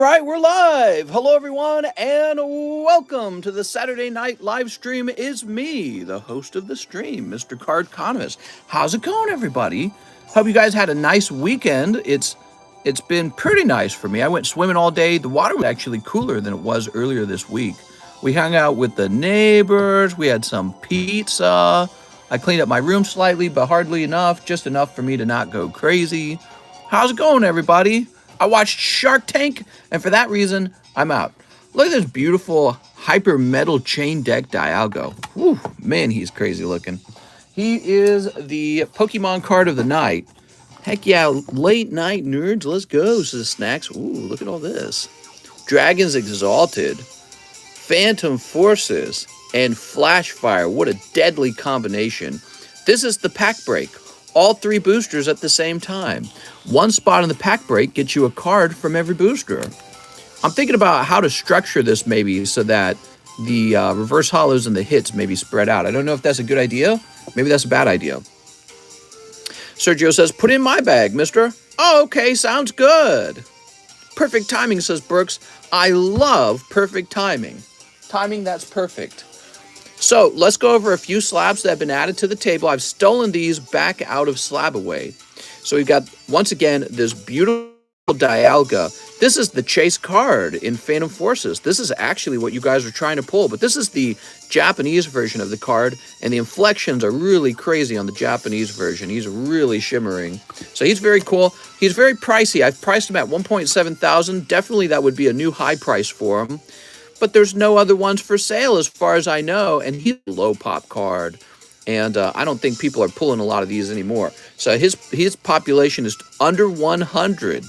Right, we're live. Hello, everyone, and welcome to the Saturday night live stream. Is me, the host of the stream, Mr. Cardconomist. How's it going, everybody? Hope you guys had a nice weekend. It's been pretty nice for me. I went swimming all day. The water was actually cooler than it was earlier this week. We hung out with the neighbors. We had some pizza. I cleaned up my room slightly, but hardly enough, just enough for me to not go crazy. How's it going, everybody? I watched Shark Tank, and for that reason, I'm out. Look at this beautiful hyper metal chain deck Dialga. Whew, man, he's crazy looking. He is the Pokemon card of the night. Heck yeah, late night nerds, let's go, says Snacks. Ooh, look at all this. Dragons Exalted, Phantom Forces, and Flashfire. What a deadly combination. This is the pack break. All three boosters at the same time. One spot in the pack break gets you a card from every booster. I'm thinking about how to structure this maybe so that the reverse hollows and the hits maybe spread out. I don't know if that's a good idea. Maybe that's a bad idea. Sergio says, put in my bag, mister. Oh, okay, sounds good. Perfect timing, says Brooks. I love perfect timing. Timing that's perfect. So let's go over a few slabs that have been added to the table. I've stolen these back out of Slab-AWAY. So we've got, once again, this beautiful Dialga. This is the chase card in Phantom Forces. This is actually what you guys are trying to pull, but this is the Japanese version of the card, and the inflections are really crazy on the Japanese version. He's really shimmering. So he's very cool. He's very pricey. I've priced him at 1.7 thousand. Definitely that would be a new high price for him. But there's no other ones for sale as far as I know, and he's a low pop card, and I don't think people are pulling a lot of these anymore. So his population is under 100,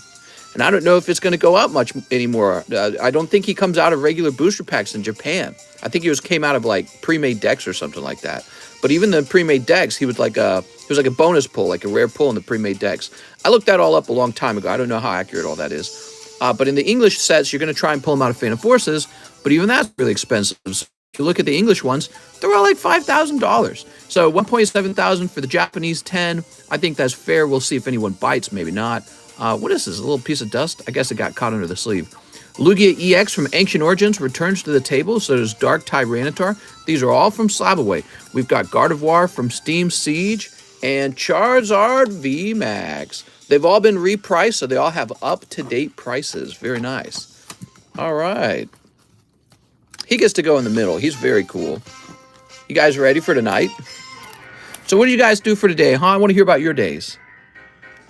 and I don't know if it's going to go up much anymore. I don't think he comes out of regular booster packs in Japan. I think he came out of like pre-made decks or something like that. But even the pre-made decks, he was like a bonus pull, like a rare pull in the pre-made decks. I looked that all up a long time ago. I don't know how accurate all that is. But in the English sets, you're going to try and pull them out of Phantom Forces, but even that's really expensive. So if you look at the English ones, they're all like $5,000. So 1.7 thousand for the Japanese 10. I think that's fair. We'll see if anyone bites, maybe not. What is this, a little piece of dust? I guess it got caught under the sleeve. Lugia EX from Ancient Origins returns to the table, so does Dark Tyranitar. These are all from Slabaway. We've got Gardevoir from Steam Siege and Charizard VMAX. They've all been repriced, so they all have up-to-date prices. Very nice. All right. He gets to go in the middle. He's very cool. You guys ready for tonight? So what do you guys do for today, huh? I want to hear about your days.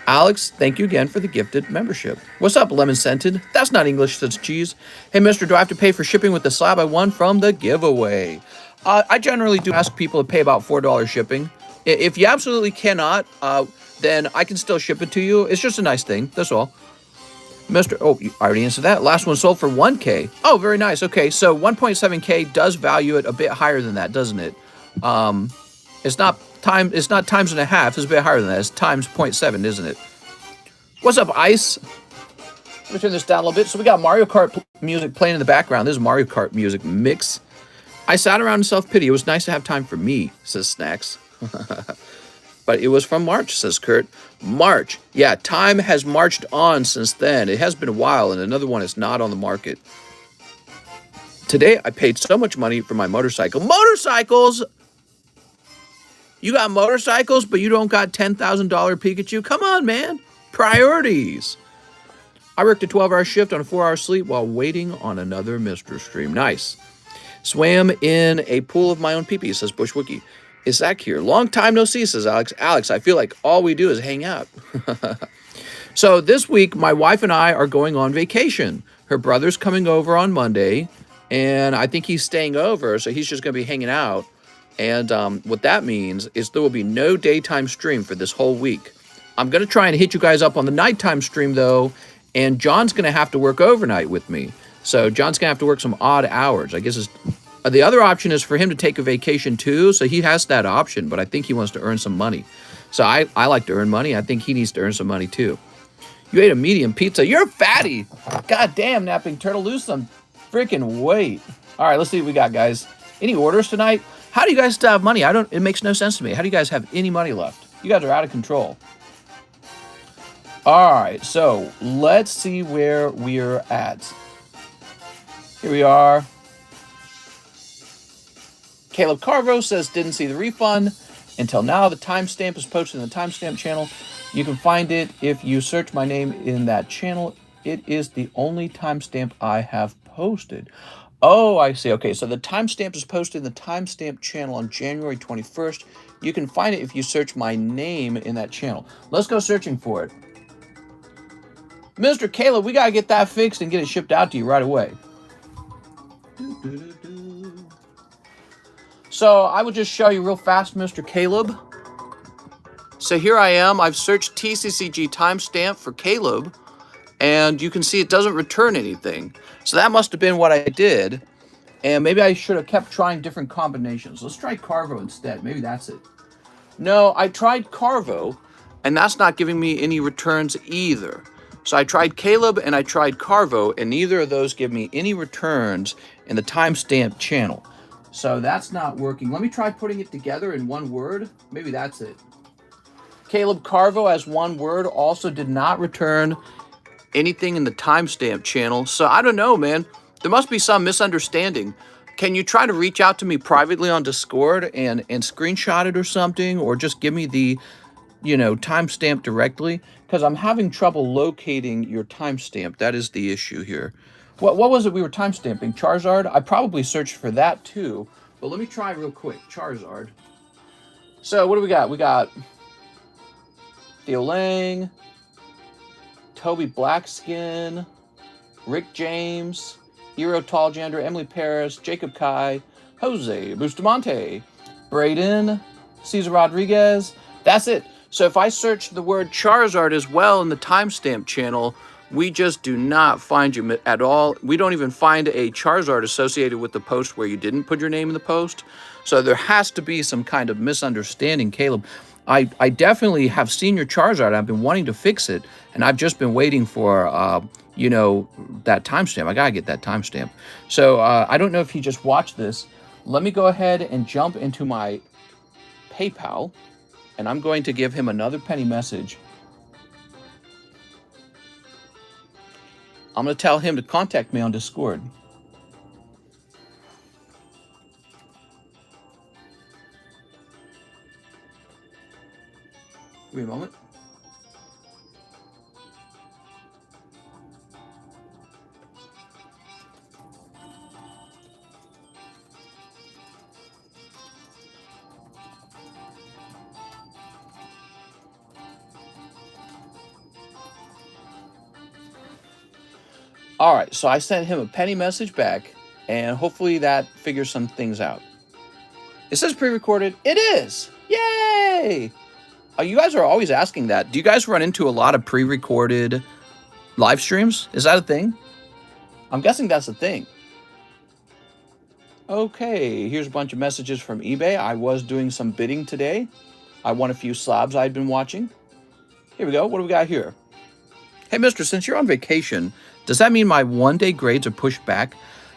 Alex, thank you again for the gifted membership. What's up, Lemon Scented? That's not English, that's cheese. Hey, mister, do I have to pay for shipping with the slab I won from the giveaway? I generally do ask people to pay about $4 shipping. If you absolutely cannot, then I can still ship it to you. It's just a nice thing, that's all. Mr. Oh, you already answered that. Last one sold for 1K. Oh, very nice. Okay, so 1.7K does value it a bit higher than that, doesn't it? It's not times and a half. It's a bit higher than that. It's times 0.7, isn't it? What's up, Ice? Let me turn this down a little bit. So we got Mario Kart music playing in the background. This is Mario Kart music mix. I sat around in self-pity. It was nice to have time for me, says Snacks. But it was from March, says Kurt. March. Yeah, time has marched on since then. It has been a while, and another one is not on the market. Today, I paid so much money for my motorcycle. Motorcycles! You got motorcycles, but you don't got $10,000 Pikachu? Come on, man. Priorities. I worked a 12-hour shift on a 4-hour sleep while waiting on another Mr. Stream. Nice. Swam in a pool of my own pee-pee, says Bushwookie. Is Zach here? Long time no see, says Alex. Alex, I feel like all we do is hang out. So this week, my wife and I are going on vacation. Her brother's coming over on Monday, and I think he's staying over, so he's just going to be hanging out. And what that means is there will be no daytime stream for this whole week. I'm going to try and hit you guys up on the nighttime stream, though, and John's going to have to work overnight with me. So John's going to have to work some odd hours. I guess the other option is for him to take a vacation, too, so he has that option, but I think he wants to earn some money. So I like to earn money. I think he needs to earn some money, too. You ate a medium pizza. You're a fatty. God damn, Napping Turtle, lose some freaking weight. All right, let's see what we got, guys. Any orders tonight? How do you guys still have money? It makes no sense to me. How do you guys have any money left? You guys are out of control. All right, so let's see where we're at. Here we are. Caleb Carvo says, didn't see the refund until now. The timestamp is posted in the timestamp channel. You can find it if you search my name in that channel. It is the only timestamp I have posted. Oh, I see. Okay, so the timestamp is posted in the timestamp channel on January 21st. You can find it if you search my name in that channel. Let's go searching for it. Mr. Caleb, we got to get that fixed and get it shipped out to you right away. So I will just show you real fast, Mr. Caleb. So here I am. I've searched TCCG timestamp for Caleb, and you can see it doesn't return anything. So that must have been what I did, and maybe I should have kept trying different combinations. Let's try Carvo instead. Maybe that's it. No, I tried Carvo, and that's not giving me any returns either. So I tried Caleb and I tried Carvo, and neither of those give me any returns in the timestamp channel. So that's not working. Let me try putting it together in one word. Maybe that's it. Caleb Carvo as one word also did not return anything in the timestamp channel. So I don't know, man. There must be some misunderstanding. Can you try to reach out to me privately on Discord and screenshot it or something, or just give me the, you know, timestamp directly? Because I'm having trouble locating your timestamp. That is the issue here. What was it we were timestamping? Charizard? I probably searched for that too. But let me try real quick. Charizard. So what do we got? We got Theo Lang, Toby Blackskin, Rick James, Hero Talljander, Emily Paris, Jacob Kai, Jose Bustamante, Braden, Cesar Rodriguez. That's it. So if I search the word Charizard as well in the timestamp channel, we just do not find you at all. We don't even find a Charizard associated with the post where you didn't put your name in the post. So there has to be some kind of misunderstanding, Caleb. I definitely have seen your Charizard. I've been wanting to fix it, and I've just been waiting for, you know, that timestamp. I got to get that timestamp. So I don't know if he just watched this. Let me go ahead and jump into my PayPal, and I'm going to give him another penny message. I'm going to tell him to contact me on Discord. Give me a moment. All right, so I sent him a penny message back, and hopefully that figures some things out. It says pre-recorded. It is! Yay! You guys are always asking that. Do you guys run into a lot of pre-recorded live streams? Is that a thing? I'm guessing that's a thing. Okay, here's a bunch of messages from eBay. I was doing some bidding today. I won a few slabs I'd been watching. Here we go. What do we got here? Hey, mister, since you're on vacation, does that mean my one-day grades are pushed back?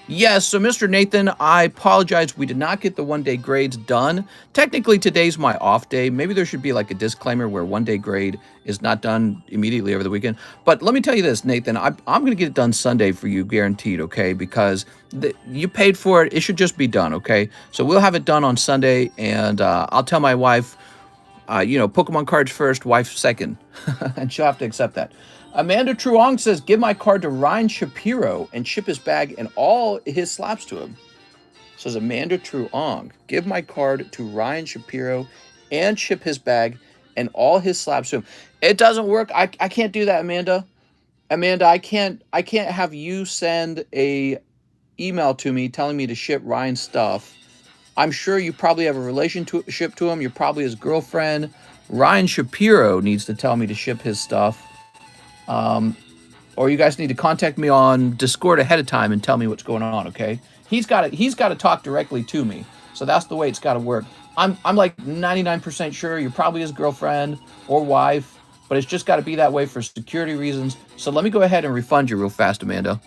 Yes, so Mr. Nathan, I apologize. We did not get the one-day grades done. Technically, today's my off day. Maybe there should be like a disclaimer where one-day grade is not done immediately over the weekend. But let me tell you this, Nathan, I'm going to get it done Sunday for you, guaranteed, okay? Because you paid for it. It should just be done, okay? So we'll have it done on Sunday, and I'll tell my wife, you know, Pokemon cards first, wife second. And she'll have to accept that. Amanda Truong says, give my card to Ryan Shapiro and ship his bag and all his slabs to him. Says Amanda Truong, give my card to Ryan Shapiro and ship his bag and all his slabs to him. It doesn't work. I can't do that, Amanda. Amanda, I can't have you send a email to me telling me to ship Ryan's stuff. I'm sure you probably have a relationship to him. You're probably his girlfriend. Ryan Shapiro needs to tell me to ship his stuff. Or you guys need to contact me on Discord ahead of time and tell me what's going on, okay? He's got to talk directly to me. So that's the way it's got to work. I'm like 99% sure you're probably his girlfriend or wife, but it's just got to be that way for security reasons. So let me go ahead and refund you real fast, Amanda.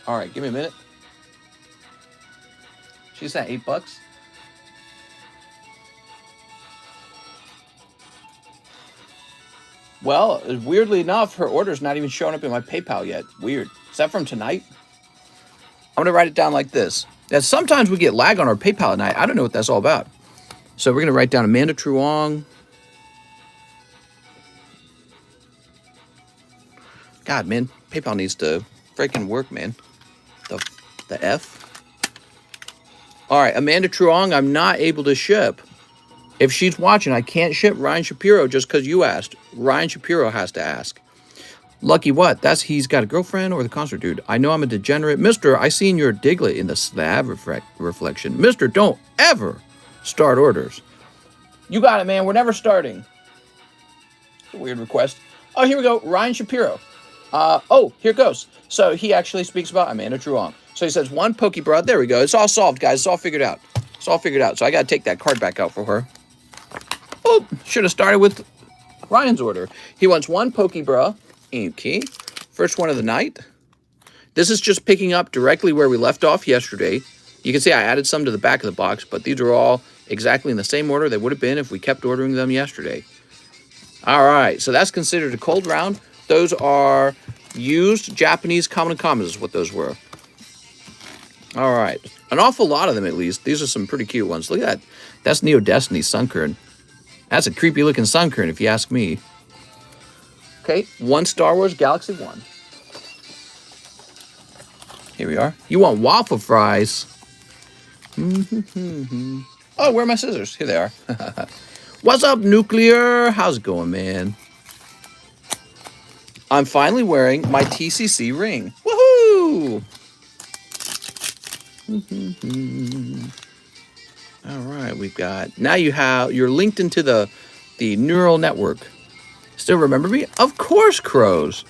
All right, give me a minute. She sent $8. Well, weirdly enough, her order's not even showing up in my PayPal yet. Weird. Is that from tonight? I'm going to write it down like this. Now, sometimes we get lag on our PayPal at night. I don't know what that's all about. So we're going to write down Amanda Truong. God, man, PayPal needs to freaking work, man. The F. All right, Amanda Truong, I'm not able to ship. If she's watching, I can't ship Ryan Shapiro just because you asked. Ryan Shapiro has to ask. Lucky what? That's he's got a girlfriend or the concert dude. I know I'm a degenerate. Mister, I seen your Diglett in the slab reflection. Mister, don't ever start orders. You got it, man. We're never starting. It's a weird request. Oh, here we go. Ryan Shapiro. Oh, here it goes. So he actually speaks about Amanda Truong. So he says, one Pokebra. There we go. It's all solved, guys. It's all figured out. It's all figured out. So I got to take that card back out for her. Oh, should have started with Ryan's order. He wants one Pokebra. Okay. First one of the night. This is just picking up directly where we left off yesterday. You can see I added some to the back of the box, but these are all exactly in the same order they would have been if we kept ordering them yesterday. All right. So that's considered a cold round. Those are used Japanese common and commons is what those were. All right. An awful lot of them, at least. These are some pretty cute ones. Look at that. That's Neo Destiny Sunkern. That's a creepy looking Sunkern, if you ask me. Okay, one Star Wars Galaxy 1. Here we are. You want waffle fries? Oh, where are my scissors? Here they are. What's up, Nuclear? How's it going, man? I'm finally wearing my TCC ring. Woohoo! All right, we've got, now you're linked into the neural network. Still remember me? Of course, Crows.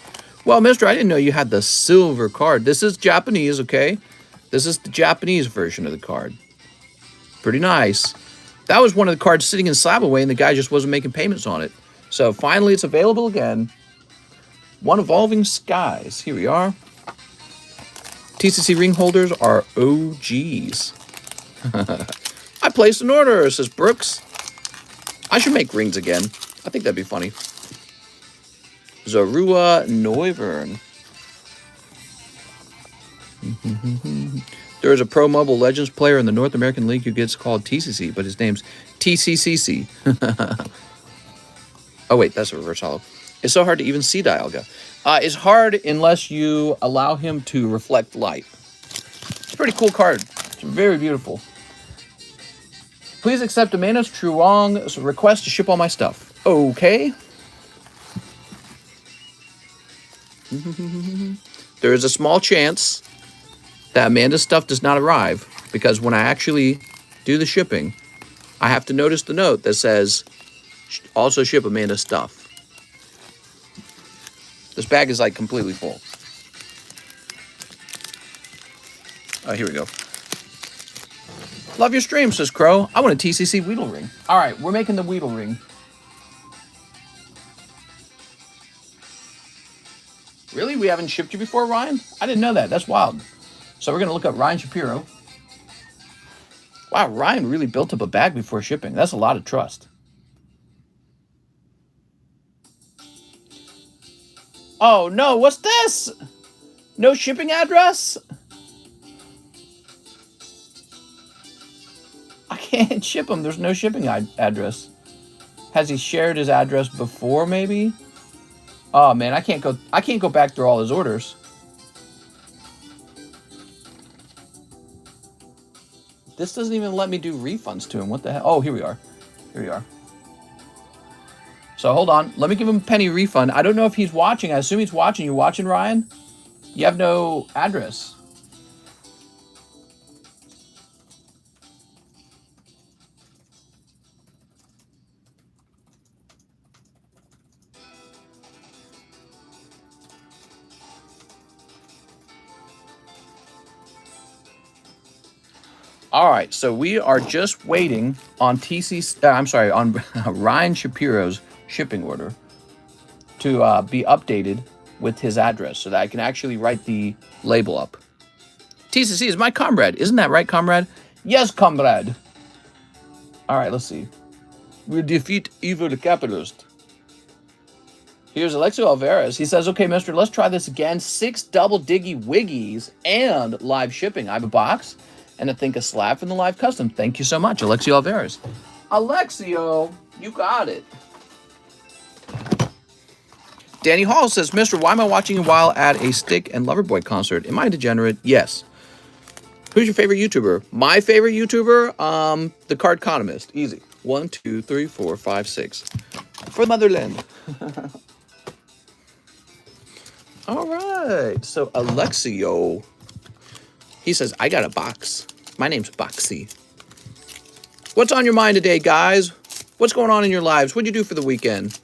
Well, mister, I didn't know you had the silver card. This is Japanese, okay? This is the Japanese version of the card. Pretty nice. That was one of the cards sitting in Slabaway, and the guy just wasn't making payments on it. So finally, it's available again. One Evolving Skies. Here we are. TCC ring holders are OGs. I placed an order, says Brooks. I should make rings again. I think that'd be funny. Zorua Noivern. There is a Pro Mobile Legends player in the North American League who gets called TCC, but his name's TCCC. Oh, wait, that's a reverse hollow. It's so hard to even see Dialga. It's hard unless you allow him to reflect light. It's a pretty cool card. It's very beautiful. Please accept Amanda Truong's request to ship all my stuff. Okay. There is a small chance that Amanda's stuff does not arrive because when I actually do the shipping, I have to notice the note that says, also ship Amanda's stuff. This bag is like completely full. Oh, here we go. Love your stream, says Crow. I want a TCC Weedle ring. All right, we're making the Weedle ring. Really? We haven't shipped you before, Ryan? I didn't know that. That's wild. So we're going to look up Ryan Shapiro. Wow, Ryan really built up a bag before shipping. That's a lot of trust. Oh, no. What's this? No shipping address? I can't ship him. There's no shipping address. Has he shared his address before, maybe? Oh, man, I can't go back through all his orders. This doesn't even let me do refunds to him. What the hell? Oh, here we are. Here we are. So hold on. Let me give him a penny refund. I don't know if he's watching. I assume he's watching. You watching, Ryan? You have no address. All right, so we are just waiting on on Ryan Shapiro's shipping order to be updated with his address so that I can actually write the label up. TCC is my comrade. Isn't that right, comrade? Yes, comrade. All right, let's see. We defeat evil capitalist. Here's Alexio Alvarez. He says, okay, mister, let's try this again. 6 double diggy wiggies and live shipping. I have a box and I think a slab from the live custom. Thank you so much, Alexio Alvarez. Alexio, you got it. Danny Hall says, mister, why am I watching you while at a Stick and Loverboy concert? Am I a degenerate? Yes. Who's your favorite YouTuber? My favorite YouTuber? TheCardconomist. Easy. 1, 2, 3, 4, 5, 6. For the motherland. All right. So Alexio, he says, I got a box. My name's Boxy. What's on your mind today, guys? What's going on in your lives? What'd you do for the weekend?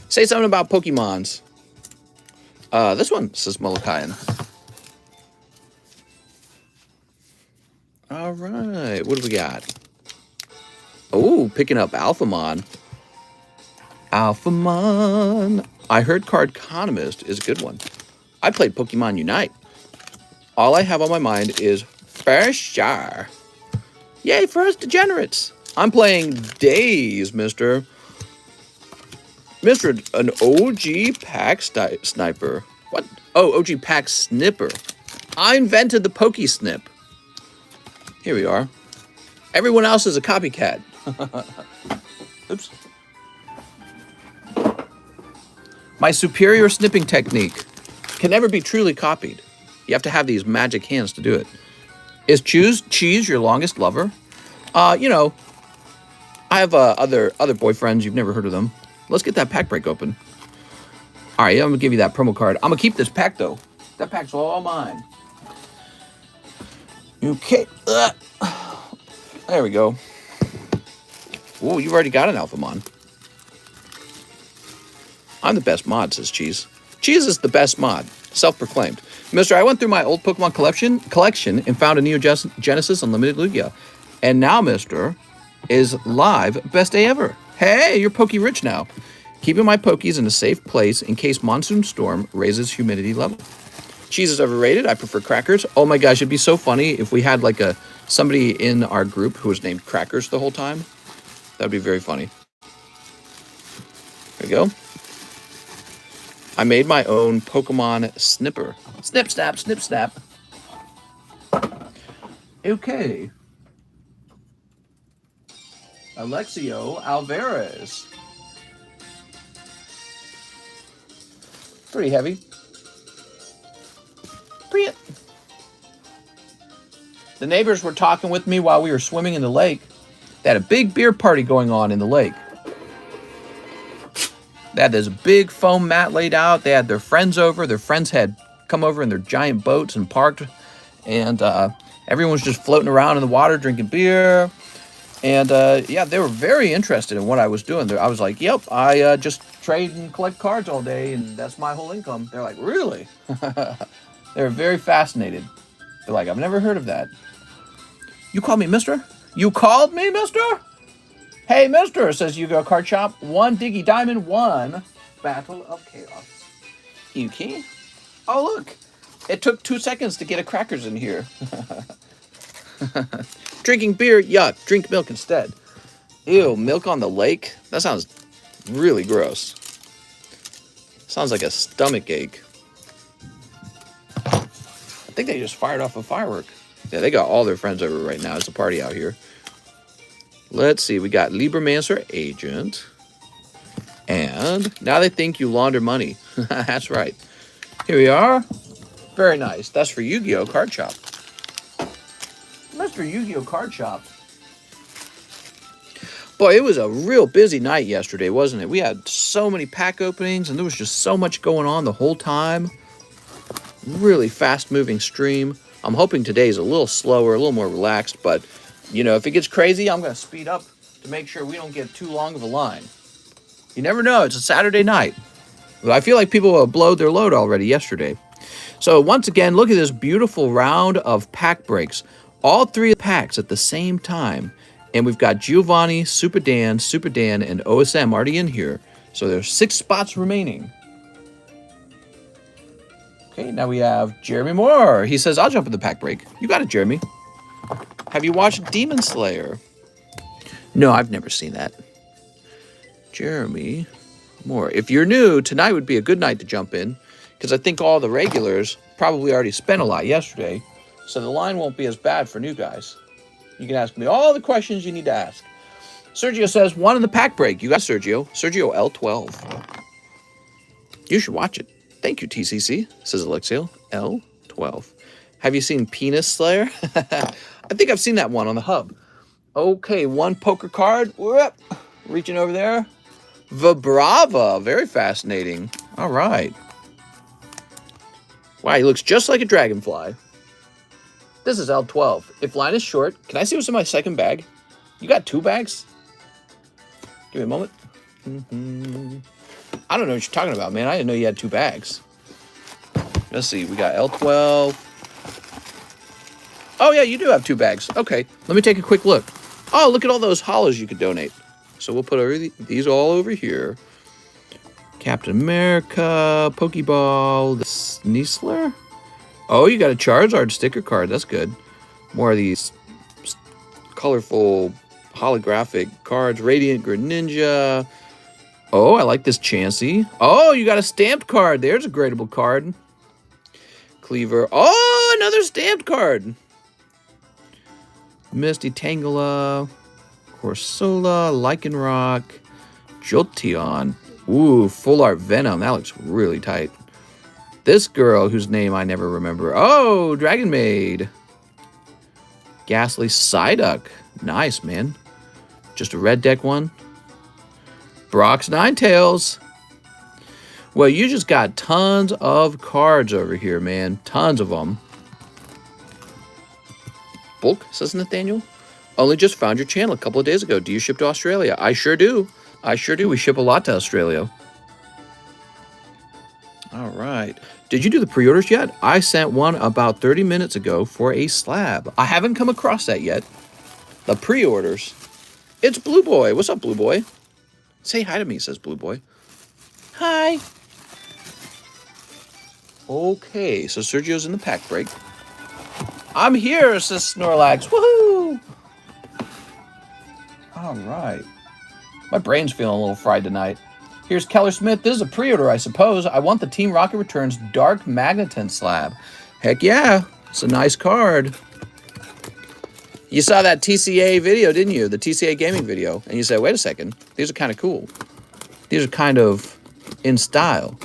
Say something about Pokemons. This one says Molokayan. All right. What do we got? Oh, picking up Alphamon. Alphamon. I heard Cardconomist is a good one. I played Pokemon Unite. All I have on my mind is Fershar. Yay for us degenerates. I'm playing Days, mister. Mister, an OG pack sniper. What? Oh, OG pack snipper. I invented the Pokesnip. Here we are. Everyone else is a copycat. Oops. My superior snipping technique can never be truly copied. You have to have these magic hands to do it. Is Cheese your longest lover? You know, I have other boyfriends. You've never heard of them. Let's get that pack break open. All right, I'm going to give you that promo card. I'm going to keep this pack, though. That pack's all mine. Okay. There we go. Whoa, you've already got an Alphamon. I'm the best mod, says Cheese. Cheese is the best mod. Self-proclaimed. Mister, I went through my old Pokemon collection and found a Neo Genesis Unlimited Lugia. And now, mister, is live best day ever. Hey, you're Poke rich now. Keeping my Pokies in a safe place in case monsoon storm raises humidity level. Cheese is overrated. I prefer Crackers. Oh my gosh, it'd be so funny if we had like somebody in our group who was named Crackers the whole time. That'd be very funny. There we go. I made my own Pokemon snipper. Snip, snap, snip, snap. Okay. Alexio Alvarez. Pretty heavy. The neighbors were talking with me while we were swimming in the lake. They had a big beer party going on in the lake. They had this big foam mat laid out. They had their friends over. Their friends had come over in their giant boats and parked. And everyone was just floating around in the water drinking beer. And yeah, they were very interested in what I was doing. I was like, yep, I just trade and collect cards all day, and that's my whole income. They're like, really? They were very fascinated. They're like, I've never heard of that. You called me mister? You called me mister? Hey, mister, says Yu-Gi-Oh! Card Shop. 1 Diggy Diamond, 1 Battle of Chaos. Yuki? Oh, look. It took 2 seconds to get a Crackers in here. Drinking beer? Yuck. Drink milk instead. Ew, milk on the lake? That sounds really gross. Sounds like a stomach ache. I think they just fired off a firework. Yeah, they got all their friends over right now. It's a party out here. Let's see. We got Libromancer Agent. And now they think you launder money. That's right. Here we are. Very nice. That's for Yu-Gi-Oh! Card Shop. Mr. Yu-Gi-Oh! Card Shop. Boy, it was a real busy night yesterday, wasn't it? We had so many pack openings, and there was just so much going on the whole time. Really fast-moving stream. I'm hoping today's a little slower, a little more relaxed, but, you know, if it gets crazy, I'm going to speed up to make sure we don't get too long of a line. You never know. It's a Saturday night. I feel like people have blowed their load already yesterday. So, once again, look at this beautiful round of pack breaks. All 3 packs at the same time. And we've got Giovanni, Super Dan, and OSM already in here. So there's 6 spots remaining. Okay, now we have Jeremy Moore. He says, I'll jump in the pack break. You got it, Jeremy. Have you watched Demon Slayer? No, I've never seen that. Jeremy Moore. If you're new, tonight would be a good night to jump in, because I think all the regulars probably already spent a lot yesterday, so the line won't be as bad for new guys. You can ask me all the questions you need to ask. Sergio says, one in the pack break. You got Sergio. Sergio L12. You should watch it. Thank you, TCC, says Alexio. L12. Have you seen Penis Slayer? I think I've seen that one on the hub. Okay, one poker card. Whoop. Reaching over there. Vibrava. Very fascinating. All right. Wow, he looks just like a dragonfly. This is L12. If line is short, can I see what's in my second bag? You got 2 bags? Give me a moment. I don't know what you're talking about, man. I didn't know you had 2 bags. Let's see. We got L12. Oh, yeah, you do have 2 bags. Okay, let me take a quick look. Oh, look at all those hollows you could donate. So we'll put these all over here. Captain America, Pokeball, the Sneasler. Oh, you got a Charizard sticker card. That's good. More of these colorful holographic cards. Radiant Greninja. Oh, I like this Chansey. Oh, you got a stamped card. There's a gradable card. Cleaver. Oh, another stamped card. Misty Tangela. Corsola. Lycanroc. Jolteon. Ooh, full art Venom. That looks really tight. This girl, whose name I never remember. Oh, Dragon Maid. Ghastly Psyduck. Nice, man. Just a red deck one. Brock's Ninetales. Well, you just got tons of cards over here, man. Tons of them. Bulk, says Nathaniel. Only just found your channel a couple of days ago. Do you ship to Australia? I sure do. I sure do. We ship a lot to Australia. All right. Did you do the pre-orders yet? I sent one about 30 minutes ago for a slab. I haven't come across that yet. The pre-orders. It's Blue Boy. What's up, Blue Boy? Say hi to me, says Blue Boy. Hi. Okay, so Sergio's in the pack break. I'm here, says Snorlax. Woohoo! All right. My brain's feeling a little fried tonight. Here's Keller Smith. This is a pre-order, I suppose. I want the Team Rocket Returns Dark Magneton slab. Heck yeah. It's a nice card. You saw that TCA video, didn't you? The TCA gaming video. And you said, wait a second. These are kind of cool. These are kind of in style.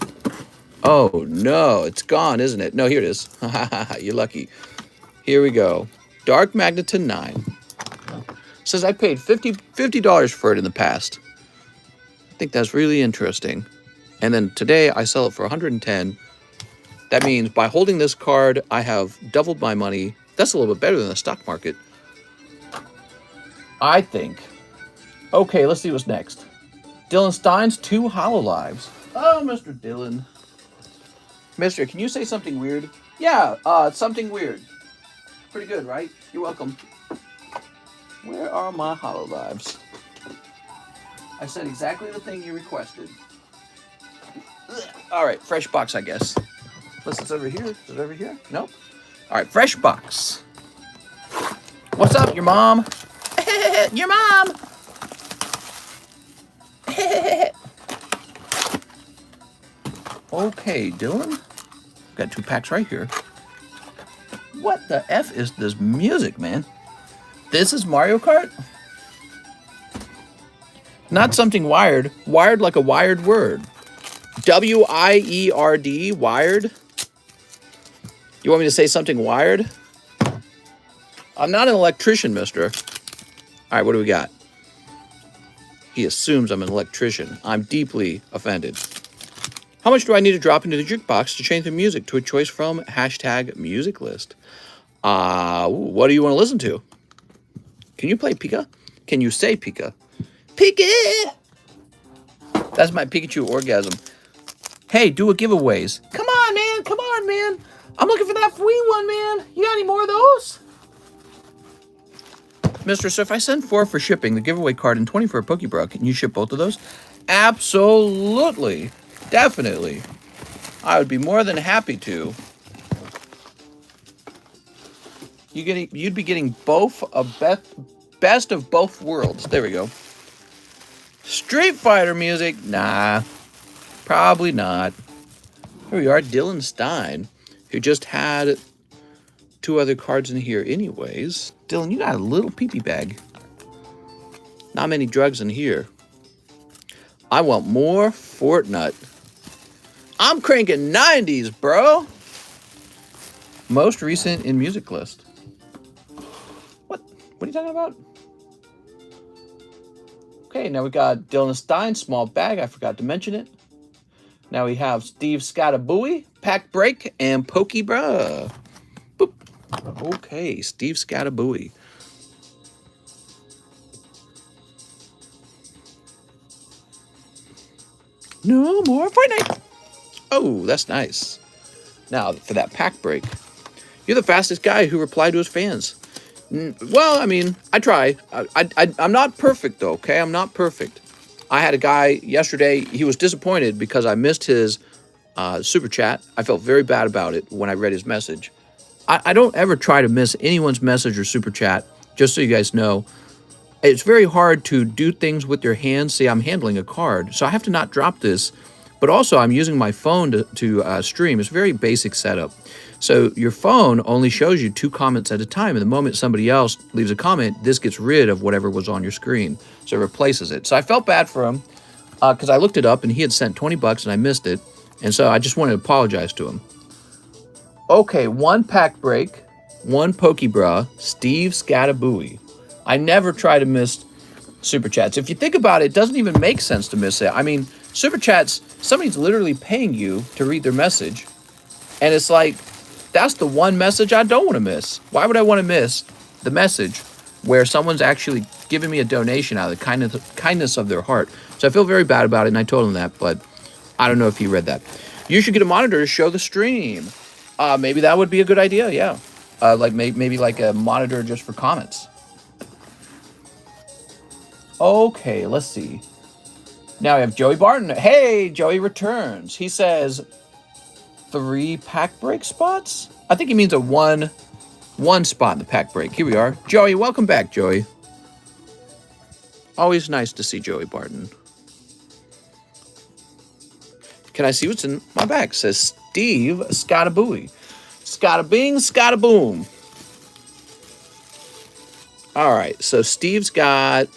Oh, no. It's gone, isn't it? No, here it is. You're lucky. Here we go. Dark Magneton 9. Says I paid $50 for it in the past. I think that's really interesting. And then today I sell it for $110. That means by holding this card, I have doubled my money. That's a little bit better than the stock market, I think. Okay, let's see what's next. Dylan Stein's 2 Hololives. Oh, Mr. Dylan. Mister, can you say something weird? Yeah, something weird. Pretty good, right? You're welcome. Where are my Hololives? I said exactly the thing you requested. All right, fresh box, I guess. Unless it's over here. Is it over here? Nope. All right, fresh box. What's up, your mom? Your mom! Okay, Dylan. Got 2 packs right here. What the F is this music, man? This is Mario Kart? Not something wired. Wired like a wired word. W-I-E-R-D, wired. You want me to say something wired? I'm not an electrician, mister. All right, what do we got? He assumes I'm an electrician. I'm deeply offended. How much do I need to drop into the jukebox to change the music to a choice from #music list? What do you want to listen to? Can you play Pika? Can you say Pika? Pika! That's my Pikachu orgasm. Hey, do a giveaways. Come on, man. Come on, man. I'm looking for that free one, man. You got any more of those? Mister, so if I send 4 for shipping, the giveaway card, and 20 for a Pokeball, can you ship both of those? Absolutely. Definitely. I would be more than happy to. You'd be getting both a best of both worlds. There we go. Street Fighter music? Nah, probably not. Here we are, Dylan Stein, who just had 2 other cards in here anyways. Dylan, you got a little pee-pee bag. Not many drugs in here. I want more Fortnite. I'm cranking 90s, bro. Most recent in music list. What are you talking about? Okay, now we got Dylan Stein, small bag. I forgot to mention it. Now we have Steve Slabaway, Pack Break, and Pokey Bruh. Boop. Okay, Steve Slabaway. No more Fortnite. Oh, that's nice. Now, for that pack break. You're the fastest guy who replied to his fans. Well, I mean, I try. I'm not perfect, though, okay? I'm not perfect. I had a guy yesterday. He was disappointed because I missed his super chat. I felt very bad about it when I read his message. I don't ever try to miss anyone's message or super chat, just so you guys know. It's very hard to do things with your hands. See, I'm handling a card, so I have to not drop this. But also, I'm using my phone to stream. It's a very basic setup. So your phone only shows you 2 comments at a time. And the moment somebody else leaves a comment, this gets rid of whatever was on your screen. So it replaces it. So I felt bad for him because I looked it up and he had sent 20 bucks and I missed it. And so I just wanted to apologize to him. Okay, 1 pack break, 1 Pokebra, Steve Slabaway. I never try to miss super chats. If you think about it, it doesn't even make sense to miss it. I mean, super chats, somebody's literally paying you to read their message. And it's like, that's the one message I don't want to miss. Why would I want to miss the message where someone's actually giving me a donation out of the kindness of their heart? So I feel very bad about it, and I told him that, but I don't know if he read that. You should get a monitor to show the stream. Maybe that would be a good idea, yeah. Like maybe like a monitor just for comments. Okay, let's see. Now we have Joey Barton. Hey, Joey returns. He says 3 pack break spots? I think he means a one spot in the pack break. Here we are. Joey, welcome back, Joey. Always nice to see Joey Barton. Can I see what's in my bag? It says Steve Slabaway. Scotta bing, scotta boom. All right, so Steve's got...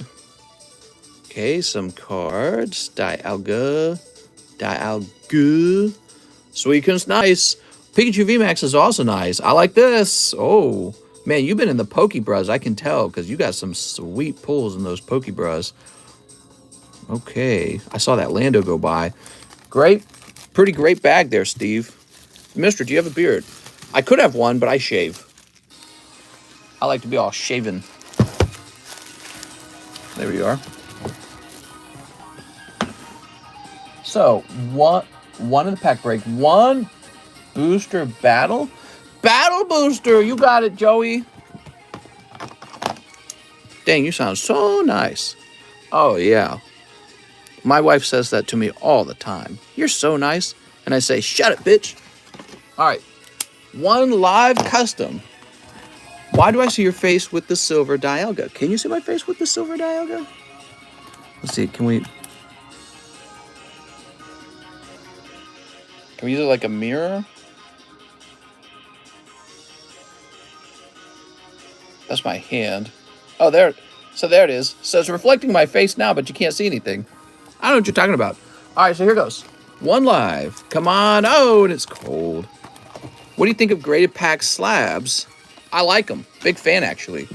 Okay, some cards. Dialga. Suikun's nice. Pikachu VMAX is also nice. I like this. Oh, man, you've been in the Pokebras. I can tell because you got some sweet pulls in those Pokebras. Okay, I saw that Lando go by. Great. Pretty great bag there, Steve. Mister, do you have a beard? I could have one, but I shave. I like to be all shaven. There we are. So, one in the pack break. 1 booster battle. Battle booster. You got it, Joey. Dang, you sound so nice. Oh, yeah. My wife says that to me all the time. You're so nice. And I say, shut it, bitch. All right. 1 live custom. Why do I see your face with the silver Dialga? Can you see my face with the silver Dialga? Let's see. Can we use it like a mirror? That's my hand. Oh, there. So there it is. So it's reflecting my face now, but you can't see anything. I don't know what you're talking about. All right, so here goes. 1 live. Come on. Oh, and it's cold. What do you think of graded pack slabs? I like them. Big fan, actually.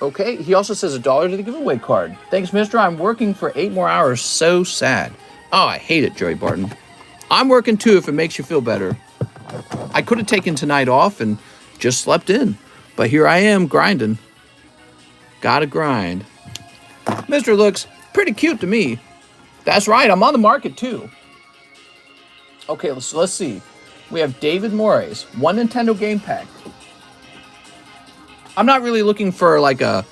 Okay, he also says $1 to the giveaway card. Thanks, mister. I'm working for 8 more hours. So sad. Oh, I hate it, Joey Barton. I'm working too if it makes you feel better. I could have taken tonight off and just slept in. But here I am grinding. Gotta grind. Mister looks pretty cute to me. That's right, I'm on the market too. Okay, let's see. We have David Morris, 1 Nintendo game pack. I'm not really looking for like a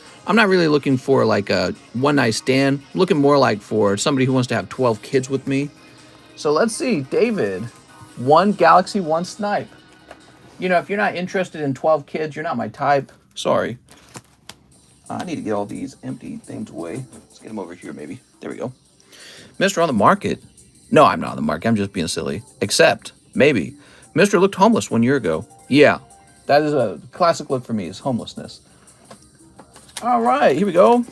one night stand. I'm looking more like for somebody who wants to have 12 kids with me. So let's see, David, 1 Galaxy, 1 Snipe. You know, if you're not interested in 12 kids, you're not my type. Sorry. I need to get all these empty things away. Let's get them over here, maybe. There we go. Mr. on the market. No, I'm not on the market. I'm just being silly. Except, maybe. Mr. looked homeless 1 year ago. Yeah, that is a classic look for me, is homelessness. All right, here we go.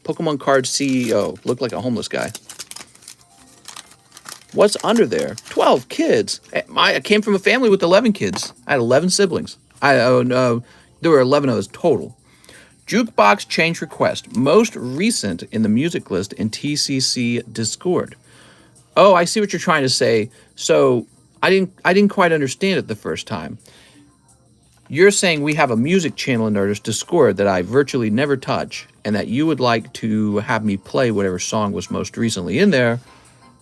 Pokemon card CEO. Looked like a homeless guy. What's under there? 12 kids. I came from a family with 11 kids. I had 11 siblings. There were 11 of us total. Jukebox change request. Most recent in the music list in TCC Discord. Oh, I see what you're trying to say. So I didn't quite understand it the first time. You're saying we have a music channel in our Discord that I virtually never touch, and that you would like to have me play whatever song was most recently in there.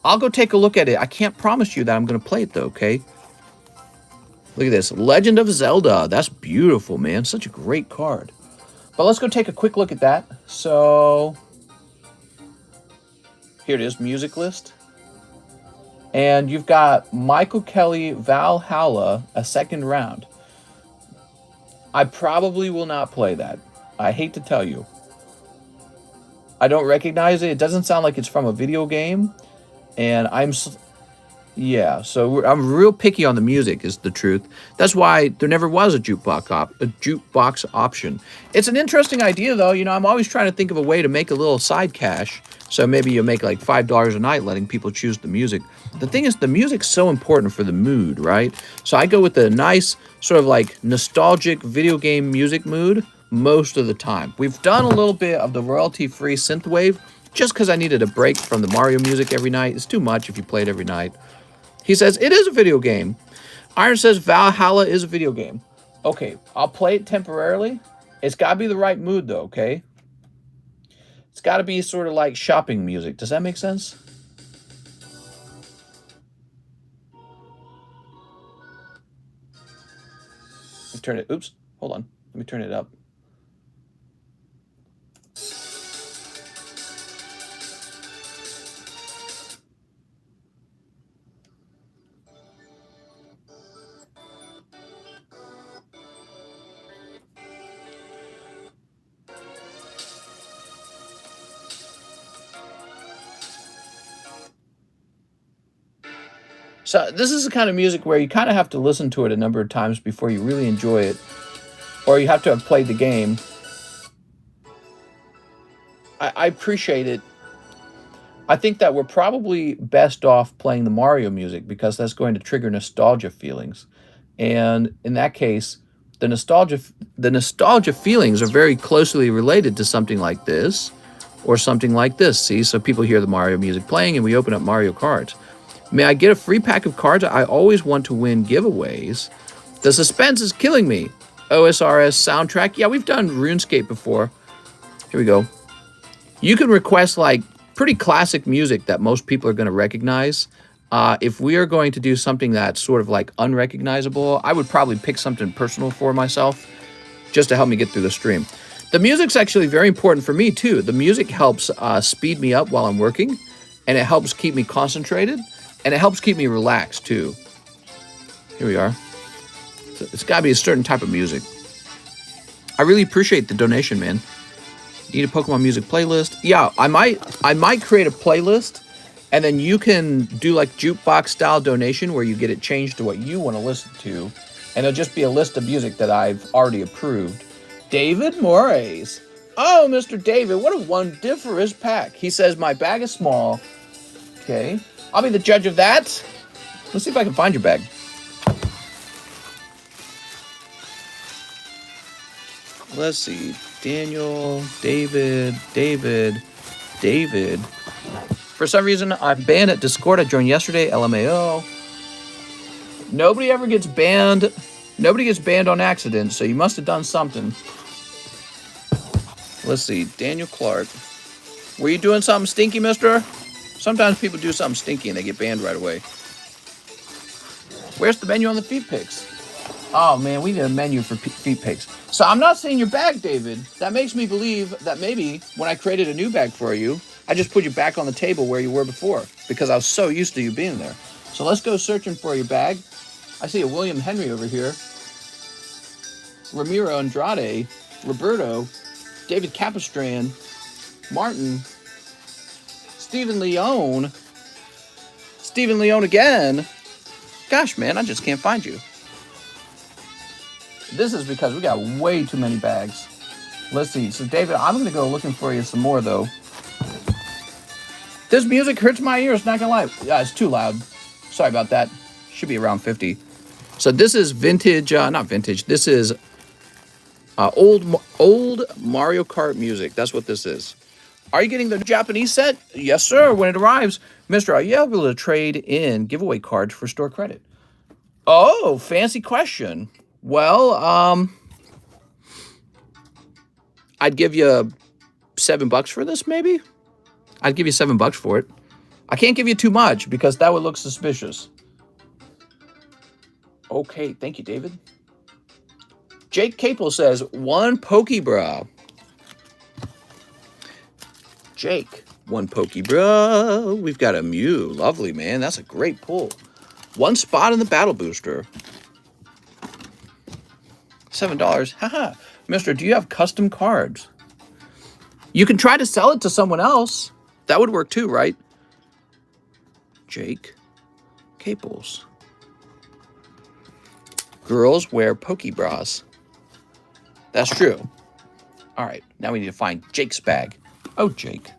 I'll go take a look at it. I can't promise you that I'm going to play it, though, okay? Look at this. Legend of Zelda. That's beautiful, man. Such a great card. But let's go take a quick look at that. So, here it is, music list. And you've got Michael Kelly, Valhalla, a second round. I probably will not play that. I hate to tell you. I don't recognize it. It doesn't sound like it's from a video game. And yeah, so I'm real picky on the music, is the truth. That's why there never was a jukebox option. It's an interesting idea, though. You know, I'm always trying to think of a way to make a little side cash. So maybe you make like $5 a night letting people choose the music. The thing is, the music's so important for the mood, right? So I go with the nice sort of like nostalgic video game music mood most of the time. We've done a little bit of the royalty-free synthwave just because I needed a break from the Mario music every night. It's too much if you play it every night. He says, it is a video game. Iron says, Valhalla is a video game. Okay, I'll play it temporarily. It's got to be the right mood, though, okay? It's got to be sort of like shopping music. Does that make sense? Let me turn it. Oops, hold on. Let me turn it up. So this is the kind of music where you kind of have to listen to it a number of times before you really enjoy it. Or you have to have played the game. I appreciate it. I think that we're probably best off playing the Mario music because that's going to trigger nostalgia feelings. And in that case, the nostalgia feelings are very closely related to something like this or something like this. See, so people hear the Mario music playing and we open up Mario cards. May I get a free pack of cards? I always want to win giveaways. The suspense is killing me. OSRS soundtrack. Yeah, we've done RuneScape before. Here we go. You can request like pretty classic music that most people are going to recognize. If we are going to do something that's sort of like unrecognizable, I would probably pick something personal for myself just to help me get through the stream. The music's actually very important for me too. The music helps speed me up while I'm working, and it helps keep me concentrated. And it helps keep me relaxed, too. Here we are. So it's got to be a certain type of music. I really appreciate the donation, man. Need a Pokemon music playlist? Yeah, I might create a playlist, and then you can do like jukebox-style donation where you get it changed to what you want to listen to, and it'll just be a list of music that I've already approved. David Moraes. Oh, Mr. David, what a wondiferous pack. He says, my bag is small. Okay. I'll be the judge of that. Let's see if I can find your bag. Let's see. Daniel, David. For some reason, I'm banned at Discord. I joined yesterday. LMAO. Nobody ever gets banned. Nobody gets banned on accident, so you must have done something. Let's see. Daniel Clark. Were you doing something stinky, mister? Sometimes people do something stinky and they get banned right away. Where's the menu on the feet pics? Oh, man, we need a menu for feet pics. So I'm not seeing your bag, David. That makes me believe that maybe when I created a new bag for you, I just put you back on the table where you were before because I was so used to you being there. So let's go searching for your bag. I see a William Henry over here. Ramiro Andrade, Roberto, David Capistran, Martin, Stephen Leone again. Gosh, man, I just can't find you. This is because we got way too many bags. Let's see. So, David, I'm going to go looking for you some more, though. This music hurts my ears, not going to lie. Yeah, it's too loud. Sorry about that. Should be around 50. So this is vintage, not vintage. This is old Mario Kart music. That's what this is. Are you getting the Japanese set? Yes, sir. When it arrives, Mister, are you able to trade in giveaway cards for store credit? Oh, fancy question. Well, I'd give you $7 for this, maybe. I'd give you $7 for it. I can't give you too much because that would look suspicious. Okay, thank you, David. Jake Capel says, 1 Pokebra. Jake, 1 Pokebra. We've got a Mew. Lovely, man. That's a great pull. 1 spot in the battle booster. $7. Haha. Mister, do you have custom cards? You can try to sell it to someone else. That would work too, right? Jake Capels. Girls wear Pokebras. That's true. All right, now we need to find Jake's bag. Oh, Jake.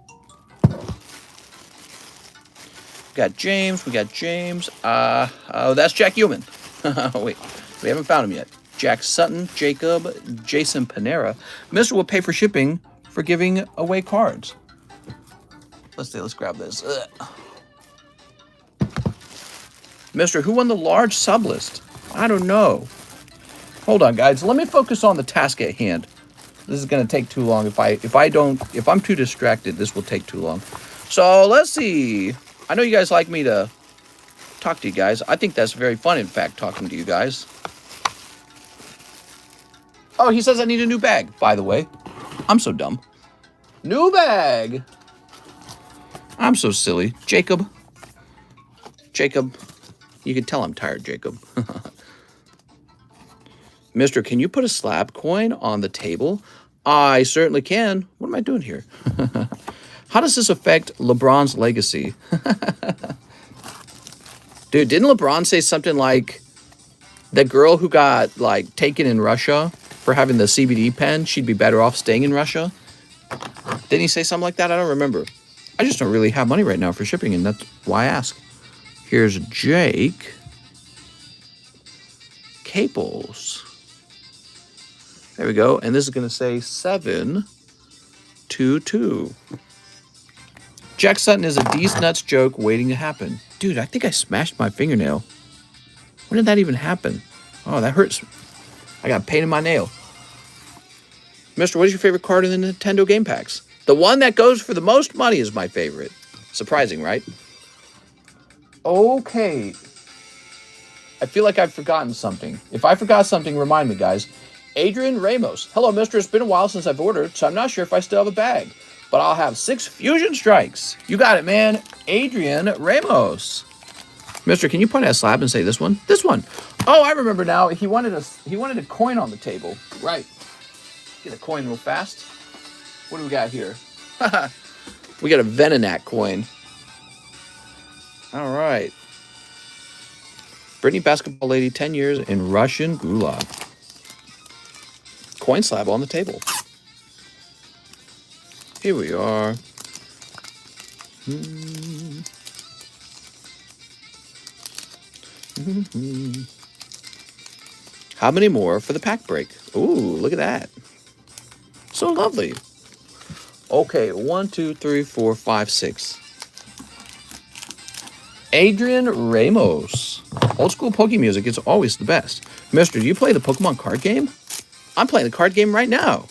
We got James. Oh, that's Jack Human. Wait, we haven't found him yet. Jack Sutton, Jacob, Jason Panera. Mister will pay for shipping for giving away cards. Let's see, let's grab this. Mister, who won the large sublist? I don't know. Hold on, guys. Let me focus on the task at hand. This is going to take too long. If I'm too distracted, this will take too long. So let's see. I know you guys like me to talk to you guys. I think that's very fun, in fact, talking to you guys. Oh, he says I need a new bag, by the way. I'm so dumb. New bag. I'm so silly. Jacob. You can tell I'm tired, Jacob. Mister, can you put a slab coin on the table? I certainly can. What am I doing here? How does this affect LeBron's legacy? Dude, didn't LeBron say something like the girl who got like taken in Russia for having the CBD pen, she'd be better off staying in Russia? Didn't he say something like that? I don't remember. I just don't really have money right now for shipping, and that's why I ask. Here's Jake Capels. There we go. And this is going to say 722. Jack Sutton is a D's nuts joke waiting to happen. Dude, I think I smashed my fingernail. When did that even happen? Oh, that hurts. I got pain in my nail. Mister, what is your favorite card in the Nintendo game packs? The one that goes for the most money is my favorite. Surprising, right? Okay. I feel like I've forgotten something. If I forgot something, remind me, guys. Adrian Ramos. Hello, mister. It's been a while since I've ordered, so I'm not sure if I still have a bag. But I'll have 6 Fusion Strikes. You got it, man. Adrian Ramos. Mister, can you point at a slab and say this one? This one. Oh, I remember now. He wanted a coin on the table. Right. Get a coin real fast. What do we got here? We got a Venonat coin. All right. Brittany Basketball Lady, 10 years in Russian Gulag. Coin slab on the table. Here we are. How many more for the pack break? Ooh, look at that. So lovely. Okay, 1, 2, 3, 4, 5, 6. Adrian Ramos. Old school Poke music is always the best. Mister, do you play the Pokemon card game? I'm playing the card game right now.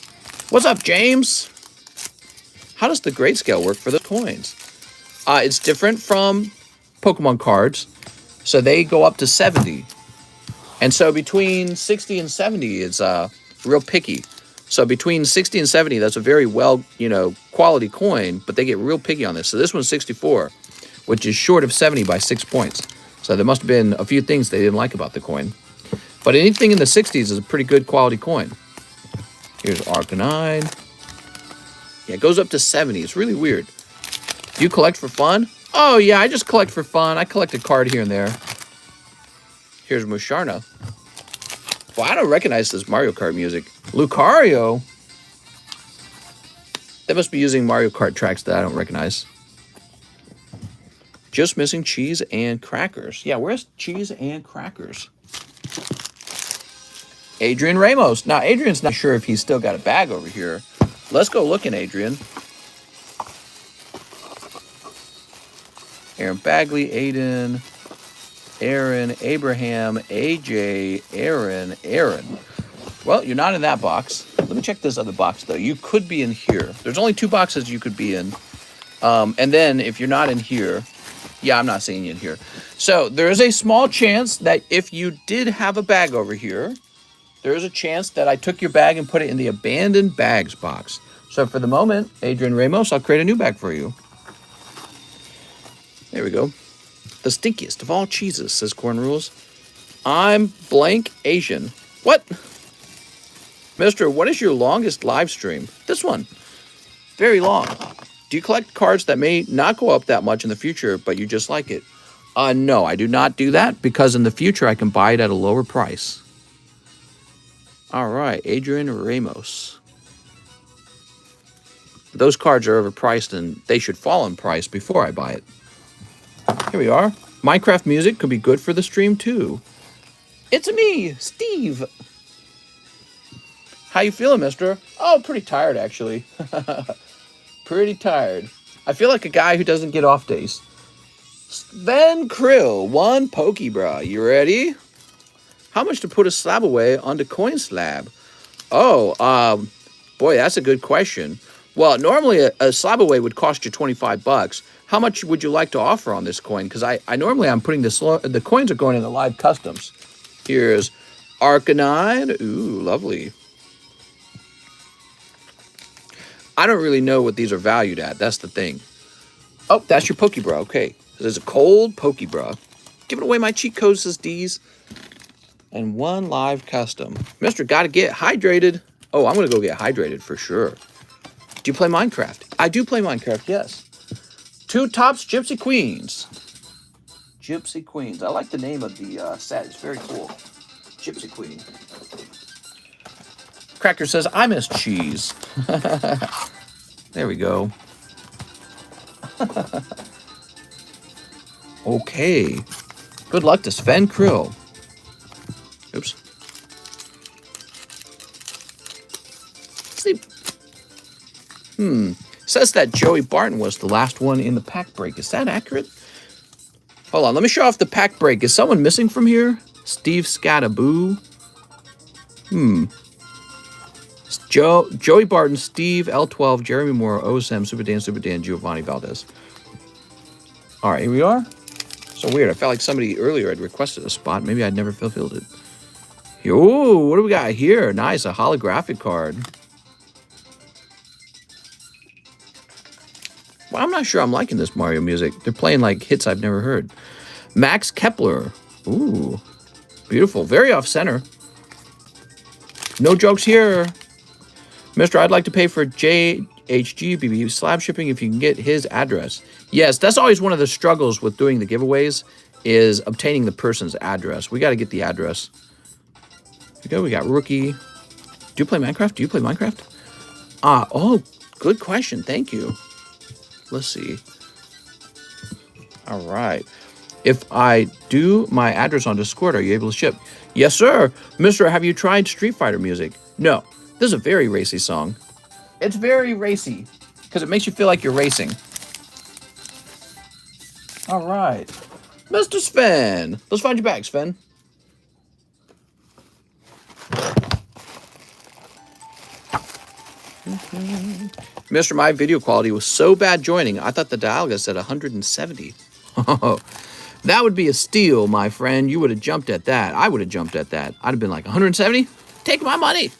What's up, James? How does the grayscale work for the coins? It's different from Pokemon cards. So they go up to 70. And so between 60 and 70, it's real picky. So between 60 and 70, that's a very well, quality coin, but they get real picky on this. So this one's 64, which is short of 70 by 6 points. So there must have been a few things they didn't like about the coin. But anything in the 60s is a pretty good quality coin. Here's Arcanine. Yeah, it goes up to 70. It's really weird. Do you collect for fun? Oh, yeah, I just collect for fun. I collect a card here and there. Here's Musharna. Well, I don't recognize this Mario Kart music. Lucario? They must be using Mario Kart tracks that I don't recognize. Just missing cheese and crackers. Yeah, where's cheese and crackers? Adrian Ramos. Now, Adrian's not sure if he's still got a bag over here. Let's go looking, Adrian. Aaron Bagley, Aiden, Aaron, Abraham, AJ, Aaron. Well, you're not in that box. Let me check this other box, though. You could be in here. There's only 2 boxes you could be in. And then if you're not in here, yeah, I'm not seeing you in here. So there is a small chance that if you did have a bag over here, there is a chance that I took your bag and put it in the abandoned bags box. So for the moment, Adrian Ramos, I'll create a new bag for you. There we go. The stinkiest of all cheeses, says Corn Rules. I'm blank Asian. What? Mister, what is your longest live stream? This one. Very long. Do you collect cards that may not go up that much in the future, but you just like it? No, I do not do that because in the future I can buy it at a lower price. All right, Adrian Ramos. Those cards are overpriced and they should fall in price before I buy it. Here we are. Minecraft music could be good for the stream too. It's me, Steve. How you feeling, mister? Oh, pretty tired, actually. Pretty tired. I feel like a guy who doesn't get off days. Sven Krill, 1 Pokebra. You ready? How much to put a Slabaway onto Coin Slab? Oh, boy, that's a good question. Well, normally a Slabaway would cost you 25 bucks. How much would you like to offer on this coin? Because I normally I'm putting the coins are going in the live customs. Here's Arcanine. Ooh, lovely. I don't really know what these are valued at. That's the thing. Oh, that's your Pokebra. Okay. There's a cold Pokebra. Giving away my cheat codes, says D's. And 1 live custom. Mister, gotta get hydrated. Oh, I'm gonna go get hydrated for sure. Do you play Minecraft? I do play Minecraft, yes. 2 Tops Gypsy Queens. Gypsy Queens. I like the name of the set. It's very cool. Gypsy Queen. Cracker says, I miss cheese. There we go. Okay. Good luck to Sven Krill. Oops. Sleep. Says that Joey Barton was the last one in the pack break. Is that accurate? Hold on. Let me show off the pack break. Is someone missing from here? Steve Scataboo. Joey Barton, Steve, L12, Jeremy Moore, OSM, Super Dan, Giovanni Valdez. All right, here we are. So weird. I felt like somebody earlier had requested a spot. Maybe I'd never fulfilled it. Ooh, what do we got here? Nice, a holographic card. Well, I'm not sure I'm liking this Mario music. They're playing like hits I've never heard. Max Kepler. Ooh, beautiful. Very off-center. No jokes here. Mister, I'd like to pay for JHGBB slab shipping if you can get his address. Yes, that's always one of the struggles with doing the giveaways is obtaining the person's address. We got to get the address. Here we go. We got Rookie. Do you play Minecraft? Do you play Minecraft? Oh, good question. Thank you. Let's see. All right. If I do my address on Discord, are you able to ship? Yes, sir. Mister, have you tried Street Fighter music? No. This is a very racy song. It's very racy because it makes you feel like you're racing. All right. Mr. Sven. Let's find your bag, Sven. Mister, my video quality was so bad joining, I thought the Dialga said 170. Oh, that would be a steal, my friend. You would have jumped at that. I would have jumped at that. I'd have been like, 170? Take my money.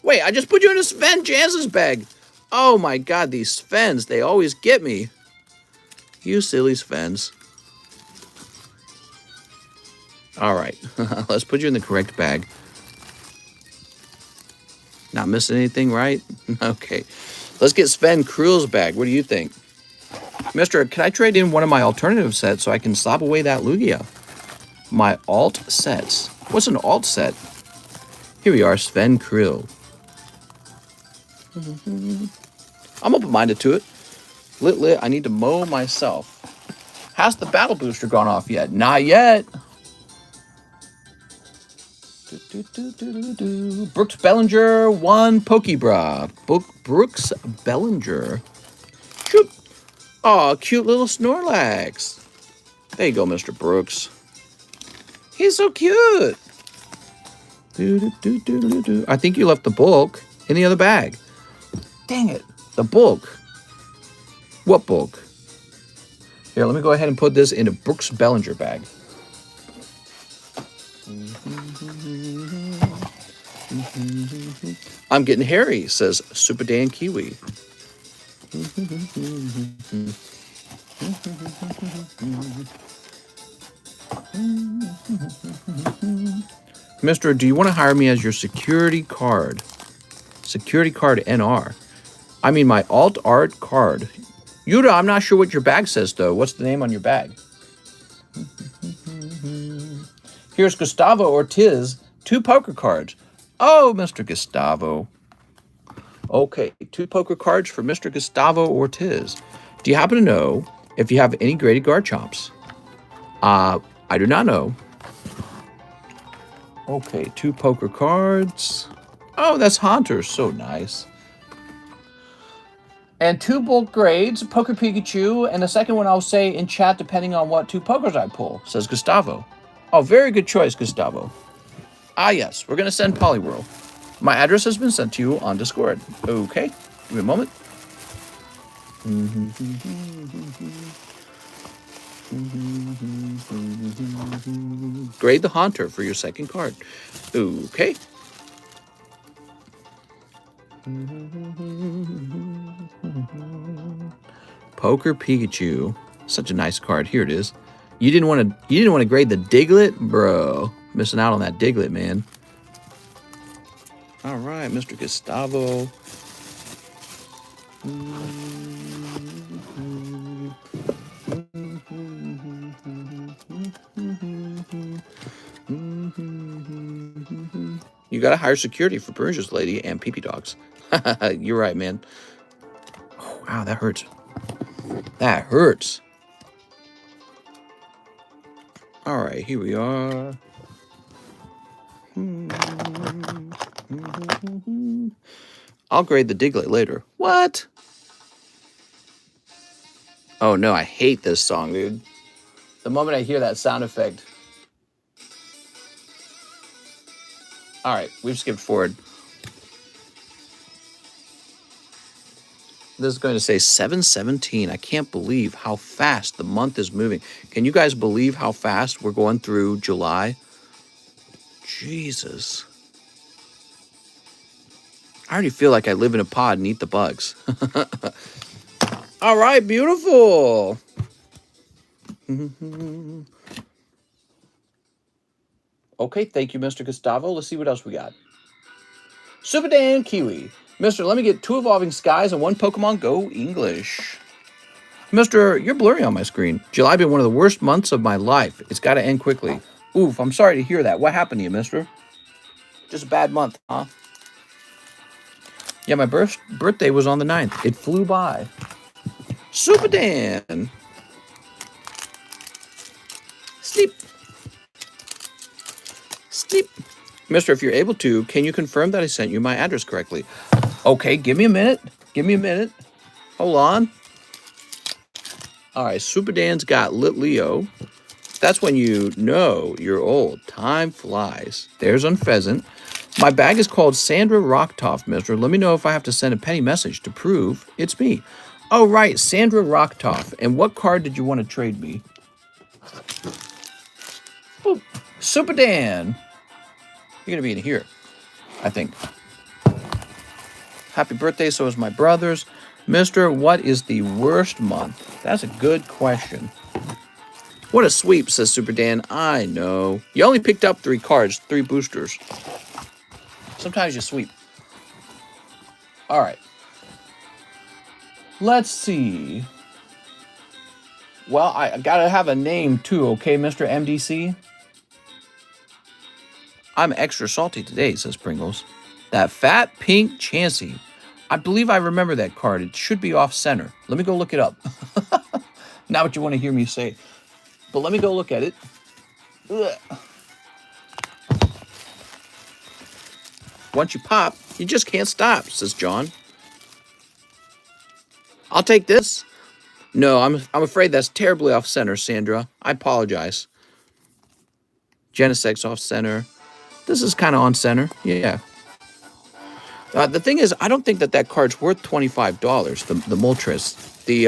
Wait, I just put you in a Sven Jansen's bag. Oh my God, these Svens, they always get me. You silly Svens. All right. Let's put you in the correct bag. Not missing anything, right? Okay. Let's get Sven Krul's bag. What do you think? Mister, can I trade in one of my alternative sets so I can slab away that Lugia? My alt sets. What's an alt set? Here we are, Sven Krill. I'm open-minded to it. Lit, I need to mow myself. Has the battle booster gone off yet? Not yet. Brooks Bellinger, 1 Pokebra. Brooks Bellinger. Shoot. Aw, cute little Snorlax. There you go, Mr. Brooks. He's so cute. I think you left the bulk in the other bag. Dang it. The bulk. What bulk? Here, let me go ahead and put this in a Brooks Bellinger bag. I'm getting hairy, says Super Dan Kiwi. Mister, do you want to hire me as your security card? Security card NR. I mean my alt art card. Yuda, I'm not sure what your bag says though. What's the name on your bag? Here's Gustavo Ortiz, 2 poker cards. Oh, Mr. Gustavo. Okay, 2 poker cards for Mr. Gustavo Ortiz. Do you happen to know if you have any graded Garchomps? I do not know. Okay, 2 poker cards. Oh, that's Hunter. So nice. And 2 bulk grades, Poker Pikachu, and the second one I'll say in chat depending on what 2 pokers I pull, says Gustavo. Oh, very good choice, Gustavo. Ah, yes, we're going to send Poliwhirl. My address has been sent to you on Discord. Okay, give me a moment. Grade the Haunter for your second card. Okay. Poker Pikachu. Such a nice card. Here it is. You didn't want to grade the Diglett? Bro. Missing out on that Diglett, man. All right, Mr. Gustavo. You gotta hire security for Bruises Lady and Pee-Pee Dogs. You're right, man. Oh, wow, that hurts. That hurts. All right, here we are. I'll grade the Diglett later. What? Oh, no, I hate this song, dude. The moment I hear that sound effect. All right, we've skipped forward. This is going to say 7/17. I can't believe how fast the month is moving. Can you guys believe how fast we're going through July? Jesus. I already feel like I live in a pod and eat the bugs. All right, beautiful. Okay, thank you, Mr. Gustavo. Let's see what else we got. Super Dan Kiwi. Mister, let me get 2 Evolving Skies and 1 Pokemon Go English. Mister, you're blurry on my screen. July been one of the worst months of my life. It's got to end quickly. Oof, I'm sorry to hear that. What happened to you, mister? Just a bad month, huh? Yeah, my birthday was on the 9th. It flew by. Super Dan. Sleep. Sleep. Mister, if you're able to, can you confirm that I sent you my address correctly? Okay, give me a minute. Give me a minute. Hold on. All right, Super Dan's got Lit Leo. That's when you know you're old. Time flies. There's Unpheasant. My bag is called Sandra Rocktoff, mister. Let me know if I have to send a penny message to prove it's me. Oh, right, Sandra Rocktoff. And what card did you want to trade me? Boop. Super Dan. You're going to be in here, I think. Happy birthday, so is my brother's. Mister, what is the worst month? That's a good question. What a sweep, says Super Dan. I know. You only picked up 3 cards, 3 boosters. Sometimes you sweep. All right. Let's see. Well, I gotta have a name too, okay, Mr. MDC? I'm extra salty today, says Pringles. That fat pink Chansey. I believe I remember that card. It should be off center. Let me go look it up. Not what you want to hear me say. But let me go look at it. Ugh. Once you pop, you just can't stop, says John. I'll take this. No, I'm afraid that's terribly off center, Sandra. I apologize. Genesec's off center. This is kind of on center. Yeah. The thing is, I don't think that card's worth $25, the Moltres. The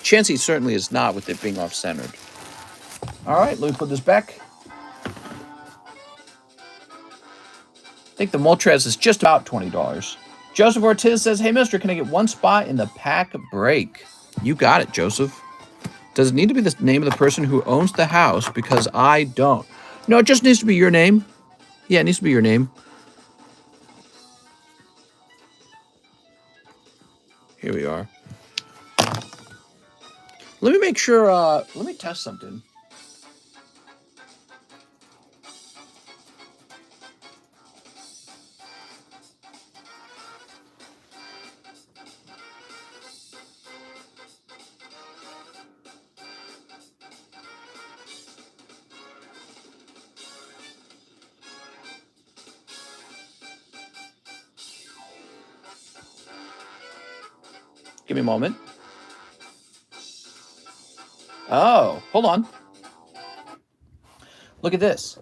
Chansey certainly is not, with it being off-centered. All right, let me put this back. I think the Moltres is just about $20. Joseph Ortiz says, hey, mister, can I get 1 spot in the pack break? You got it, Joseph. Does it need to be the name of the person who owns the house? Because I don't. No, it just needs to be your name. Yeah, it needs to be your name. Here we are. Let me make sure, let me test something. Give me a moment. Oh, hold on. Look at this.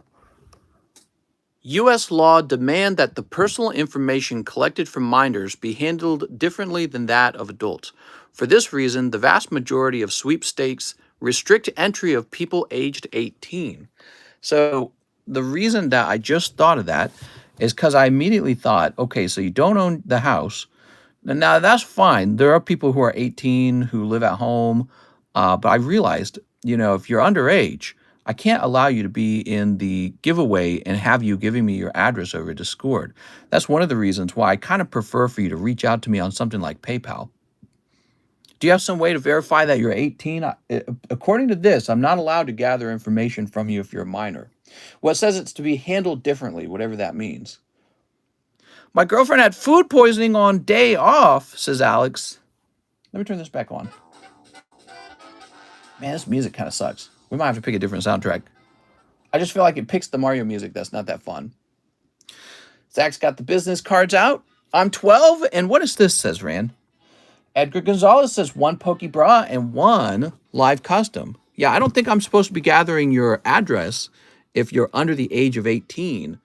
U.S. law demand that the personal information collected from minors be handled differently than that of adults. For this reason, the vast majority of sweepstakes restrict entry of people aged 18. So the reason that I just thought of that is because I immediately thought, okay, so you don't own the house. Now, that's fine. There are people who are 18 who live at home. But I realized, if you're underage, I can't allow you to be in the giveaway and have you giving me your address over Discord. That's one of the reasons why I kind of prefer for you to reach out to me on something like PayPal. Do you have some way to verify that you're 18? According to this, I'm not allowed to gather information from you if you're a minor. Well, it says it's to be handled differently, whatever that means. My girlfriend had food poisoning on day off, says Alex. Let me turn this back on. Man, this music kind of sucks. We might have to pick a different soundtrack. I just feel like it picks the Mario music that's not that fun. Zach's got the business cards out. I'm 12, and what is this, says Rand. Edgar Gonzalez says 1 Pokebra and 1 live custom. Yeah, I don't think I'm supposed to be gathering your address if you're under the age of 18.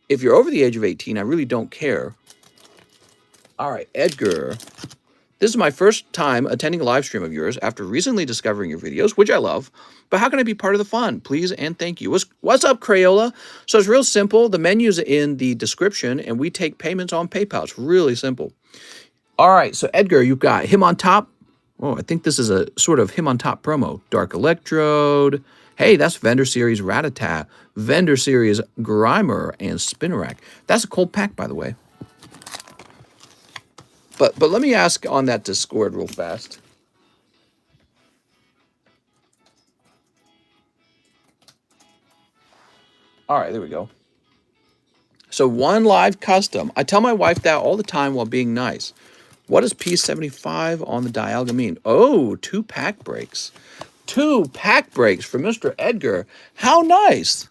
If you're over the age of 18, I really don't care. All right, Edgar. This is my first time attending a live stream of yours after recently discovering your videos, which I love. But how can I be part of the fun? Please and thank you. What's up, Crayola? So it's real simple. The menu's in the description, and we take payments on PayPal. It's really simple. All right, so Edgar, you've got him on top. Oh, I think this is a sort of him on top promo. Dark Electrode. Hey, that's Vendor Series Rattata, Vendor Series Grimer, and Spinnerack. That's a cold pack, by the way. But let me ask on that Discord real fast. All right, there we go. So 1 live custom. I tell my wife that all the time while being nice. What does P75 on the Dialga mean? Oh, 2 pack breaks. 2 pack breaks for Mr. Edgar. How nice.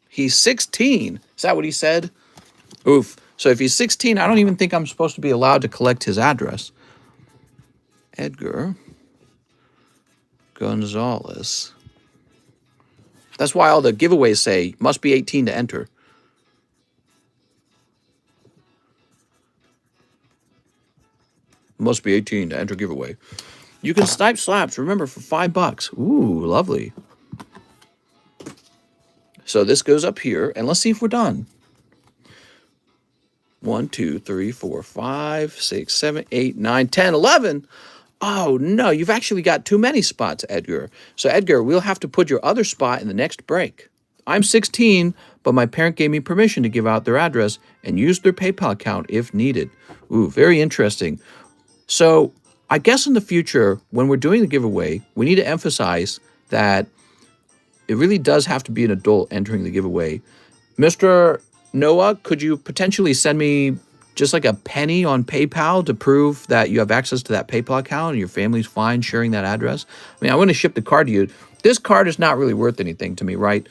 He's 16. Is that what he said? Oof. So if he's 16, I don't even think I'm supposed to be allowed to collect his address. Edgar Gonzalez. That's why all the giveaways say, must be 18 to enter. Must be 18 to enter giveaway. You can snipe slabs, remember, for $5. Ooh, lovely. So this goes up here, and let's see if we're done. 1, 2, 3, 4, 5, 6, 7, 8, 9, 10, 11. Oh, no, you've actually got too many spots, Edgar. So, Edgar, we'll have to put your other spot in the next break. I'm 16, but my parent gave me permission to give out their address and use their PayPal account if needed. Ooh, very interesting. So, I guess in the future, when we're doing the giveaway, we need to emphasize that it really does have to be an adult entering the giveaway. Mr. Noah, could you potentially send me just like a penny on PayPal to prove that you have access to that PayPal account and your family's fine sharing that address? I mean, I want to ship the card to you. This card is not really worth anything to me, right?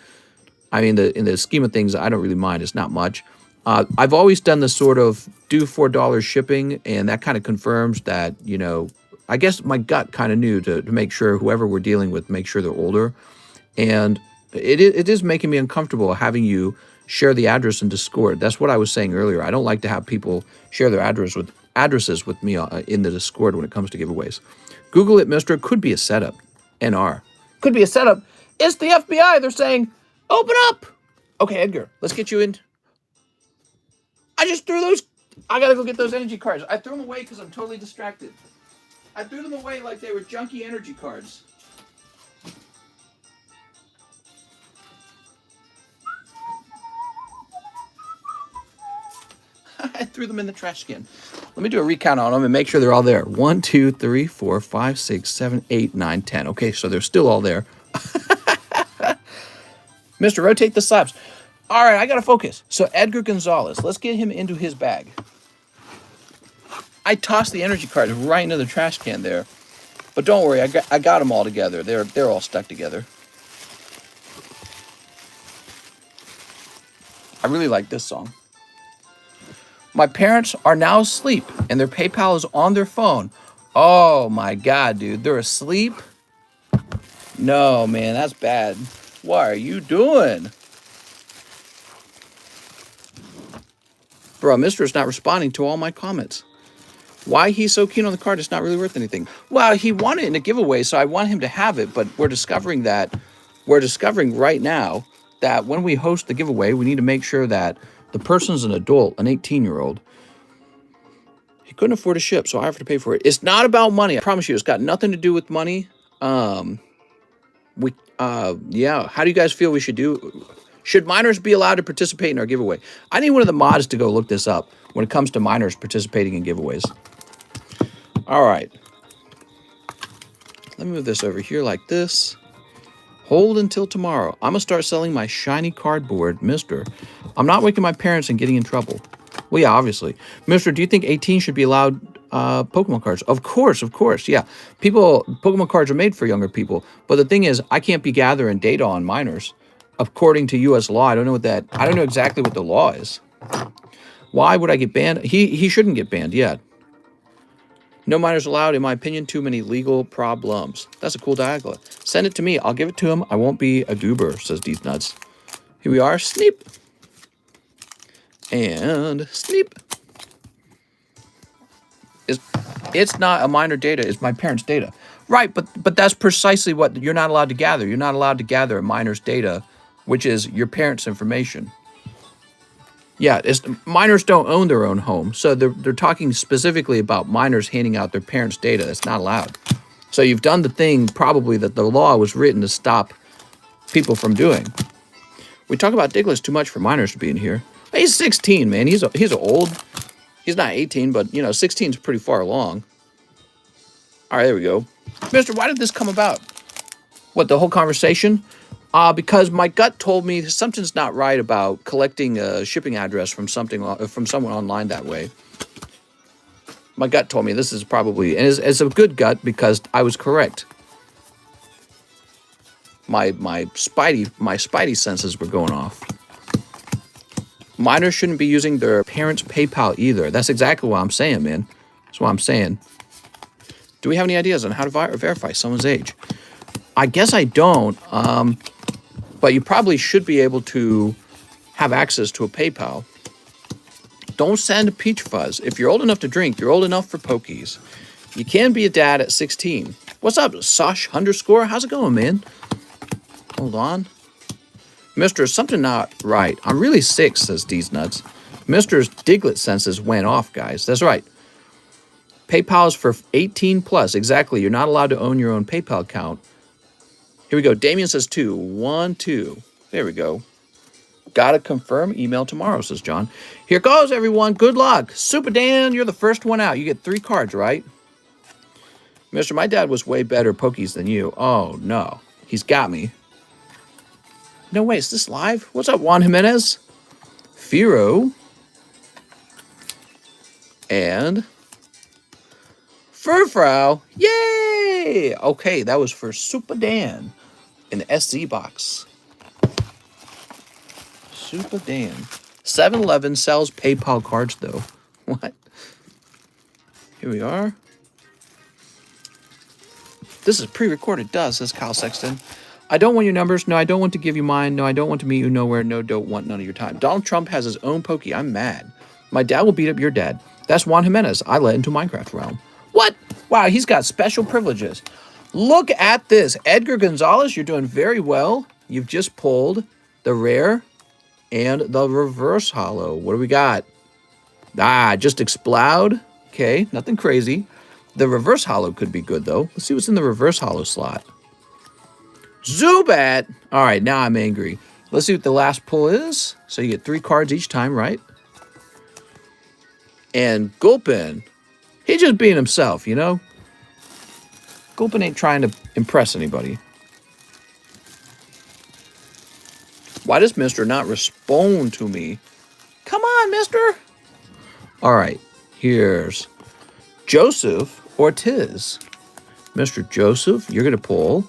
I mean, in the scheme of things, I don't really mind. It's not much. I've always done the sort of do $4 shipping, and that kind of confirms that, you know, I guess my gut kind of knew to make sure whoever we're dealing with, make sure they're older. And it is making me uncomfortable having you share the address in Discord. That's what I was saying earlier. I don't like to have people share their addresses with me in the Discord when it comes to giveaways. Google it, mister. Could be a setup. NR. Could be a setup. It's the FBI. They're saying, open up. Okay, Edgar, let's get you in. I just threw those. I got to go get those energy cards. I threw them away because I'm totally distracted. I threw them away like they were junky energy cards. I threw them in the trash can. Let me do a recount on them and make sure they're all there. 1, 2, 3, 4, 5, 6, 7, 8, 9, 10. Okay, so they're still all there. Mr. Rotate the slabs. All right, I got to focus. So Edgar Gonzalez, let's get him into his bag. I tossed the energy cards right into the trash can there. But don't worry, I got them all together. They're all stuck together. I really like this song. My parents are now asleep, and their PayPal is on their phone. Oh, my God, dude. They're asleep? No, man, that's bad. What are you doing? Bro, Mister is not responding to all my comments. Why he's so keen on the card is not really worth anything. Well, he wanted it in a giveaway, so I want him to have it, but we're discovering right now that when we host the giveaway, we need to make sure that the person's an adult, an 18-year-old. He couldn't afford to ship, so I have to pay for it. It's not about money. I promise you, it's got nothing to do with money. Yeah. How do you guys feel we should do? Should minors be allowed to participate in our giveaway? I need one of the mods to go look this up when it comes to minors participating in giveaways. All right. Let me move this over here like this. Hold until tomorrow. I'm going to start selling my shiny cardboard, mister. I'm not waking my parents and getting in trouble. Well, yeah, obviously. Mister, do you think 18 should be allowed Pokemon cards? Of course, yeah. Pokemon cards are made for younger people. But the thing is, I can't be gathering data on minors. According to U.S. law, I don't know exactly what the law is. Why would I get banned? He shouldn't get banned yet. No minors allowed, in my opinion. Too many legal problems. That's a cool Dialga. Send it to me. I'll give it to him. I won't be a goober, says These Nuts. Here we are. Sneep. And Sneep. It's not a minor data. It's my parents' data. Right, but that's precisely what you're not allowed to gather. You're not allowed to gather a minor's data, which is your parents' information. Yeah, minors don't own their own home, so they're talking specifically about minors handing out their parents' data. That's not allowed. So you've done the thing probably that the law was written to stop people from doing. We talk about Diglett too much for minors to be in here. He's 16, man. He's old. He's not 18, but 16 is pretty far along. All right, there we go. Mister, why did this come about? What, the whole conversation? Because my gut told me something's not right about collecting a shipping address from someone online that way. My gut told me this is probably, and it's a good gut because I was correct. My spidey senses were going off. Minors shouldn't be using their parents' PayPal either. That's exactly what I'm saying, man. That's what I'm saying. Do we have any ideas on how to verify someone's age? I guess I don't. But you probably should be able to have access to a PayPal. Don't send a peach fuzz. If you're old enough to drink, you're old enough for pokies. You can be a dad at 16. What's up, Sosh _? How's it going, man? Hold on. Mister, something not right. I'm really sick, says These Nuts. Mister's Diglett senses went off, guys. That's right. PayPal is for 18 plus. Exactly. You're not allowed to own your own PayPal account. Here we go. Damien says 2. 1, 2. There we go. Gotta confirm. Email tomorrow, says John. Here goes, everyone. Good luck. Super Dan, you're the first one out. You get 3 cards, right? Mister, my dad was way better pokies than you. Oh, no. He's got me. No, wait. Is this live? What's up, Juan Jimenez? Firo. And Furfrau. Yay! Okay, that was for Super Dan in the SZ box. Super Dan. 7-Eleven sells PayPal cards, though. What? Here we are. This is pre-recorded, says Kyle Sexton. I don't want your numbers. No, I don't want to give you mine. No, I don't want to meet you nowhere. No, don't want none of your time. Donald Trump has his own pokey. I'm mad. My dad will beat up your dad. That's Juan Jimenez. I led into Minecraft realm. What? Wow, he's got special privileges. Look at this. Edgar Gonzalez, you're doing very well. You've just pulled the rare and the reverse hollow. What do we got? Just explode. Okay, nothing crazy. The reverse hollow could be good, though. Let's see what's in the reverse hollow slot. Zubat! All right, now I'm angry. Let's see what the last pull is. So you get 3 cards each time, right? And Gulpin, he's just being himself, you know? Gulpin ain't trying to impress anybody. Why does Mister not respond to me? Come on, Mister! All right, here's Joseph Ortiz. Mr. Joseph, you're going to pull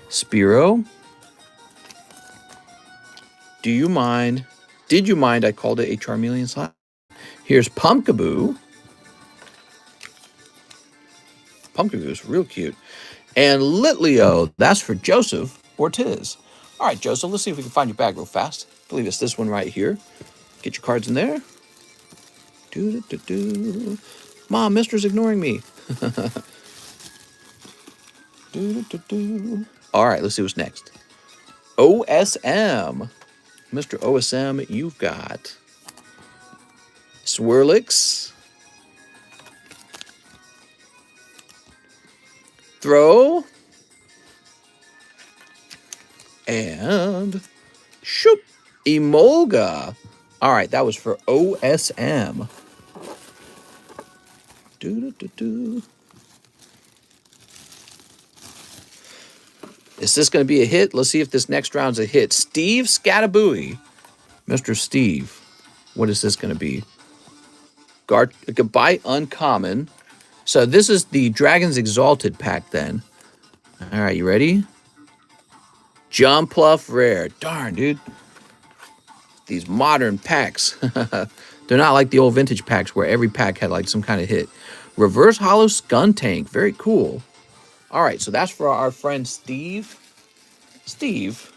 Spiro. Do you mind? Did you mind I called it a Charmeleon slot? Here's Pumpkaboo. Pumpkaboo's real cute. And Litleo, that's for Joseph Ortiz. All right, Joseph, let's see if we can find your bag real fast. I believe it's this one right here. Get your cards in there. Mom, Mister's ignoring me. All right, let's see what's next. OSM. Mr. OSM, you've got Swirlix. Throw. And shoop. Emolga. All right, that was for OSM. Is this going to be a hit? Let's see if this next round's a hit. Steve Scatabooey. Mr. Steve. What is this going to be? Goodbye Uncommon. So this is the Dragon's Exalted pack then. All right, you ready? John Pluff Rare. Darn, dude. These modern packs. They're not like the old vintage packs where every pack had like some kind of hit. Reverse Hollow Skuntank. Very cool. All right, so that's for our friend Steve. Steve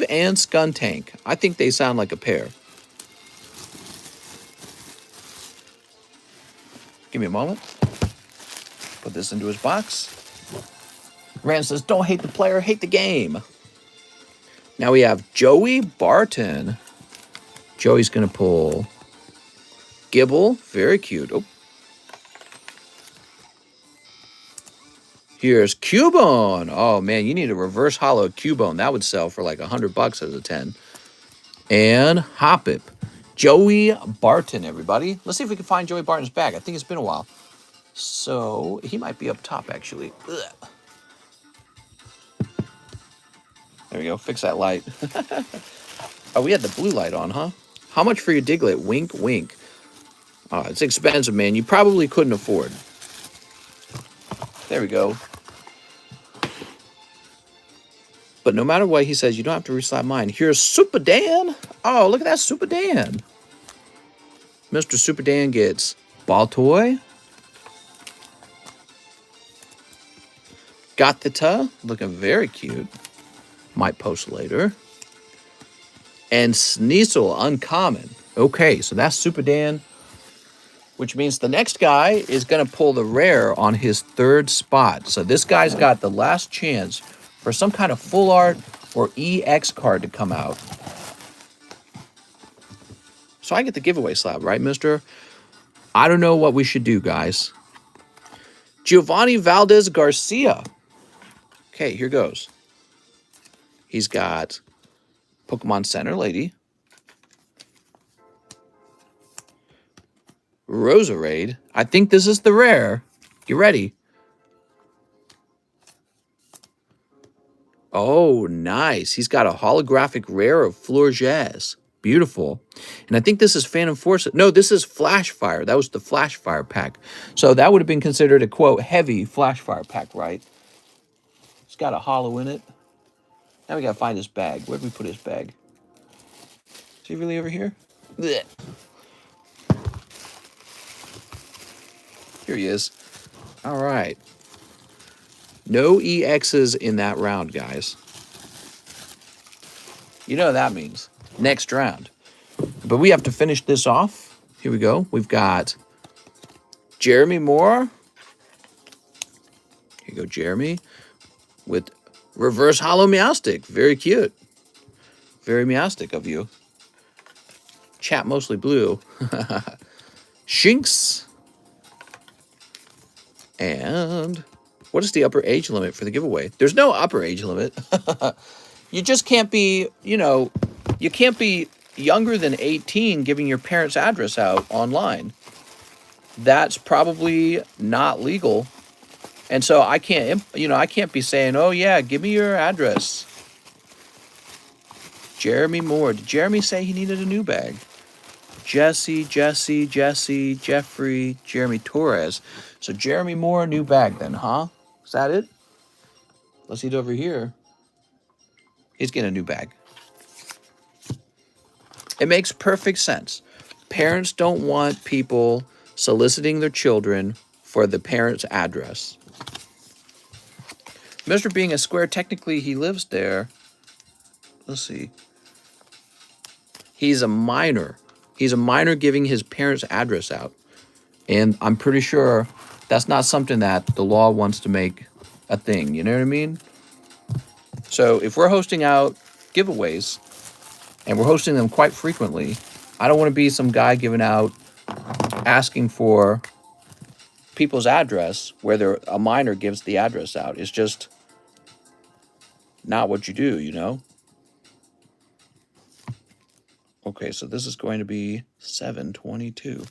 and Skuntank. I think they sound like a pair. Give me a moment. Put this into his box. Rand says, don't hate the player, hate the game. Now we have Joey Barton. Joey's going to pull Gibble. Very cute. Oh. Here's Cubone. Oh, man, you need a reverse hollow Cubone. That would sell for like $100 as a 10. And Hoppip. Joey Barton, everybody. Let's see if we can find Joey Barton's bag. I think it's been a while. So he might be up top, actually. Ugh. There we go. Fix that light. Oh, we had the blue light on, huh? How much for your Diglett? Wink, wink. Oh, it's expensive, man. You probably couldn't afford. There we go. But no matter what he says, you don't have to reslap mine. Here's Super Dan. Oh, look at that Super Dan. Mr. Super Dan gets Baltoy. Gothita. Looking very cute. Might post later. And Sneasel, uncommon. Okay, so that's Super Dan. Which means the next guy is going to pull the rare on his 3rd spot. So this guy's got the last chance for some kind of full art or EX card to come out. So I get the giveaway slab, right, mister? I don't know what we should do, guys. Giovanni Valdez Garcia. Okay, here goes. He's got Pokemon Center Lady, Roserade. I think this is the rare. You ready? Oh, nice. He's got a holographic rare of Florges. Beautiful. And I think this is Phantom Force. No, this is Flash Fire. That was the Flash Fire pack. So that would have been considered a, quote, heavy Flash Fire pack, right? It's got a hollow in it. Now we got to find his bag. Where'd we put his bag? Is he really over here? Blech. Here he is. All right. No EXs in that round, guys. You know what that means. Next round. But we have to finish this off. Here we go. We've got Jeremy Moore. Here you go, Jeremy. With reverse hollow Meowstic. Very cute. Very Meowstic of you. Chat mostly blue. Shinx. And what is the upper age limit for the giveaway? There's no upper age limit. You just can't be, you know, you can't be younger than 18 giving your parents' address out online. That's probably not legal. And so I can't, you know, I can't be saying, oh yeah, give me your address. Jeremy Moore. Did Jeremy say he needed a new bag? Jesse, Jeffrey, Jeremy Torres. So Jeremy Moore, new bag then, huh? Is that it? Let's see it over here. He's getting a new bag. It makes perfect sense. Parents don't want people soliciting their children for the parent's address. Mr. Being a Square, technically he lives there. Let's see. He's a minor. He's a minor giving his parents' address out. And I'm pretty sure that's not something that the law wants to make a thing. You know what I mean? So if we're hosting out giveaways, and we're hosting them quite frequently, I don't want to be some guy giving out, asking for people's address where a minor gives the address out. It's just not what you do, you know? Okay, so this is going to be 722.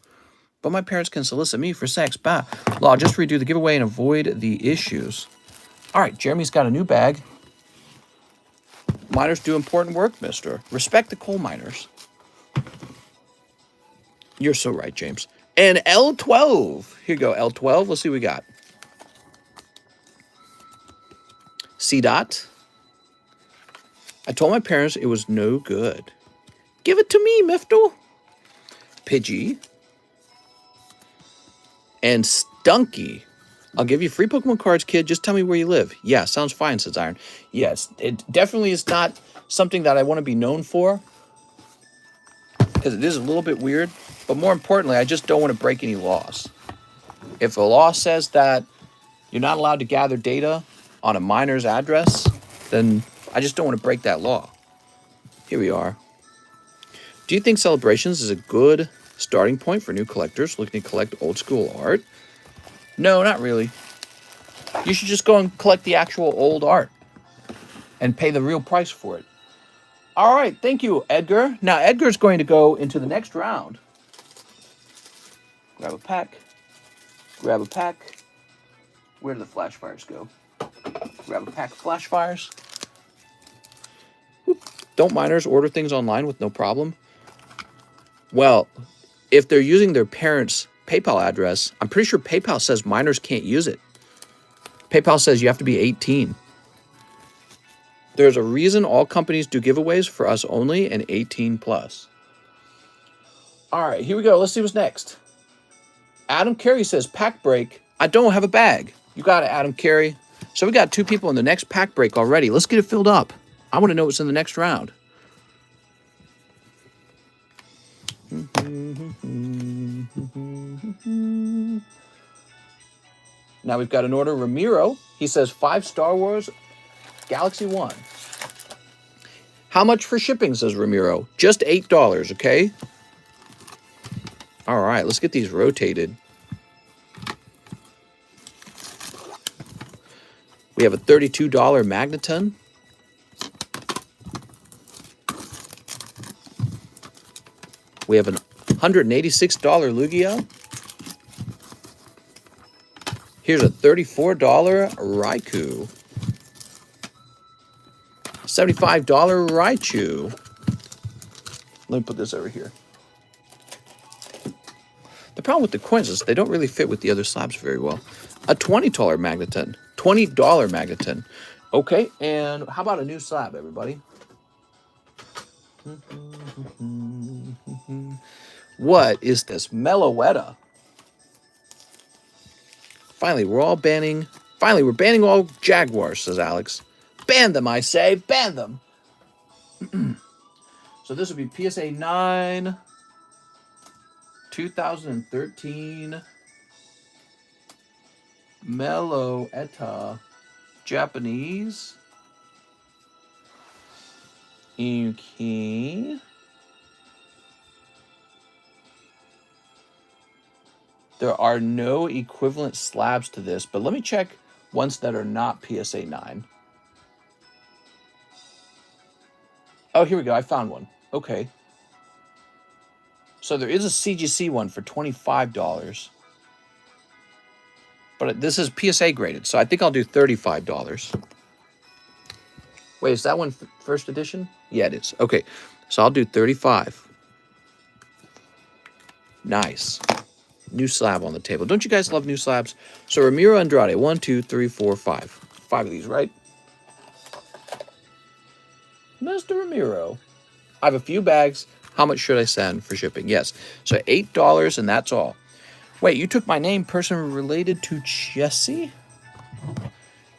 But my parents can solicit me for sex. Bah. Well, I'll just redo the giveaway and avoid the issues. All right, Jeremy's got a new bag. Miners do important work, mister. Respect the coal miners. You're so right, James. And L12. Here you go, L12. Let's see what we got. C-Dot. I told my parents it was no good. Give it to me, Miftle. Pidgey. And Stunky. I'll give you free Pokemon cards, kid. Just tell me where you live. Yeah, sounds fine, says Iron. Yes, it definitely is not something that I want to be known for. Because it is a little bit weird. But more importantly, I just don't want to break any laws. If a law says that you're not allowed to gather data on a minor's address, then I just don't want to break that law. Here we are. Do you think Celebrations is a good starting point for new collectors looking to collect old school art? No, not really. You should just go and collect the actual old art and pay the real price for it. All right, thank you, Edgar. Now, Edgar's going to go into the next round. Grab a pack. Grab a pack. Where do the flash fires go? Grab a pack of flash fires. Whoop. Don't minors order things online with no problem? Well, if they're using their parents' PayPal address, I'm pretty sure PayPal says minors can't use it. PayPal says you have to be 18. There's a reason all companies do giveaways for us only and 18 plus. All right, here we go. Let's see what's next. Adam Carey says, pack break. I don't have a bag. You got it, Adam Carey. So we got 2 people in the next pack break already. Let's get it filled up. I want to know what's in the next round. Now we've got an order. Ramiro, he says 5 Star Wars Galaxy 1. How much for shipping, says Ramiro? Just $8, okay? All right, let's get these rotated. We have a $32 Magneton. We have an $186 Lugia. Here's a $34 Raikou. $75 Raichu. Let me put this over here. The problem with the coins is they don't really fit with the other slabs very well. A $20 Magneton. $20 Magneton. Okay, and how about a new slab, everybody? What is this? Meloetta. Finally, we're banning all Jaguars, says Alex. Ban them, I say. Ban them. So this would be PSA 9, 2013, Meloetta, Japanese. Okay. There are no equivalent slabs to this, but let me check ones that are not PSA 9. Oh, here we go. I found one. Okay. So there is a CGC one for $25. But this is PSA graded, so I think I'll do $35. Wait, is that one first edition? Yeah, it is. Okay, so I'll do $35. Nice. New slab on the table. Don't you guys love new slabs? So Ramiro Andrade, 1, 2, 3, 4, 5. 5 of these, right? Mr. Ramiro. I have a few bags. How much should I send for shipping? Yes. So $8 and that's all. Wait, you took my name, person related to Jesse?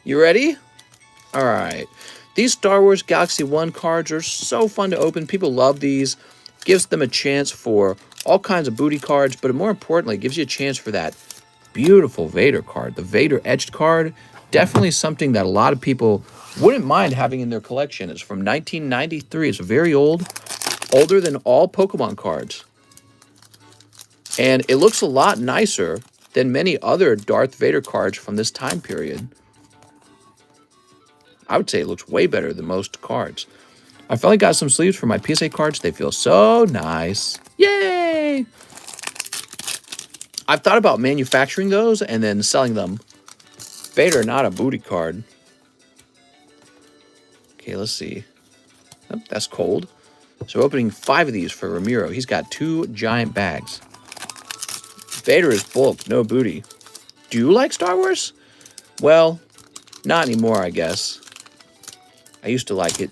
You ready? All right. These Star Wars Galaxy 1 cards are so fun to open. People love these. Gives them a chance for all kinds of booty cards, but more importantly, it gives you a chance for that beautiful Vader card. The Vader Edged card, definitely something that a lot of people wouldn't mind having in their collection. It's from 1993. It's very old, older than all Pokemon cards. And it looks a lot nicer than many other Darth Vader cards from this time period. I would say it looks way better than most cards. I finally got some sleeves for my PSA cards. They feel so nice. Yay! I've thought about manufacturing those and then selling them. Vader, not a booty card. Okay, let's see. Oh, that's cold. So opening 5 of these for Ramiro. He's got 2 giant bags. Vader is bulk, no booty. Do you like Star Wars? Well, not anymore, I guess. I used to like it.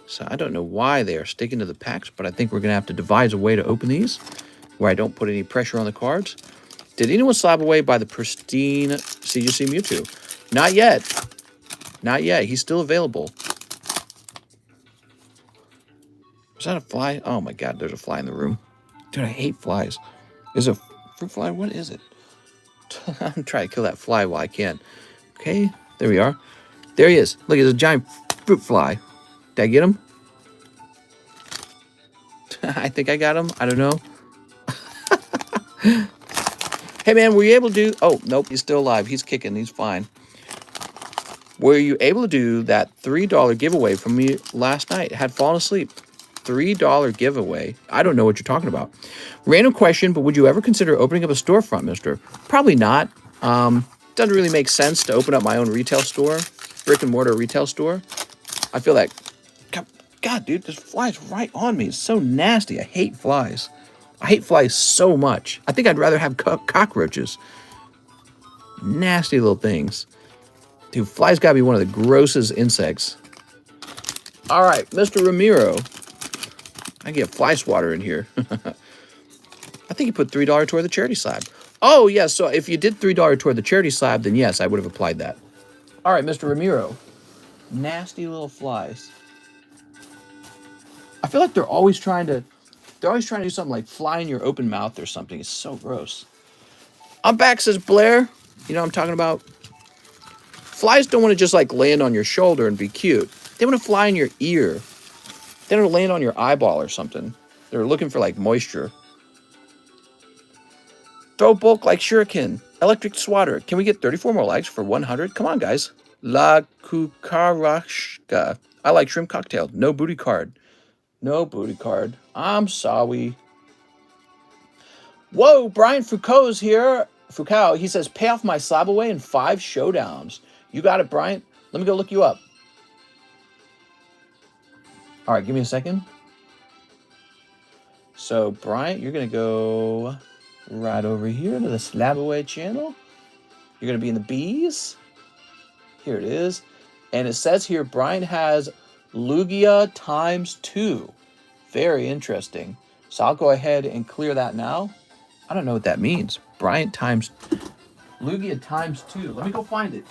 So I don't know why they are sticking to the packs, but I think we're going to have to devise a way to open these where I don't put any pressure on the cards. Did anyone Slab-Away by the pristine CGC Mewtwo? Not yet. Not yet. He's still available. Is that a fly? Oh my God, there's a fly in the room. Dude, I hate flies. Is it a fruit fly? What is it? I'm trying to kill that fly while I can. Okay, there we are. There he is. Look, it's a giant fruit fly. Did I get him? I think I got him. I don't know. Hey, man, were you able to do... Oh, nope, he's still alive. He's kicking. He's fine. Were you able to do that $3 giveaway from me last night? Had fallen asleep. $3 giveaway. I don't know what you're talking about. Random question, but would you ever consider opening up a storefront, mister? Probably not. Doesn't really make sense to open up my own retail store, brick and mortar retail store. I feel like... God, dude, this fly's right on me. It's so nasty. I hate flies. I hate flies so much. I think I'd rather have cockroaches. Nasty little things. Dude, flies gotta be one of the grossest insects. All right, Mr. Ramiro. I get fly swatter in here. I think you put $3 toward the charity slab. Oh, yeah, so if you did $3 toward the charity slab, then yes, I would have applied that. All right, Mr. Ramiro. Nasty little flies. I feel like they're always trying to do something like fly in your open mouth or something. It's so gross. I'm back, says Blair. You know what I'm talking about? Flies don't want to just like land on your shoulder and be cute. They want to fly in your ear. They don't land on your eyeball or something. They're looking for like moisture. Throw bulk like shuriken. Electric Swatter. Can we get 34 more likes for 100? Come on, guys. La Kukarashka. I like shrimp cocktail. No booty card. No booty card. I'm sorry. Whoa, Brian Foucault's here. Foucault, he says, pay off my Slabaway in 5 showdowns. You got it, Brian. Let me go look you up. All right, give me a second. So, Brian, you're going to go right over here to the Slabaway channel. You're going to be in the bees. Here it is. And it says here, Brian has Lugia ×2. Very interesting. So I'll go ahead and clear that now. I don't know what that means. Brian times Lugia ×2. Let me go find it.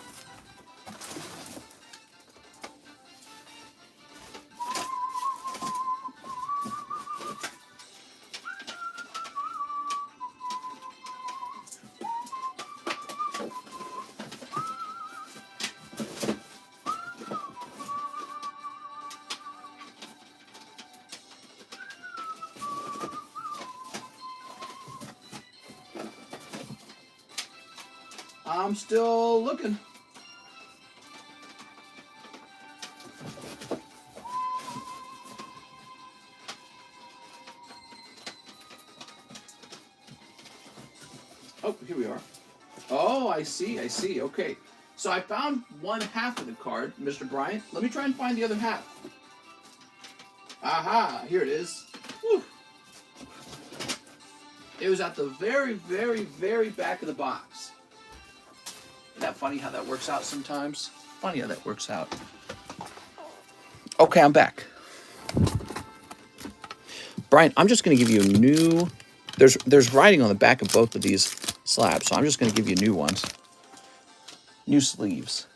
I'm still looking. Oh, here we are. Oh, I see. Okay. So I found one half of the card, Mr. Bryant. Let me try and find the other half. Aha, here it is. Whew. It was at the very, very, very back of the box. Isn't that funny how that works out sometimes? Funny how that works out. Okay, I'm back. Brian, I'm just going to give you a new... There's writing on the back of both of these slabs, so I'm just going to give you new ones. New sleeves.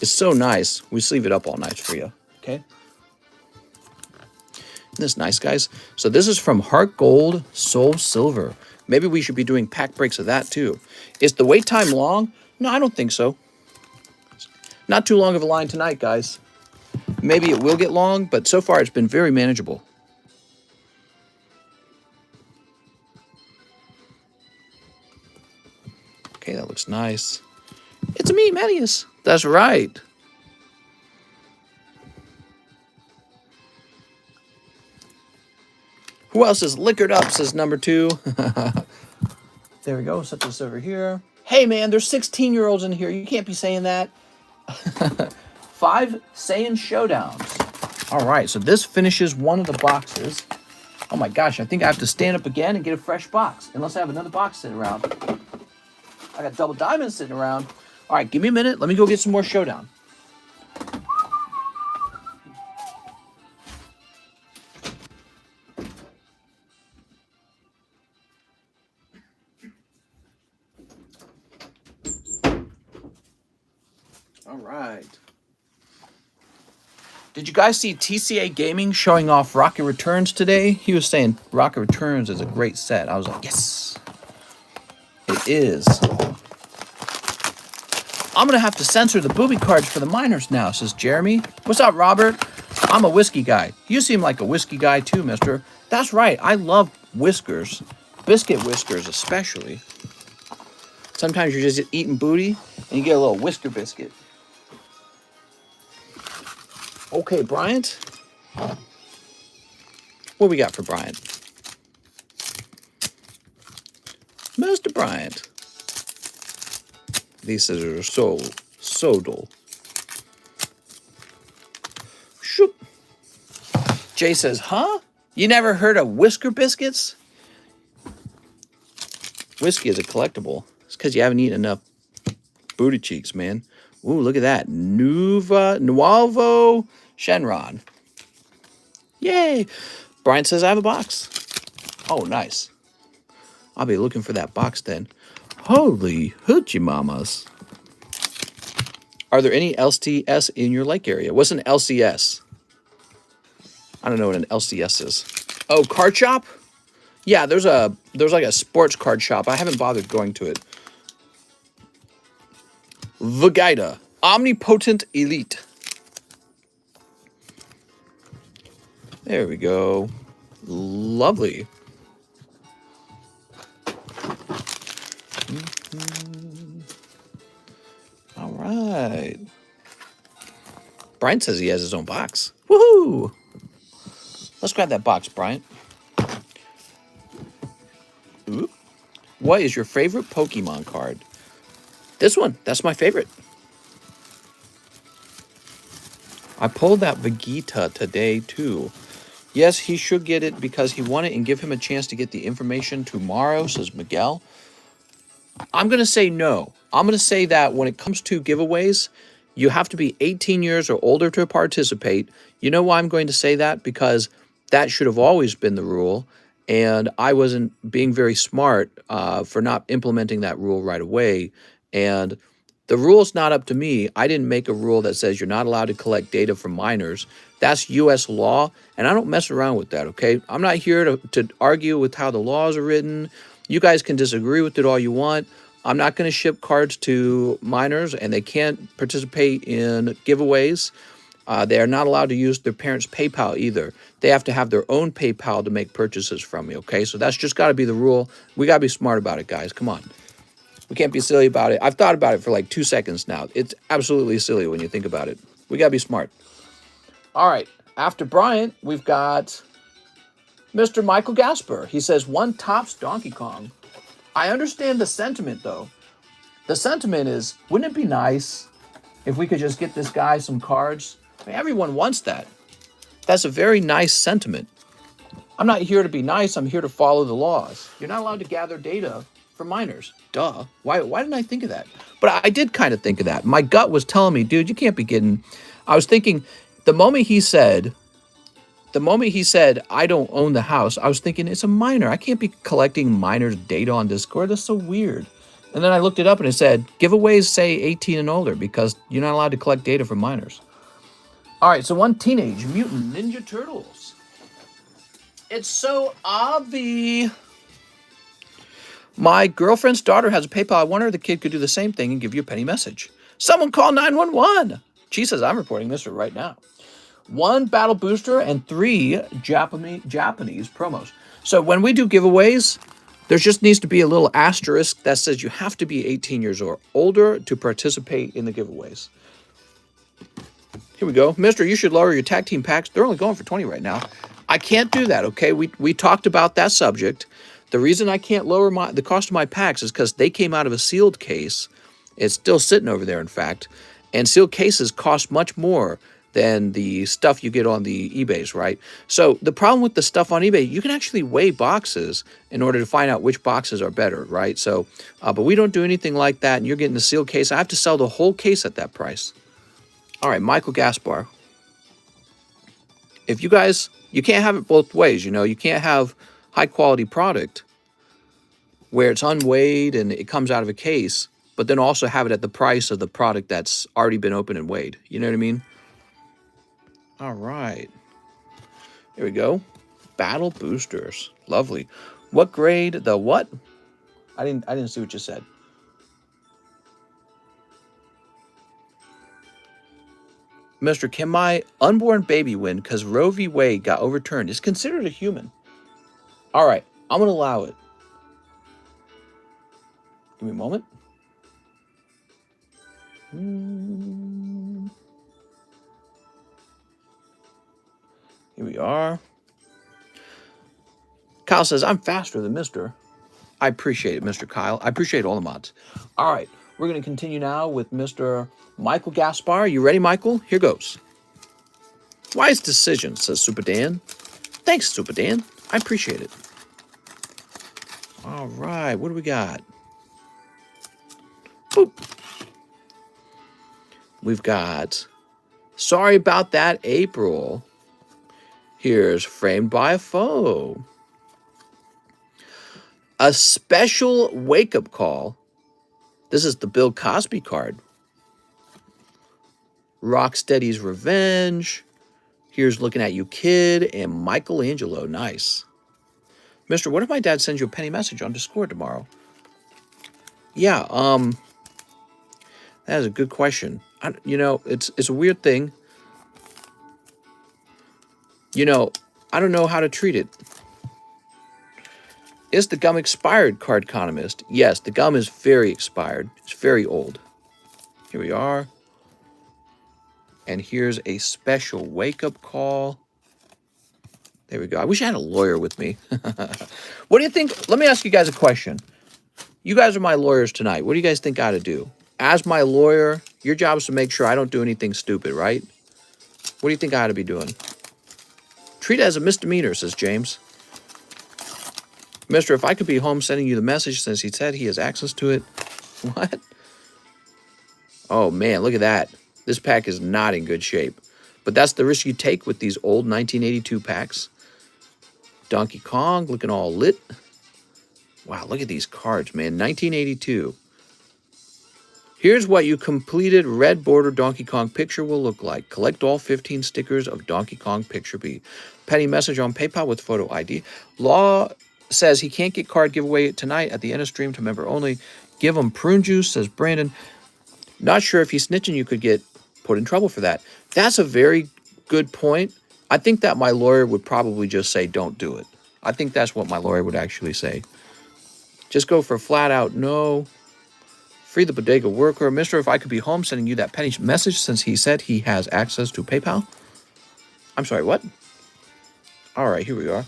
It's so nice. We sleeve it up all nice for you, okay? Isn't this nice, guys? So this is from Heart Gold, Soul Silver. Maybe we should be doing pack breaks of that, too. Is the wait time long? No, I don't think so. Not too long of a line tonight, guys. Maybe it will get long, but so far it's been very manageable. Okay, that looks nice. It's me, Medius. That's right. Who else is liquored up, says number 2. There we go. Set this over here. Hey, man, there's 16-year-olds in here. You can't be saying that. 5 Saiyan Showdowns. All right, so this finishes one of the boxes. Oh, my gosh, I think I have to stand up again and get a fresh box, unless I have another box sitting around. I got double diamonds sitting around. All right, give me a minute. Let me go get some more Showdown. All right. Did you guys see TCA Gaming showing off Rocket Returns today? He was saying Rocket Returns is a great set. I was like, yes, it is. I'm going to have to censor the booby cards for the minors now, says Jeremy. What's up, Robert? I'm a whiskey guy. You seem like a whiskey guy too, mister. That's right. I love whiskers. Biscuit whiskers especially. Sometimes you're just eating booty and you get a little whisker biscuit. Okay, Bryant. What we got for Bryant? Mr. Bryant. These scissors are so dull. Shoop. Jay says, huh? You never heard of whisker biscuits? Whiskey is a collectible. It's because you haven't eaten enough booty cheeks, man. Ooh, look at that. Nuovo Shenron. Yay. Brian says I have a box. Oh, nice. I'll be looking for that box then. Holy hoochie mamas. Are there any LCS in your lake area? What's an LCS? I don't know what an LCS is. Oh, card shop? Yeah, there's like a sports card shop. I haven't bothered going to it. Vegeta. Omnipotent Elite. There we go. Lovely. All right. Brian says he has his own box. Woohoo! Let's grab that box, Brian. Ooh. What is your favorite Pokemon card? This one. That's my favorite. I pulled that Vegeta today, too. Yes, he should get it because he won it and give him a chance to get the information tomorrow, says Miguel. I'm going to say no. I'm going to say that when it comes to giveaways, you have to be 18 years or older to participate. You know why I'm going to say that? Because that should have always been the rule, and I wasn't being very smart for not implementing that rule right away. And the rule's not up to me. I didn't make a rule that says you're not allowed to collect data from minors. That's U.S. law, and I don't mess around with that, okay? I'm not here to argue with how the laws are written. You guys can disagree with it all you want. I'm not going to ship cards to minors, and they can't participate in giveaways. They are not allowed to use their parents' PayPal either. They have to have their own PayPal to make purchases from me, okay? So that's just got to be the rule. We got to be smart about it, guys. Come on. We can't be silly about it. I've thought about it for like 2 seconds now. It's absolutely silly when you think about it. We got to be smart. All right. After Bryant, we've got Mr. Michael Gasper. He says, one tops Donkey Kong. I understand the sentiment, though. The sentiment is, wouldn't it be nice if we could just get this guy some cards? I mean, everyone wants that. That's a very nice sentiment. I'm not here to be nice. I'm here to follow the laws. You're not allowed to gather data for minors. Duh. Why didn't I think of that? But I did kind of think of that. My gut was telling me, dude, you can't be getting... I was thinking, the moment he said, I don't own the house, I was thinking, it's a minor. I can't be collecting minors' data on Discord. That's so weird. And then I looked it up and it said, giveaways say 18 and older because you're not allowed to collect data from minors. All right, so one Teenage Mutant Ninja Turtles. It's so obvious. My girlfriend's daughter has a PayPal. I wonder if the kid could do the same thing and give you a penny message. Someone call 911. She says, I'm reporting this right now. 1 battle booster and 3 Japanese promos. So when we do giveaways, there just needs to be a little asterisk that says you have to be 18 years or older to participate in the giveaways. Here we go. Mister, you should lower your tag team packs. They're only going for 20 right now. I can't do that, okay? We talked about that subject. The reason I can't lower the cost of my packs is because they came out of a sealed case. It's still sitting over there, in fact. And sealed cases cost much more than the stuff you get on the eBays, right? So the problem with the stuff on eBay, you can actually weigh boxes in order to find out which boxes are better, right? So, but we don't do anything like that, and you're getting the sealed case. I have to sell the whole case at that price. All right, Michael Gaspar. If you guys, you can't have it both ways, you know. You can't have high-quality product where it's unweighed and it comes out of a case, but then also have it at the price of the product that's already been opened and weighed. You know what I mean? All right. Here we go. Battle boosters. Lovely. What grade? The what? I didn't see what you said. Mister, can my unborn baby win because Roe v. Wade got overturned? Is considered a human. All right. I'm going to allow it. Give me a moment. Here we are. Kyle says, I'm faster than Mr. I appreciate it, Mr. Kyle. I appreciate all the mods. All right. We're going to continue now with Mr. Michael Gaspar. You ready, Michael? Here goes. Wise decision, says Super Dan. Thanks, Super Dan. I appreciate it. All right. What do we got? Boop. We've got Sorry About That, April. Here's Framed by a Foe. A special wake-up call. This is the Bill Cosby card. Rocksteady's Revenge. Here's Looking at You, Kid. And Michelangelo. Nice. Mister, what if my dad sends you a penny message on Discord tomorrow? Yeah, that is a good question. You know, it's a weird thing. You know, I don't know how to treat it. Is the gum expired, Cardconomist? Yes, the gum is very expired. It's very old. Here we are. And here's a special wake-up call. There we go. I wish I had a lawyer with me. What do you think? Let me ask you guys a question. You guys are my lawyers tonight. What do you guys think I ought to do? As my lawyer, your job is to make sure I don't do anything stupid, right? What do you think I ought to be doing? Treat it as a misdemeanor, says James. Mister, if I could be home sending you the message since he said he has access to it. What? Oh, man, look at that. This pack is not in good shape. But that's the risk you take with these old 1982 packs. Donkey Kong looking all lit. Wow, look at these cards, man. 1982. Here's what your completed red border Donkey Kong picture will look like. Collect all 15 stickers of Donkey Kong Picture B. Penny message on PayPal with photo ID. Law says he can't get card giveaway tonight at the end of stream to member only. Give him prune juice, says Brandon. Not sure if he's snitching, you could get put in trouble for that. That's a very good point. I think that my lawyer would probably just say, don't do it. I think that's what my lawyer would actually say. Just go for flat out no. Free the bodega worker. Mister, if I could be home sending you that penny message since he said he has access to PayPal. I'm sorry, what? All right, here we are.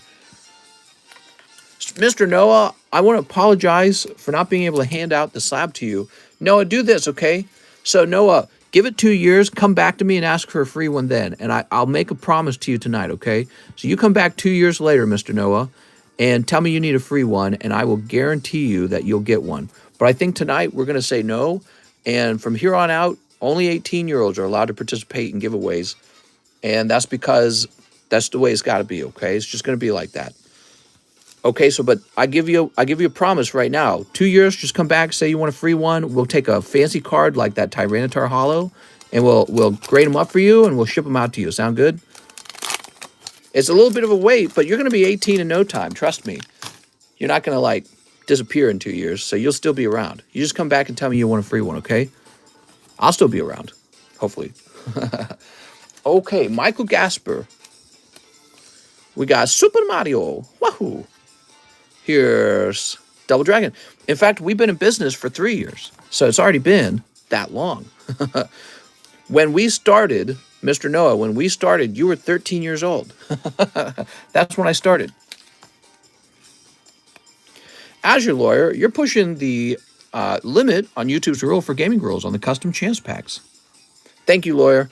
Mr. Noah, I want to apologize for not being able to hand out the slab to you. Noah, do this, okay? So, Noah, give it 2 years, come back to me and ask for a free one then. And I'll make a promise to you tonight, okay? So you come back 2 years later, Mr. Noah, and tell me you need a free one, and I will guarantee you that you'll get one. But I think tonight we're going to say no, and from here on out, only 18-year-olds are allowed to participate in giveaways, and that's because that's the way it's got to be, okay? It's just going to be like that. Okay, so but I give you a promise right now. 2 years, just come back, say you want a free one. We'll take a fancy card like that Tyranitar Hollow, and we'll grade them up for you, and we'll ship them out to you. Sound good? It's a little bit of a wait, but you're going to be 18 in no time. Trust me. You're not going to, like, disappear in 2 years, so you'll still be around. You just come back and tell me you want a free one, okay? I'll still be around, hopefully. Okay, Michael Gasper. We got Super Mario. Wahoo! Here's Double Dragon. In fact, we've been in business for 3 years, so it's already been that long. When we started, Mr. Noah, when we started, you were 13 years old. That's when I started. As your lawyer, you're pushing the limit on YouTube's rule for gaming rules on the custom chance packs. Thank you, lawyer.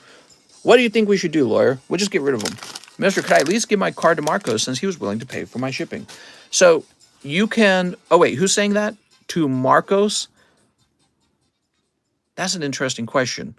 What do you think we should do, lawyer? We'll just get rid of them. Mister, could I at least give my card to Marcos since he was willing to pay for my shipping? So you can... Oh, wait, who's saying that? To Marcos? That's an interesting question.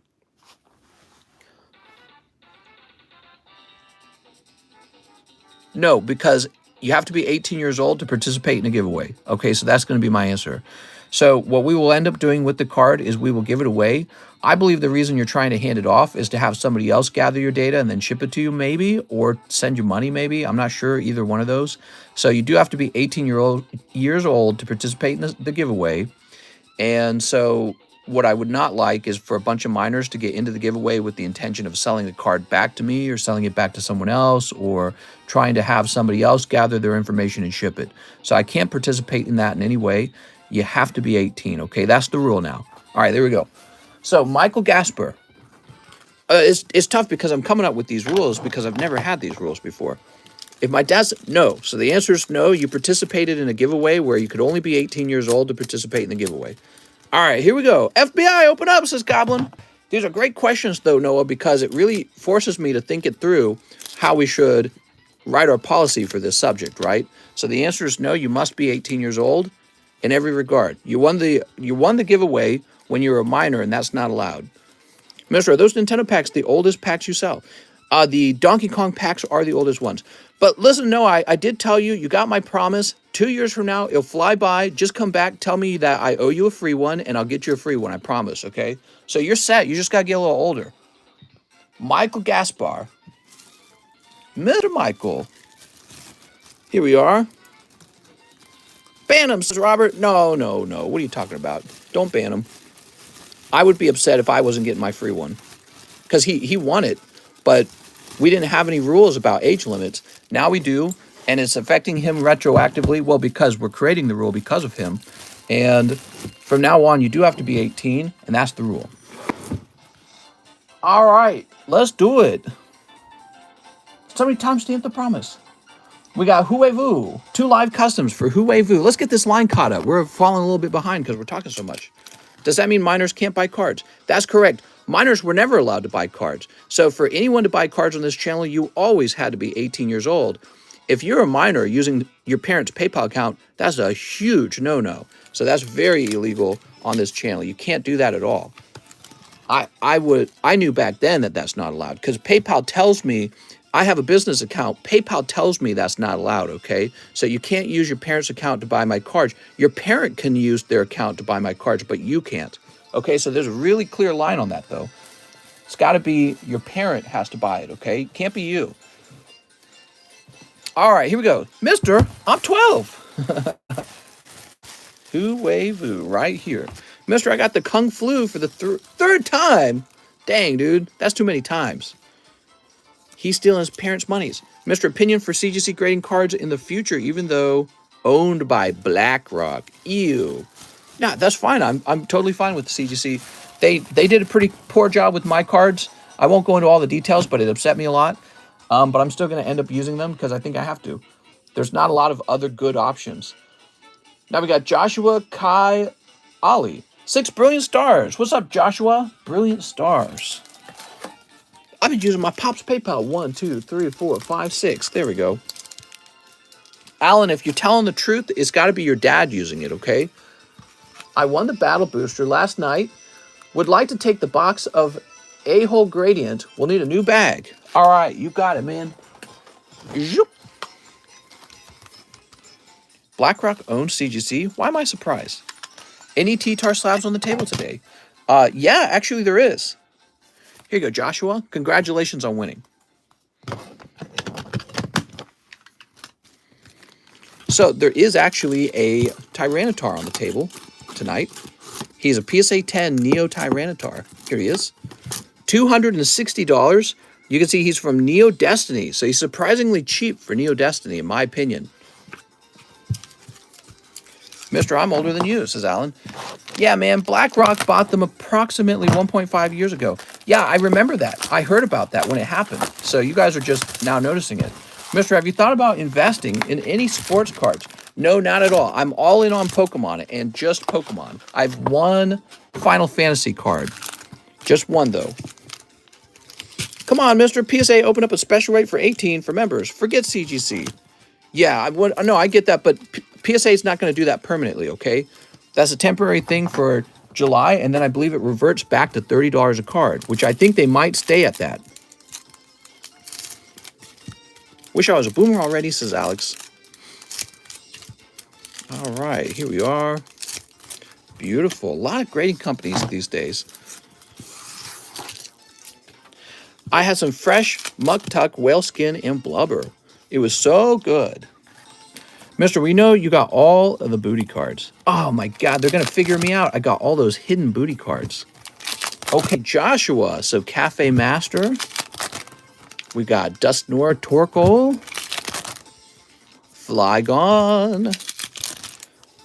No, because you have to be 18 years old to participate in a giveaway. Okay, so that's going to be my answer. So what we will end up doing with the card is we will give it away. I believe the reason you're trying to hand it off is to have somebody else gather your data and then ship it to you maybe, or send you money maybe. I'm not sure, either one of those. So you do have to be 18 years old to participate in the giveaway. And so what I would not like is for a bunch of minors to get into the giveaway with the intention of selling the card back to me or selling it back to someone else or trying to have somebody else gather their information and ship it. So I can't participate in that in any way. You have to be 18, okay? That's the rule now. All right, there we go. So Michael Gasper. It's tough because I'm coming up with these rules because I've never had these rules before. If my dad's... No. So the answer is no. You participated in a giveaway where you could only be 18 years old to participate in the giveaway. All right, here we go. FBI, open up, says Goblin. These are great questions, though, Noah, because it really forces me to think it through how we should write our policy for this subject, right? So the answer is no, you must be 18 years old in every regard. You won the giveaway when you were a minor, and that's not allowed. Mister, are those Nintendo packs the oldest packs you sell? The Donkey Kong packs are the oldest ones. But listen, no, I did tell you, you got my promise. 2 years from now, it'll fly by. Just come back, tell me that I owe you a free one, and I'll get you a free one, I promise, okay? So you're set. You just got to get a little older. Michael Gaspar. Mr. Michael. Here we are. Ban him, says Robert. No. What are you talking about? Don't ban him. I would be upset if I wasn't getting my free one. Because he won it, but we didn't have any rules about age limits. Now we do. and it's affecting him retroactively. Well, because we're creating the rule because of him. And from now on, you do have to be 18, and that's the rule. All right, let's do it. Somebody timestamp the promise. We got Huevu, 2 live customs for Huevu. Let's get this line caught up. We're falling a little bit behind because we're talking so much. Does that mean minors can't buy cards? That's correct. Minors were never allowed to buy cards. So for anyone to buy cards on this channel, you always had to be 18 years old. If you're a minor using your parents' PayPal account, that's a huge no-no. So that's very illegal on this channel. You can't do that at all. I knew back then that that's not allowed because PayPal tells me, I have a business account. PayPal tells me that's not allowed, okay? So you can't use your parent's account to buy my cards. Your parent can use their account to buy my cards, but you can't. Okay, so there's a really clear line on that, though. It's got to be your parent has to buy it, okay? Can't be you. All right, here we go. Mister, I'm 12. Huevu, right here. Mister, I got the Kung Flu for the third time. Dang, dude, that's too many times. He's stealing his parents' monies. Mr. Opinion for CGC grading cards in the future, even though owned by BlackRock. Ew. Nah, that's fine. I'm totally fine with the CGC. They did a pretty poor job with my cards. I won't go into all the details, but it upset me a lot. But I'm still going to end up using them because I think I have to. There's not a lot of other good options. Now we got Joshua Kai Ali. 6 brilliant stars. What's up, Joshua? Brilliant stars. I've been using my Pop's PayPal. 1, 2, 3, 4, 5, 6. There we go. Alan, if you're telling the truth, it's got to be your dad using it, okay? I won the Battle Booster last night. Would like to take the box of A-Hole Gradient. We'll need a new bag. All right, you got it, man. Zoop. BlackRock owns CGC. Why am I surprised? Any T-Tar slabs on the table today? Yeah, actually there is. Here you go, Joshua. Congratulations on winning. So there is actually a Tyranitar on the table tonight. He's a PSA 10 Neo Tyranitar. Here he is. $260. You can see he's from Neo Destiny. So he's surprisingly cheap for Neo Destiny, in my opinion. Mister, I'm older than you, says Alan. Yeah, man, BlackRock bought them approximately 1.5 years ago. Yeah, I remember that. I heard about that when it happened. So you guys are just now noticing it. Mister, have you thought about investing in any sports cards? No, not at all. I'm all in on Pokemon and just Pokemon. I've one Final Fantasy card. Just one, though. Come on, Mister. PSA opened up a special rate for 18 for members. Forget CGC. Yeah, I get that, but PSA is not going to do that permanently, okay? That's a temporary thing for July, and then I believe it reverts back to $30 a card, which I think they might stay at that. Wish I was a boomer already, says Alex. All right, here we are. Beautiful. A lot of grading companies these days. I had some fresh Muck Tuck, whale skin, and blubber. It was so good. Mister, we know you got all of the booty cards. Oh my God, they're going to figure me out. I got all those hidden booty cards. Okay, Joshua. So Cafe Master. We got Dustnor Torkoal, Flygon,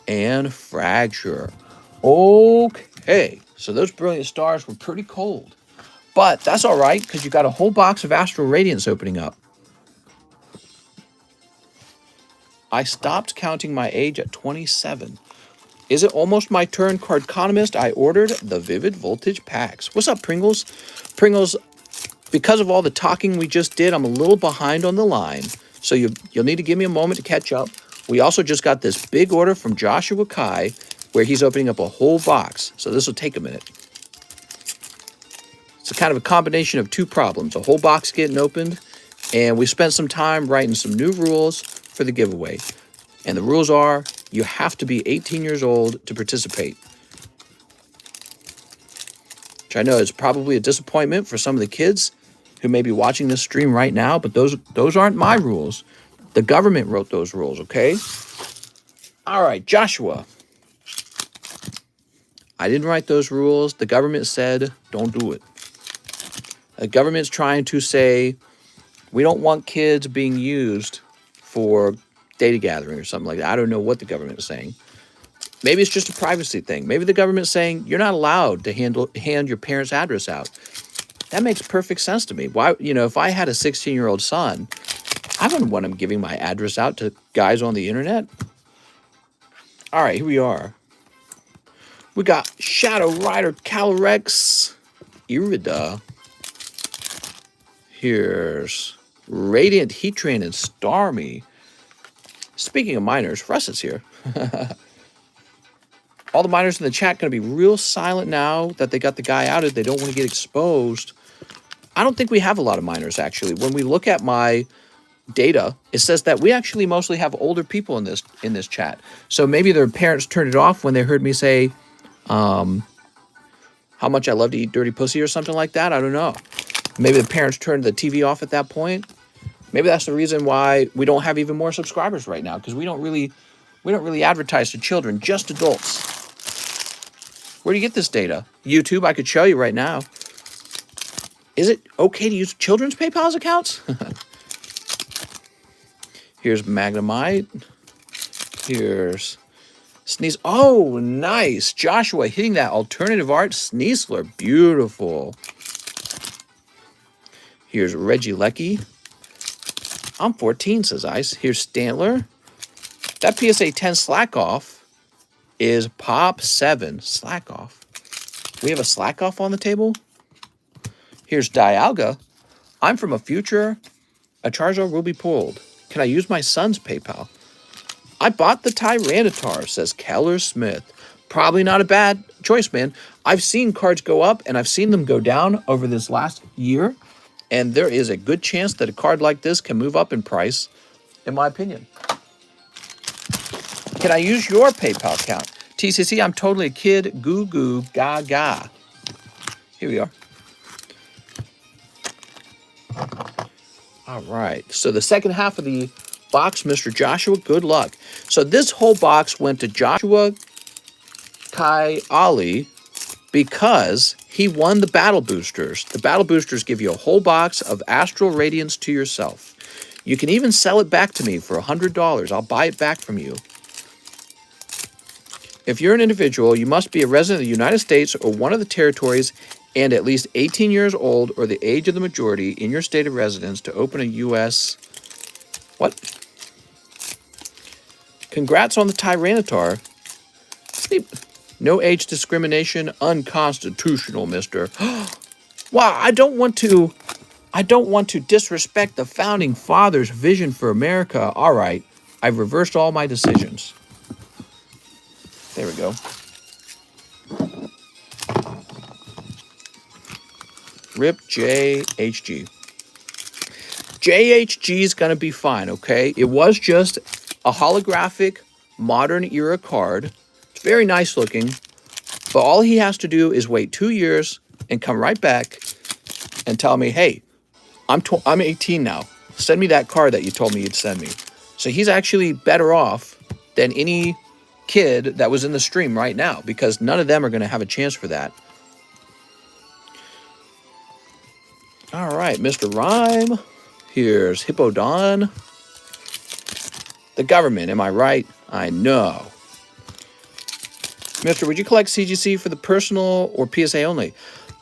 and Fracture. Okay, so those brilliant stars were pretty cold. But that's all right, because you got a whole box of Astral Radiance opening up. I stopped counting my age at 27. Is it almost my turn, Cardconomist? I ordered the Vivid Voltage packs. What's up, Pringles? Pringles, because of all the talking we just did, I'm a little behind on the line. So you'll need to give me a moment to catch up. We also just got this big order from Joshua Kai, where he's opening up a whole box. So this will take a minute. It's a kind of a combination of two problems. A whole box getting opened, and we spent some time writing some new rules for the giveaway. And the rules are, you have to be 18 years old to participate. Which I know is probably a disappointment for some of the kids who may be watching this stream right now, but those aren't my rules. The government wrote those rules, okay? All right, Joshua. I didn't write those rules. The government said, don't do it. The government's trying to say, we don't want kids being used for data gathering or something like that. I don't know what the government is saying. Maybe it's just a privacy thing. Maybe the government's saying you're not allowed to hand your parents' address out. That makes perfect sense to me. Why, if I had a 16-year-old son, I wouldn't want him giving my address out to guys on the internet. All right, here we are. We got Shadow Rider Calyrex Irida. Here's Radiant Heat Train and Starmie. Speaking of miners, Russ is here. All the miners in the chat going to be real silent now that they got the guy outed. They don't want to get exposed. I don't think we have a lot of miners, actually. When we look at my data, it says that we actually mostly have older people in this chat. So maybe their parents turned it off when they heard me say how much I love to eat dirty pussy or something like that. I don't know. Maybe the parents turned the TV off at that point. Maybe that's the reason why we don't have even more subscribers right now, because we don't really advertise to children, just adults. Where do you get this data? YouTube, I could show you right now. Is it okay to use children's PayPal's accounts? Here's Magnemite. Here's Sneeze. Oh, nice. Joshua hitting that alternative art Sneasler. Beautiful. Here's Reggie Lecky. I'm 14, says Ice. Here's Stantler. That PSA 10 slack off is Pop 7. Slack off. We have a slack off on the table. Here's Dialga. I'm from a future. A Charizard will be pulled. Can I use my son's PayPal? I bought the Tyranitar, says Keller Smith. Probably not a bad choice, man. I've seen cards go up and I've seen them go down over this last year. And there is a good chance that a card like this can move up in price, in my opinion. Can I use your PayPal account? TCC, I'm totally a kid. Goo goo gaga. Here we are. All right. So the second half of the box, Mr. Joshua, good luck. So this whole box went to Joshua Kai Ali because he won the battle boosters. The battle boosters give you a whole box of Astral Radiance to yourself. You can even sell it back to me for $100. I'll buy it back from you. If you're an individual, you must be a resident of the United States or one of the territories and at least 18 years old or the age of the majority in your state of residence to open a U.S. What? Congrats on the Tyranitar. Sleep. No age discrimination, unconstitutional, mister. Wow, I don't want to disrespect the founding fathers' vision for America. All right, I've reversed all my decisions. There we go. Rip JHG. JHG is going to be fine, okay? It was just a holographic modern era card. It's very nice looking, but all he has to do is wait 2 years and come right back and tell me, hey, I'm 18 now. Send me that card that you told me you'd send me. So he's actually better off than any kid that was in the stream right now, because none of them are going to have a chance for that. All right, Mr. Rhyme. Here's Hippodon. The government, am I right? I know. Mister, would you collect CGC for the personal or PSA only?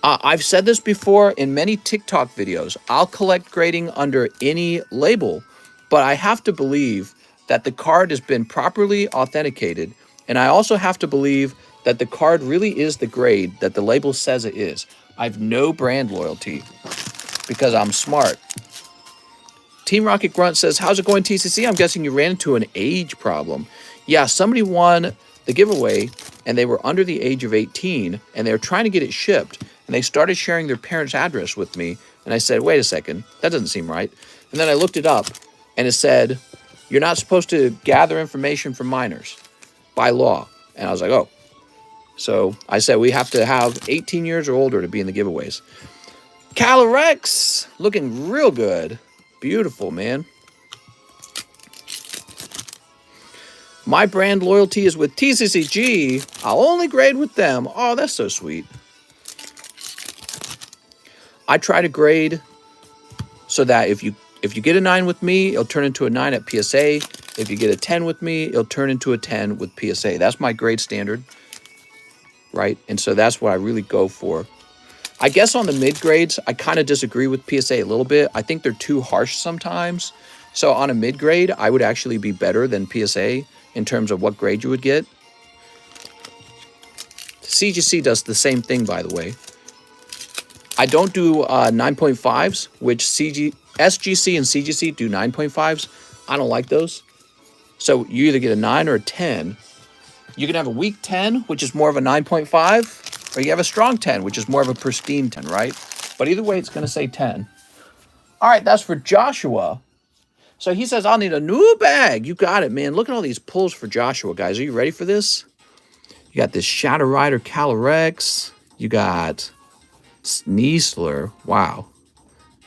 I've said this before in many TikTok videos. I'll collect grading under any label, but I have to believe that the card has been properly authenticated, and I also have to believe that the card really is the grade that the label says it is. I have no brand loyalty because I'm smart. Team Rocket Grunt says, how's it going, TCC? I'm guessing you ran into an age problem. Yeah, somebody won the giveaway, and they were under the age of 18, and they were trying to get it shipped, and they started sharing their parents' address with me, and I said, wait a second, that doesn't seem right. And then I looked it up, and it said, you're not supposed to gather information from minors by law. And I was like, oh. So I said, we have to have 18 years or older to be in the giveaways. Calyrex, looking real good. Beautiful, man. My brand loyalty is with TCCG. I'll only grade with them. Oh, that's so sweet. I try to grade so that if you If you get a 9 with me, it'll turn into a 9 at PSA. If you get a 10 with me, it'll turn into a 10 with PSA. That's my grade standard, right? And so that's what I really go for. I guess on the mid grades, I kind of disagree with PSA a little bit. I think they're too harsh sometimes. So on a mid grade, I would actually be better than PSA in terms of what grade you would get. CGC does the same thing, by the way. I don't do 9.5s, which SGC and CGC do 9.5s. I don't like those. So you either get a 9 or a 10. You can have a weak 10, which is more of a 9.5, or you have a strong 10, which is more of a pristine 10, right? But either way, it's going to say 10. All right, that's for Joshua. So he says, I'll need a new bag. You got it, man. Look at all these pulls for Joshua, guys. Are you ready for this? You got this Shadow Rider Calyrex. You got Sneasler. Wow.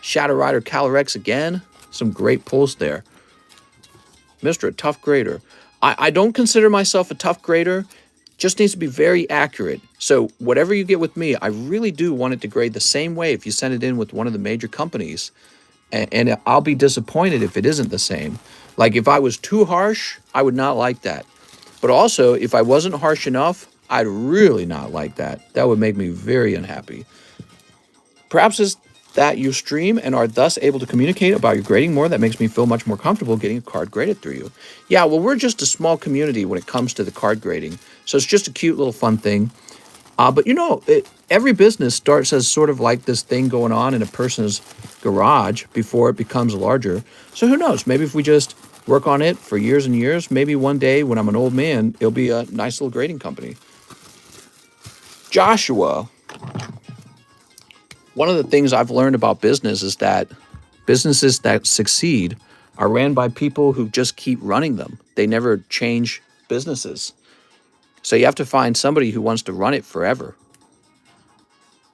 Shadow Rider Calyrex again. Some great pulls there. Mr. Tough Grader. I don't consider myself a tough grader. Just needs to be very accurate. So whatever you get with me, I really do want it to grade the same way if you send it in with one of the major companies. And I'll be disappointed if it isn't the same. Like if I was too harsh, I would not like that. But also, if I wasn't harsh enough, I'd really not like that. That would make me very unhappy. Perhaps it's that you stream and are thus able to communicate about your grading more. That makes me feel much more comfortable getting a card graded through you. Yeah, well, we're just a small community when it comes to the card grading. So it's just a cute little fun thing. But you know, every business starts as sort of like this thing going on in a person's garage before it becomes larger. So who knows? Maybe if we just work on it for years and years, maybe one day when I'm an old man, it'll be a nice little grading company. Joshua. One of the things I've learned about business is that businesses that succeed are ran by people who just keep running them. They never change businesses. So you have to find somebody who wants to run it forever.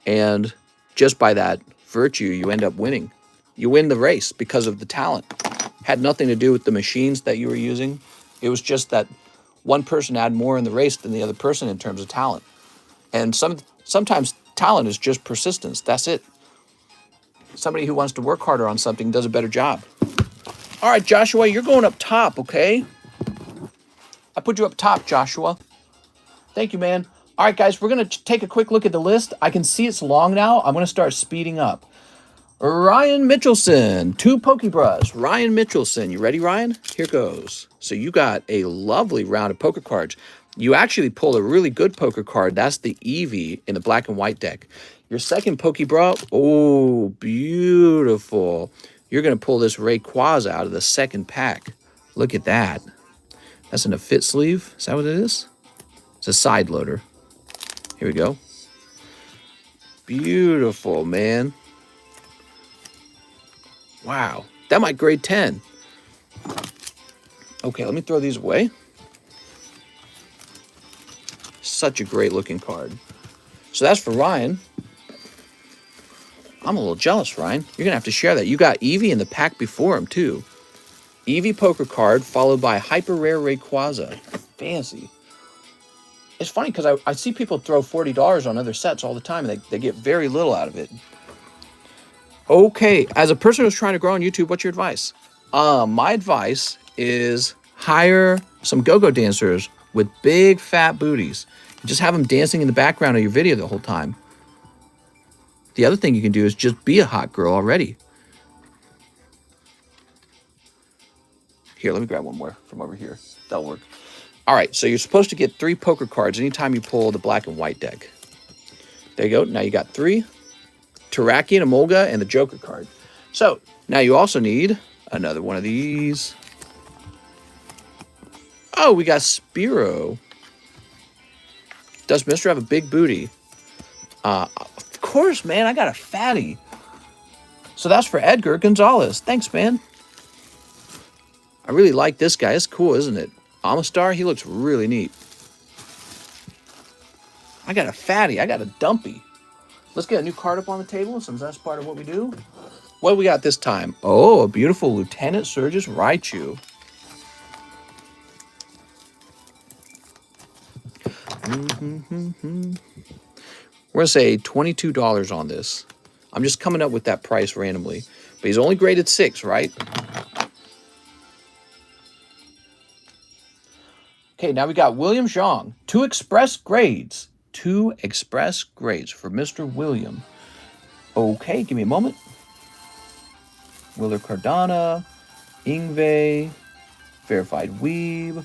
And just by that virtue, you end up winning. You win the race because of the talent. Had nothing to do with the machines that you were using. It was just that one person had more in the race than the other person in terms of talent. And sometimes talent is just persistence. That's it. Somebody who wants to work harder on something does a better job. All right, Joshua, you're going up top, okay? I put you up top, Joshua. Thank you, man. All right, guys, we're going to take a quick look at the list. I can see it's long now. I'm going to start speeding up. Ryan Mitchelson, 2 Pokebras. Ryan Mitchelson, you ready, Ryan? Here goes. So you got a lovely round of poker cards. You actually pulled a really good poker card. That's the Eevee in the black and white deck. Your second Pokebra, oh, beautiful. You're going to pull this Rayquaza out of the second pack. Look at that. That's in a fit sleeve. Is that what it is? It's a side loader. Here we go. Beautiful, man. Wow. That might grade 10. Okay, let me throw these away. Such a great looking card. So that's for Ryan. I'm a little jealous, Ryan. You're going to have to share that. You got Eevee in the pack before him, too. Eevee poker card followed by hyper rare Rayquaza. Fancy. It's funny because I see people throw $40 on other sets all the time, and they get very little out of it. Okay, as a person who's trying to grow on YouTube, what's your advice? My advice is hire some go-go dancers with big fat booties. Just have them dancing in the background of your video the whole time. The other thing you can do is just be a hot girl already. Here, let me grab one more from over here. That'll work. All right, so you're supposed to get 3 poker cards anytime you pull the black and white deck. There you go. Now you got 3. Terrakion, Emolga, and the Joker card. So, now you also need another one of these. Oh, we got Spearow. Does Mr. have a big booty? Of course, man. I got a fatty. So that's for Edgar Gonzalez. Thanks, man. I really like this guy. It's cool, isn't it? Amistar, he looks really neat. I got a fatty. I got a dumpy. Let's get a new card up on the table since that's part of what we do. What do we got this time? Oh, a beautiful Lieutenant Surge's Raichu. We're going to say $22 on this. I'm just coming up with that price randomly. But But he's only graded 6, right? Okay, now we got William Zhang. 2 express grades. 2 express grades for Mr. William. Okay, give me a moment. Willer Cardano, Ingve, Verified Weeb.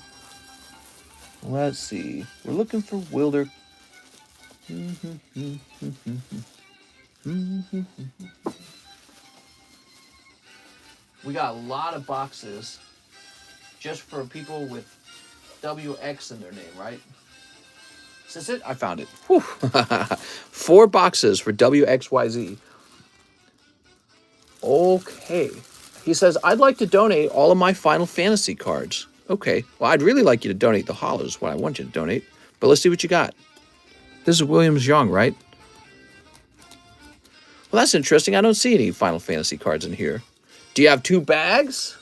Let's see. We're looking for Wilder. We got a lot of boxes just for people with WX in their name, right? Is this it? I found it. 4 boxes for WXYZ. Okay. He says, I'd like to donate all of my Final Fantasy cards. Okay. Well, I'd really like you to donate the hollows, what I want you to donate. But let's see what you got. This is William Zhang, right? Well, that's interesting. I don't see any Final Fantasy cards in here. Do you have 2 bags?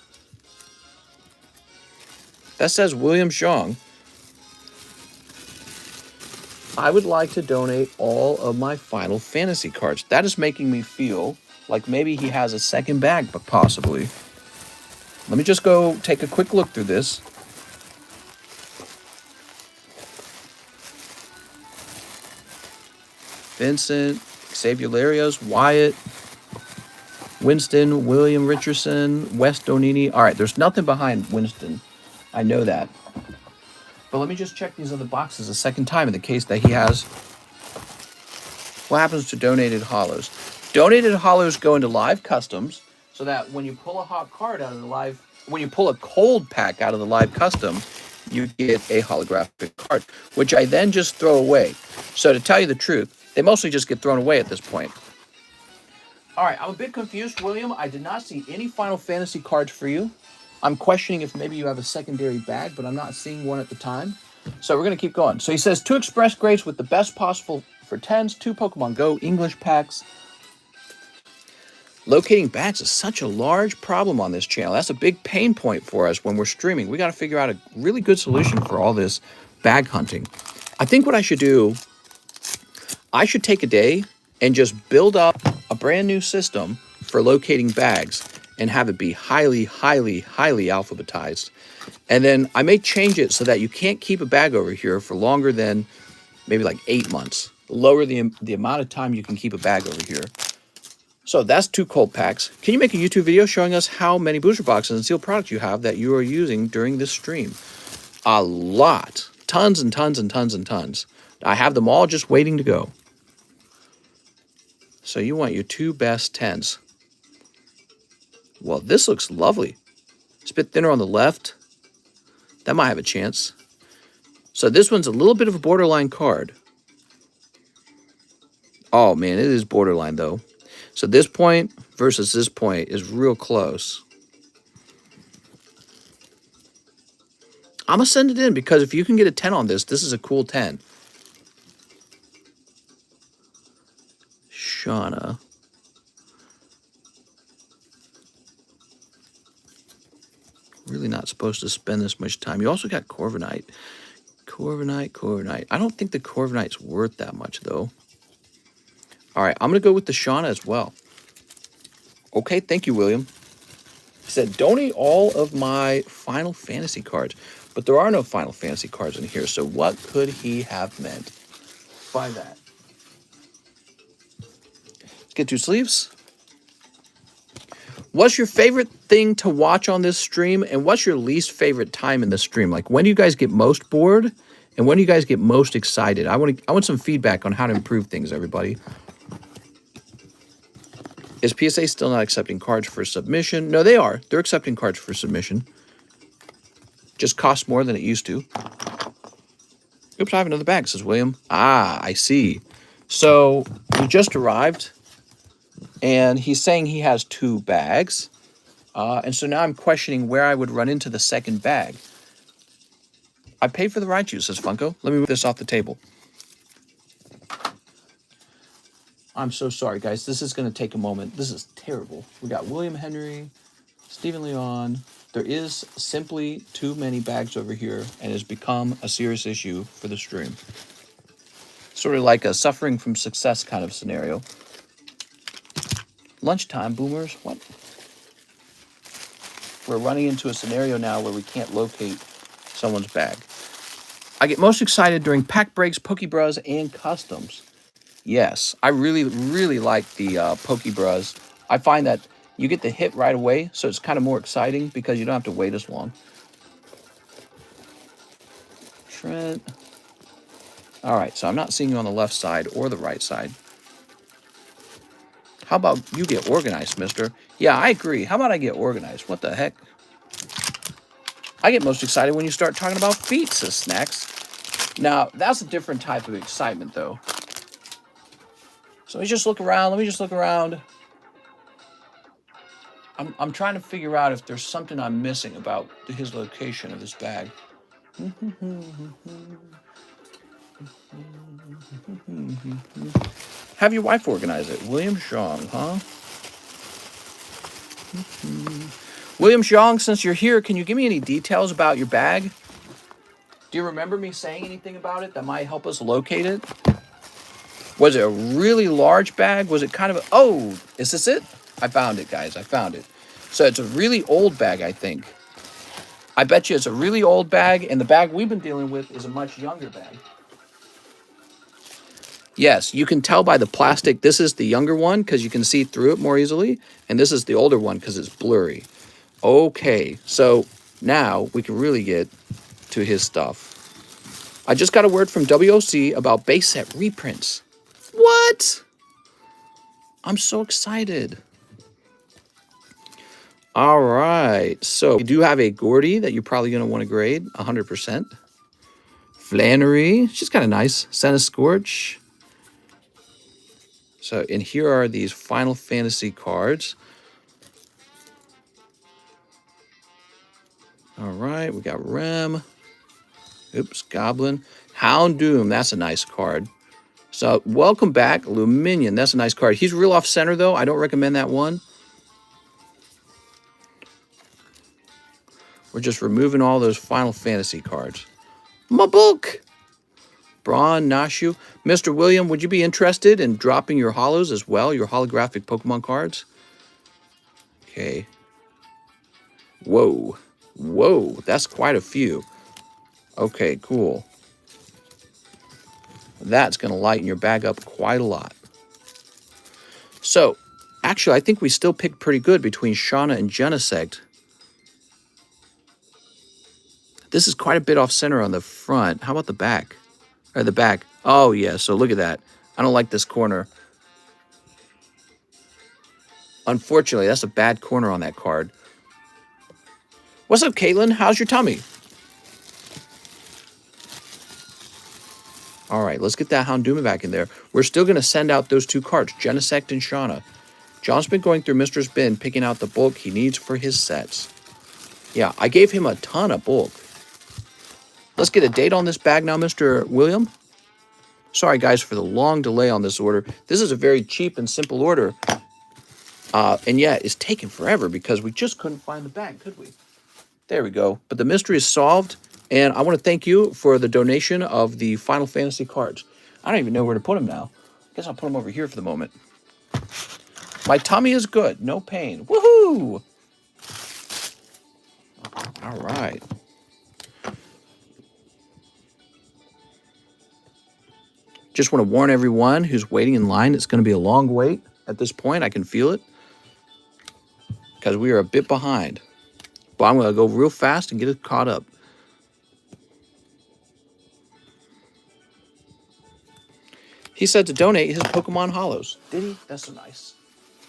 That says William Zhang. I would like to donate all of my Final Fantasy cards. That is making me feel like maybe he has a second bag, but possibly. Let me just go take a quick look through this. Vincent, Xavier Larios, Wyatt, Winston, William Richardson, Wes Donini. All right, there's nothing behind Winston. I know that. But let me just check these other boxes a second time in the case that he has. What happens to donated hollows? Donated hollows go into live customs so that when you pull a hot card out of the live, when you pull a cold pack out of the live custom, you get a holographic card, which I then just throw away. So to tell you the truth, they mostly just get thrown away at this point. All right, I'm a bit confused, William. I did not see any Final Fantasy cards for you. I'm questioning if maybe you have a secondary bag, but I'm not seeing one at the time. So we're going to keep going. So he says 2 express grades with the best possible for 10s, 2 Pokemon Go English packs. Locating bags is such a large problem on this channel. That's a big pain point for us when we're streaming. We got to figure out a really good solution for all this bag hunting. I think what I should do, I should take a day and just build up a brand new system for locating bags and have it be highly, highly, highly alphabetized. And then I may change it so that you can't keep a bag over here for longer than maybe like 8 months. Lower the amount of time you can keep a bag over here. So that's 2 cold packs. Can you make a YouTube video showing us how many booster boxes and sealed products you have that you are using during this stream? A lot. Tons and tons and tons and tons. I have them all just waiting to go. So you want your 2 best 10s. Well, this looks lovely. It's a bit thinner on the left. That might have a chance. So this one's a little bit of a borderline card. Oh, man, it is borderline, though. So this point versus this point is real close. I'm going to send it in because if you can get a 10 on this, this is a cool 10. Shauna. Really not supposed to spend this much time. You also got Corviknight. Corviknight. I don't think the Corviknight's worth that much, though. All right, I'm going to go with the Shauna as well. Okay, thank you, William. He said, donate all of my Final Fantasy cards. But there are no Final Fantasy cards in here, so what could he have meant by that? Let's get 2 sleeves. What's your favorite thing to watch on this stream, and what's your least favorite time in the stream? Like, when do you guys get most bored, and when do you guys get most excited? I want some feedback on how to improve things, everybody. Is PSA still not accepting cards for submission? No, they are. They're accepting cards for submission. Just costs more than it used to. Oops, I have another bag, says William. Ah, I see. So, we just arrived, and he's saying he has 2 bags. And so now I'm questioning where I would run into the second bag. I paid for the Raichu, says Funko. Let me move this off the table. I'm so sorry, guys. This is going to take a moment. This is terrible. We got William Henry, Stephen Leon. There is simply too many bags over here, and it's become a serious issue for the stream. Sort of like a suffering from success kind of scenario. Lunchtime, boomers. What? we're running into a scenario now where we can't locate someone's bag. I get most excited during pack breaks, Pokebras, and customs. Yes, I really, really like the Pokebras. I find that you get the hit right away, so it's kind of more exciting because you don't have to wait as long. Trent. All right, so I'm not seeing you on the left side or the right side. How about you get organized, mister? Yeah, I agree. How about I get organized? What the heck? I get most excited when you start talking about feet, says Snacks. Now, that's a different type of excitement, though. So let me just look around. Let me just look around. I'm trying to figure out if there's something I'm missing about his location of his bag. Have your wife organize it. William Xiong, huh? William Xiong, since you're here, can you give me any details about your bag? Do you remember me saying anything about it that might help us locate it? Was it a really large bag? Was it kind of a... Oh, is this it? I found it, guys. I found it. So it's a really old bag, I think. I bet you it's a really old bag, and the bag we've been dealing with is a much younger bag. Yes, you can tell by the plastic. This is the younger one because you can see through it more easily, and this is the older one because it's blurry. Okay, so now we can really get to his stuff. I just got a word from WOC about base set reprints. What? I'm so excited. All right, so we do have a Gordy that you're probably going to want to grade 100%. Flannery, she's kind of nice. Senna Scorch. So, and here are these Final Fantasy cards. All right, we got Rem. Oops, Goblin. Houndoom, that's a nice card. So, welcome back, Luminion. That's a nice card. He's real off center, though. I don't recommend that one. We're just removing all those Final Fantasy cards. Mabuk! Braun, Nashu. Mr. William, would you be interested in dropping your holos as well, your holographic Pokemon cards? Okay. Whoa. Whoa, that's quite a few. Okay, cool. That's going to lighten your bag up quite a lot. So, actually, I think we still picked pretty good between Shauna and Genesect. This is quite a bit off center on the front. How about the back? Or the back. Oh, yeah, so look at that. I don't like this corner. Unfortunately, that's a bad corner on that card. What's up, Caitlin? How's your tummy? All right, let's get that Houndoom back in there. We're still going to send out those two cards, Genesect and Shauna. John's been going through Mr.'s bin, picking out the bulk he needs for his sets. Yeah, I gave him a ton of bulk. Let's get a date on this bag now, Mr. William. Sorry, guys, for the long delay on this order. This is a very cheap and simple order. And yeah, it's taken forever because we just couldn't find the bag, could we? There we go. But the mystery is solved. And I want to thank you for the donation of the Final Fantasy cards. I don't even know where to put them now. I guess I'll put them over here for the moment. My tummy is good. No pain. Woohoo! All right. Just want to warn everyone who's waiting in line, it's going to be a long wait at this point. I can feel it. Because we are a bit behind. But I'm going to go real fast and get it caught up. He said to donate his Pokemon Holos. Did he? That's so nice.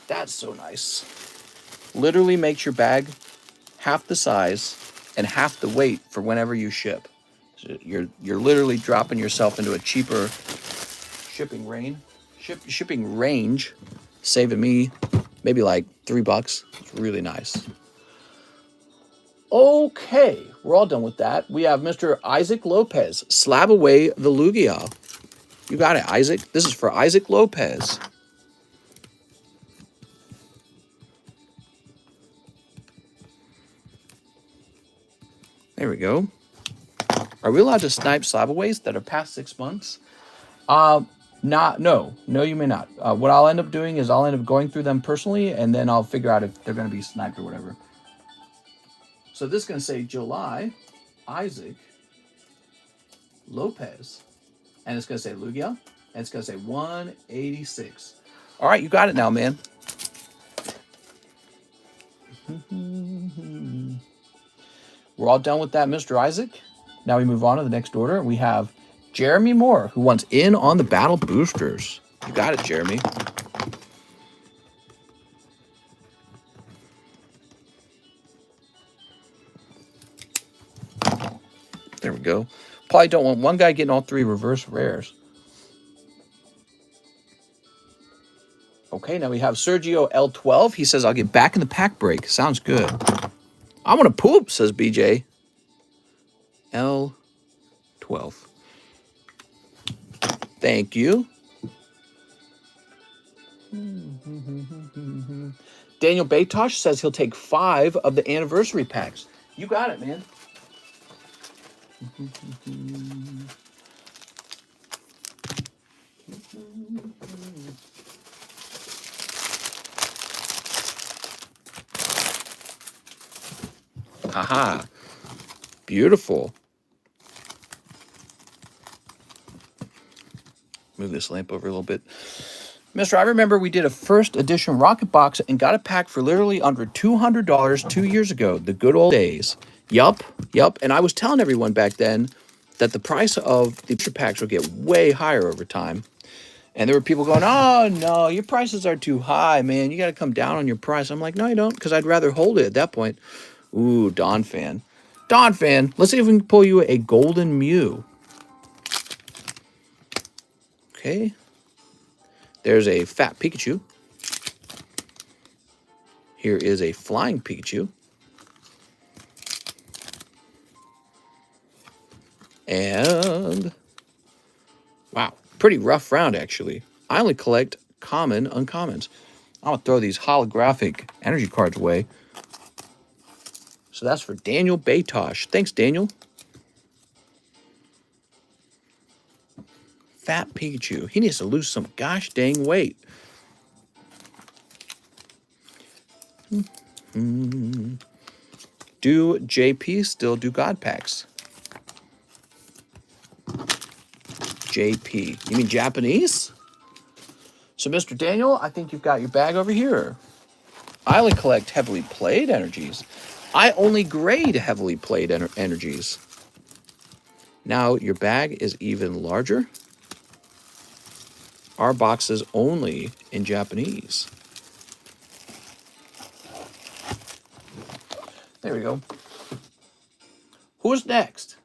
That's so nice. Literally makes your bag half the size and half the weight for whenever you ship. So you're literally dropping yourself into a cheaper shipping range, saving me maybe like $3. It's really nice. Okay, we're all done with that. We have Mr. Isaac Lopez, Slab-AWAY the Lugia. You got it, Isaac. This is for Isaac Lopez. There we go. Are we allowed to snipe Slab-AWAYs that are past 6 months? No, you may not. What I'll end up doing is I'll end up going through them personally, and then I'll figure out if they're going to be sniped or whatever. So this is going to say July, Isaac, Lopez, and it's going to say Lugia, and it's going to say 186. All right, you got it now, man. We're all done with that, Mr. Isaac. Now we move on to the next order. We have Jeremy Moore, who wants in on the battle boosters. You got it, Jeremy. There we go. Probably don't want one guy getting all 3 reverse rares. Okay, now we have Sergio L12. He says, I'll get back in the pack break. Sounds good. I want to poop, says BJ. L12. Thank you. Daniel Batosh says he'll take 5 of the anniversary packs. You got it, man. Aha. Beautiful. Move this lamp over a little bit. Mister, I remember we did a first edition Rocket Box and got a pack for literally under $200 2 years ago. The good old days. Yup. And I was telling everyone back then that the price of the extra packs would get way higher over time. And there were people going, oh, no, your prices are too high, man. You got to come down on your price. I'm like, no, you don't, because I'd rather hold it at that point. Ooh, Don Fan. Don Fan, let's see if we can pull you a Golden Mew. Okay. There's a Fat Pikachu. Here is a Flying Pikachu. And, wow, pretty rough round, actually. I only collect common uncommons. I'm going to throw these holographic energy cards away. So that's for Daniel Batosh. Thanks, Daniel. Fat Pikachu. He needs to lose some gosh dang weight. Do JP still do God packs? JP. You mean Japanese? So, Mr. Daniel, I think you've got your bag over here. I only collect heavily played energies. I only grade heavily played energies. Now your bag is even larger. Our box is only in Japanese. There we go. Who's next?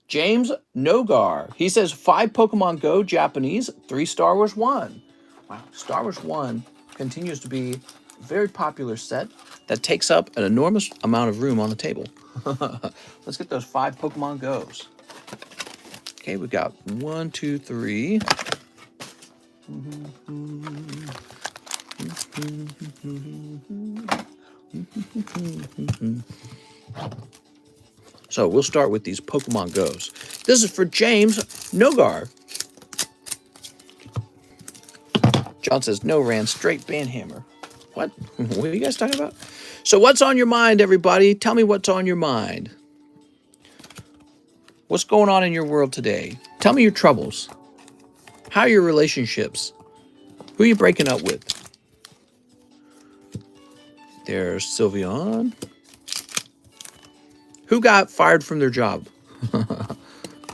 James Nogar. He says 5 Pokemon Go Japanese, 3 Star Wars 1. Wow, Star Wars 1 continues to be a very popular set that takes up an enormous amount of room on the table. Let's get those 5 Pokemon Go's. Okay, we got 1, 2, 3. So we'll start with these Pokemon Go's. This is for James Nogar. John says, no, ran straight banhammer. What? What are you guys talking about? So what's on your mind, everybody? Tell me what's on your mind. What's going on in your world today? Tell me your troubles. How are your relationships? Who are you breaking up with? There's Sylveon. Who got fired from their job?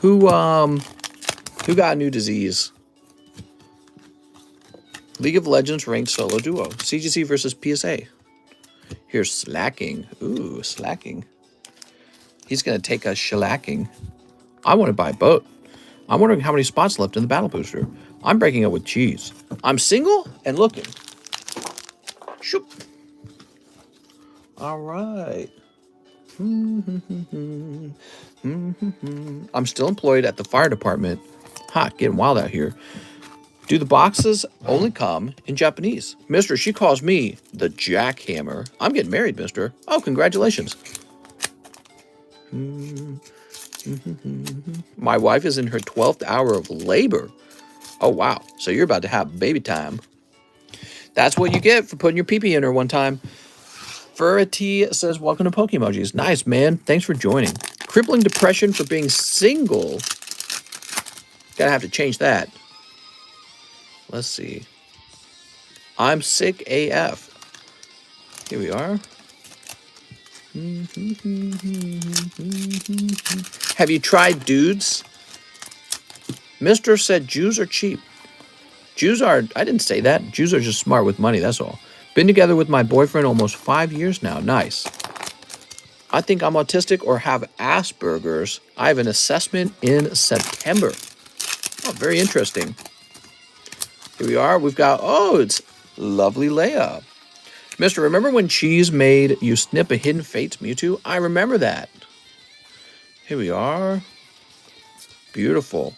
Who got a new disease? League of Legends ranked solo duo. CGC versus PSA. Here's Slacking. Ooh, Slacking. He's going to take us shellacking. I want to buy both. I'm wondering how many spots left in the battle booster. I'm breaking up with Cheese. I'm single and looking. Shoop. All right. I'm still employed at the fire department. Hot, getting wild out here. Do the boxes only come in Japanese? Mister, she calls me the jackhammer. I'm getting married, mister. Oh, congratulations. My wife is in her 12th hour of labor. Oh, wow. So you're about to have baby time. That's what you get for putting your pee-pee in her one time. Furity says, welcome to Pokemojis. Nice, man. Thanks for joining. Crippling depression for being single. Gotta have to change that. Let's see. I'm sick AF. Here we are. Have you tried dudes? Mister said Jews are cheap. Jews are, I didn't say that. Jews are just smart with money, that's all. Been together with my boyfriend almost 5 years now. Nice. I think I'm autistic or have Asperger's. I have an assessment in September. Oh, very interesting. Here we are. We've got, oh, it's lovely Leia. Mister, remember when Cheese made you snip a Hidden Fates Mewtwo? I remember that. Here we are. Beautiful.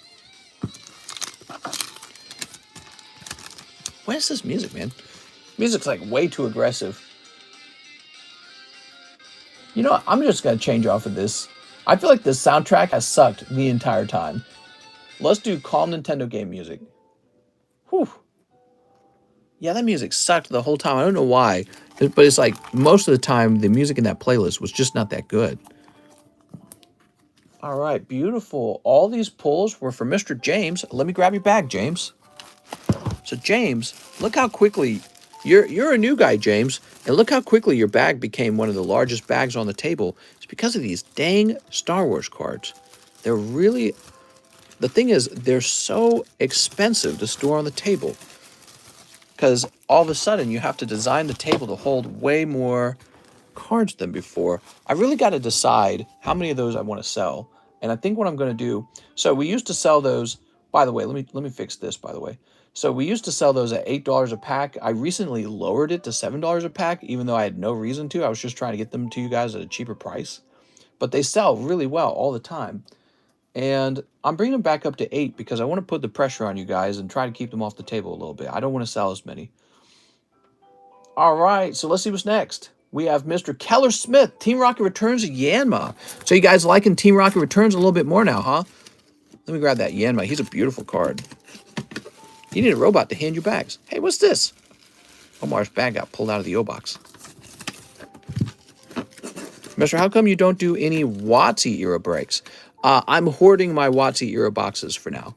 What is this music, man? Music's like way too aggressive. You know what? I'm just going to change off of this. I feel like the soundtrack has sucked the entire time. Let's do calm Nintendo game music. Whew. Yeah, that music sucked the whole time. I don't know why. But it's like most of the time, the music in that playlist was just not that good. All right, beautiful. All these pulls were for Mr. James. Let me grab your bag, James. So James, look how quickly, you're a new guy, James, and look how quickly your bag became one of the largest bags on the table. It's because of these dang Star Wars cards. They're really, the thing is, they're so expensive to store on the table. Because all of a sudden, you have to design the table to hold way more cards than before. I really got to decide how many of those I want to sell. And I think what I'm going to do, so we used to sell those, by the way, let me fix this, by the way. So we used to sell those at $8 a pack. I recently lowered it to $7 a pack, even though I had no reason to. I was just trying to get them to you guys at a cheaper price. But they sell really well all the time. And I'm bringing them back up to 8 because I want to put the pressure on you guys and try to keep them off the table a little bit. I don't want to sell as many. All right, so let's see what's next. We have Mr. Keller Smith, Team Rocket Returns Yanma. So you guys liking Team Rocket Returns a little bit more now, huh? Let me grab that Yanma. He's a beautiful card. You need a robot to hand you bags. Hey, what's this? Omar's bag got pulled out of the O-Box. Mister, how come you don't do any WotC era breaks? I'm hoarding my WotC era boxes for now.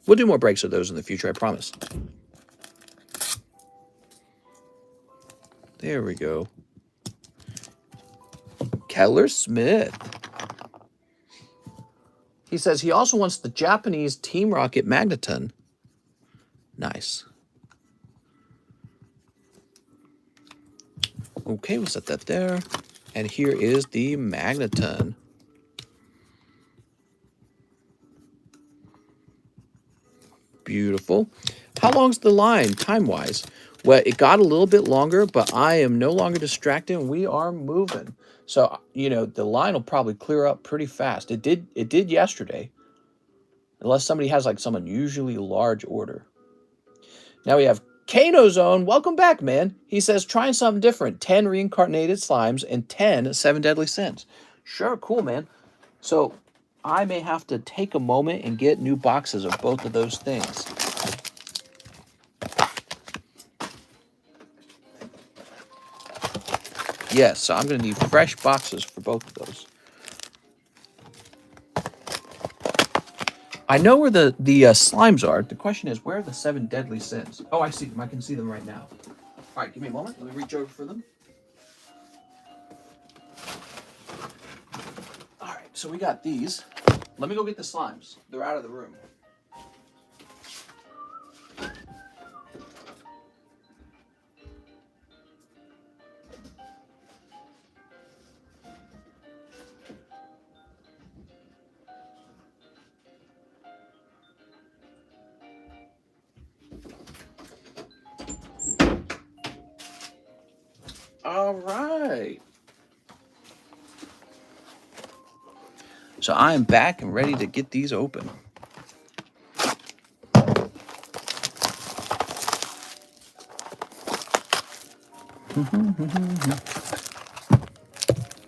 We'll do more breaks of those in the future, I promise. There we go. Keller Smith. He says he also wants the Japanese Team Rocket Magneton. Nice. Okay, we'll set that there. And here is the Magneton. Beautiful. How long's the line, time-wise? Well, it got a little bit longer, but I am no longer distracted. We are moving. So, you know, the line will probably clear up pretty fast. It did yesterday. Unless somebody has like some unusually large order. Now we have Kano Zone. Welcome back, man. He says, trying something different. 10 reincarnated slimes and 10 7 deadly sins. Sure, cool, man. So I may have to take a moment and get new boxes of both of those things. Yes, so I'm going to need fresh boxes for both of those. I know where the slimes are. The question is, where are the 7 deadly sins? Oh, I see them. I can see them right now. All right, give me a moment. Let me reach over for them. All right, so we got these. Let me go get the slimes. They're out of the room. All right. So I am back and ready to get these open.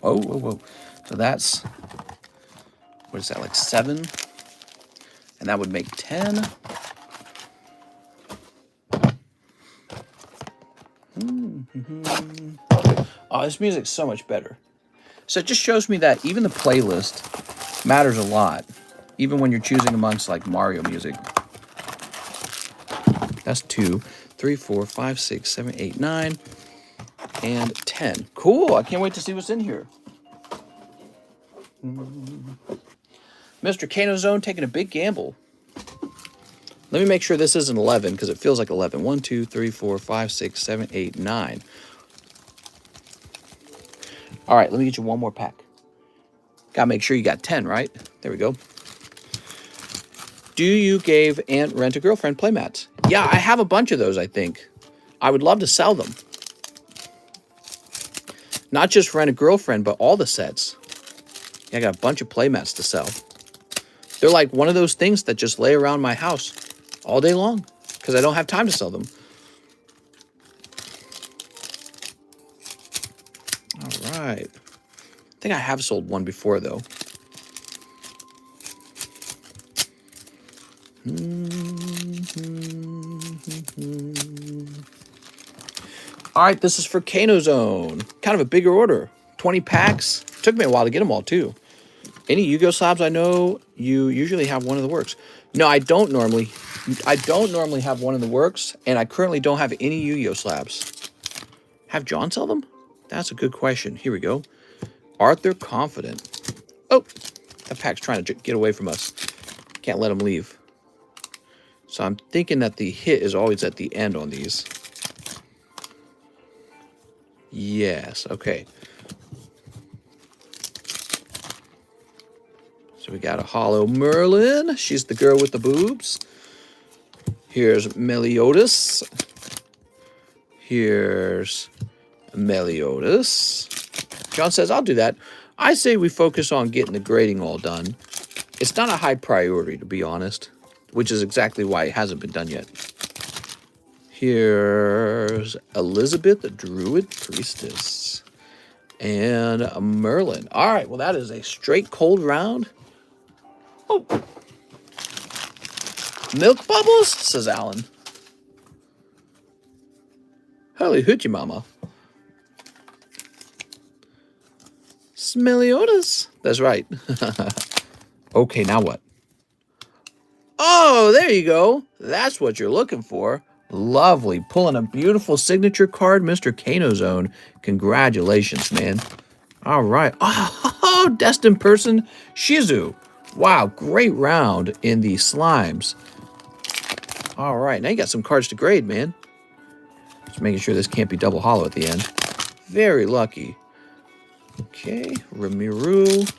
Oh, whoa, whoa. So that's, what is that, like 7? And that would make 10. Oh, this music's so much better. So it just shows me that even the playlist matters a lot, even when you're choosing amongst like Mario music. That's 2, 3, 4, 5, 6, 7, 8, 9, and 10. Cool. I can't wait to see what's in here. Mr. Kano Zone taking a big gamble. Let me make sure this isn't 11 because it feels like 11. 1, 2, 3, 4, 5, 6, 7, 8, 9. All right, let me get you one more pack. Got to make sure you got 10, right? There we go. Do you give Aunt Rent a Girlfriend playmats? Yeah, I have a bunch of those, I think. I would love to sell them. Not just Rent a Girlfriend, but all the sets. Yeah, I got a bunch of playmats to sell. They're like one of those things that just lay around my house all day long because I don't have time to sell them. All right. I think I have sold one before, though. All right, this is for Kano Zone. Kind of a bigger order. 20 packs. Took me a while to get them all, too. Any Yu-Gi-Oh slabs I know, you usually have one in the works. No, I don't normally have one in the works, and I currently don't have any Yu-Gi-Oh slabs. Have John sell them? That's a good question. Here we go. Arthur Confident. Oh, that pack's trying to get away from us. Can't let him leave. So I'm thinking that the hit is always at the end on these. Yes, okay. So we got a hollow Merlin. She's the girl with the boobs. Here's Meliodas. Here's Meliodas. John says, I'll do that. I say we focus on getting the grading all done. It's not a high priority, to be honest, which is exactly why it hasn't been done yet. Here's Elizabeth, the Druid Priestess. And a Merlin. All right, well, that is a straight cold round. Oh. Milk bubbles, says Alan. Holy hoochie mama. Smeliotas. That's right. Okay, now what? Oh, there you go. That's what you're looking for. Lovely. Pulling a beautiful signature card, Mr. Kano Zone. Congratulations, man. All right. Oh, destined person, Shizu. Wow, great round in the slimes. All right, now you got some cards to grade, man. Just making sure this can't be double hollow at the end. Very lucky. Okay, Ramiru.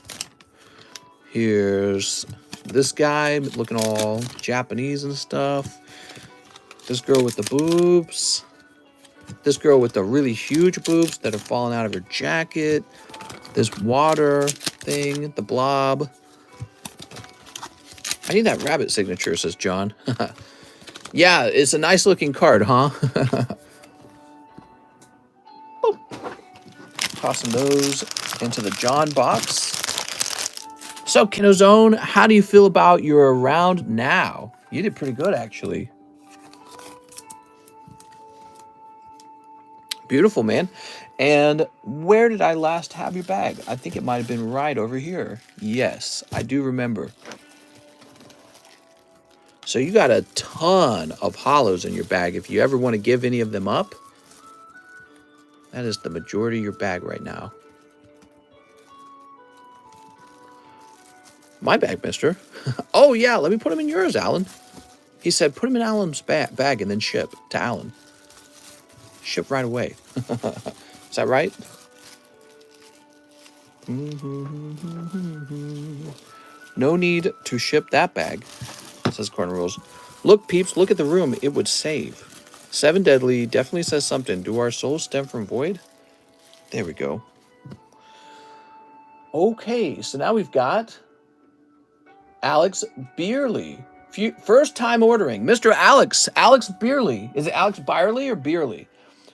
Here's this guy looking all Japanese and stuff. This girl with the boobs. This girl with the really huge boobs that are falling out of her jacket. This water thing, the blob. I need that rabbit signature, says John. Yeah, it's a nice looking card, huh? Tossing those into the John box. So, Kano Zone, how do you feel about your round now? You did pretty good, actually. Beautiful, man. And where did I last have your bag? I think it might have been right over here. Yes, I do remember. So you got a ton of hollows in your bag. If you ever want to give any of them up, that is the majority of your bag right now. My bag, mister. Oh, yeah, let me put them in yours, Alan. He said, put them in Alan's bag and then ship to Alan. Ship right away. Is that right? No need to ship that bag, says Corner Rules. Look, peeps, look at the room. It would save. 7 Deadly definitely says something. Do our souls stem from void? There we go. Okay, so now we've got Alex Beerley. First time ordering. Mr. Alex Beerley. Is it Alex Byerly or Beerley?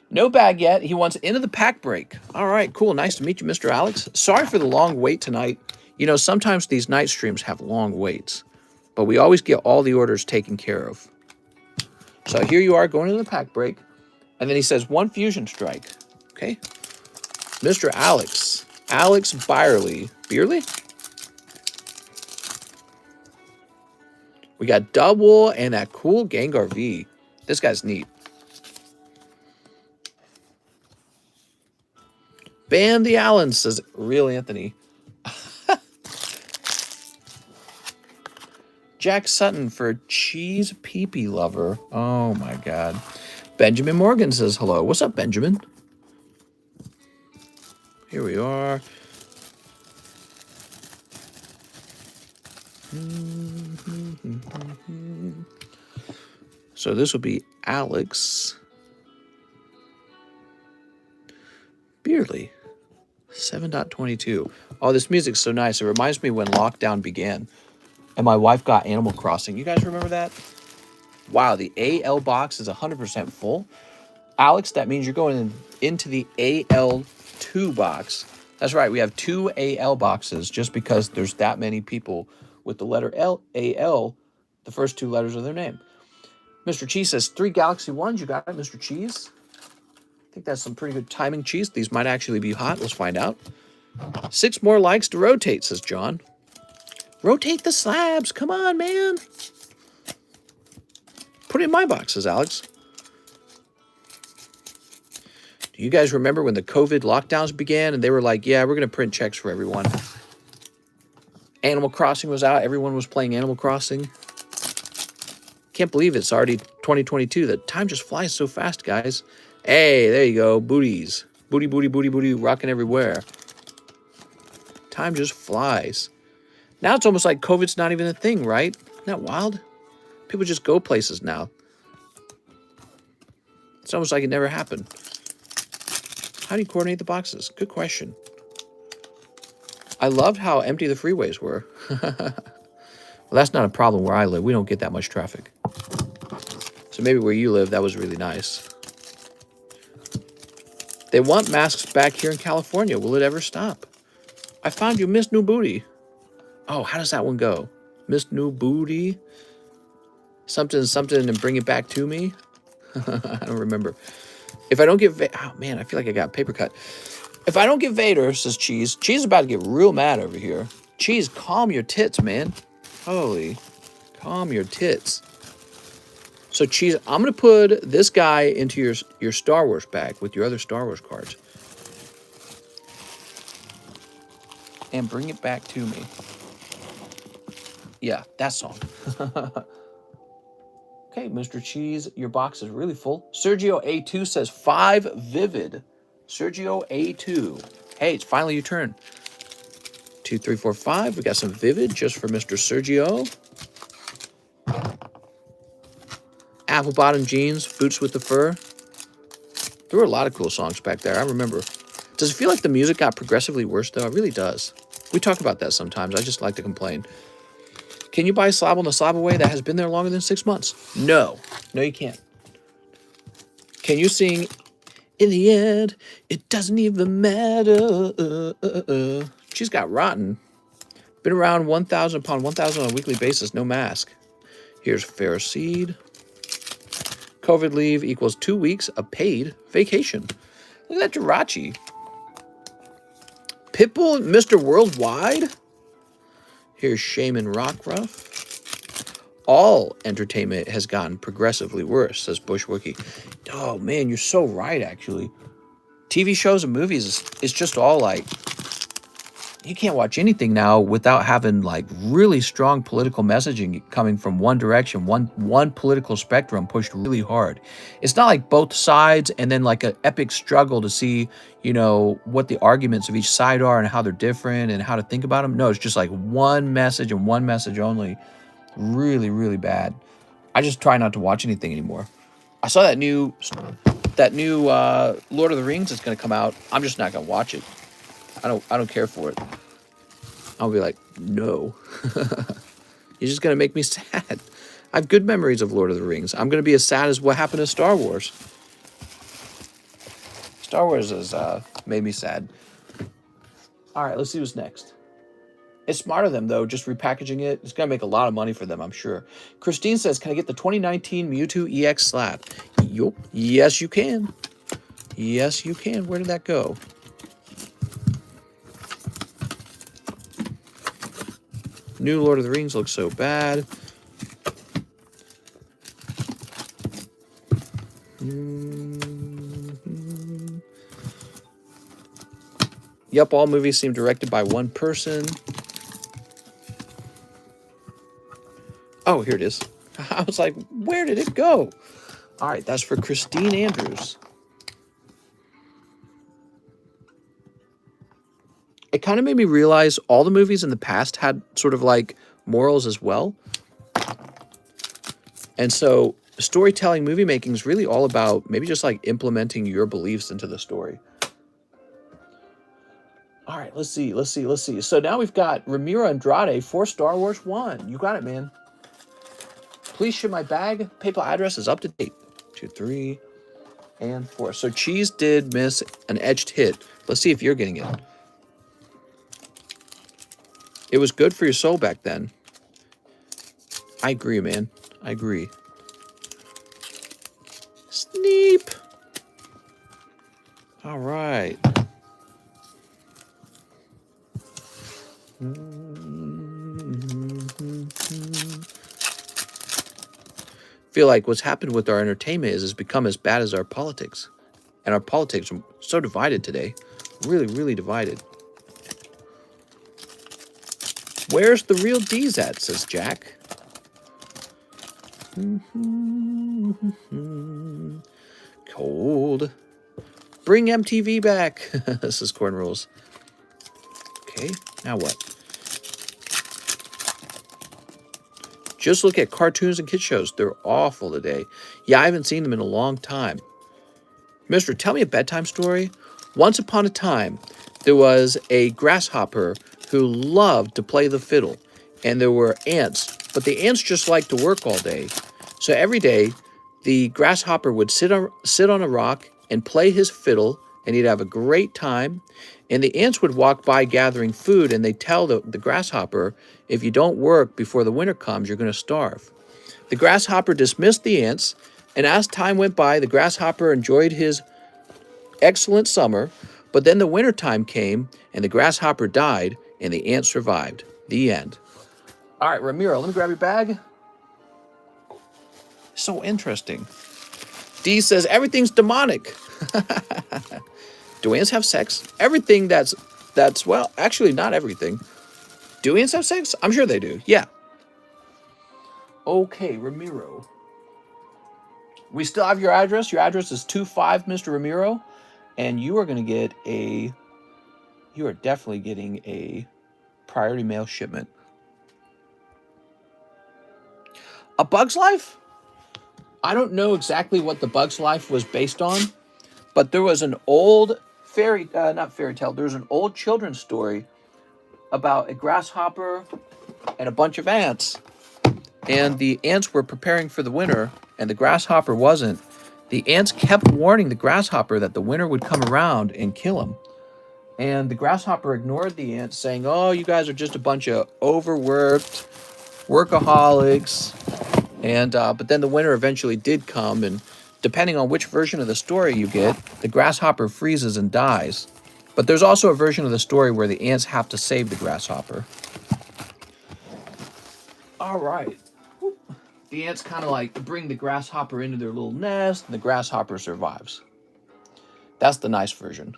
No bag yet. He wants into the pack break. All right, cool. Nice to meet you, Mr. Alex. Sorry for the long wait tonight. You know, sometimes these night streams have long waits, but we always get all the orders taken care of. So here you are going into the pack break. And then he says 1 fusion strike. Okay. Mr. Alex. Alex Byerly. Beerly? We got double and that cool Gengar V. This guy's neat. Ban the Allen, says Real Anthony. Jack Sutton for Cheese Pee-Pee Lover. Oh my God. Benjamin Morgan says hello. What's up, Benjamin? Here we are. So this will be Alex Beerly. 7.22. Oh, this music's so nice. It reminds me when lockdown began and my wife got Animal Crossing. You guys remember that? Wow, the AL box is 100% full. Alex, that means you're going into the AL2 box. That's right, we have 2 AL boxes just because there's that many people with the letter L, AL, the first 2 letters of their name. Mr. Cheese says 3 Galaxy Ones. You got it, Mr. Cheese? I think that's some pretty good timing, Cheese. These might actually be hot. Let's find out. 6 more likes to rotate, says John. Rotate the slabs. Come on, man. Put it in my boxes, Alex. Do you guys remember when the COVID lockdowns began and they were like, yeah, we're going to print checks for everyone? Animal Crossing was out. Everyone was playing Animal Crossing. Can't believe it's already 2022. The time just flies so fast, guys. Hey, there you go. Booties. Booty, booty, booty, booty, rocking everywhere. Time just flies. Now it's almost like COVID's not even a thing, right? Isn't that wild? People just go places now. It's almost like it never happened. How do you coordinate the boxes? Good question. I loved how empty the freeways were. Well, that's not a problem where I live. We don't get that much traffic. So maybe where you live, that was really nice. They want masks back here in California. Will it ever stop? I found you, Miss New Booty. Oh, how does that one go? Miss New Booty? Something, something, and bring it back to me? I don't remember. If I don't get... Oh, man, I feel like I got paper cut. If I don't get Vader, says Cheese. Cheese is about to get real mad over here. Cheese, calm your tits, man. Holy, calm your tits. So, Cheese, I'm going to put this guy into your Star Wars bag with your other Star Wars cards. And bring it back to me. Yeah, that song. Okay, Mr. Cheese, your box is really full. Sergio A2 says 5 Vivid. Sergio A2. Hey, it's finally your turn. 2, 3, 4, 5. We got some Vivid just for Mr. Sergio. Apple bottom jeans, boots with the fur. There were a lot of cool songs back there, I remember. Does it feel like the music got progressively worse, though? It really does. We talk about that sometimes. I just like to complain. Can you buy a slab on the Slabaway that has been there longer than 6 months? No. No, you can't. Can you sing, in the end, it doesn't even matter? She's got rotten. Been around 1,000 upon 1,000 on a weekly basis, no mask. Here's Fair Seed. COVID leave equals 2 weeks of paid vacation. Look at that Jirachi. Pitbull, Mr. Worldwide. Here's Shaman Rockruff. All entertainment has gotten progressively worse, says Bushwookie. Oh, man, you're so right, actually. TV shows and movies, it's just all like... You can't watch anything now without having, like, really strong political messaging coming from one direction, one political spectrum pushed really hard. It's not like both sides and then, like, an epic struggle to see, you know, what the arguments of each side are and how they're different and how to think about them. No, it's just, like, one message and one message only. Really, really bad. I just try not to watch anything anymore. I saw that new Lord of the Rings that's going to come out. I'm just not going to watch it. I don't care for it. I'll be like, no. You're just going to make me sad. I have good memories of Lord of the Rings. I'm going to be as sad as what happened to Star Wars. Star Wars has made me sad. All right, let's see what's next. It's smart of them, though, just repackaging it. It's going to make a lot of money for them, I'm sure. Christine says, can I get the 2019 Mewtwo EX Slab? Yup. Yes, you can. Yes, you can. Where did that go? New Lord of the Rings looks so bad. Yep, all movies seem directed by one person. Oh, here it is. I was like, where did it go? All right, that's for Christine Andrews. It kind of made me realize all the movies in the past had sort of like morals as well. And so storytelling, movie making is really all about maybe just like implementing your beliefs into the story. All right, let's see. So now we've got Ramiro Andrade for Star Wars 1. You got it, man. Please ship my bag. PayPal address is up to date. 2, 3, and 4. So Cheese did miss an edged hit. Let's see if you're getting it. It was good for your soul back then. I agree, man. I agree. Sneep. All right. Feel like what's happened with our entertainment is it's become as bad as our politics. And our politics are so divided today. Really, really divided. Where's the real D's at, says Jack. Cold. Bring MTV back. This is Corn Rules. Okay, now what? Just look at cartoons and kid shows. They're awful today. Yeah, I haven't seen them in a long time. Mister, tell me a bedtime story. Once upon a time, there was a grasshopper who loved to play the fiddle. And there were ants, but the ants just liked to work all day. So every day, the grasshopper would sit on a rock and play his fiddle, and he'd have a great time. And the ants would walk by gathering food, and they'd tell the grasshopper, if you don't work before the winter comes, you're going to starve. The grasshopper dismissed the ants, and as time went by, the grasshopper enjoyed his excellent summer, but then the winter time came, and the grasshopper died, and the ants survived. The end. All right, Ramiro, let me grab your bag. So interesting. D says, everything's demonic. Do ants have sex? Everything that's, well, actually not everything. Do ants have sex? I'm sure they do, yeah. Okay, Ramiro. We still have your address. Your address is 25, Mr. Ramiro. And you are going to get you are definitely getting a priority mail shipment. A Bug's Life? I don't know exactly what the Bug's Life was based on, but there was an old not fairy tale, there's an old children's story about a grasshopper and a bunch of ants. And the ants were preparing for the winter, and the grasshopper wasn't. The ants kept warning the grasshopper that the winter would come around and kill him. And the grasshopper ignored the ants, saying, oh, you guys are just a bunch of overworked workaholics. And but then the winter eventually did come, and depending on which version of the story you get, the grasshopper freezes and dies. But there's also a version of the story where the ants have to save the grasshopper. All right. The ants kind of like bring the grasshopper into their little nest, and the grasshopper survives. That's the nice version.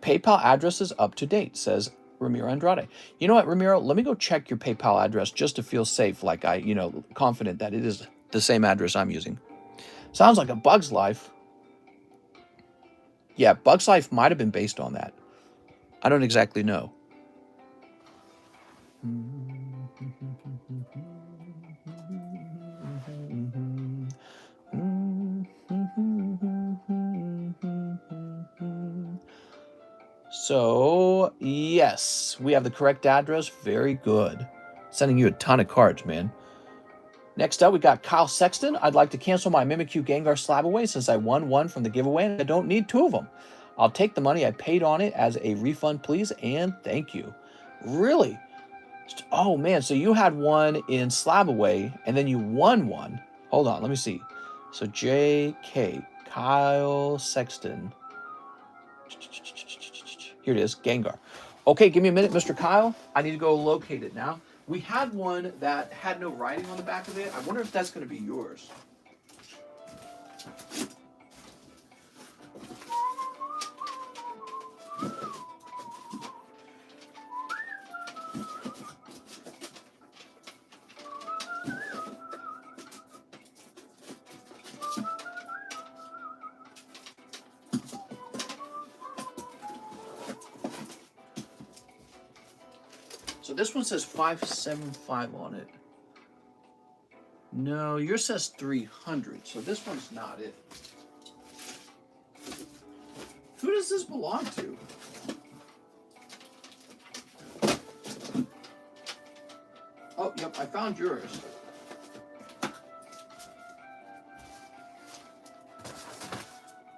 PayPal address is up to date, says Ramiro Andrade. You know what, Ramiro? Let me go check your PayPal address just to feel safe, like confident that it is the same address I'm using. Sounds like a Bug's Life. Yeah, Bug's Life might have been based on that. I don't exactly know. So, yes, we have the correct address. Very good. Sending you a ton of cards, man. Next up, we got Kyle Sexton. I'd like to cancel my Mimikyu Gengar Slabaway since I won one from the giveaway and I don't need two of them. I'll take the money I paid on it as a refund, please, and thank you. Really? Oh, man, so you had one in Slabaway and then you won one. Hold on, let me see. So JK, Kyle Sexton. Here it is, Gengar. Okay, give me a minute, Mr. Kyle. I need to go locate it now. We had one that had no writing on the back of it. I wonder if that's going to be yours. So this one says 575 on it. No, yours says 300, so this one's not it. Who does this belong to? Oh, yep, I found yours.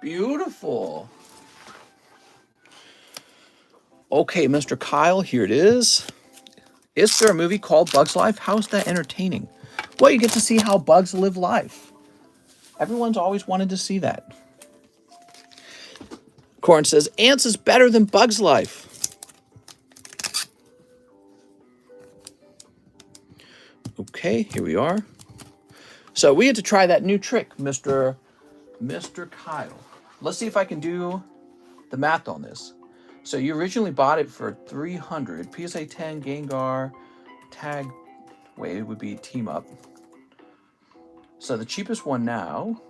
Beautiful. Okay, Mr. Kyle, here it is. Is there a movie called Bugs Life? How's that entertaining? Well, you get to see how bugs live life. Everyone's always wanted to see that. Corn says, Ants is better than Bugs Life. Okay, here we are. So we had to try that new trick, Mr. Kyle. Let's see if I can do the math on this. So you originally bought it for 300. PSA 10, Gengar, Tag, wait, it would be Team Up. So the cheapest one now,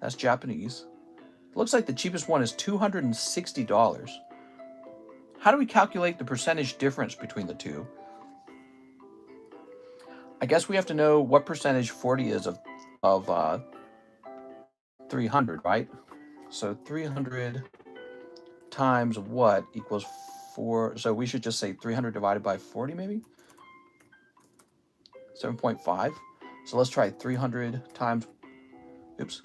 that's Japanese. Looks like the cheapest one is $260. How do we calculate the percentage difference between the two? I guess we have to know what percentage 40 is of 300, right? So 300 times what equals 4? So we should just say 300 divided by 40, maybe? 7.5. So let's try 300 times, oops.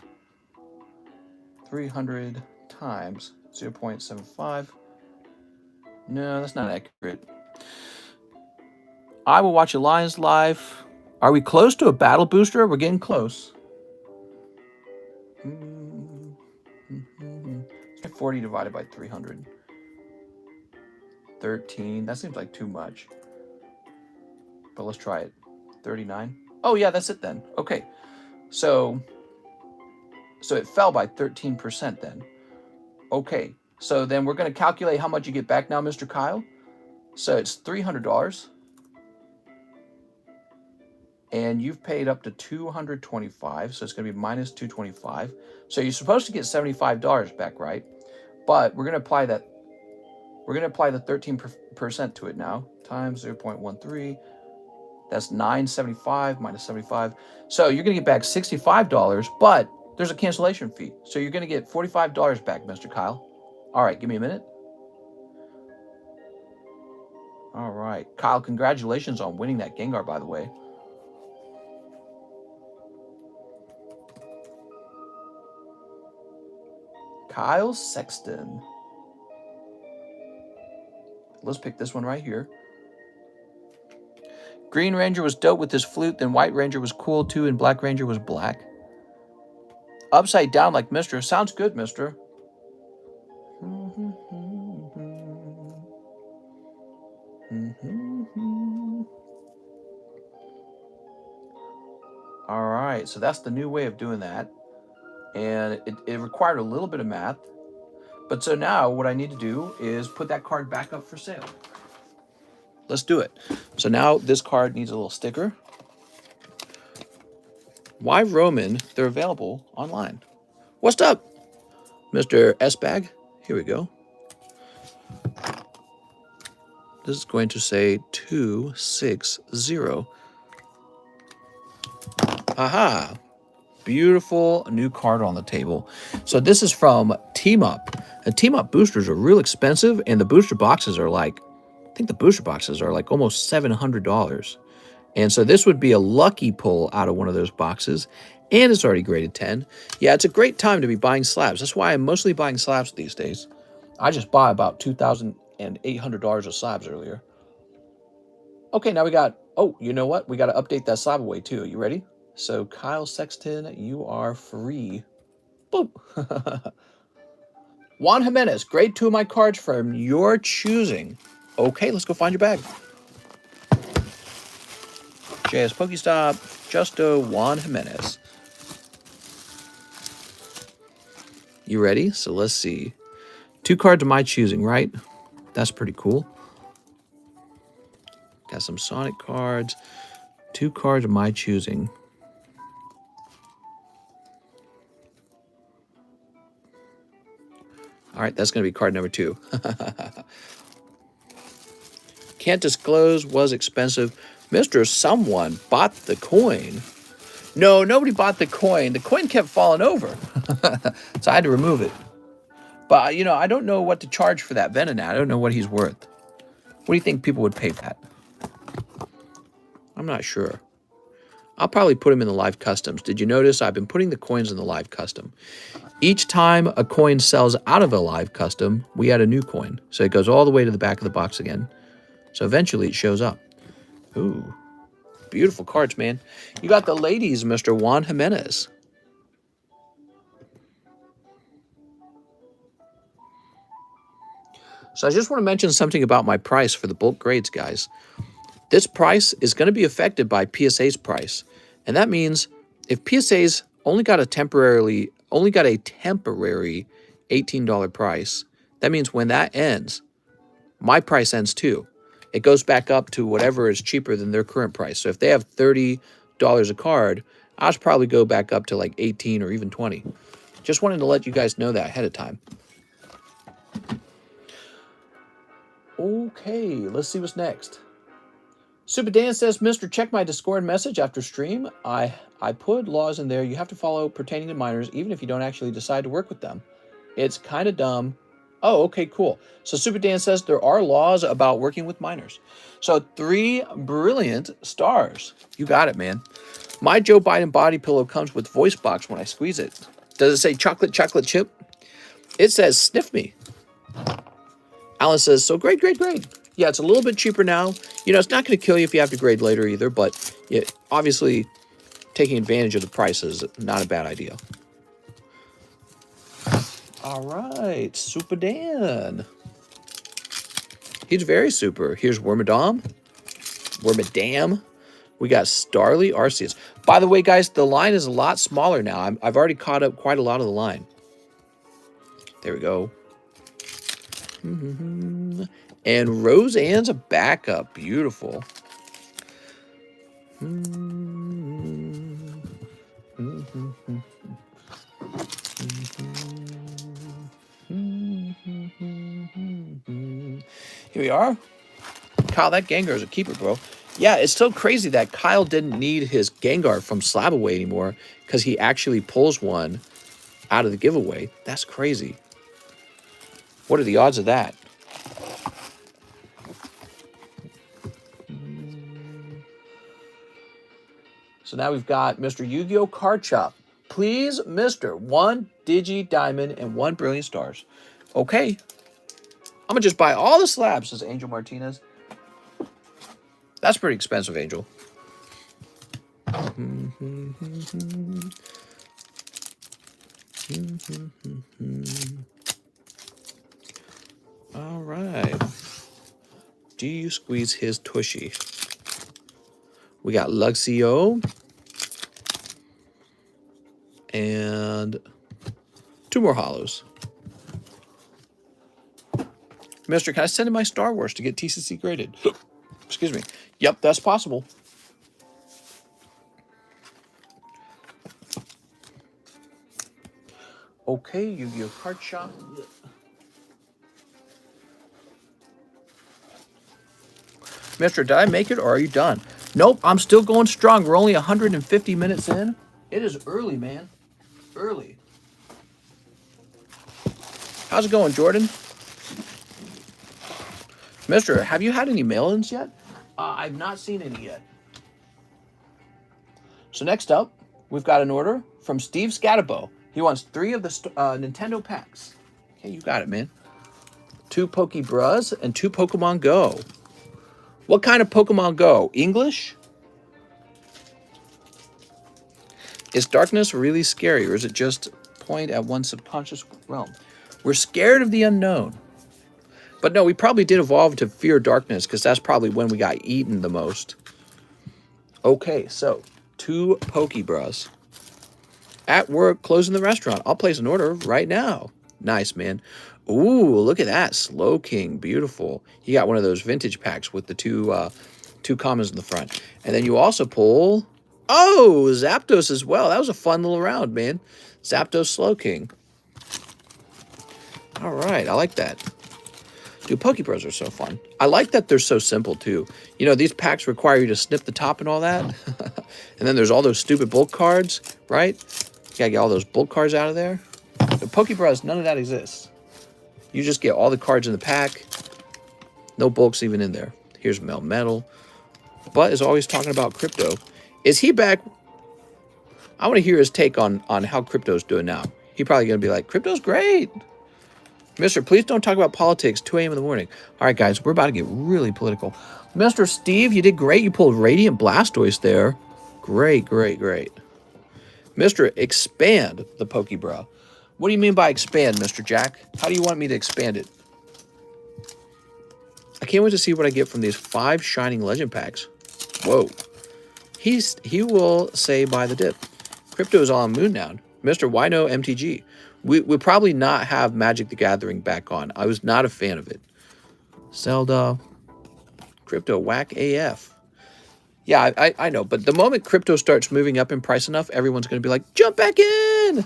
300 times 0.75. No, that's not accurate. I will watch a Lions live. Are we close to a battle booster? We're getting close. 40 divided by 300. 13. That seems like too much. But let's try it. 39. Oh, yeah, that's it then. Okay. So it fell by 13% then. Okay. So then we're going to calculate how much you get back now, Mr. Kyle. So it's $300. And you've paid up to $225. So it's going to be minus $225. So you're supposed to get $75 back, right? But we're going to apply that. We're going to apply the 13% to it now. Times 0.13. That's $975 minus 75. So you're going to get back $65, but there's a cancellation fee. So you're going to get $45 back, Mr. Kyle. All right, give me a minute. All right. Kyle, congratulations on winning that Gengar, by the way. Kyle Sexton. Let's pick this one right here. Green Ranger was dope with his flute, then White Ranger was cool too, and Black Ranger was black. Upside down like Mister. Sounds good, Mister. All right, so that's the new way of doing that. And it required a little bit of math. But so now what I need to do is put that card back up for sale. Let's do it. So now this card needs a little sticker. Why Roman? They're available online. What's up, Mr. S-Bag? Here we go. This is going to say 260. Aha. Beautiful new card on the table. So this is from Team Up. And Team Up boosters are real expensive, and the booster boxes are like, I think the booster boxes are like almost $700. And so this would be a lucky pull out of one of those boxes. And it's already graded 10. Yeah, it's a great time to be buying slabs. That's why I'm mostly buying slabs these days. I just bought about $2,800 of slabs earlier. Okay, now we got, oh, you know what? We got to update that Slabaway too. You ready? So Kyle Sexton, you are free. Boop. Juan Jimenez, grade 2 of my cards from your choosing. Okay, let's go find your bag. JS Pokestop, Justo, Juan Jimenez. You ready? So let's see. 2 cards of my choosing, right? That's pretty cool. Got some Sonic cards. 2 cards of my choosing. All right, that's going to be card number 2. Can't disclose, was expensive. Mr. Someone bought the coin. No, nobody bought the coin. The coin kept falling over. So I had to remove it. But, you know, I don't know what to charge for that Venonat. I don't know what he's worth. What do you think people would pay that? I'm not sure. I'll probably put him in the live customs. Did you notice I've been putting the coins in the live custom? Each time a coin sells out of a live custom, we add a new coin. So it goes all the way to the back of the box again. So eventually it shows up. Ooh, beautiful cards, man. You got the ladies, Mr. Juan Jimenez. So I just want to mention something about my price for the bulk grades, guys. This price is going to be affected by PSA's price. And that means if PSA's only got a temporary $18 price, that means when that ends, my price ends too. It goes back up to whatever is cheaper than their current price. So if they have $30 a card, I'll probably go back up to like 18 or even 20. Just wanted to let you guys know that ahead of time. Okay, let's see what's next. Super Dan says, Mr. Check my Discord message after stream. I put laws in there you have to follow pertaining to minors, even if you don't actually decide to work with them. It's kind of dumb. Oh, okay, cool. So Super Dan says there are laws about working with minors. So 3 brilliant stars. You got it, man. My Joe Biden body pillow comes with voice box when I squeeze it. Does it say chocolate chip? It says sniff me. Alan says, so great. Yeah, it's a little bit cheaper now. You know, it's not going to kill you if you have to grade later either, but yeah, obviously taking advantage of the price is not a bad idea. All right, Super Dan. He's very super. Here's Wormadam. We got Starly Arceus. By the way, guys, the line is a lot smaller now. I've already caught up quite a lot of the line. There we go. And Roseanne's a backup. Beautiful. Here we are. Kyle, that Gengar is a keeper, bro. Yeah, it's so crazy that Kyle didn't need his Gengar from Slabaway anymore because he actually pulls one out of the giveaway. That's crazy. What are the odds of that? So now we've got Mr. Yu-Gi-Oh! Card Shop. Please, Mr. 1 Digi Diamond and 1 Brilliant Stars. Okay. I'm going to just buy all the slabs, says Angel Martinez. That's pretty expensive, Angel. All right. Do you squeeze his tushy? We got Luxio. And 2 more hollows. Mister, can I send in my Star Wars to get TCC graded? Excuse me. Yep, that's possible. Okay, Yu-Gi-Oh! Card Shop. Mister, did I make it or are you done? Nope, I'm still going strong. We're only 150 minutes in. It is early, man. Early. How's it going, Jordan? Mister, have you had any mail-ins yet? I've not seen any yet. So next up, we've got an order from Steve Scatabo. He wants 3 of the Nintendo packs. Okay, you got it, man. 2 Pokebras and 2 Pokemon Go. What kind of Pokemon Go? English? Is darkness really scary, or is it just point at one subconscious realm? We're scared of the unknown. But no, we probably did evolve to fear darkness because that's probably when we got eaten the most. Okay, so 2 Pokebras. At work, closing the restaurant. I'll place an order right now. Nice, man. Ooh, look at that. Slow King. Beautiful. You got one of those vintage packs with the two commons in the front. And then you also pull... Oh, Zapdos as well. That was a fun little round, man. Zapdos Slow King. All right, I like that. Dude, Pokebros are so fun. I like that they're so simple, too. You know, these packs require you to snip the top and all that. And then there's all those stupid bulk cards, right? You gotta get all those bulk cards out of there. The Pokebros, none of that exists. You just get all the cards in the pack. No bulks even in there. Here's Melmetal. But is always talking about Crypto. Is he back? I want to hear his take on how Crypto's doing now. He probably going to be like, Crypto's great. Mister, please don't talk about politics 2 a.m. in the morning. All right, guys, we're about to get really political. Mr. Steve, you did great. You pulled Radiant Blastoise there. Great, great, great. Mr. Expand the Pokebra. What do you mean by expand, Mr. Jack? How do you want me to expand it? I can't wait to see what I get from these 5 Shining Legend packs. Whoa. He will say by the dip. Crypto is on Moon now. Mr. Why no MTG? We'll probably not have Magic the Gathering back on. I was not a fan of it. Zelda. Crypto whack AF. Yeah, I know. But the moment crypto starts moving up in price enough, everyone's going to be like, jump back in.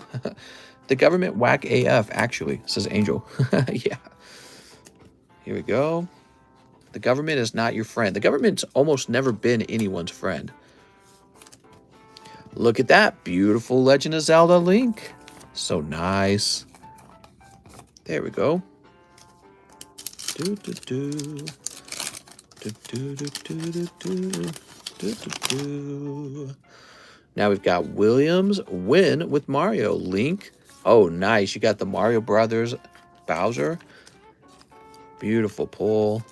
The government whack AF, actually, says Angel. Yeah. Here we go. The government is not your friend. The government's almost never been anyone's friend. Look at that. Beautiful Legend of Zelda Link. So nice. There we go. Do, do, do. Do, do, do, do, do, do. Now we've got Williams win with Mario. Link. Oh, nice. You got the Mario Brothers Bowser. Beautiful pull.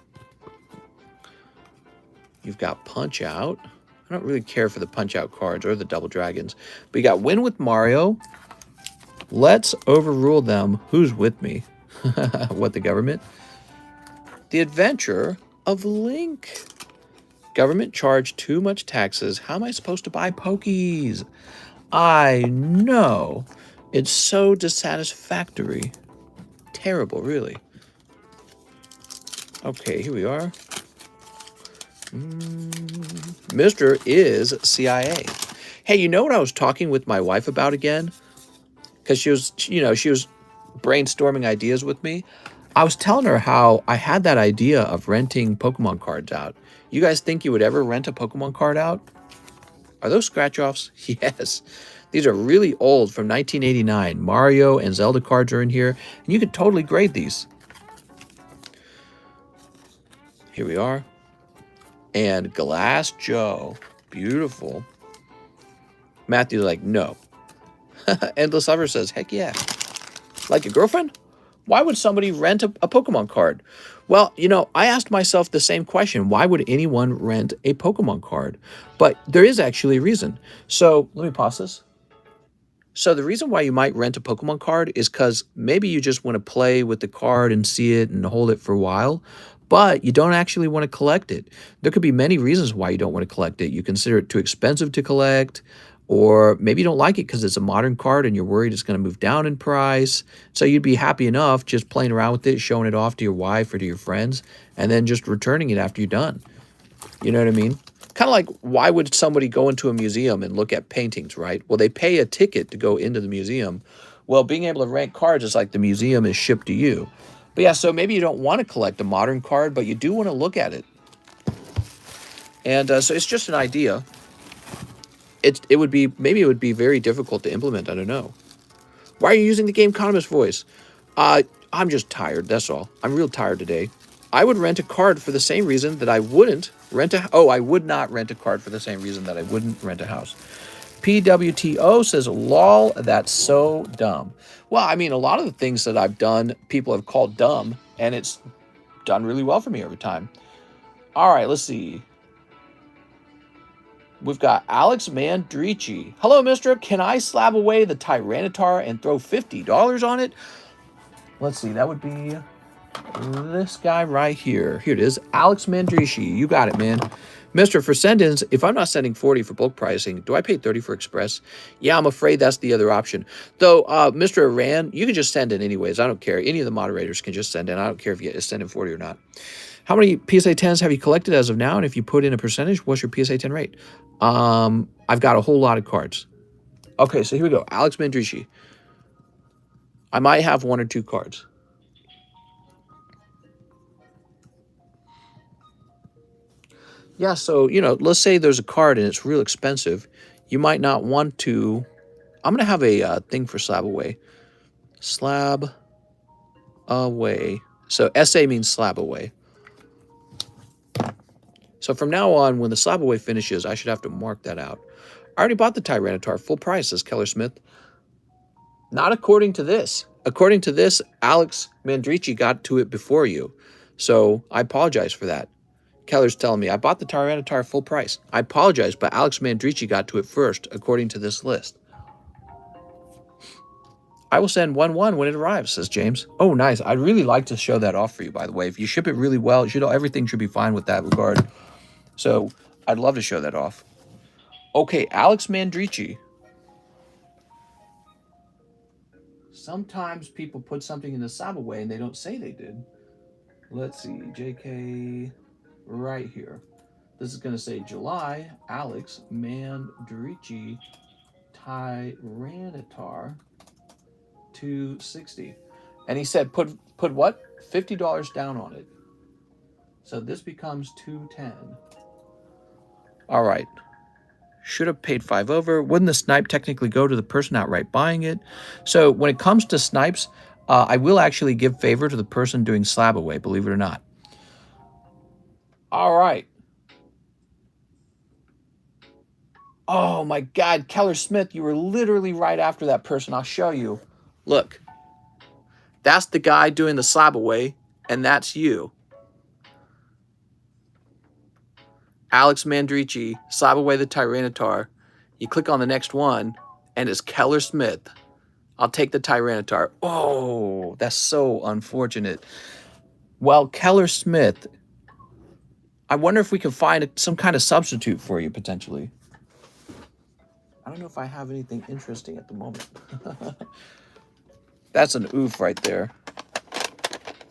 You've got Punch Out. I don't really care for the Punch Out cards or the Double Dragons. But you got win with Mario. Let's overrule them. Who's with me? What, the government? The Adventure of Link. Government charged too much taxes. How am I supposed to buy Pokies? I know. It's so dissatisfactory. Terrible, really. Okay, here we are. Mr. is CIA. Hey, you know what I was talking with my wife about again? Because she was brainstorming ideas with me. I was telling her how I had that idea of renting Pokemon cards out. You guys think you would ever rent a Pokemon card out? Are those scratch-offs? Yes. These are really old, from 1989. Mario and Zelda cards are in here, and you could totally grade these. Here we are. And Glass Joe. Beautiful. Matthew's like, no. Endless Lover says, heck yeah. Like a girlfriend? Why would somebody rent a Pokemon card? Well, you know, I asked myself the same question. Why would anyone rent a Pokemon card? But there is actually a reason. So let me pause this. So the reason why you might rent a Pokemon card is because maybe you just want to play with the card and see it and hold it for a while, but you don't actually want to collect it. There could be many reasons why you don't want to collect it. You consider it too expensive to collect, or maybe you don't like it because it's a modern card and you're worried it's going to move down in price. So you'd be happy enough just playing around with it, showing it off to your wife or to your friends, and then just returning it after you're done. You know what I mean? Kind of like, why would somebody go into a museum and look at paintings, right? Well, they pay a ticket to go into the museum. Well, being able to rent cards is like the museum is shipped to you. But yeah, so maybe you don't want to collect a modern card, but you do want to look at it. And so it's just an idea. It would be very difficult to implement. I don't know. Why are you using the TheCardconomist voice? I'm just tired. That's all. I'm real tired today. I would rent a card for the same reason that I wouldn't rent a... Oh, I would not rent a card for the same reason that I wouldn't rent a house. PWTO says, lol, that's so dumb. Well, I mean, a lot of the things that I've done, people have called dumb, and it's done really well for me over time. All right, let's see. We've got Alex Mandrici. Hello, mister. Can I slab away the Tyranitar and throw $50 on it? Let's see, that would be this guy right here. Here it is, Alex Mandrishi. You got it, man. Mr. For send-ins, if I'm not sending 40 for bulk pricing, do I pay 30 for express? Yeah, I'm afraid that's the other option. Though, Mr. Iran, you can just send in anyways. I don't care. Any of the moderators can just send in. I don't care if you send in 40 or not. How many PSA 10s have you collected as of now? And if you put in a percentage, what's your PSA 10 rate? I've got a whole lot of cards. Okay, so here we go. Alex Mandrishi. I might have 1 or 2 cards. Yeah, so, you know, let's say there's a card and it's real expensive. You might not want to... I'm going to have a thing for Slab-AWAY. Slab-AWAY. So SA means Slab-AWAY. So from now on, when the Slab-AWAY finishes, I should have to mark that out. I already bought the Tyranitar full price, says Keller Smith. Not according to this. According to this, Alex Mandrici got to it before you. So I apologize for that. Keller's telling me, I bought the Tyranitar full price. I apologize, but Alex Mandrici got to it first, according to this list. I will send 1-1 when it arrives, says James. Oh, nice. I'd really like to show that off for you, by the way. If you ship it really well, everything should be fine with that regard. So I'd love to show that off. Okay, Alex Mandrici. Sometimes people put something in the Slab-AWAY and they don't say they did. Let's see, JK right here. This is going to say July, Alex Mandrici, Tyranitar, 260. And he said, put what? $50 down on it. So this becomes 210. All right. Should have paid 5 over. Wouldn't the snipe technically go to the person outright buying it? So when it comes to snipes, I will actually give favor to the person doing Slab-AWAY, believe it or not. All right. Oh my God, Keller Smith, you were literally right after that person. I'll show you. Look, that's the guy doing the Slab-AWAY, and that's you. Alex Mandrici, Slab-AWAY the Tyranitar. You click on the next one, and it's Keller Smith. I'll take the Tyranitar. Oh, that's so unfortunate. Well, Keller Smith, I wonder if we can find some kind of substitute for you, potentially. I don't know if I have anything interesting at the moment. That's an oof right there. Do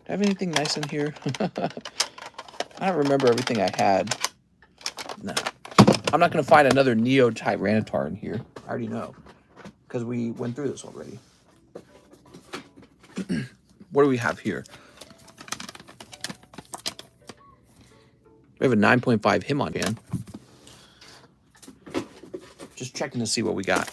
I have anything nice in here? I don't remember everything I had. No. I'm not going to find another Neo Tyranitar in here. I already know. Because we went through this already. What do we have here? We have a 9.5 Hitmonchan. Just checking to see what we got.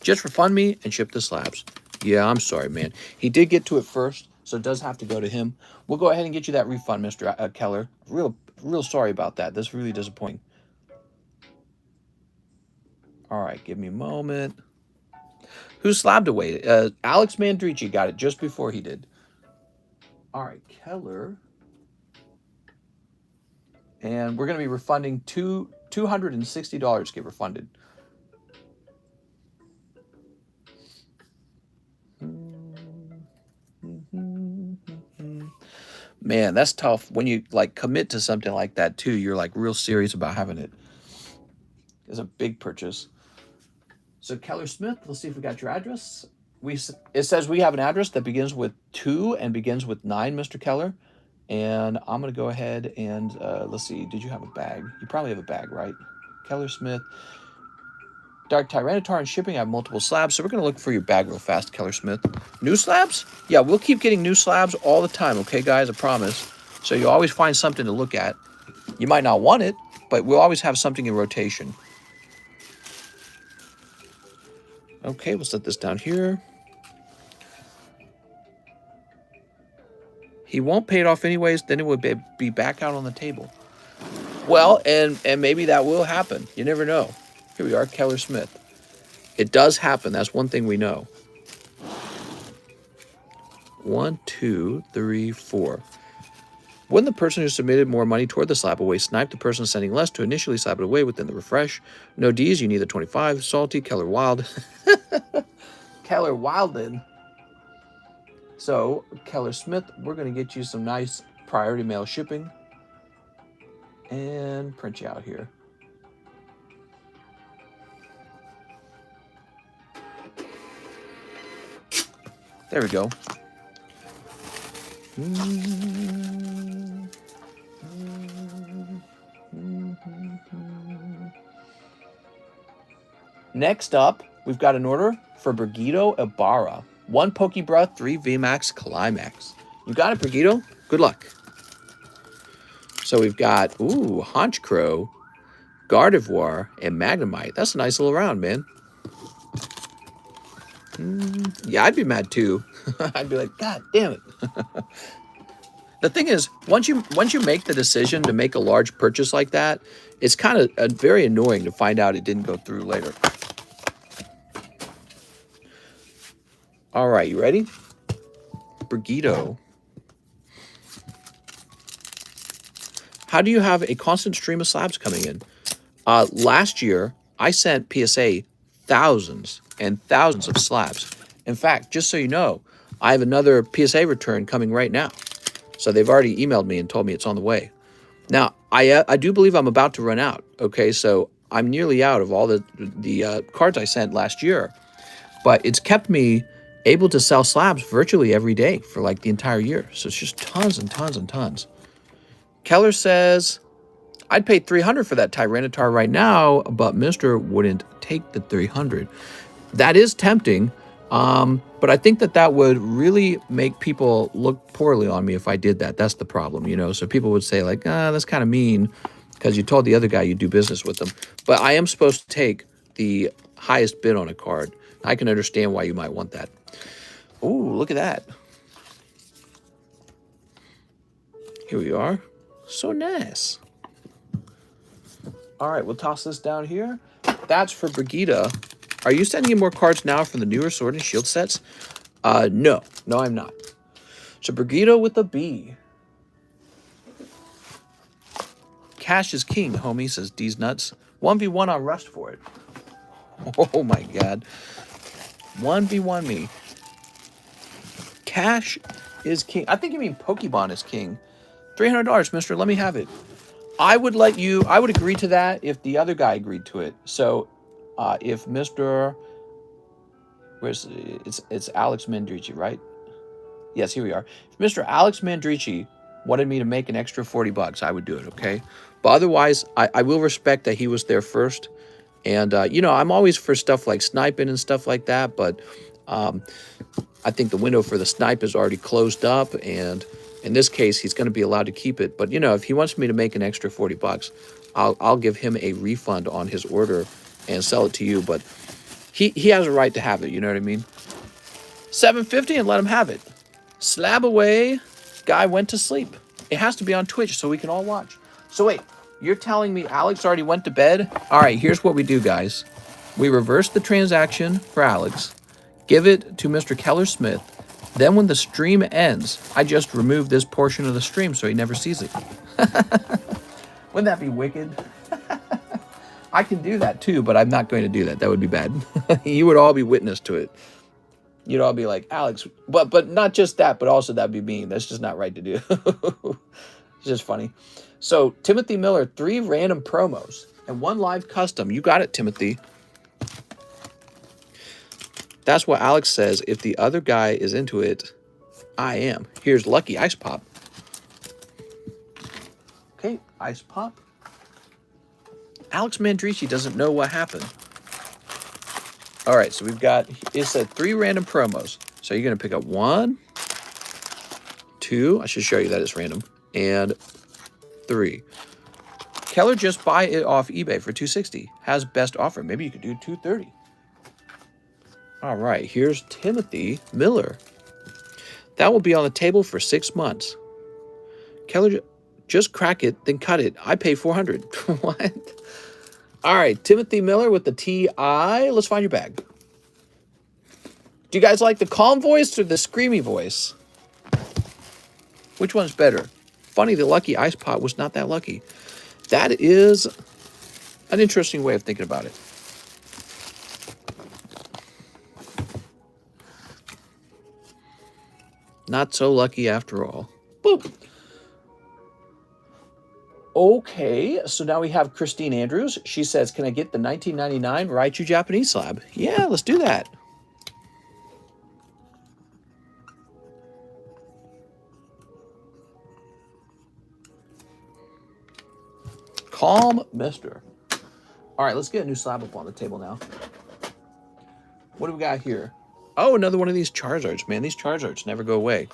Just refund me and ship the slabs. Yeah, I'm sorry, man. He did get to it first, so it does have to go to him. We'll go ahead and get you that refund, Mr. Keller. Real sorry about that. That's really disappointing. All right, give me a moment. Who's Slab-AWAY? Alex Mandrici got it just before he did. All right, Keller. And we're going to be refunding $260 get refunded. Man, that's tough. When you like commit to something like that too, you're like real serious about having it. It's a big purchase. So Keller Smith, let's see if we got your address. It says we have an address that begins with 2 and begins with 9, Mr. Keller. And I'm going to go ahead and let's see. Did you have a bag? You probably have a bag, right? Keller Smith. Dark Tyranitar and shipping. I have multiple slabs. So we're going to look for your bag real fast, Keller Smith. New slabs? Yeah, we'll keep getting new slabs all the time, okay, guys? I promise. So you'll always find something to look at. You might not want it, but we'll always have something in rotation. Okay, we'll set this down here. He won't pay it off anyways, then it would be back out on the table. Well, and maybe that will happen. You never know. Here we are, Keller Smith. It does happen. That's one thing we know. 1, 2, 3, 4. Wouldn't the person who submitted more money toward the Slab-AWAY snipe the person sending less to initially slab it away within the refresh? No D's, you need the 25. Salty, Keller Wild. Keller Wilden. So, Keller Smith, we're going to get you some nice priority mail shipping and print you out here. There we go. Next up, we've got an order for Brigido Ibarra. 1 Pokebra, 3 VMAX Climax. You got it, Brigido? Good luck. So we've got, Honchcrow, Gardevoir, and Magnemite. That's a nice little round, man. Yeah, I'd be mad too. I'd be like, God damn it. The thing is, once you make the decision to make a large purchase like that, it's kind of very annoying to find out it didn't go through later. All right, you ready? Brigido. How do you have a constant stream of slabs coming in? Last year, I sent PSA thousands and thousands of slabs. In fact, just so you know, I have another PSA return coming right now. So they've already emailed me and told me it's on the way. Now, I do believe I'm about to run out. Okay, so I'm nearly out of all the cards I sent last year. But it's kept me able to sell slabs virtually every day for like the entire year. So it's just tons and tons and tons. Keller says, I'd pay $300 for that Tyranitar right now, but Mr. wouldn't take the $300. That is tempting, but I think that would really make people look poorly on me if I did that. That's the problem, you know? So people would say like, that's kind of mean because you told the other guy you'd do business with them. But I am supposed to take the highest bid on a card. I can understand why you might want that. Ooh, look at that. Here we are. So nice. All right, we'll toss this down here. That's for Brigida. Are you sending in more cards now from the newer Sword and Shield sets? No, I'm not. So Brigida with a B. Cash is king, homie, says D's Nuts. 1v1 on Rust for it. Oh my God. 1v1 me. Cash is king. I think you mean Pokemon is king. $300, mister. Let me have it. I would agree to that if the other guy agreed to it. So if Mr. It's Alex Mandrici, right? Yes, here we are. If Mr. Alex Mandrici wanted me to make an extra $40, I would do it, okay? But otherwise, I will respect that he was there first. And, you know, I'm always for stuff like sniping and stuff like that, but I think the window for the snipe is already closed up, and in this case, he's going to be allowed to keep it. But, you know, if he wants me to make an extra $40, I'll give him a refund on his order and sell it to you. But he has a right to have it, you know what I mean? $7.50 and let him have it. Slab-AWAY guy went to sleep. It has to be on Twitch so we can all watch. So wait, you're telling me Alex already went to bed? All right, here's what we do, guys. We reverse the transaction for Alex, give it to Mr. Keller Smith. Then when the stream ends, I just remove this portion of the stream so he never sees it. Wouldn't that be wicked? I can do that too, but I'm not going to do that. That would be bad. You would all be witness to it. You'd all be like, Alex, but not just that, but also that'd be mean. That's just not right to do. It's just funny. So Timothy Miller, 3 random promos and 1 live custom. You got it, Timothy. That's what Alex says. If the other guy is into it, I am. Here's Lucky Ice Pop. Okay, Ice Pop. Alex Mandrici doesn't know what happened. All right, so we've got, it said 3 random promos. So you're going to pick up 1, 2. I should show you that it's random. And 3. Keller, just buy it off eBay for $260. Has best offer. Maybe you could do $230. All right, here's Timothy Miller. That will be on the table for 6 months. Keller, just crack it, then cut it. I pay $400. What? All right, Timothy Miller with the TI. Let's find your bag. Do you guys like the calm voice or the screamy voice? Which one's better? Funny, the Lucky Ice Pot was not that lucky. That is an interesting way of thinking about it. not so lucky after all. Boop. Okay, so now we have Christine Andrews. She says, can I get the 1999 Raichu Japanese slab? Yeah, let's do that. Calm, mister. All right, let's get a new slab up on the table now. What do we got here? Oh, another one of these Charizards. Man, these Charizards never go away.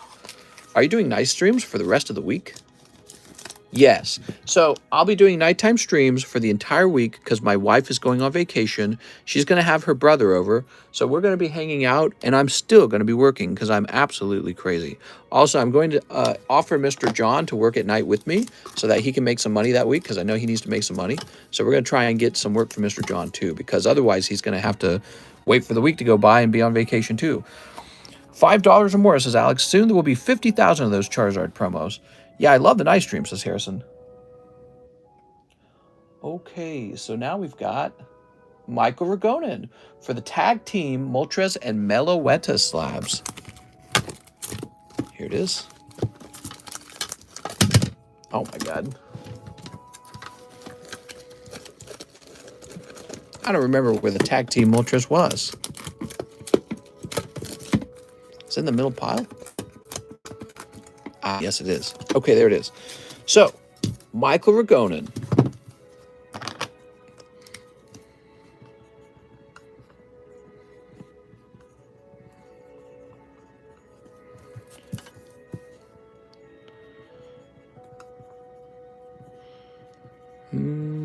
Are you doing night streams for the rest of the week? Yes. So I'll be doing nighttime streams for the entire week because my wife is going on vacation. She's going to have her brother over. So we're going to be hanging out, and I'm still going to be working because I'm absolutely crazy. Also, I'm going to offer Mr. John to work at night with me so that he can make some money that week because I know he needs to make some money. So we're going to try and get some work for Mr. John too, because otherwise he's going to have to wait for the week to go by and be on vacation too. $5 or more, says Alex. Soon there will be 50,000 of those Charizard promos. Yeah, I love the night stream, says Harrison. Okay, so now we've got Michael Ragonin for the tag team Moltres and Meloetta slabs. Here it is. Oh my god. I don't remember where the tag team Moltres was. It's in the middle pile? Ah, yes it is. Okay, there it is. So, Michael Ragonin. Mm-hmm.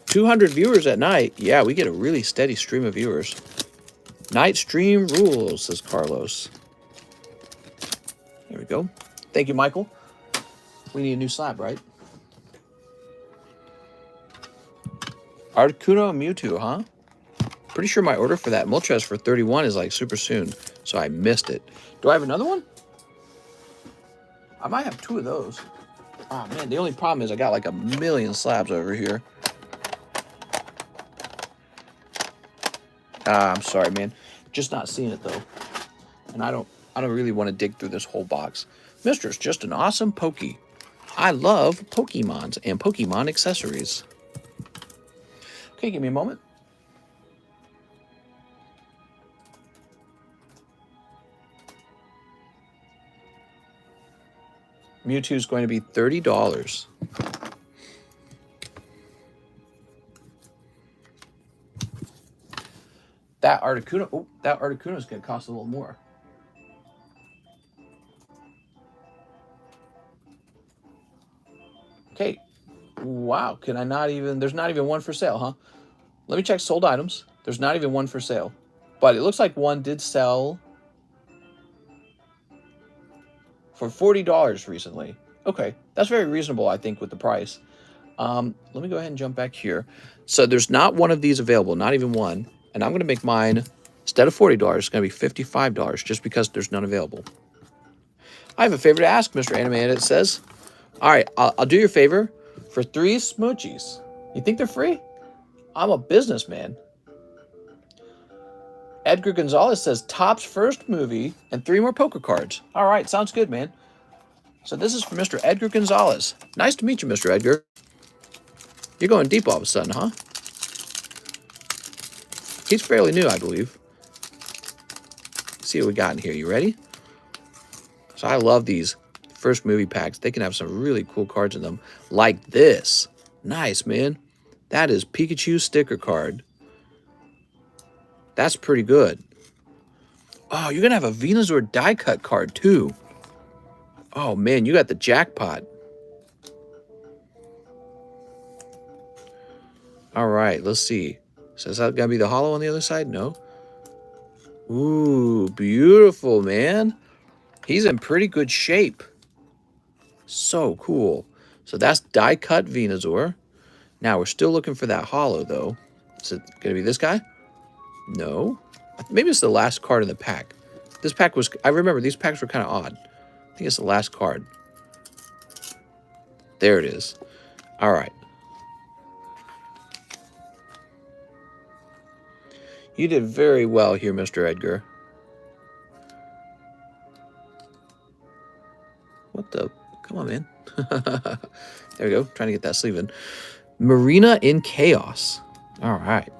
200 viewers at night. Yeah, we get a really steady stream of viewers. Night stream rules, says Carlos. There we go. Thank you, Michael. We need a new slab, right? Articuno and Mewtwo, huh? Pretty sure my order for that Moltres for 31 is like super soon, so I missed it. Do I have another one? I might have 2 of those. Oh man, the only problem is I got like a million slabs over here. I'm sorry, man. Just not seeing it though. And I don't really want to dig through this whole box. Mister's just an awesome Pokey. I love Pokemons and Pokemon accessories. Okay, give me a moment. Mewtwo's going to be $30. That Articuno, that Articuno is going to cost a little more. Okay. Wow, can I not even, there's not even one for sale, huh? Let me check sold items. There's not even one for sale. But it looks like one did sell for $40 recently. Okay, that's very reasonable, I think, with the price. Let me go ahead and jump back here. So there's not one of these available, not even one. And I'm going to make mine, instead of $40, it's going to be $55 just because there's none available. I have a favor to ask, Mr. Animated, it says. All right, I'll do your favor for 3 smoochies. You think they're free? I'm a businessman. Edgar Gonzalez says Topps first movie and 3 more poker cards. All right, sounds good, man. So this is for Mr. Edgar Gonzalez. Nice to meet you, Mr. Edgar. You're going deep all of a sudden, huh? He's fairly new, I believe. Let's see what we got in here. You ready? So I love these first movie packs. They can have some really cool cards in them. Like this. Nice, man. That is Pikachu sticker card. That's pretty good. Oh, you're going to have a Venusaur die cut card, too. Oh, man, you got the jackpot. All right, let's see. So is that going to be the hollow on the other side? No. Ooh, beautiful, man. He's in pretty good shape. So cool. So that's die cut Venusaur. Now, we're still looking for that hollow, though. Is it going to be this guy? No. Maybe it's the last card in the pack. This pack was... I remember these packs were kind of odd. I think it's the last card. There it is. All right. You did very well here, Mr. Edgar. What the? Come on, man. There we go. Trying to get that sleeve in. Marina in Chaos. All right.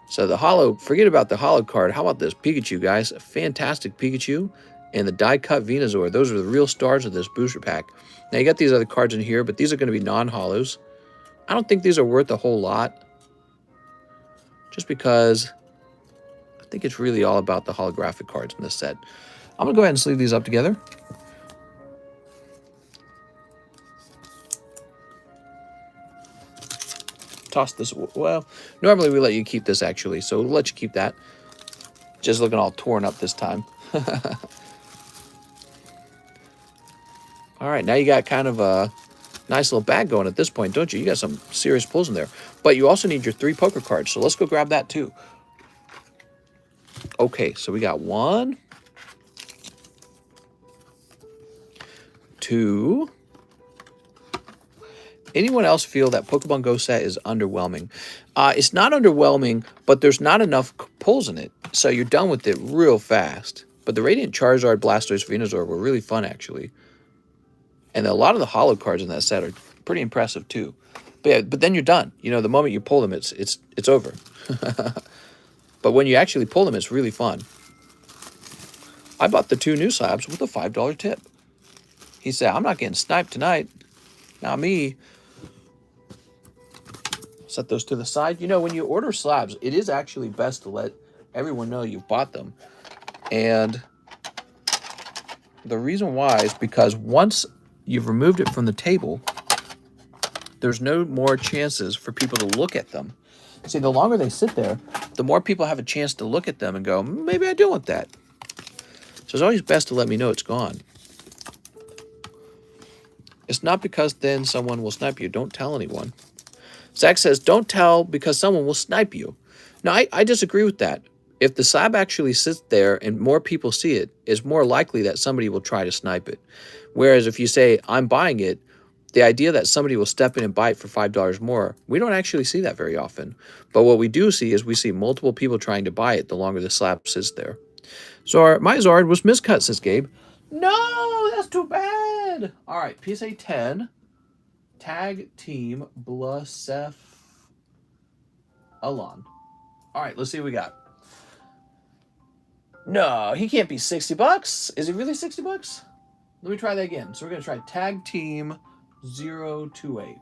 So the holo, forget about the holo card. How about this Pikachu, guys? A fantastic Pikachu and the die-cut Venusaur. Those are the real stars of this booster pack. Now, you got these other cards in here, but these are going to be non-holos. I don't think these are worth a whole lot. Just because I think it's really all about the holographic cards in this set. I'm going to go ahead and sleeve these up together. Toss this. Well, normally we let you keep this, actually, so we'll let you keep that. Just looking all torn up this time. All right, now you got kind of a nice little bag going at this point, don't you? You got some serious pulls in there. But you also need your 3 poker cards, so let's go grab that too. Okay, so we got 1, 2. Anyone else feel that Pokemon Go set is underwhelming? It's not underwhelming, but there's not enough pulls in it, so you're done with it real fast. But the Radiant Charizard, Blastoise, Venusaur were really fun, actually. And a lot of the holo cards in that set are pretty impressive, too. But yeah, but then you're done. You know, the moment you pull them, it's over. But when you actually pull them, it's really fun. I bought the 2 new slabs with a $5 tip. He said, I'm not getting sniped tonight. Not me. Set those to the side. You know, when you order slabs, it is actually best to let everyone know you've bought them. And the reason why is because once you've removed it from the table, there's no more chances for people to look at them. See, the longer they sit there, the more people have a chance to look at them and go, maybe I do want that. So it's always best to let me know it's gone. It's not because then someone will snipe you. Don't tell anyone. Zach says, don't tell because someone will snipe you. Now, I disagree with that. If the slab actually sits there and more people see it, it's more likely that somebody will try to snipe it. Whereas if you say, I'm buying it, the idea that somebody will step in and buy it for $5 more, we don't actually see that very often. But what we do see is we see multiple people trying to buy it the longer the slab sits there. So my Zard was miscut, says Gabe. No, that's too bad. All right, PSA 10. Tag Team Blasef Alon. All right, let's see what we got. No, he can't be 60 bucks. Is he really 60 bucks? Let me try that again. So we're going to try Tag Team 028.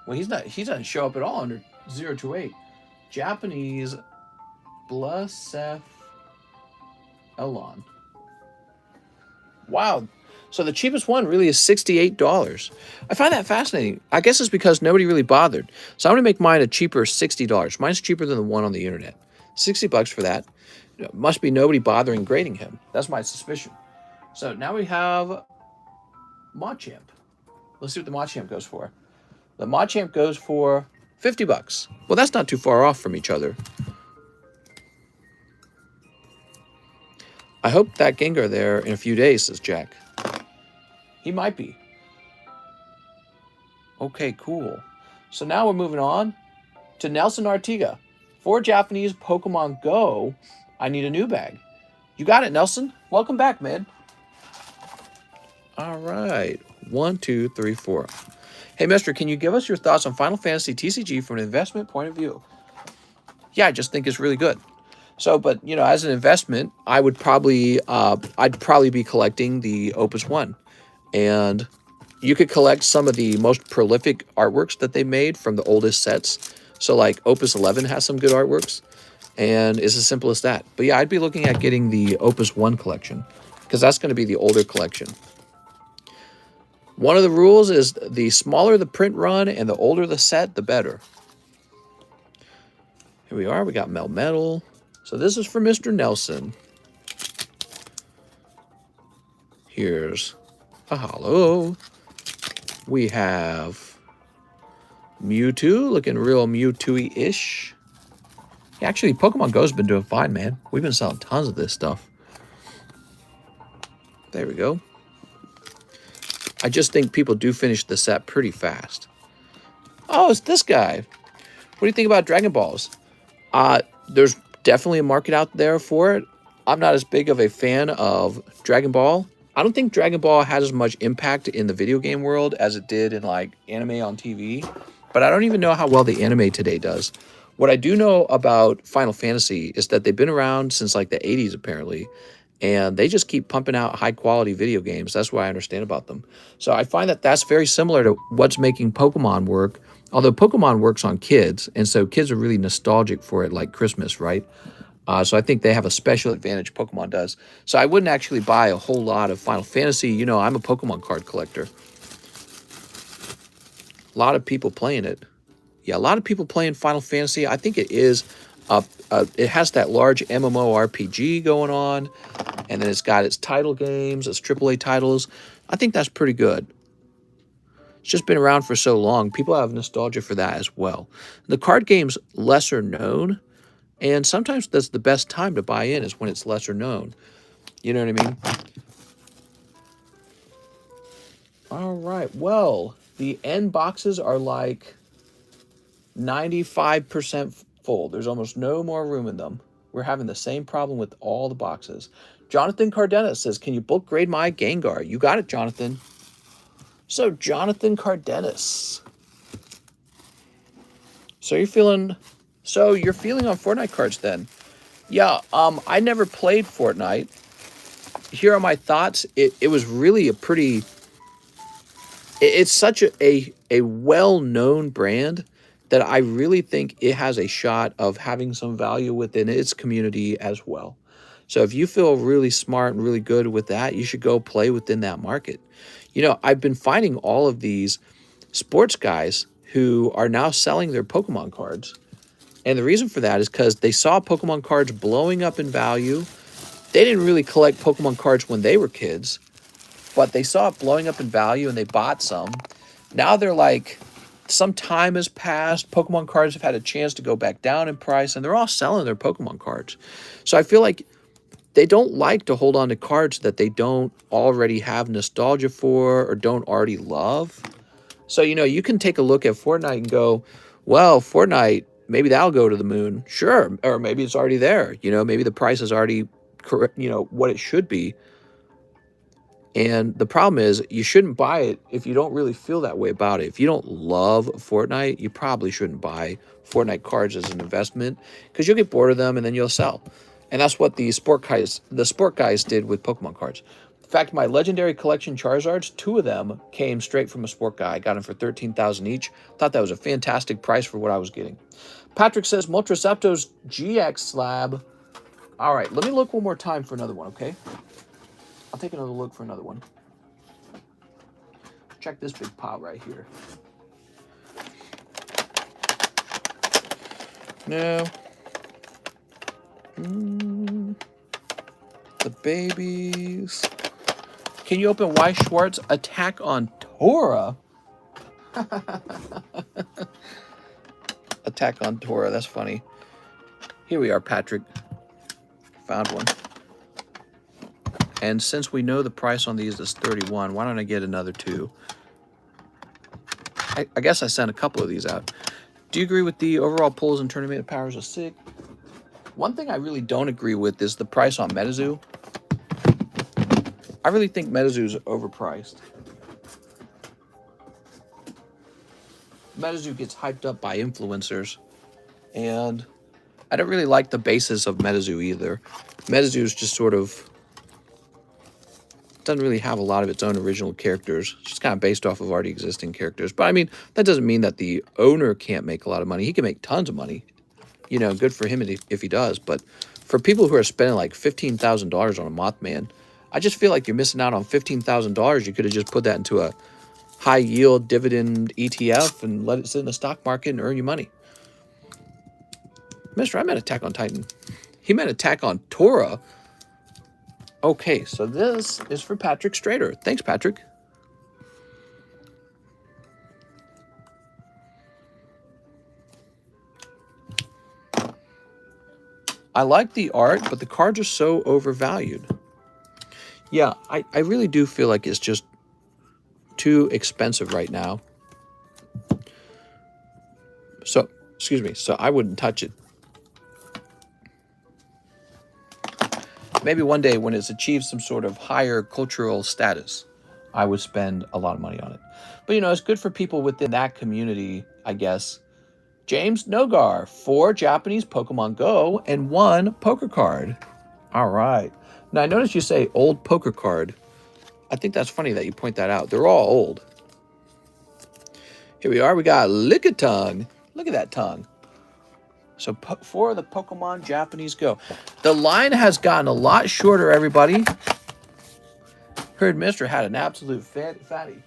Well, he doesn't show up at all under 028. Japanese Blasef Elon. Wow. So the cheapest one really is $68. I find that fascinating. I guess it's because nobody really bothered. So I'm going to make mine a cheaper $60. Mine's cheaper than the one on the internet. 60 bucks for that. Must be nobody bothering grading him. That's my suspicion. So now we have Machamp. Let's see what the Machamp goes for. The Machamp goes for 50 bucks. Well, that's not too far off from each other. I hope that Gengar there in a few days, says Jack. He might be. Okay, cool. So now we're moving on to Nelson Artiga. For Japanese Pokemon Go, I need a new bag. You got it, Nelson. Welcome back, man. All right. 1, 2, 3, 4. Hey, mister, can you give us your thoughts on Final Fantasy TCG from an investment point of view? Yeah, I just think it's really good. So, but, you know, as an investment, I would probably, I'd probably be collecting the Opus 1. And you could collect some of the most prolific artworks that they made from the oldest sets. So, like, Opus 11 has some good artworks. And it's as simple as that. But, yeah, I'd be looking at getting the Opus 1 collection. Because that's going to be the older collection. One of the rules is the smaller the print run and the older the set, the better. Here we are. We got Melmetal. So this is for Mr. Nelson. Here's a holo. We have Mewtwo, looking real Mewtwo-y-ish. Actually, Pokemon Go's been doing fine, man. We've been selling tons of this stuff. There we go. I just think people do finish the set pretty fast. Oh, it's this guy. What do you think about Dragon Balls? There's definitely a market out there for it. I'm not as big of a fan of Dragon Ball. I don't think Dragon Ball has as much impact in the video game world as it did in like anime on TV, but I don't even know how well the anime today does. What I do know about Final Fantasy is that they've been around since like the 80s apparently, and they just keep pumping out high quality video games. That's what I understand about them. So I find that that's very similar to what's making Pokemon work, although Pokemon works on kids, and so kids are really nostalgic for it like Christmas, right? So I think they have a special advantage Pokemon does. So I wouldn't actually buy a whole lot of Final Fantasy. You know, I'm a Pokemon card collector. A lot of people playing it. Yeah, a lot of people playing Final Fantasy. I think it is, it has that large MMORPG going on, and then it's got its title games, its AAA titles. I think that's pretty good. It's just been around for so long. People have nostalgia for that as well. The card game's lesser known, and sometimes that's the best time to buy in is when it's lesser known. You know what I mean? All right. Well, the end boxes are like 95% full. There's almost no more room in them. We're having the same problem with all the boxes. Jonathan Cardenas says, can you bulk grade my Gengar? You got it, Jonathan. So, Jonathan Cardenas. So you're feeling on Fortnite cards then. Yeah, I never played Fortnite. Here are my thoughts. It was really a pretty... It's such a well-known brand that I really think it has a shot of having some value within its community as well. So if you feel really smart and really good with that, you should go play within that market. You know, I've been finding all of these sports guys who are now selling their Pokemon cards. And the reason for that is because they saw Pokemon cards blowing up in value. They didn't really collect Pokemon cards when they were kids, but they saw it blowing up in value and they bought some. Now they're like, some time has passed. Pokemon cards have had a chance to go back down in price, and they're all selling their Pokemon cards. So I feel like they don't like to hold on to cards that they don't already have nostalgia for or don't already love. So, you know, you can take a look at Fortnite and go, well, Fortnite, maybe that'll go to the moon. Sure. Or maybe it's already there. You know, maybe the price is already correct, you know, what it should be. And the problem is you shouldn't buy it if you don't really feel that way about it. If you don't love Fortnite, you probably shouldn't buy Fortnite cards as an investment because you'll get bored of them and then you'll sell. And that's what the sport guys did with Pokemon cards. In fact, my legendary collection Charizards, 2 of them came straight from a sport guy. I got them for $13,000 each. Thought that was a fantastic price for what I was getting. Patrick says Moltres GX slab. All right, let me look one more time for another one, okay? I'll take another look for another one. Check this big pile right here. No. The babies. Can you open Y Schwartz Attack on Tora? Attack on Tora, that's funny. Here we are, Patrick. Found one. And since we know the price on these is 31, why don't I get another 2? I guess I sent a couple of these out. Do you agree with the overall pulls and tournament powers are sick? One thing I really don't agree with is the price on Metazoo. I really think Metazoo's overpriced. Metazoo gets hyped up by influencers, and I don't really like the basis of Metazoo either. Metazoo's just sort of doesn't really have a lot of its own original characters. It's just kind of based off of already existing characters. But I mean, that doesn't mean that the owner can't make a lot of money. He can make tons of money. You know, good for him if he does. But for people who are spending like $15,000 on a Mothman, I just feel like you're missing out on $15,000. You could have just put that into a high yield dividend ETF and let it sit in the stock market and earn you money. Mister, I meant Attack on Titan. He meant Attack on Tora. Okay, so this is for Patrick Strader. Thanks, Patrick. I like the art, but the cards are so overvalued. Yeah, I really do feel like it's just too expensive right now. So, excuse me, so I wouldn't touch it. Maybe one day when it's achieved some sort of higher cultural status, I would spend a lot of money on it. But, you know, it's good for people within that community, I guess. James Nogar, 4 Japanese Pokemon Go and 1 poker card. All right. Now, I noticed you say old poker card. I think that's funny that you point that out. They're all old. Here we are. We got Lickitung. Look at that tongue. So 4 of the Pokemon Japanese Go. The line has gotten a lot shorter, everybody. Heard Mister had an absolute fatty.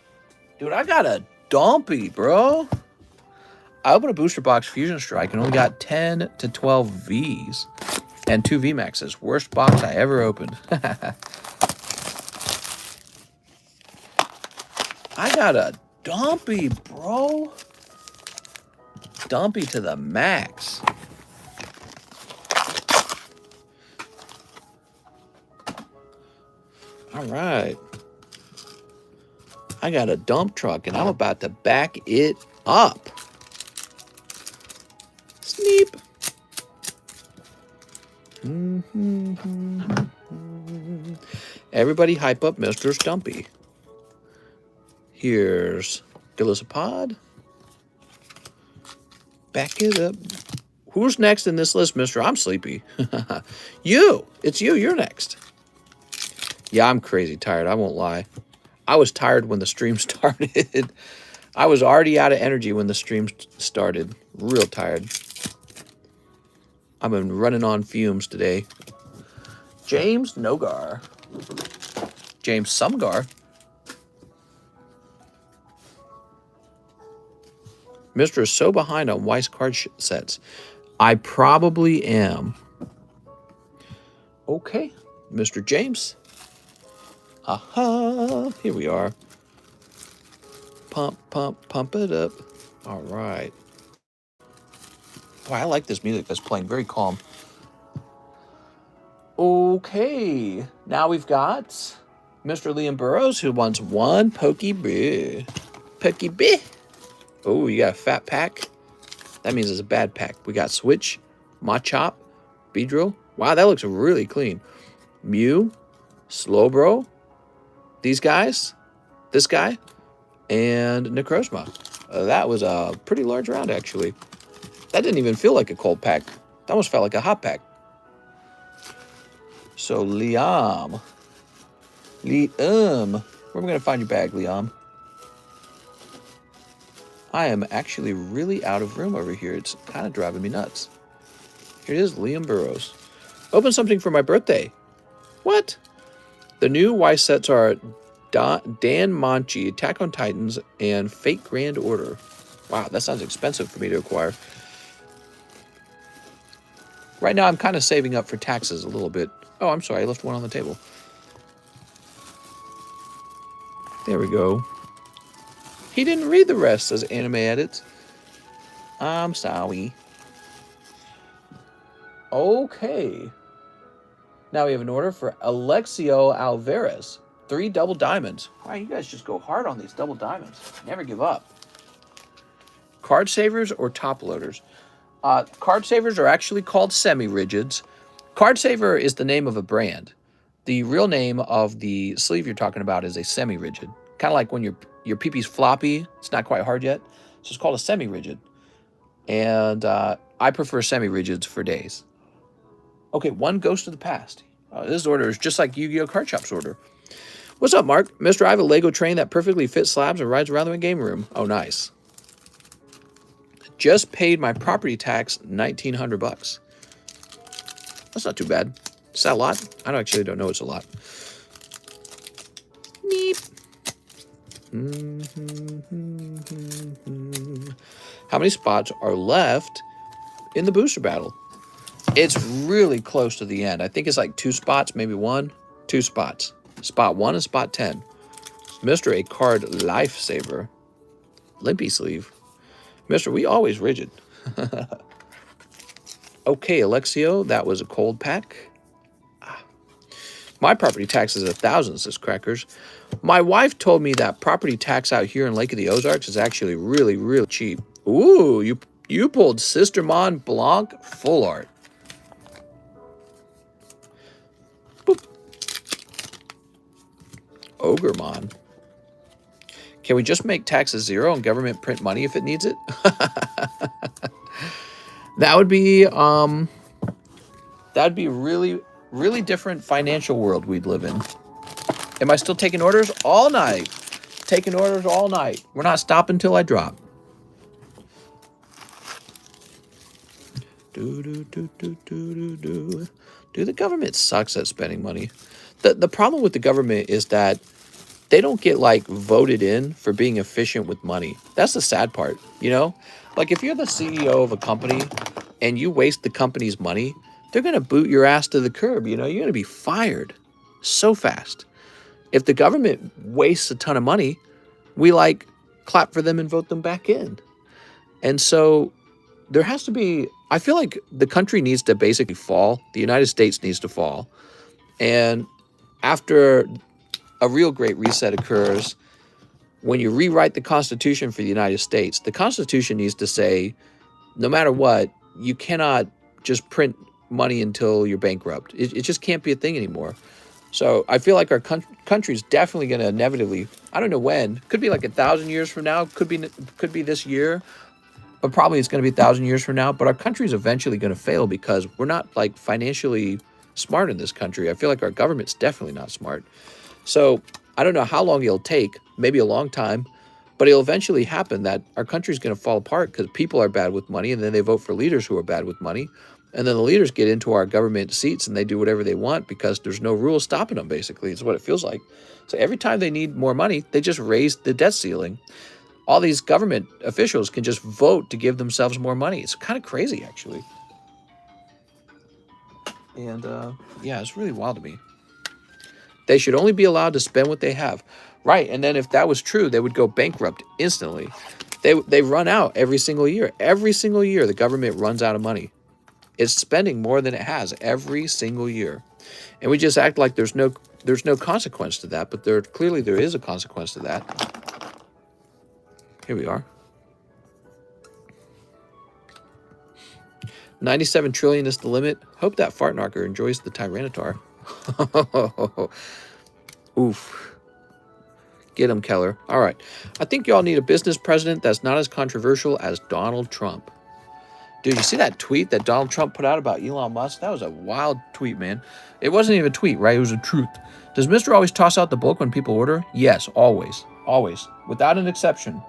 Dude, I got a dumpy, bro. I opened a booster box Fusion Strike and only got 10 to 12 Vs and 2 VMAXs. Worst box I ever opened. I got a dumpy, bro. Dumpy to the max. All right. I got a dump truck and I'm about to back it up. Sneep. Everybody hype up Mr. Stumpy. Here's Golisopod. Back it up. Who's next in this list, mister? I'm sleepy. You. It's you. You're next. Yeah, I'm crazy tired. I won't lie. I was tired when the stream started. I was already out of energy when the stream started. Real tired. I've been running on fumes today. James Nogar. James Sumgar. Mister is so behind on Weiss card sets. I probably am. Okay, Mr. James. Aha, here we are. Pump, pump, pump it up. All right. Boy, I like this music that's playing. Very calm. Okay, now we've got Mr. Liam Burrows, who wants 1 Pokebee. Pokebee. Oh, you got a fat pack? That means it's a bad pack. We got Switch, Machop, Beedrill. Wow, that looks really clean. Mew, Slowbro, these guys, this guy, and Necrozma. That was a pretty large round, actually. That didn't even feel like a cold pack. That almost felt like a hot pack. So, Liam. Where am I going to find your bag, Liam? I am actually really out of room over here. It's kind of driving me nuts. Here it is, Liam Burrows. Open something for my birthday. What? The new Y sets are Dan Monchi, Attack on Titans, and Fate Grand Order. Wow, that sounds expensive for me to acquire. Right now, I'm kind of saving up for taxes a little bit. Oh, I'm sorry. I left one on the table. There we go. He didn't read the rest, says Anime Edits. I'm sorry. Okay. Now we have an order for Alexio Alvarez. 3 double diamonds. Wow, you guys just go hard on these double diamonds. Never give up. Card savers or top loaders? Card savers are actually called semi-rigids. Card saver is the name of a brand. The real name of the sleeve you're talking about is a semi-rigid. Kind of like when your PP is floppy, it's not quite hard yet. So it's called a semi-rigid. And I prefer semi-rigids for days. Okay, 1 Ghost of the Past. This order is just like Yu-Gi-Oh! Card Shop's order. What's up, Mark? Mister, I have a Lego train that perfectly fits slabs and rides around the game room. Oh, nice. Just paid my property tax, $1,900. That's not too bad. Is that a lot? I actually don't know it's a lot. Neep. How many spots are left in the booster battle? It's really close to the end. I think it's like 2 spots, maybe 1. 2 spots. Spot 1 and spot 10. Mister, a card lifesaver. Limpy sleeve. Mister, we always rigid. Okay, Alexio, that was a cold pack. My property tax is $1,000, says Crackers. My wife told me that property tax out here in Lake of the Ozarks is actually really, really cheap. Ooh, you pulled Sister Mon Blanc full art. Boop. Ogremon. Can we just make taxes 0 and government print money if it needs it? That'd be really, really different financial world we'd live in. Am I still taking orders? All night. Taking orders all night. We're not stopping till I drop. Dude, the government sucks at spending money. The problem with the government is that they don't get like voted in for being efficient with money. That's the sad part, you know? Like if you're the CEO of a company and you waste the company's money, they're going to boot your ass to the curb, you know? You're going to be fired so fast. If the government wastes a ton of money, we like clap for them and vote them back in. And so there has to be, I feel like the country needs to basically fall. The United States needs to fall. And after a real great reset occurs, when you rewrite the Constitution for the United States, the Constitution needs to say, no matter what, you cannot just print money until you're bankrupt. It just can't be a thing anymore. So I feel like our country is definitely going to inevitably, I don't know when, could be like 1,000 years from now, could be this year, but probably it's going to be 1,000 years from now. But our country is eventually going to fail because we're not like financially smart in this country. I feel like our government's definitely not smart. So I don't know how long it'll take, maybe a long time, but it'll eventually happen that our country's going to fall apart because people are bad with money and then they vote for leaders who are bad with money. And then the leaders get into our government seats and they do whatever they want because there's no rules stopping them, basically. It's what it feels like. So every time they need more money, they just raise the debt ceiling. All these government officials can just vote to give themselves more money. It's kind of crazy, actually. And yeah, it's really wild to me. They should only be allowed to spend what they have. Right, and then if that was true, they would go bankrupt instantly. They run out every single year. Every single year, the government runs out of money. It's spending more than it has every single year. And we just act like there's no consequence to that, but clearly there is a consequence to that. Here we are. 97 trillion is the limit. Hope that fart knocker enjoys the Tyranitar. Oof. Get him, Keller. All right. I think y'all need a business president that's not as controversial as Donald Trump. Dude, you see that tweet that Donald Trump put out about Elon Musk? That was a wild tweet, man. It wasn't even a tweet, right? It was a truth. Does Mr. always toss out the bulk when people order? Yes, always. Always. Without an exception.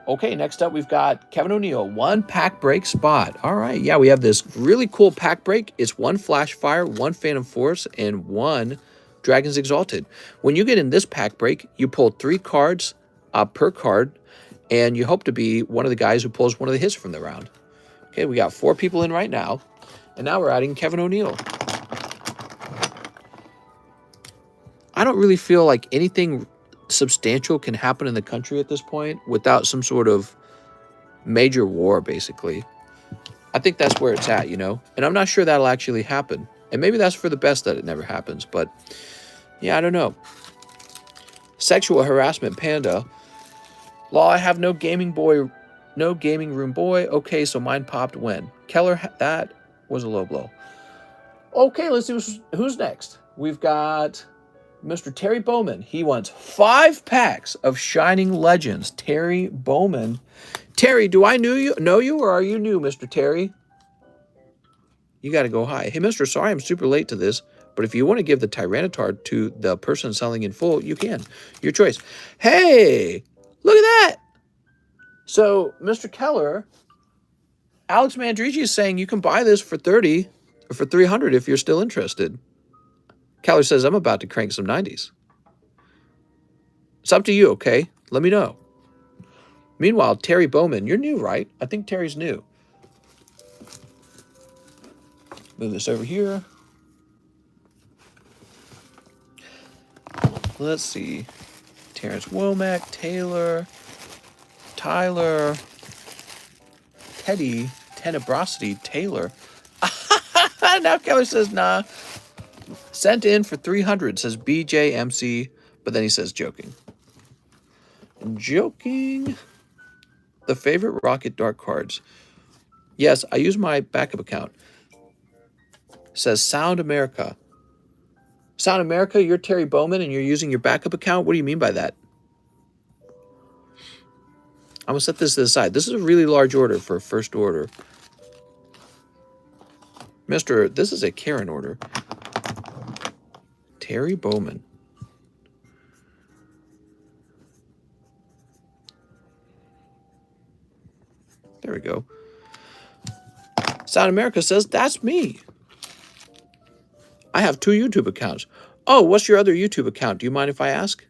Okay, next up we've got Kevin O'Neill. 1 pack break spot. All right, yeah, we have this really cool pack break. It's 1 Flash Fire, 1 Phantom Force, and 1 Dragon's Exalted. When you get in this pack break, you pull 3 cards per card, and you hope to be one of the guys who pulls one of the hits from the round. Okay, we got 4 people in right now, and now we're adding Kevin O'Neill. I don't really feel like anything substantial can happen in the country at this point without some sort of major war, basically. I think that's where it's at, you know? And I'm not sure that'll actually happen. And maybe that's for the best that it never happens, but yeah, I don't know. Sexual harassment panda. Law, I have no gaming room boy. Okay, so mine popped when? Keller, that was a low blow. Okay, let's see who's next. We've got Mr. Terry Bowman. He wants 5 packs of Shining Legends. Terry Bowman. Terry, do I know you, or are you new, Mr. Terry? You got to go high. Hey, Mr. Sorry, I'm super late to this, but if you want to give the Tyranitar to the person selling in full, you can. Your choice. Hey, look at that. So, Mr. Keller, Alex Mandrigi is saying you can buy this for 30 or for 300 if you're still interested. Keller says, I'm about to crank some 90s. It's up to you, okay? Let me know. Meanwhile, Terry Bowman, you're new, right? I think Terry's new. Move this over here. Let's see. Terrence Womack, Taylor, Tyler, Teddy, Tenebrosity, Taylor. Now Keller says, nah. Sent in for 300, says BJMC, but then he says joking. Joking. The favorite Rocket Dark cards. Yes, I use my backup account. Says Sound America. Sound America, you're Terry Bowman and you're using your backup account? What do you mean by that? I'm going to set this to the side. This is a really large order for a first order. This is a Karen order. Terry Bowman. There we go. Sound America says, that's me. I have 2 YouTube accounts. Oh, what's your other YouTube account? Do you mind if I ask?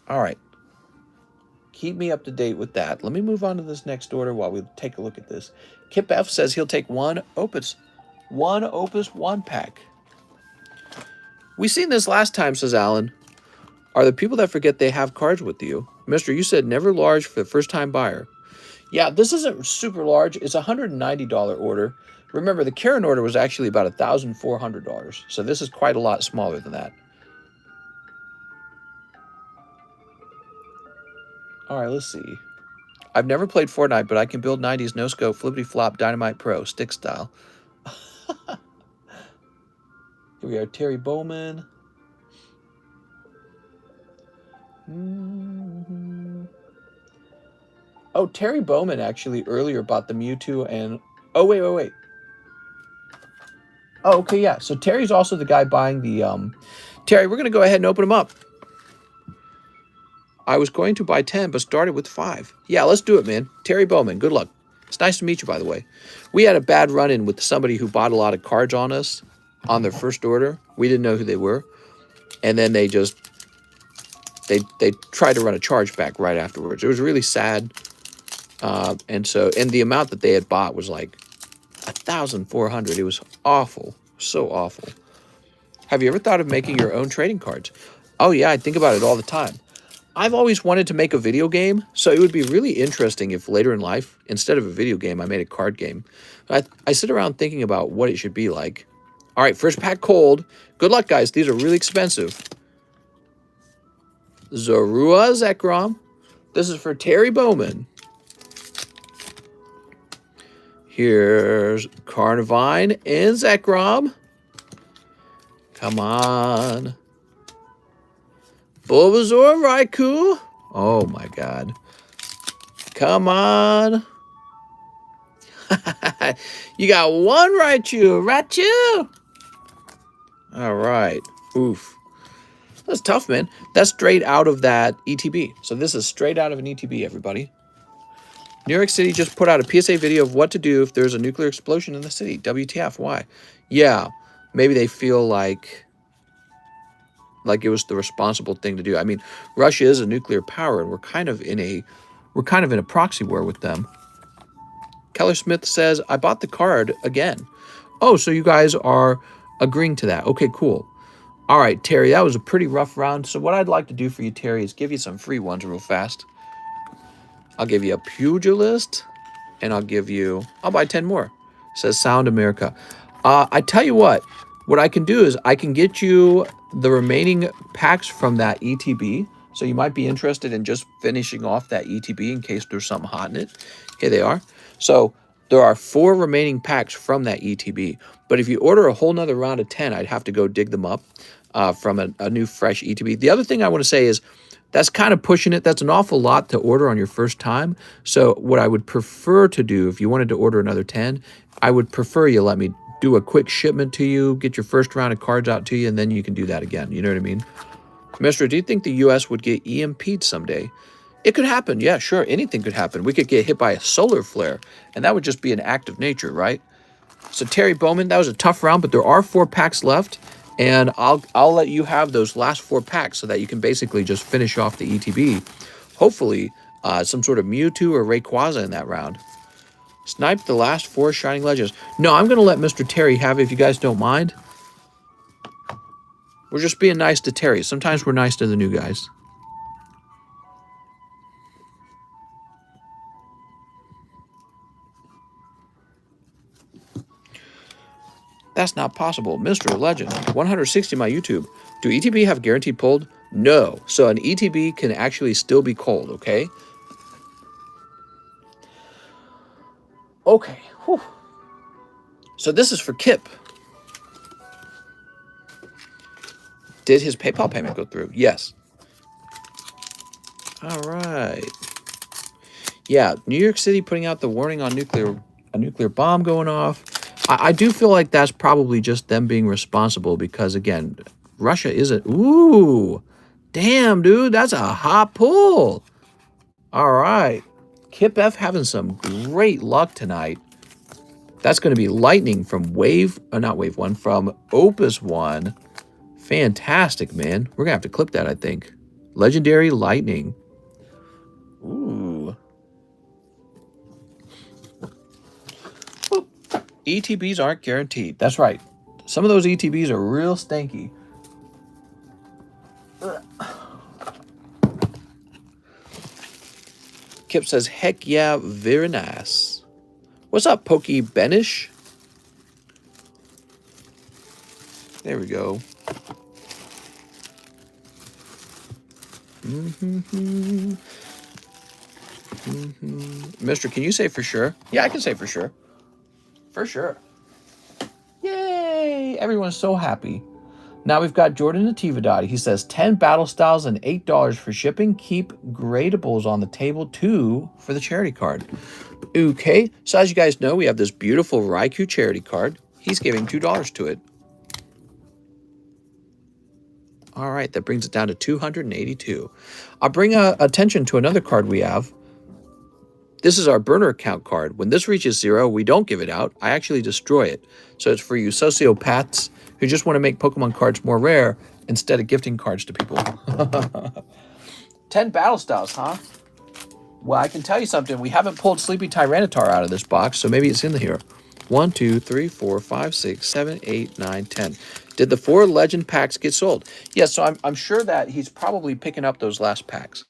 All right. Keep me up to date with that. Let me move on to this next order while we take a look at this. Kip F says he'll take one Opus 1 pack. We seen this last time, says Alan. Are the people that forget they have cards with you? Mister, you said never large for the first-time buyer. Yeah, this isn't super large. It's a $190 order. Remember, the Karen order was actually about $1,400. So this is quite a lot smaller than that. All right, let's see. I've never played Fortnite, but I can build 90s no-scope, flippity-flop, Dynamite Pro, stick style. Here we are, Terry Bowman. Oh, Terry Bowman actually earlier bought the Mewtwo and... Oh, wait. Oh, okay, yeah. So Terry's also the guy buying the... Terry, we're going to go ahead and open them up. I was going to buy 10, but started with 5. Yeah, let's do it, man. Terry Bowman, good luck. It's nice to meet you, by the way. We had a bad run-in with somebody who bought a lot of cards on us on their first order. We didn't know who they were. And then they just... They tried to run a chargeback right afterwards. It was really sad. And the amount that they had bought was like $1,400. It was awful. So awful. Have you ever thought of making your own trading cards? Oh, yeah, I think about it all the time. I've always wanted to make a video game, so it would be really interesting if later in life, instead of a video game, I made a card game. I sit around thinking about what it should be like. All right, first pack cold. Good luck, guys. These are really expensive. Zorua Zekrom. This is for Terry Bowman. Here's Carnivine and Zekrom. Come on. Bulbasaur Raikou. Oh my god. Come on. You got one Raichu. All right. Oof. That's tough, man. That's straight out of that ETB. So this is straight out of an ETB, everybody. New York City just put out a PSA video of what to do if there's a nuclear explosion in the city. WTF, why? Yeah, maybe they feel like it was the responsible thing to do. I mean, Russia is a nuclear power, and we're kind of in a proxy war with them. Keller Smith says, I bought the card again. Oh, so you guys are agreeing to that. Okay, cool. All right, Terry, that was a pretty rough round. So what I'd like to do for you, Terry, is give you some free ones real fast. I'll give you a Pugilist, and I'll buy 10 more. Says Sound America. I tell you what I can do is I can get you the remaining packs from that ETB. So you might be interested in just finishing off that ETB in case there's something hot in it. Here they are. So there are 4 remaining packs from that ETB. But if you order a whole nother round of 10, I'd have to go dig them up from a new fresh ETB. The other thing I want to say is that's kind of pushing it. That's an awful lot to order on your first time. So what I would prefer to do, if you wanted to order another 10, I would prefer you let me do a quick shipment to you, get your first round of cards out to you, and then you can do that again. You know what I mean? Mister, do you think the U.S. would get EMP'd someday? It could happen. Yeah, sure. Anything could happen. We could get hit by a solar flare, and that would just be an act of nature, right? So Terry Bowman, that was a tough round, but there are 4 packs left. And I'll let you have those last 4 packs so that you can basically just finish off the ETB. Hopefully, some sort of Mewtwo or Rayquaza in that round. Snipe the last 4 Shining Legends. No, I'm going to let Mr. Terry have it if you guys don't mind. We're just being nice to Terry. Sometimes we're nice to the new guys. That's not possible. Mr. Legend, 160 my YouTube. Do ETB have guaranteed pulled? No. So an ETB can actually still be cold, okay? Okay. Whew. So this is for Kip. Did his PayPal payment go through? Yes. All right. Yeah, New York City putting out the warning on a nuclear bomb going off. I do feel like that's probably just them being responsible because, again, Russia isn't... Ooh, damn, dude, that's a hot pull. All right. Kip F having some great luck tonight. That's going to be lightning from not wave 1, from Opus 1. Fantastic, man. We're going to have to clip that, I think. Legendary lightning. Ooh. Oop. ETBs aren't guaranteed. That's right. Some of those ETBs are real stanky. Ugh. Kip says, heck yeah, very nice. What's up, Pokey Benish? There we go. Mister, can you say for sure? Yeah, I can say for sure. For sure. Yay! Everyone's so happy. Now we've got Jordan Nativadati. He says 10 battle styles and $8 for shipping. Keep gradables on the table too for the charity card. Okay, so as you guys know, we have this beautiful Raikou charity card. He's giving $2 to it. All right, that brings it down to 282. I'll bring attention to another card we have. This is our burner account card. When this reaches 0, we don't give it out. I actually destroy it. So it's for you sociopaths who just want to make Pokemon cards more rare instead of gifting cards to people. 10 battle styles, huh? Well, I can tell you something. We haven't pulled Sleepy Tyranitar out of this box, so maybe it's in here. 1, 2, 3, 4, 5, 6, 7, 8, 9, 10. Did the 4 legend packs get sold? Yes, so I'm sure that he's probably picking up those last packs.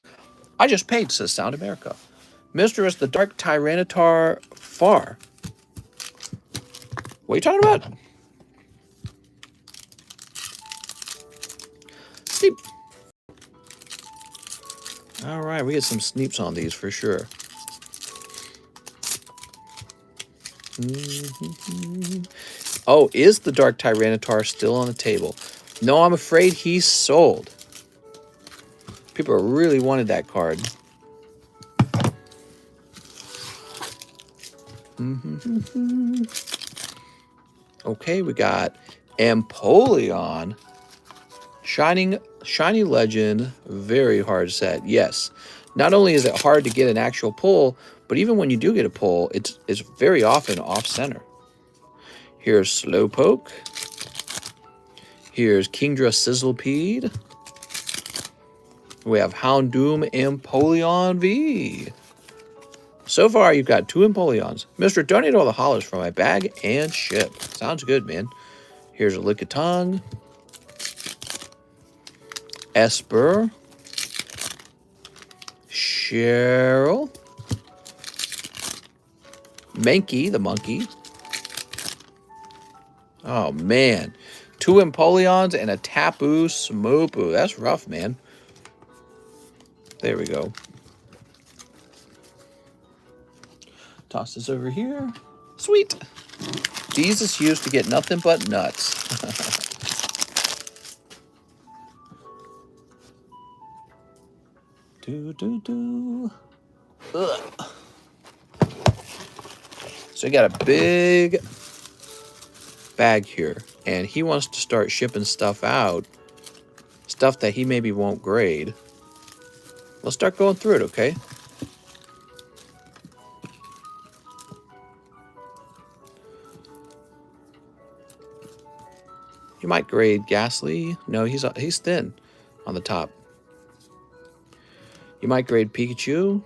I just paid, says Sound America. Mr. is the Dark Tyranitar Far. What are you talking about? Sneep. All right, we get some sneeps on these for sure. Oh, is the Dark Tyranitar still on the table? No, I'm afraid he's sold. People really wanted that card. Okay, we got Empoleon. Shiny Legend, very hard set. Yes. Not only is it hard to get an actual pull, but even when you do get a pull, it's very often off-center. Here's Slowpoke. Here's Kingdra Sizzlepede. We have Houndoom Empoleon V. So far, you've got 2 Empoleons. Mr. Donate all the hollers for my bag and ship. Sounds good, man. Here's a Lickitung. Esper. Cheryl. Mankey, the monkey. Oh, man. 2 Empoleons and a Tapu Smoopu. That's rough, man. There we go. Toss this over here. Sweet. These is used to get nothing but nuts. Ugh. So you got a big bag here, and he wants to start shipping stuff out. Stuff that he maybe won't grade. Let's start going through it, okay? You might grade Ghastly. No, he's thin on the top. You might grade Pikachu.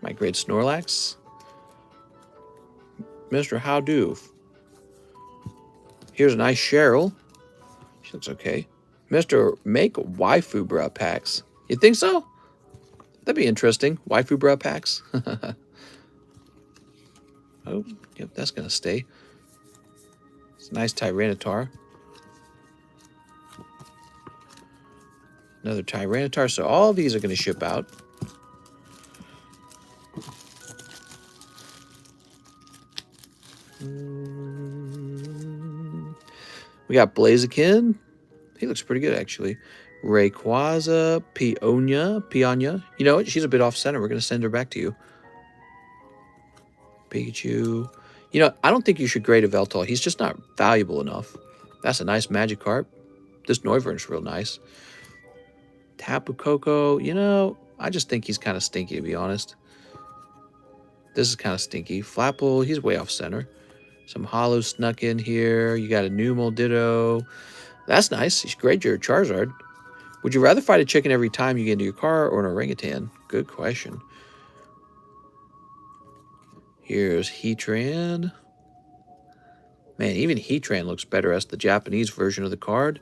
Might grade Snorlax. Mr. Howdo. Here's a nice Cheryl. She looks okay. Mr. Make Waifu Bra packs. You think so? That'd be interesting. Waifu Bra packs. Oh, yep, that's going to stay. It's a nice Tyranitar. Another Tyranitar. So all of these are going to ship out. We got Blaziken. He looks pretty good, actually. Rayquaza, Pionia. You know what? She's a bit off center. We're going to send her back to you. Pikachu. You know, I don't think you should grade a Veltal. He's just not valuable enough. That's a nice Magikarp. This Noivern's real nice. Tapu Koko. You know, I just think he's kind of stinky, to be honest. This is kind of stinky. Flapple, he's way off center. Some Hollow snuck in here. You got a Numel Ditto. That's nice. You should grade your Charizard. Would you rather fight a chicken every time you get into your car or an orangutan? Good question. Here's Heatran. Man, even Heatran looks better as the Japanese version of the card.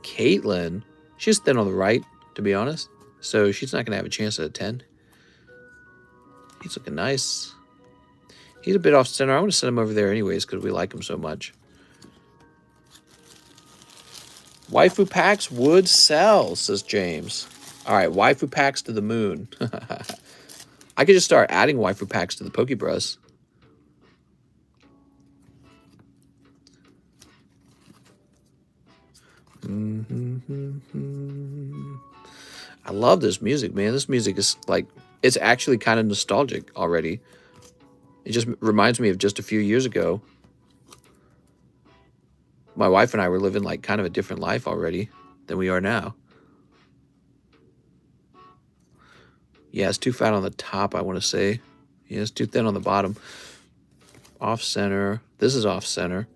Caitlyn. She's thin on the right, to be honest. So she's not going to have a chance at a 10. He's looking nice. He's a bit off center. I want to send him over there anyways because we like him so much. Waifu packs would sell, says James. All right, waifu packs to the moon. I could just start adding waifu packs to the Pokebrush. I love this music, man. This music is like, it's actually kind of nostalgic already. It just reminds me of just a few years ago. My wife and I were living like kind of a different life already than we are now. Yeah, it's too fat on the top, I want to say. Yeah, it's too thin on the bottom. Off center. This is off center.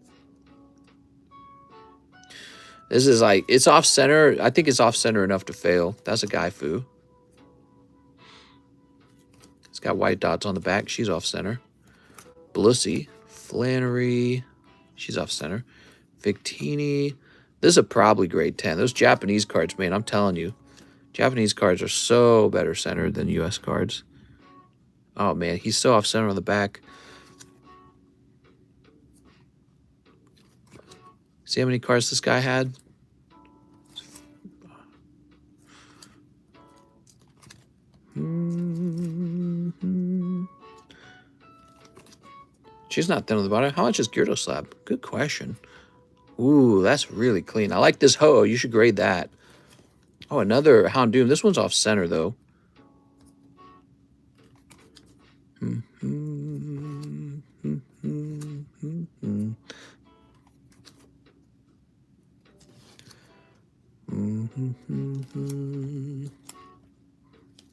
This is like, it's off center. I think it's off center enough to fail. That's a Gaifu. It's got white dots on the back. She's off center. Blussy. Flannery. She's off center. Victini. This is a probably grade 10. Those Japanese cards, man, I'm telling you. Japanese cards are so better centered than US cards. Oh, man, he's so off center on the back. See how many cards this guy had? She's not thin on the bottom. How much is Gyarados Slab? Good question. Ooh, that's really clean. I like this Ho-Oh. You should grade that. Oh, another Houndoom. This one's off center, though.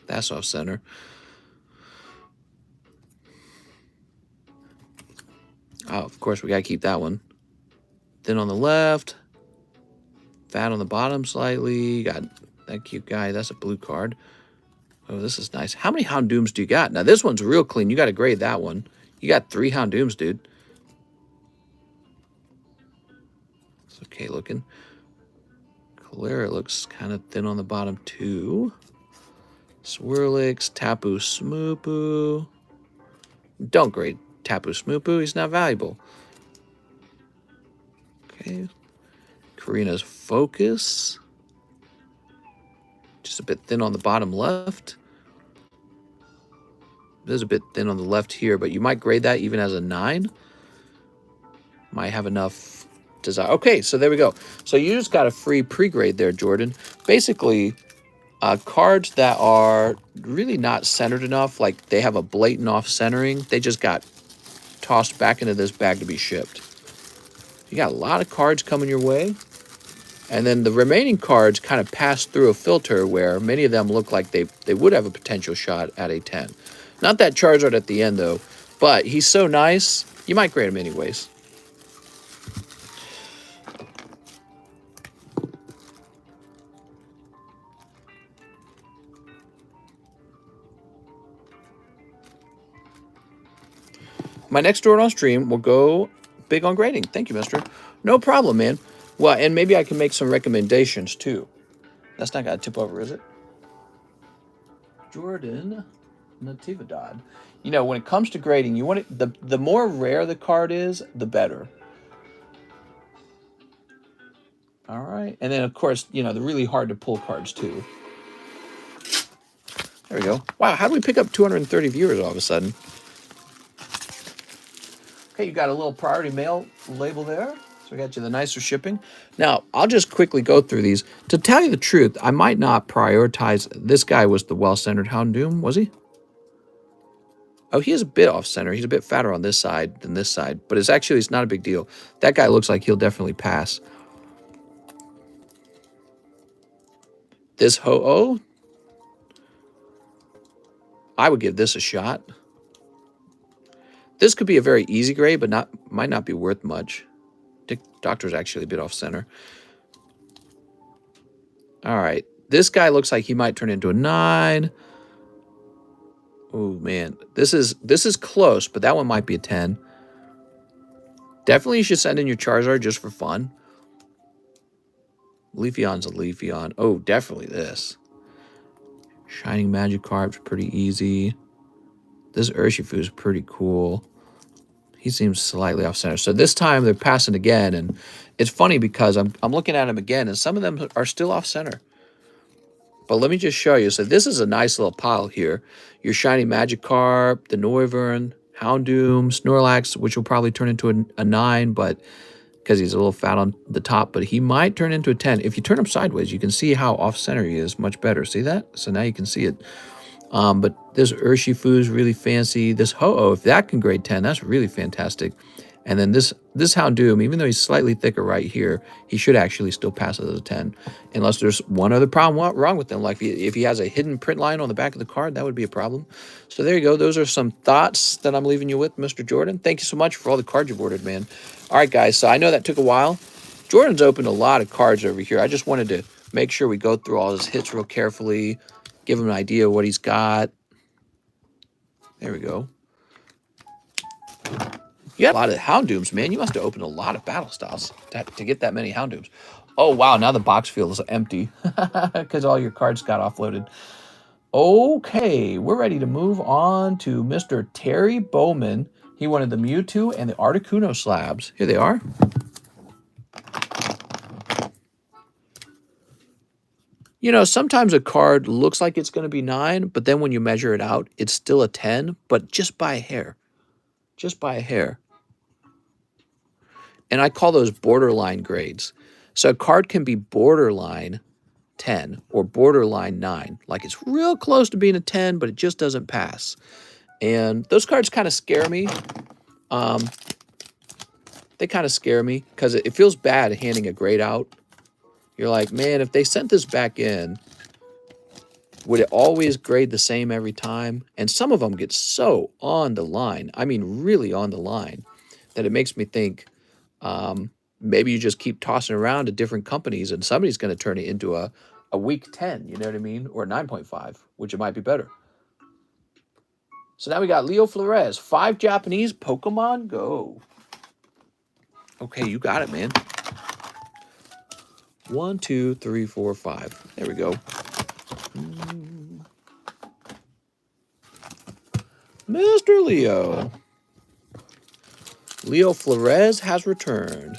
That's off center. Oh, of course, we got to keep that one. Thin on the left. Fat on the bottom slightly. You got that cute guy. That's a blue card. Oh, this is nice. How many Houndooms do you got? Now, this one's real clean. You got to grade that one. You got 3 Houndooms, dude. It's okay looking. Clara looks kind of thin on the bottom, too. Swirlix, Tapu Smoopu. Don't grade Tapu Smoopu. He's not valuable. Okay. Karina's Focus. Just a bit thin on the bottom left. There's a bit thin on the left here, but you might grade that even as a 9. Might have enough desire. Okay, so there we go. So you just got a free pre-grade there, Jordan. Basically, cards that are really not centered enough, like they have a blatant off-centering, they just got tossed back into this bag to be shipped. You got a lot of cards coming your way. And then the remaining cards kind of pass through a filter where many of them look like they would have a potential shot at a 10. Not that Charizard at the end, though. But he's so nice, you might grade him anyways. My next door on stream will go big on grading. Thank you, mister. No problem, man. Well, and maybe I can make some recommendations, too. That's not going to tip over, is it? Jordan. Natividad. You know, when it comes to grading, you want it, the more rare the card is, the better. All right. And then, of course, you know, the really hard to pull cards, too. There we go. Wow, how do we pick up 230 viewers all of a sudden? Okay, you got a little priority mail label there. So we got you the nicer shipping. Now, I'll just quickly go through these. To tell you the truth, I might not prioritize. This guy was the well-centered Houndoom, was he? Oh, he is a bit off-center. He's a bit fatter on this side than this side. But it's not a big deal. That guy looks like he'll definitely pass. This Ho-Oh, I would give this a shot. This could be a very easy grade, but might not be worth much. Doctor's actually a bit off-center. All right. This guy looks like he might turn into a 9. Oh, man. This is close, but that one might be a 10. Definitely you should send in your Charizard just for fun. Leafeon's a Leafeon. Oh, definitely this. Shining Magikarp's pretty easy. This Urshifu is pretty cool. He seems slightly off-center. So this time they're passing again, and it's funny because I'm looking at him again, and some of them are still off-center. But let me just show you. So this is a nice little pile here. Your Shiny Magikarp, the Noivern, Houndoom, Snorlax, which will probably turn into a 9, but because he's a little fat on the top, but he might turn into a 10. If you turn him sideways, you can see how off-center he is much better. See that? So now you can see it. But this Urshifu is really fancy. This Ho-Oh, if that can grade 10, that's really fantastic. And then this Houndoom, even though he's slightly thicker right here, he should actually still pass as a 10. Unless there's one other problem wrong with him. Like if he has a hidden print line on the back of the card, that would be a problem. So there you go. Those are some thoughts that I'm leaving you with, Mr. Jordan. Thank you so much for all the cards you've ordered, man. All right, guys. So I know that took a while. Jordan's opened a lot of cards over here. I just wanted to make sure we go through all his hits real carefully. Give him an idea of what he's got. There we go. You got a lot of Houndooms, man. You must have opened a lot of battle styles to get that many Houndooms. Oh, wow. Now the box feels empty because all your cards got offloaded. Okay. We're ready to move on to Mr. Terry Bowman. He wanted the Mewtwo and the Articuno slabs. Here they are. You know, sometimes a card looks like it's going to be 9, but then when you measure it out, it's still a 10, but just by a hair. Just by a hair. And I call those borderline grades. So a card can be borderline 10 or borderline 9. Like it's real close to being a 10, but it just doesn't pass. And those cards kind of scare me. They kind of scare me because it feels bad handing a grade out. You're like, man, if they sent this back in, would it always grade the same every time? And some of them get so on the line, I mean really on the line, that it makes me think maybe you just keep tossing around to different companies and somebody's going to turn it into a weak 10, you know what I mean? Or 9.5, which it might be better. So now we got Leo Flores, 5 Japanese Pokemon Go. Okay, you got it, man. 1, 2, 3, 4, 5. There we go. Mr. Leo. Leo Flores has returned.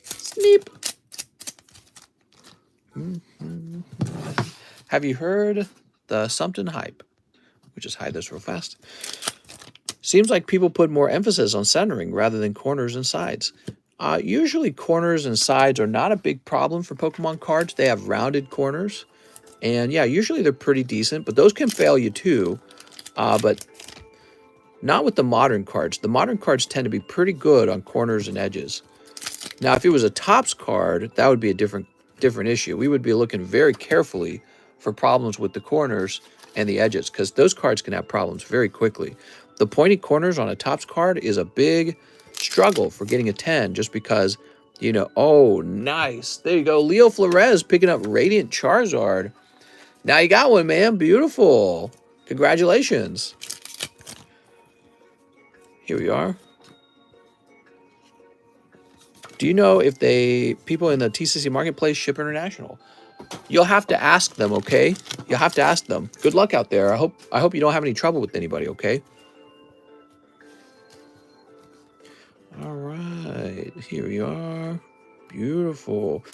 Sneep. Have you heard the something hype? We just hide this real fast. Seems like people put more emphasis on centering rather than corners and sides. Usually corners and sides are not a big problem for Pokemon cards. They have rounded corners. And yeah, usually they're pretty decent, but those can fail you too. But not with the modern cards. The modern cards tend to be pretty good on corners and edges. Now, if it was a Topps card, that would be a different issue. We would be looking very carefully for problems with the corners and the edges, because those cards can have problems very quickly. The pointy corners on a Topps card is a big struggle for getting a 10, just because, you know, oh, nice. There you go. Leo Flores picking up Radiant Charizard. Now you got one, man. Beautiful. Congratulations. Here we are. Do you know if people in the TCC Marketplace ship international? You'll have to ask them, okay? You'll have to ask them. Good luck out there. I hope you don't have any trouble with anybody, okay? All right, here we are. Beautiful.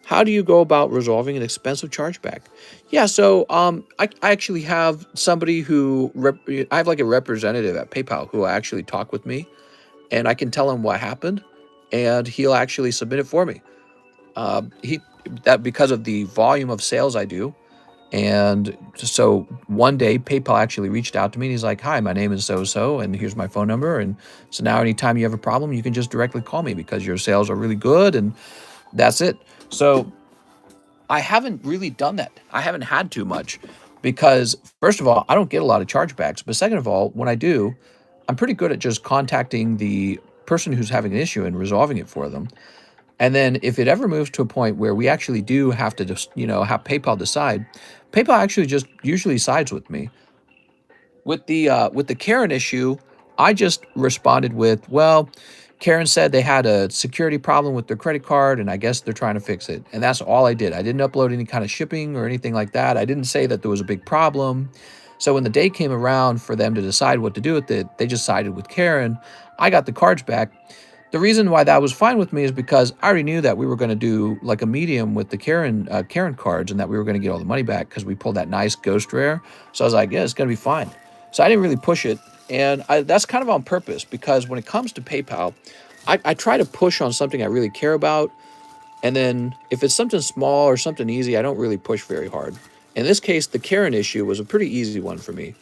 How do you go about resolving an expensive chargeback? Yeah, so I actually have somebody who I have like a representative at PayPal who will actually talk with me, and I can tell him what happened, and he'll actually submit it for me. Because of the volume of sales I do, and so one day PayPal actually reached out to me and he's like, "Hi, my name is so and here's my phone number, and so now anytime you have a problem, you can just directly call me because your sales are really good," and that's it. So I haven't really done that. I haven't had too much because, first of all, I don't get a lot of chargebacks. But second of all, when I do, I'm pretty good at just contacting the person who's having an issue and resolving it for them. And then if it ever moves to a point where we actually do have to just, have PayPal decide, PayPal actually just usually sides with me. With the Karen issue, I just responded with, well, Karen said they had a security problem with their credit card, and I guess they're trying to fix it. And that's all I did. I didn't upload any kind of shipping or anything like that. I didn't say that there was a big problem. So when the day came around for them to decide what to do with it, they just sided with Karen. I got the cards back. The reason why that was fine with me is because I already knew that we were going to do like a medium with the Karen cards, and that we were going to get all the money back because we pulled that nice ghost rare. So I was like, yeah, it's going to be fine. So I didn't really push it. And that's kind of on purpose because when it comes to PayPal, I try to push on something I really care about. And then if it's something small or something easy, I don't really push very hard. In this case, the Karen issue was a pretty easy one for me.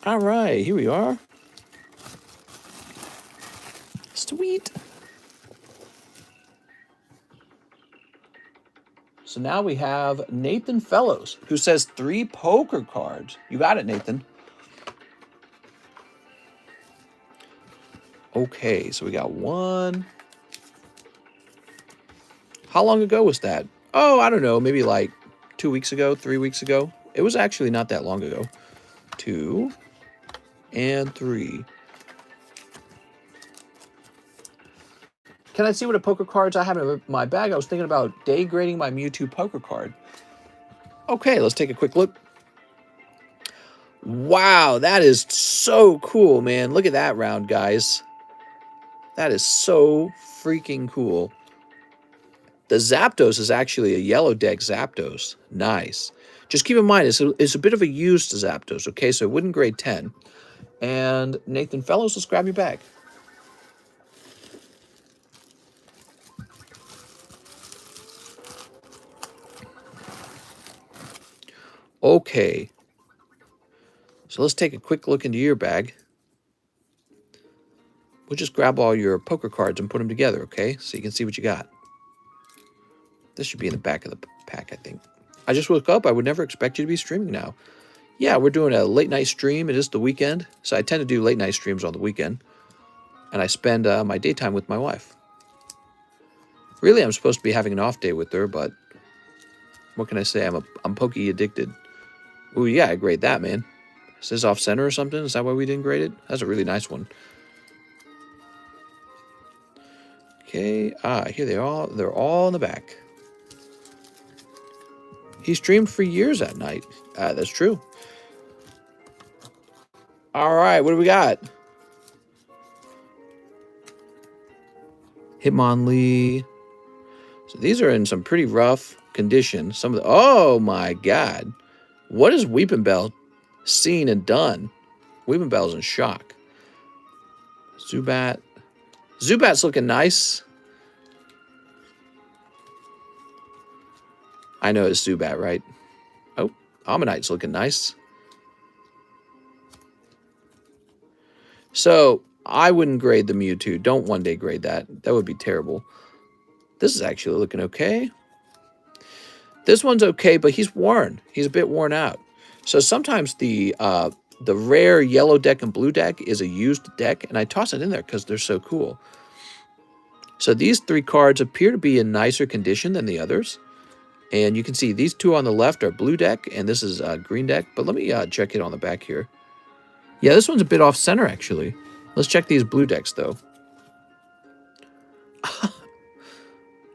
All right, here we are. Sweet. So now we have Nathan Fellows, who says 3 poker cards. You got it, Nathan. Okay, so we got 1. How long ago was that? Oh, I don't know, maybe like 2 weeks ago, 3 weeks ago. It was actually not that long ago. 2 and 3. Can I see what poker cards I have in my bag? I was thinking about day grading my Mewtwo poker card. Okay, let's take a quick look. Wow, that is so cool, man. Look at that round, guys. That is so freaking cool. The Zapdos is actually a yellow deck Zapdos. Nice. Just keep in mind, it's a bit of a used Zapdos, okay? So it wouldn't grade 10. And Nathan Fellows, let's grab your bag. Okay. So let's take a quick look into your bag. We'll just grab all your poker cards and put them together, okay? So you can see what you got. This should be in the back of the pack, I think. I just woke up. I would never expect you to be streaming now. Yeah, we're doing a late night stream. It is the weekend. So I tend to do late night streams on the weekend. And I spend my daytime with my wife. Really, I'm supposed to be having an off day with her, but what can I say? I'm pokey addicted. Ooh, yeah, I grade that, man. Is this off center or something? Is that why we didn't grade it? That's a really nice one. Okay, here they are. They're all in the back. He streamed for years that night. That's true. All right, what do we got? Hitmonlee. So these are in some pretty rough condition. Some of the, oh my God. What is Weepinbell seen and done? Weepinbell's in shock. Zubat. Zubat's looking nice. I know it's Zubat, right? Oh, Ammonite's looking nice. So I wouldn't grade the Mewtwo. Don't one day grade that. That would be terrible. This is actually looking okay. This one's okay, but he's worn. He's a bit worn out. So sometimes the rare yellow deck and blue deck is a used deck, and I toss it in there because they're so cool. So these 3 cards appear to be in nicer condition than the others. And you can see these 2 on the left are blue deck, and this is green deck. But let me check it on the back here. Yeah, this one's a bit off center, actually. Let's check these blue decks, though.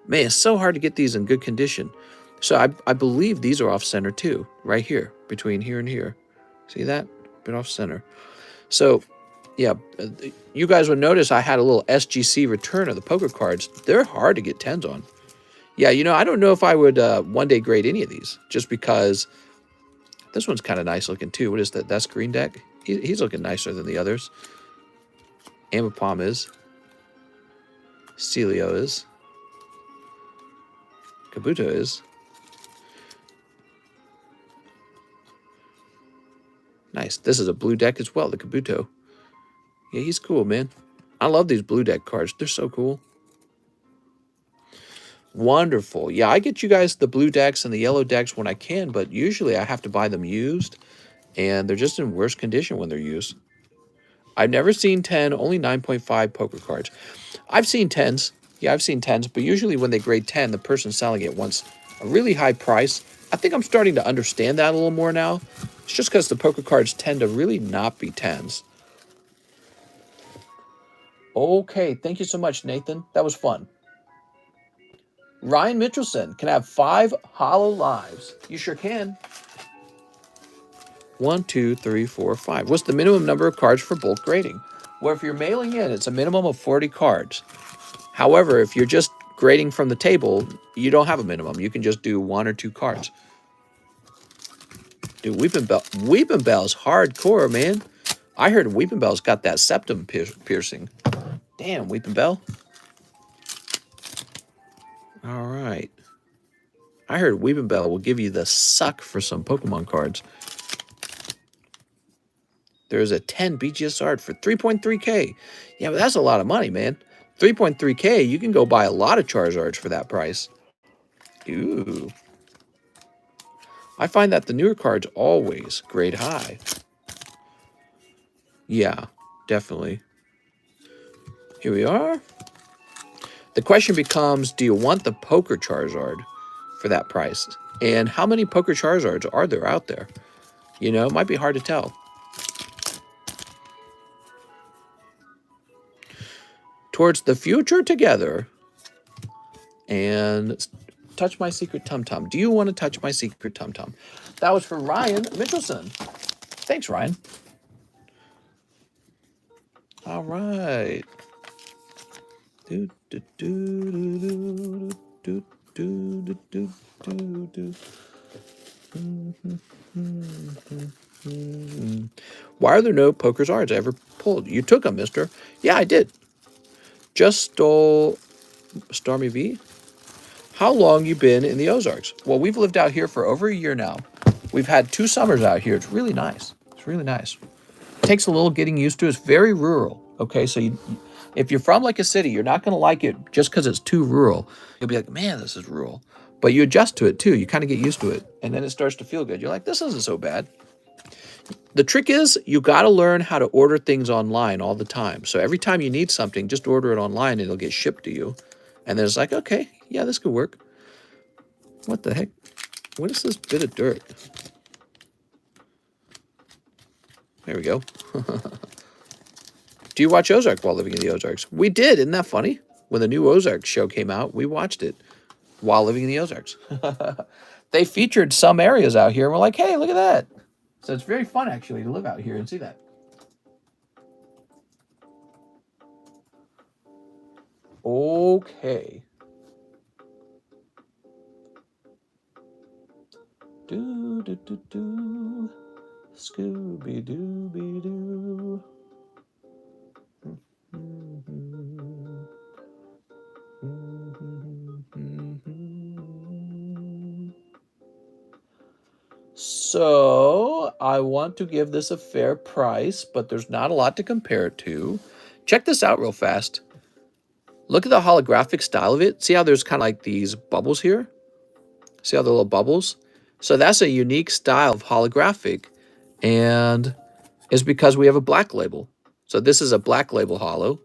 Man, it's so hard to get these in good condition. So I believe these are off center too, right here, between here and here. See that? Bit off center. So, yeah, you guys would notice I had a little SGC return of the poker cards. They're hard to get 10s on. Yeah, you know, I don't know if I would one day grade any of these, just because this one's kind of nice looking too. What is that? That's Green Deck. He's looking nicer than the others. Amapom is. Celio is. Kabuto is. Nice. This is a blue deck as well, the Kabuto. Yeah, he's cool, man. I love these blue deck cards. They're so cool. Wonderful. Yeah, I get you guys the blue decks and the yellow decks when I can, but usually I have to buy them used, and they're just in worse condition when they're used. I've never seen 10, only 9.5 poker cards. I've seen 10s. Yeah, I've seen 10s, but usually when they grade 10, the person selling it wants a really high price. I think I'm starting to understand that a little more now. It's just because the poker cards tend to really not be 10s. Okay, thank you so much, Nathan. That was fun. Ryan Mitchelson can have 5 hollow lives. You sure can. 1, 2, 3, 4, 5. What's the minimum number of cards for bulk grading? Well, if you're mailing in, it's a minimum of 40 cards. However, if you're just grading from the table, you don't have a minimum. You can just do 1 or 2 cards. Dude, Weeping Bell's hardcore, man. I heard Weeping Bell's got that septum piercing. Damn, Weeping Bell. All right. I heard Weeping Bell will give you the suck for some Pokemon cards. There's a 10 BGS art for 3.3K. Yeah, but that's a lot of money, man. 3.3K, you can go buy a lot of Charizards for that price. Ooh. I find that the newer cards always grade high. Yeah, definitely. Here we are. The question becomes, do you want the Poker Charizard for that price? And how many Poker Charizards are there out there? You know, it might be hard to tell. Towards the future together. And touch my secret tum-tum. Do you want to touch my secret tum-tum? That was for Ryan Mitchelson. Thanks, Ryan. All right. Why are there no poker cards I ever pulled? You took them, mister. Yeah, I did. Just stole Stormy V. How long you been in the Ozarks? Well, we've lived out here for over a year now. We've had 2 summers out here. It's really nice. It's really nice. It takes a little getting used to. It's very rural. Okay, so if you're from like a city, you're not going to like it just because it's too rural. You'll be like, man, this is rural. But you adjust to it too. You kind of get used to it. And then it starts to feel good. You're like, this isn't so bad. The trick is you got to learn how to order things online all the time. So every time you need something, just order it online and it'll get shipped to you. And then it's like, okay, yeah, this could work. What the heck? What is this bit of dirt? There we go. Do you watch Ozark while living in the Ozarks? We did. Isn't that funny? When the new Ozark show came out, we watched it while living in the Ozarks. They featured some areas out here, and we're like, hey, look at that. So it's very fun, actually, to live out here and see that. Okay. Do do do do, Scooby Dooby Doo. So I want to give this a fair price, but there's not a lot to compare it to. Check this out real fast. Look at the holographic style of it. See how there's kind of like these bubbles here? See how the little bubbles? So that's a unique style of holographic, and it's because we have a black label. So this is a black label holo.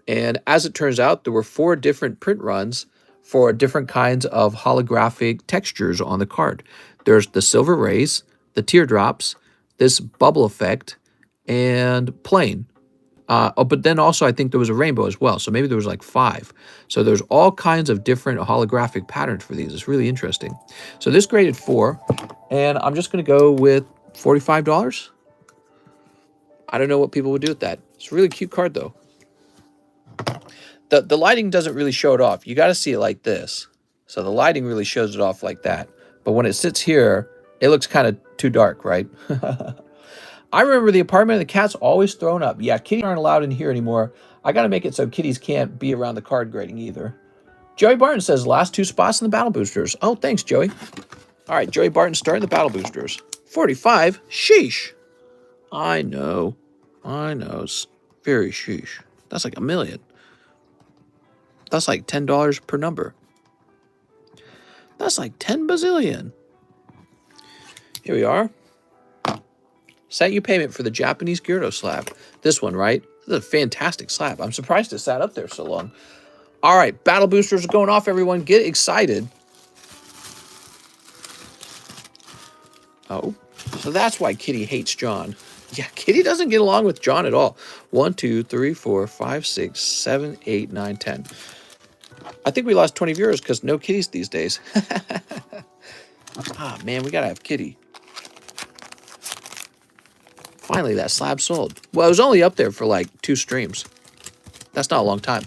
And as it turns out, there were 4 different print runs for different kinds of holographic textures on the card. There's the silver rays, the teardrops, this bubble effect, and plain. Oh, but then also I think there was a rainbow as well. So maybe there was like 5. So there's all kinds of different holographic patterns for these. It's really interesting. So this graded 4, and I'm just going to go with $45. I don't know what people would do with that. It's a really cute card though. The lighting doesn't really show it off. You got to see it like this. So the lighting really shows it off like that. But when it sits here, it looks kind of too dark, right? I remember the apartment and the cat's always thrown up. Yeah, kitties aren't allowed in here anymore. I got to make it so kitties can't be around the card grading either. Joey Barton says, last 2 spots in the battle boosters. Oh, thanks, Joey. All right, Joey Barton starting the battle boosters. 45? Sheesh. I know. It's very sheesh. That's like $1 million. That's like $10 per number. That's like 10 bazillion. Here we are. Sent you payment for the Japanese Gyarados slab. This one, right? This is a fantastic slab. I'm surprised it sat up there so long. All right, battle boosters are going off, everyone. Get excited. Oh, so that's why Kitty hates John. Yeah, Kitty doesn't get along with John at all. 1, 2, 3, 4, 5, 6, 7, 8, 9, 10. I think we lost 20 viewers because no kitties these days. Ah, man, we got to have Kitty. Finally, that slab sold. Well, it was only up there for like 2 streams. That's not a long time.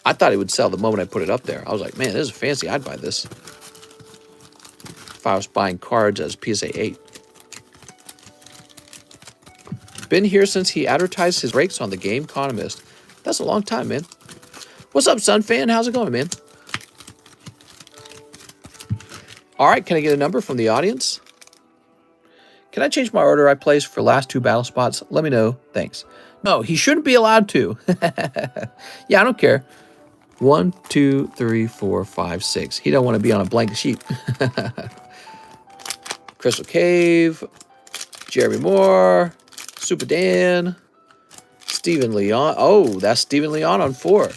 I thought it would sell the moment I put it up there. I was like, man, this is fancy. I'd buy this. If I was buying cards as PSA 8. Been here since he advertised his breaks on the TheCardconomist. That's a long time, man. What's up, Sunfan? How's it going, man? All right, can I get a number from the audience? Can I change my order I placed for last 2 battle spots? Let me know. Thanks. No, he shouldn't be allowed to. Yeah, I don't care. 1, 2, 3, 4, 5, 6. He don't want to be on a blank sheet. Crystal Cave, Jeremy Moore, Super Dan, Stephen Leon. Oh, that's Stephen Leon on 4.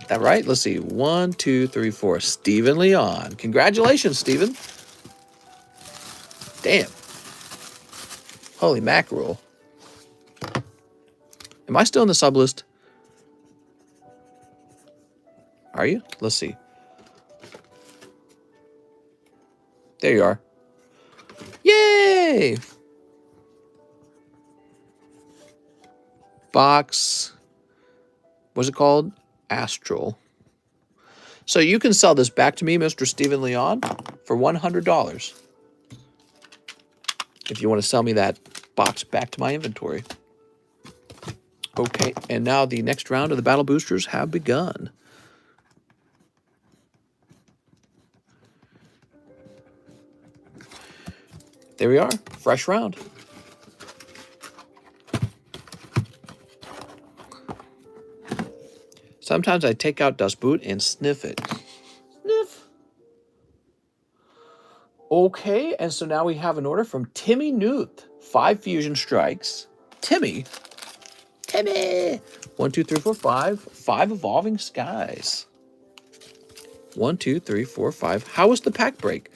That right? Let's see. 1, 2, 3, 4. Stephen Leon. Congratulations, Stephen. Damn. Holy mackerel. Am I still in the sub list? Are you? Let's see. There you are. Yay! Box. What's it called? Astral. So you can sell this back to me, Mr. Stephen Leon, for $100. If you want to sell me that box back to my inventory. Okay, and now the next round of the battle boosters have begun. There we are, fresh round. Sometimes I take out Dust Boot and sniff it. Sniff. Okay, and so now we have an order from Timmy Newth. 5 Fusion Strikes. Timmy. 1, 2, 3, 4, 5. 5 Evolving Skies. 1, 2, 3, 4, 5. How was the pack break?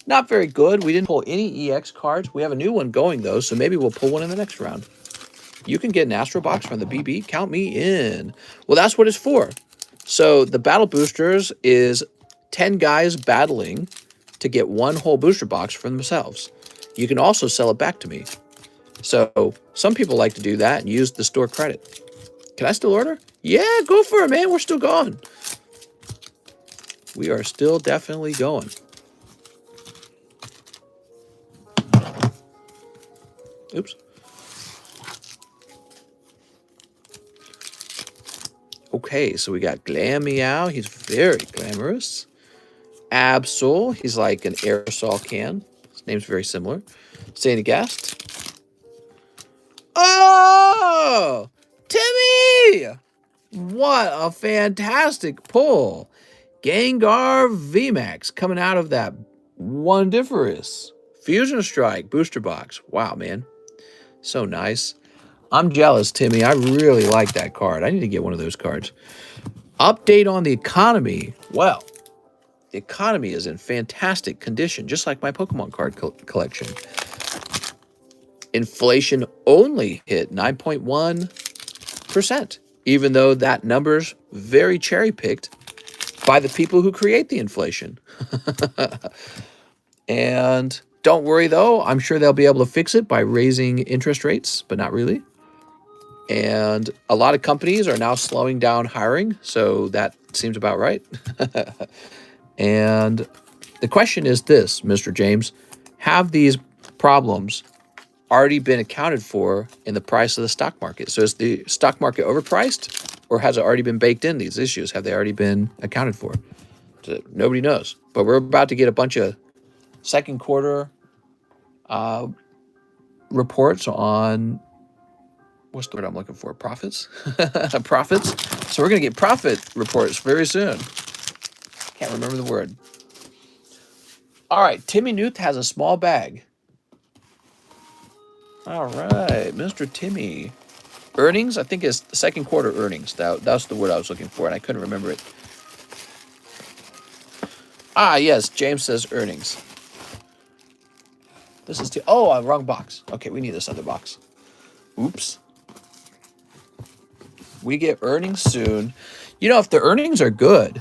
Not very good. We didn't pull any EX cards. We have a new one going, though, so maybe we'll pull one in the next round. You can get an Astro Box from the BB. Count me in. Well, that's what it's for. So the Battle Boosters is 10 guys battling to get 1 whole booster box for themselves. You can also sell it back to me. So some people like to do that and use the store credit. Can I still order? Yeah, go for it, man. We're still going. We are still definitely going. Oops. Okay, so we got Glammeow. He's very glamorous. Absol. He's like an aerosol can. His name's very similar. Sandy Gast. Oh! Timmy! What a fantastic pull. Gengar VMAX coming out of that Wondiferous. Fusion Strike booster box. Wow, man. So nice. I'm jealous, Timmy. I really like that card. I need to get one of those cards. Update on the economy. Well, the economy is in fantastic condition, just like my Pokemon card collection. Inflation only hit 9.1. 8%, even though that number's very cherry-picked by the people who create the inflation. And don't worry, though. I'm sure they'll be able to fix it by raising interest rates, but not really. And a lot of companies are now slowing down hiring, so that seems about right. And the question is this, Mr. James, have these problems already been accounted for in the price of the stock market? So is the stock market overpriced, or has it already been baked in, these issues? Have they already been accounted for? So nobody knows. But we're about to get a bunch of second quarter reports on, what's the word I'm looking for? Profits? Profits. So we're going to get profit reports very soon. Can't remember the word. All right. Timmy Newth has a small bag. All right. Mr. Timmy. Earnings? I think it's second quarter earnings. That's the word I was looking for, and I couldn't remember it. Ah, yes. James says earnings. This is wrong box. Okay, we need this other box. Oops. We get earnings soon. You know, if the earnings are good,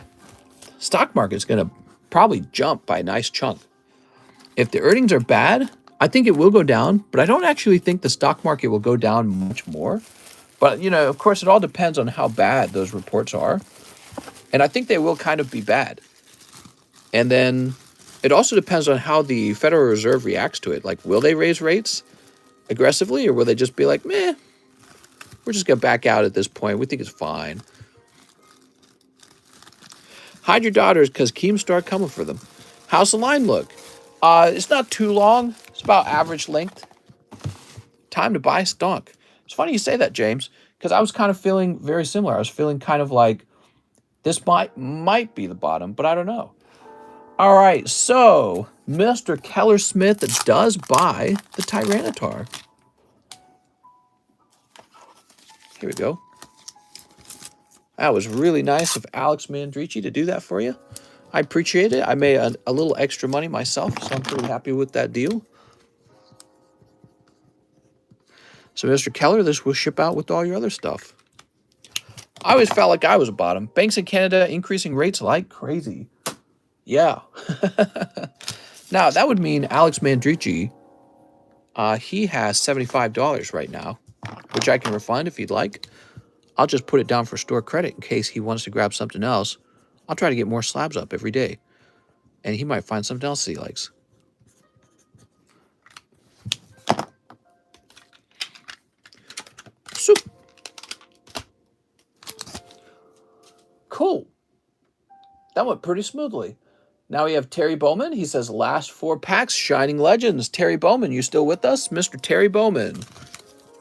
stock market's going to probably jump by a nice chunk. If the earnings are bad, I think it will go down, but I don't actually think the stock market will go down much more. But, you know, of course, it all depends on how bad those reports are. And I think they will kind of be bad. And then it also depends on how the Federal Reserve reacts to it. Like, will they raise rates aggressively, or will they just be like, meh, we're just going to back out at this point. We think it's fine. Hide your daughters because Keems start coming for them. How's the line look? It's not too long. It's about average length. Time to buy stock. It's funny you say that, James, because I was kind of feeling very similar. I was feeling kind of like this might be the bottom, but I don't know. All right, so Mr. Keller Smith does buy the Tyranitar. Here we go. That was really nice of Alex Mandrici to do that for you. I appreciate it. I made a little extra money myself, so I'm pretty happy with that deal. So, Mr. Keller, this will ship out with all your other stuff. I always felt like I was a bottom. Banks in Canada increasing rates like crazy. Yeah. Now, that would mean Alex Mandrici, he has $75 right now, which I can refund if he'd like. I'll just put it down for store credit in case he wants to grab something else. I'll try to get more slabs up every day. And he might find something else he likes. Soup. Cool. That went pretty smoothly. Now we have Terry Bowman. He says, last 4 packs, Shining Legends. Terry Bowman, you still with us? Mr. Terry Bowman.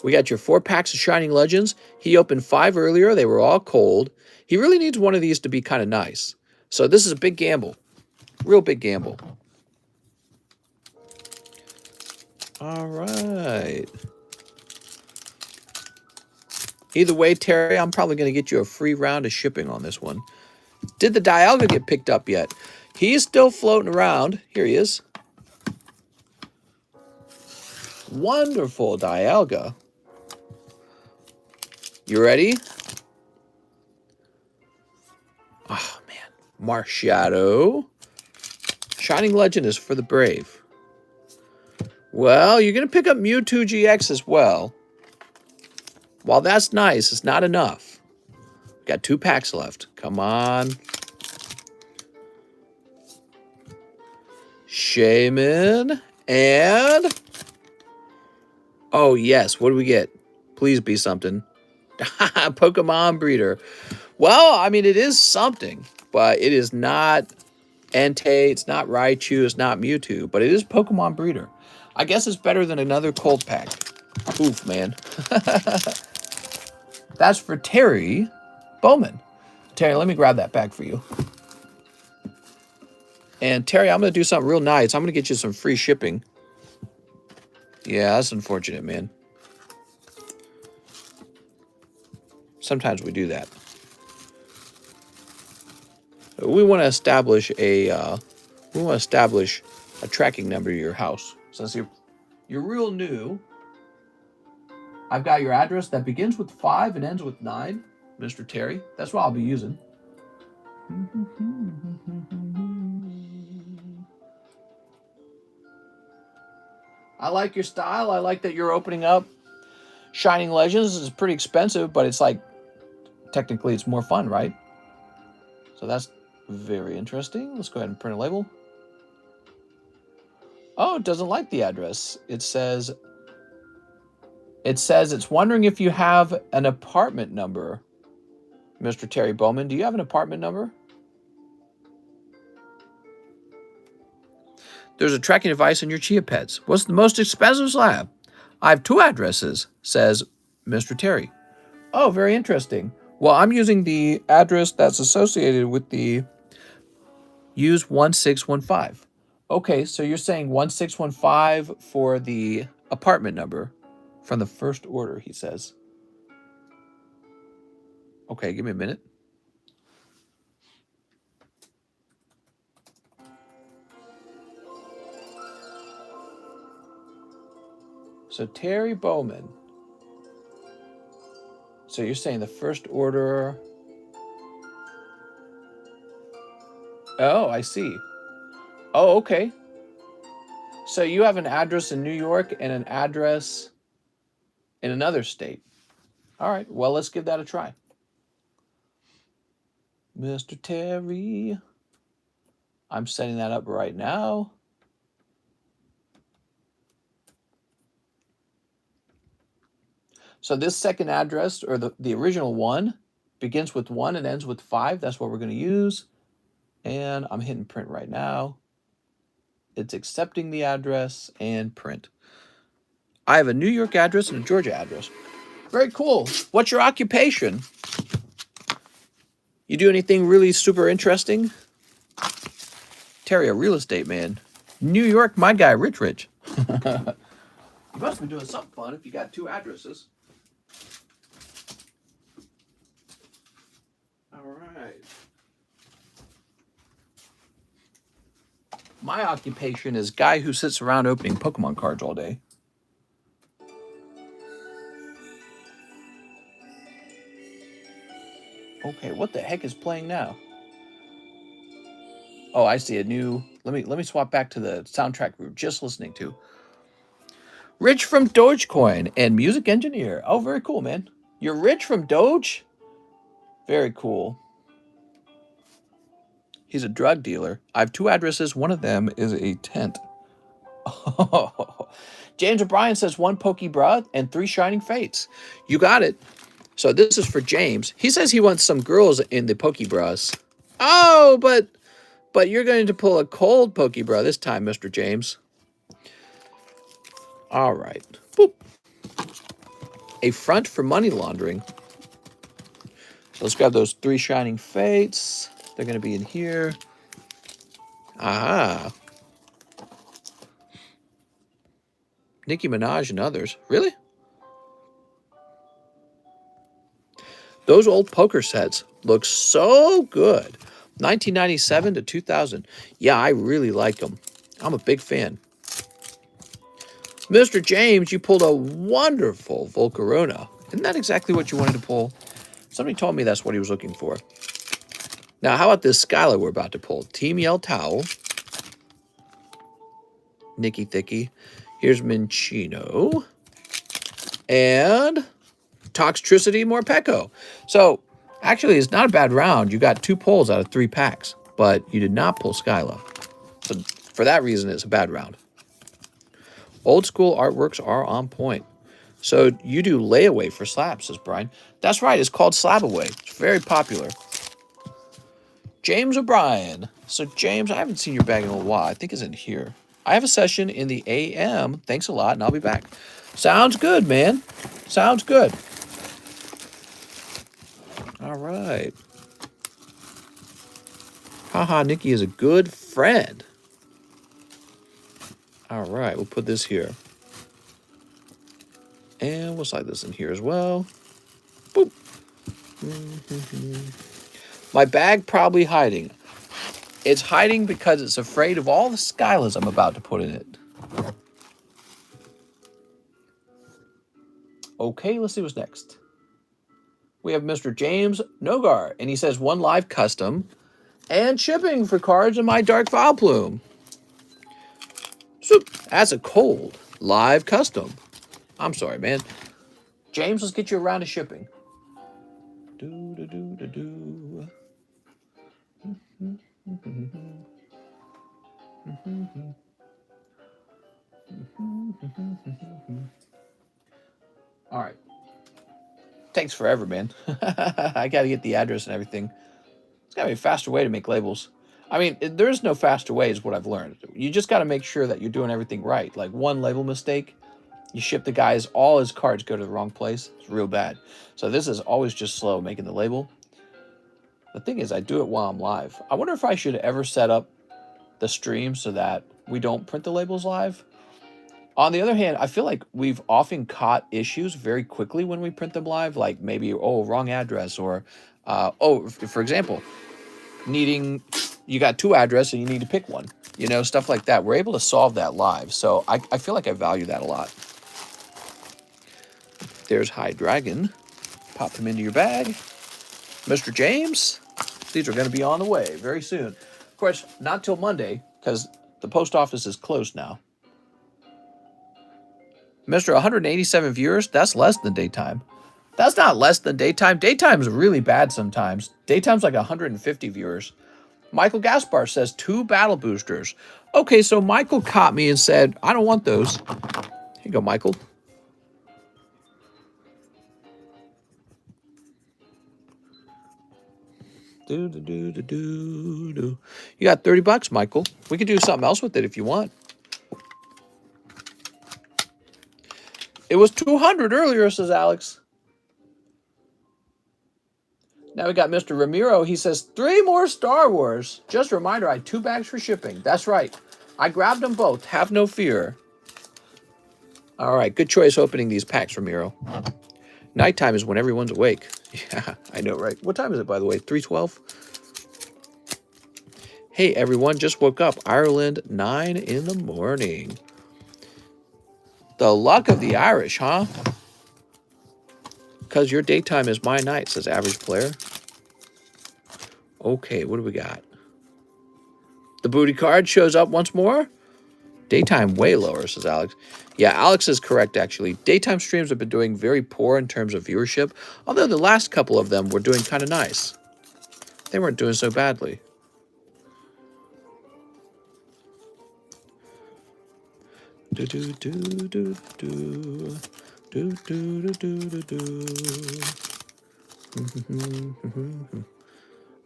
We got your 4 packs of Shining Legends. He opened 5 earlier. They were all cold. He really needs one of these to be kind of nice. So this is a big gamble. Real big gamble. All right. Either way, Terry, I'm probably going to get you a free round of shipping on this one. Did the Dialga get picked up yet? He's still floating around. Here he is. Wonderful Dialga. You ready? Oh, man. Marshadow. Shining Legend is for the brave. Well, you're going to pick up Mewtwo GX as well. While that's nice, it's not enough. Got 2 packs left. Come on. Shaman. And... oh, yes. What do we get? Please be something. Pokemon Breeder. Well, I mean, it is something. But it is not Entei. It's not Raichu. It's not Mewtwo. But it is Pokemon Breeder. I guess it's better than another cold pack. Oof, man. That's for Terry Bowman. Terry, let me grab that bag for you. And Terry, I'm going to do something real nice. I'm going to get you some free shipping. Yeah, that's unfortunate, man. Sometimes we do that. We want to establish a tracking number to your house. Since you're real new, I've got your address that begins with 5 and ends with 9, Mr. Terry. That's what I'll be using. I like your style. I like that you're opening up Shining Legends. Is pretty expensive, but it's like, technically it's more fun, right? So that's very interesting. Let's go ahead and print a label. Oh, it doesn't like the address. It says it's wondering if you have an apartment number, Mr. Terry Bowman. Do you have an apartment number? There's a tracking device in your Chia Pets. What's the most expensive slab? I have 2 addresses, says Mr. Terry. Oh, very interesting. Well, I'm using the address that's associated with the use 1615. Okay, so you're saying 1615 for the apartment number from the first order, he says. Okay, give me a minute. So Terry Bowman. So you're saying the first order. Oh, I see. Oh, okay. So you have an address in New York and an address in another state. All right, well, let's give that a try. Mr. Terry. I'm setting that up right now. So this second address, or the original one, begins with 1 and ends with 5. That's what we're going to use. And I'm hitting print right now. It's accepting the address and print. I have a New York address and a Georgia address. Very cool. What's your occupation? You do anything really super interesting? Terry, a real estate man. New York, my guy, Rich. You must be doing something fun if you got 2 addresses. All right. My occupation is guy who sits around opening Pokemon cards all day. Okay, what the heck is playing now? Oh, I see a new. Let me swap back to the soundtrack we were just listening to. Rich from Dogecoin and music engineer. Oh, very cool, man. You're Rich from Doge? Very cool. He's a drug dealer. I have 2 addresses. One of them is a tent. Oh. James O'Brien says 1 Pokebra and 3 Shining Fates. You got it. So this is for James. He says he wants some girls in the Pokebras. Oh, but you're going to pull a cold Pokebra this time, Mr. James. All right. Boop. A front for money laundering. Let's grab those 3 Shining Fates. They're going to be in here. Aha. Nicki Minaj and others. Really? Those old poker sets look so good. 1997 to 2000. Yeah, I really like them. I'm a big fan. Mr. James, you pulled a wonderful Volcarona. Isn't that exactly what you wanted to pull? Somebody told me that's what he was looking for. Now, how about this Skylar we're about to pull? Team Yell Towel. Nicky Thicky. Here's Minchino. And Toxtricity Morpeko. So, actually, it's not a bad round. You got 2 pulls out of 3 packs, but you did not pull Skyla. So, for that reason, it's a bad round. Old school artworks are on point. So, you do layaway for slabs, says Brian. That's right. It's called Slab-AWay. It's very popular. James O'Brien. So, James, I haven't seen your bag in a while. I think it's in here. I have a session in the AM. Thanks a lot, and I'll be back. Sounds good, man. Sounds good. All right. Haha, Nikki is a good friend. All right, we'll put this here. And we'll slide this in here as well. Boop. My bag probably hiding. It's hiding because it's afraid of all the Skylas I'm about to put in it. Okay, let's see what's next. We have Mr. James Nogar, and he says 1 live custom and shipping for cards in my dark file plume. So that's a cold live custom. I'm sorry, man. James, let's get you a round of shipping. All right. Takes forever, man. I got to get the address and everything. It's got to be a faster way to make labels. I mean, there is no faster way is what I've learned. You just got to make sure that you're doing everything right. Like one label mistake, you ship the guys, all his cards go to the wrong place. It's real bad. So this is always just slow making the label. The thing is, I do it while I'm live. I wonder if I should ever set up the stream so that we don't print the labels live. On the other hand, I feel like we've often caught issues very quickly when we print them live, like maybe, oh, wrong address, or, for example, you got 2 addresses and you need to pick one, stuff like that. We're able to solve that live. So I feel like I value that a lot. There's High Dragon. Pop them into your bag. Mr. James, these are going to be on the way very soon. Of course, not till Monday, because the post office is closed now. Mr. 187 viewers, that's less than daytime. That's not less than daytime. Daytime's really bad sometimes. Daytime's like 150 viewers. Michael Gaspar says 2 battle boosters. Okay, so Michael caught me and said, I don't want those. Here you go, Michael. You got $30, Michael. We could do something else with it if you want. It was 200 earlier, says Alex. Now we got Mr. Ramiro. He says 3 more Star Wars. Just a reminder, I had 2 bags for shipping. That's right. I grabbed them both. Have no fear. All right. Good choice opening these packs, Ramiro. Nighttime is when everyone's awake. Yeah, I know, right? What time is it, by the way? 3:12? Hey, everyone. Just woke up. Ireland, 9 in the morning. The luck of the Irish, huh? Because your daytime is my night, says Average Player. Okay, what do we got? The booty card shows up once more. Daytime way lower, says Alex. Yeah, Alex is correct, actually. Daytime streams have been doing very poor in terms of viewership, although the last couple of them were doing kind of nice. They weren't doing so badly.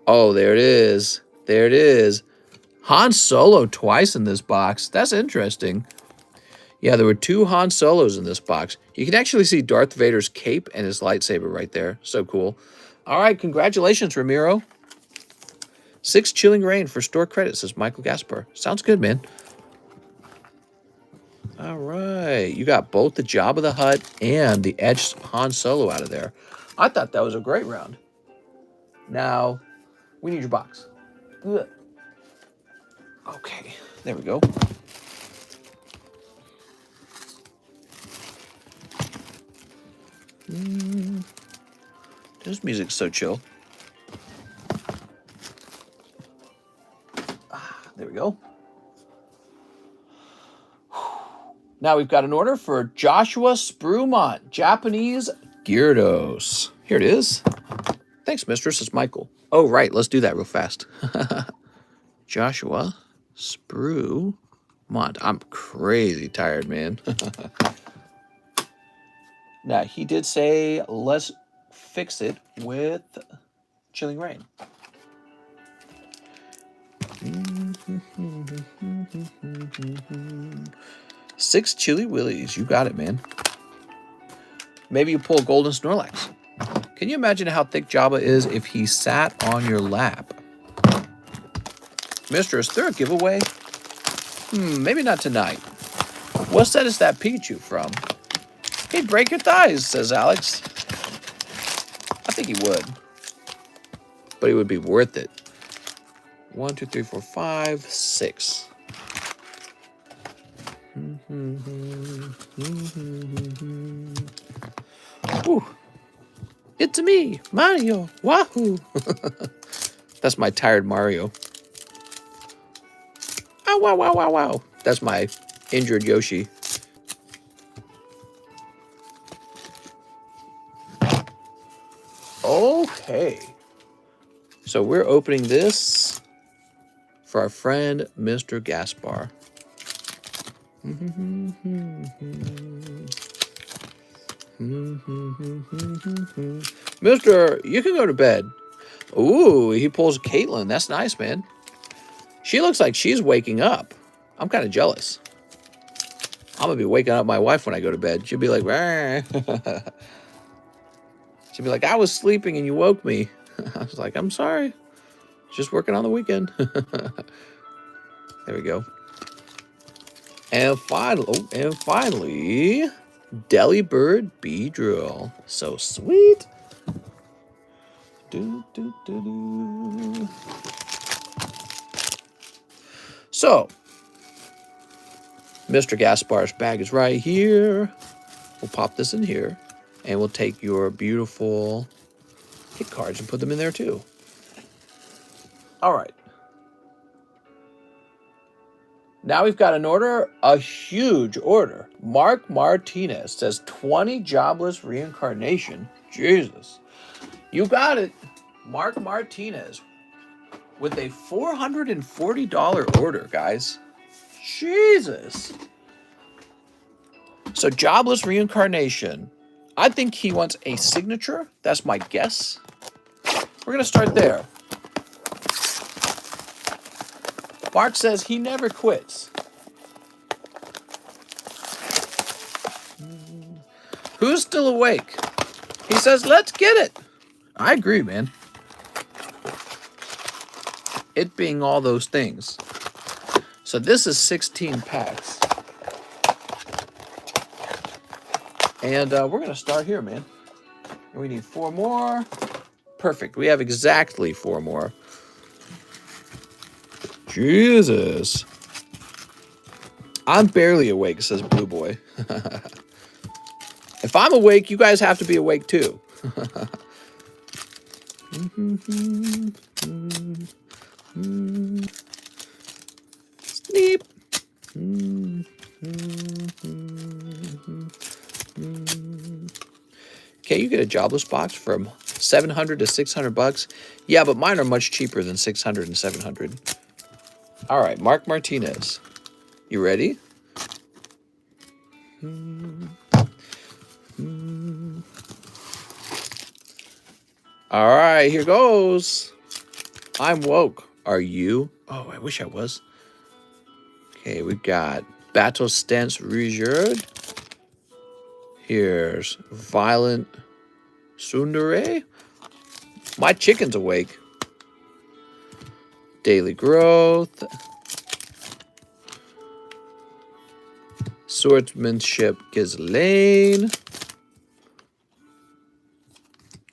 Oh, there it is. There it is. Han Solo twice in this box. That's interesting. Yeah, there were 2 Han Solos in this box. You can actually see Darth Vader's cape and his lightsaber right there. So cool. All right, congratulations, Ramiro. 6 Chilling Rain for store credit, says Michael Gaspar. Sounds good, man. All right. You got both the Jabba the Hutt and the Edge Han Solo out of there. I thought that was a great round. Now, we need your box. Ugh. Okay, there we go. This music's so chill. There we go. Now we've got an order for Joshua Sprumont, Japanese Gyarados. Here it is. Thanks, mistress. It's Michael. Oh, right. Let's do that real fast. Joshua Sprumont. I'm crazy tired, man. Now, he did say, let's fix it with Chilling Rain. Six Chili Willies. You got it, man. Maybe you pull Golden Snorlax. Can you imagine how thick Jabba is if he sat on your lap? Mister, is there a giveaway? Maybe not tonight. What set is that Pichu from? He'd break your thighs, says Alex. I think he would. But it would be worth it. 1, 2, 3, 4, 5, 6. Whew. It's me, Mario. Wahoo! That's my tired Mario. Ow, wow, wow, wow, wow. That's my injured Yoshi. Okay. So we're opening this for our friend, Mr. Gaspar. Mister, you can go to bed. Ooh, he pulls Caitlin. That's nice, man. She looks like she's waking up. I'm kind of jealous. I'm going to be waking up my wife when I go to bed. She'll be like, she'll be like, I was sleeping and you woke me. I was like, I'm sorry. Just working on the weekend. There we go. And finally, Delibird Beedrill. So sweet. So, Mr. Gaspar's bag is right here. We'll pop this in here. And we'll take your beautiful hit cards and put them in there too. All right. Now we've got an order, a huge order. Mark Martinez says 20 jobless reincarnation. Jesus. You got it. Mark Martinez with a $440 order, guys. Jesus. So jobless reincarnation. I think he wants a signature. That's my guess. We're going to start there. Mark says he never quits. Who's still awake? He says, let's get it. I agree, man. It being all those things. So this is 16 packs. And we're going to start here, man. We need 4 more. Perfect. We have exactly 4 more. Jesus. I'm barely awake, says Blue Boy. If I'm awake, you guys have to be awake too. Sleep. Okay, you get a jobless box from $700 to $600. Yeah, but mine are much cheaper than $600 and $700. All right, Mark Martinez. You ready? All right, here goes. I'm woke. Are you? Oh, I wish I was. Okay, we got Battle Stance Reserved. Here's Violent Tsundere. My chicken's awake. Daily Growth. Swordsmanship Ghislaine.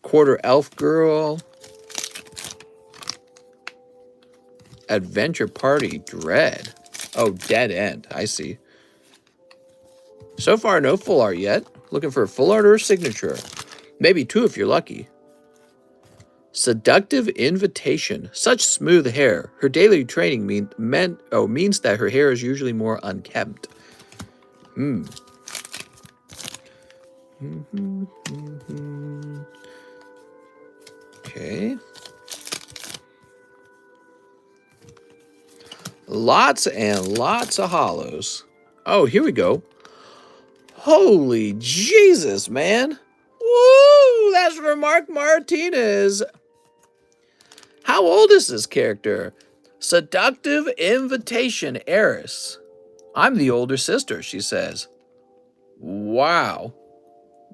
Quarter Elf Girl. Adventure Party Dread. Oh, Dead End. I see. So far, no full art yet. Looking for a full art or a signature. Maybe 2 if you're lucky. Seductive Invitation. Such smooth hair. Her daily training means that her hair is usually more unkempt. Okay. Lots and lots of hollows. Oh, here we go. Holy Jesus, man. Woo! That's from Mark Martinez. How old is this character? Seductive Invitation Heiress. I'm the older sister, she says. Wow.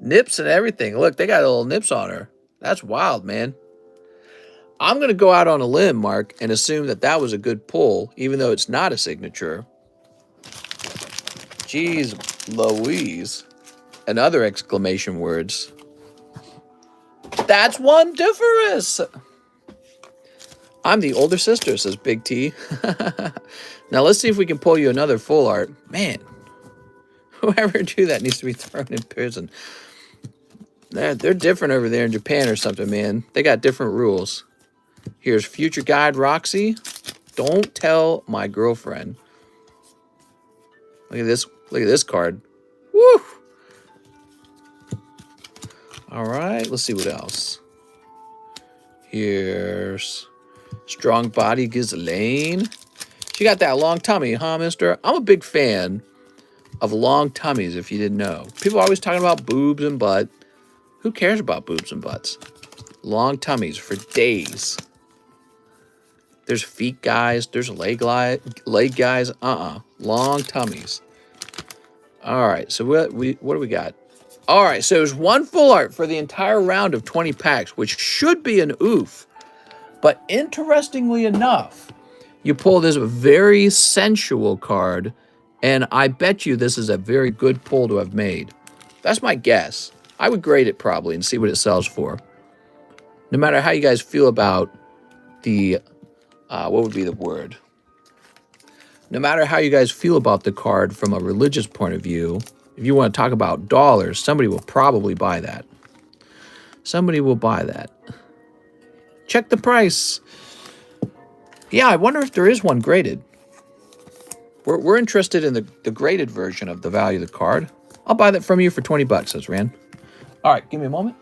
Nips and everything. Look, they got little nips on her. That's wild, man. I'm going to go out on a limb, Mark, and assume that that was a good pull, even though it's not a signature. Jeez Louise. And other exclamation words. That's wondiferous. I'm the older sister, says Big T. Now let's see if we can pull you another full art. Man, whoever do that needs to be thrown in prison. They're different over there in Japan or something, man. They got different rules. Here's Future Guide Roxy. Don't tell my girlfriend. Look at this. Look at this card. Woo! All right, let's see what else. Here's Strong Body Ghislaine. She got that long tummy, huh, mister? I'm a big fan of long tummies, if you didn't know. People are always talking about boobs and butt. Who cares about boobs and butts? Long tummies for days. There's feet guys. There's leg guys. Long tummies. All right, so what do we got? All right, so there's one full art for the entire round of 20 packs, which should be an oof. But interestingly enough, you pull this very sensual card, and I bet you this is a very good pull to have made. That's my guess. I would grade it probably and see what it sells for. No matter how you guys feel about the, what would be the word? No matter how you guys feel about the card from a religious point of view, if you want to talk about dollars, somebody will probably buy that. Somebody will buy that. Check the price. Yeah, I wonder if there is one graded. We're interested in the graded version of the value of the card. I'll buy that from you for 20 bucks, says Rand. All right, give me a moment.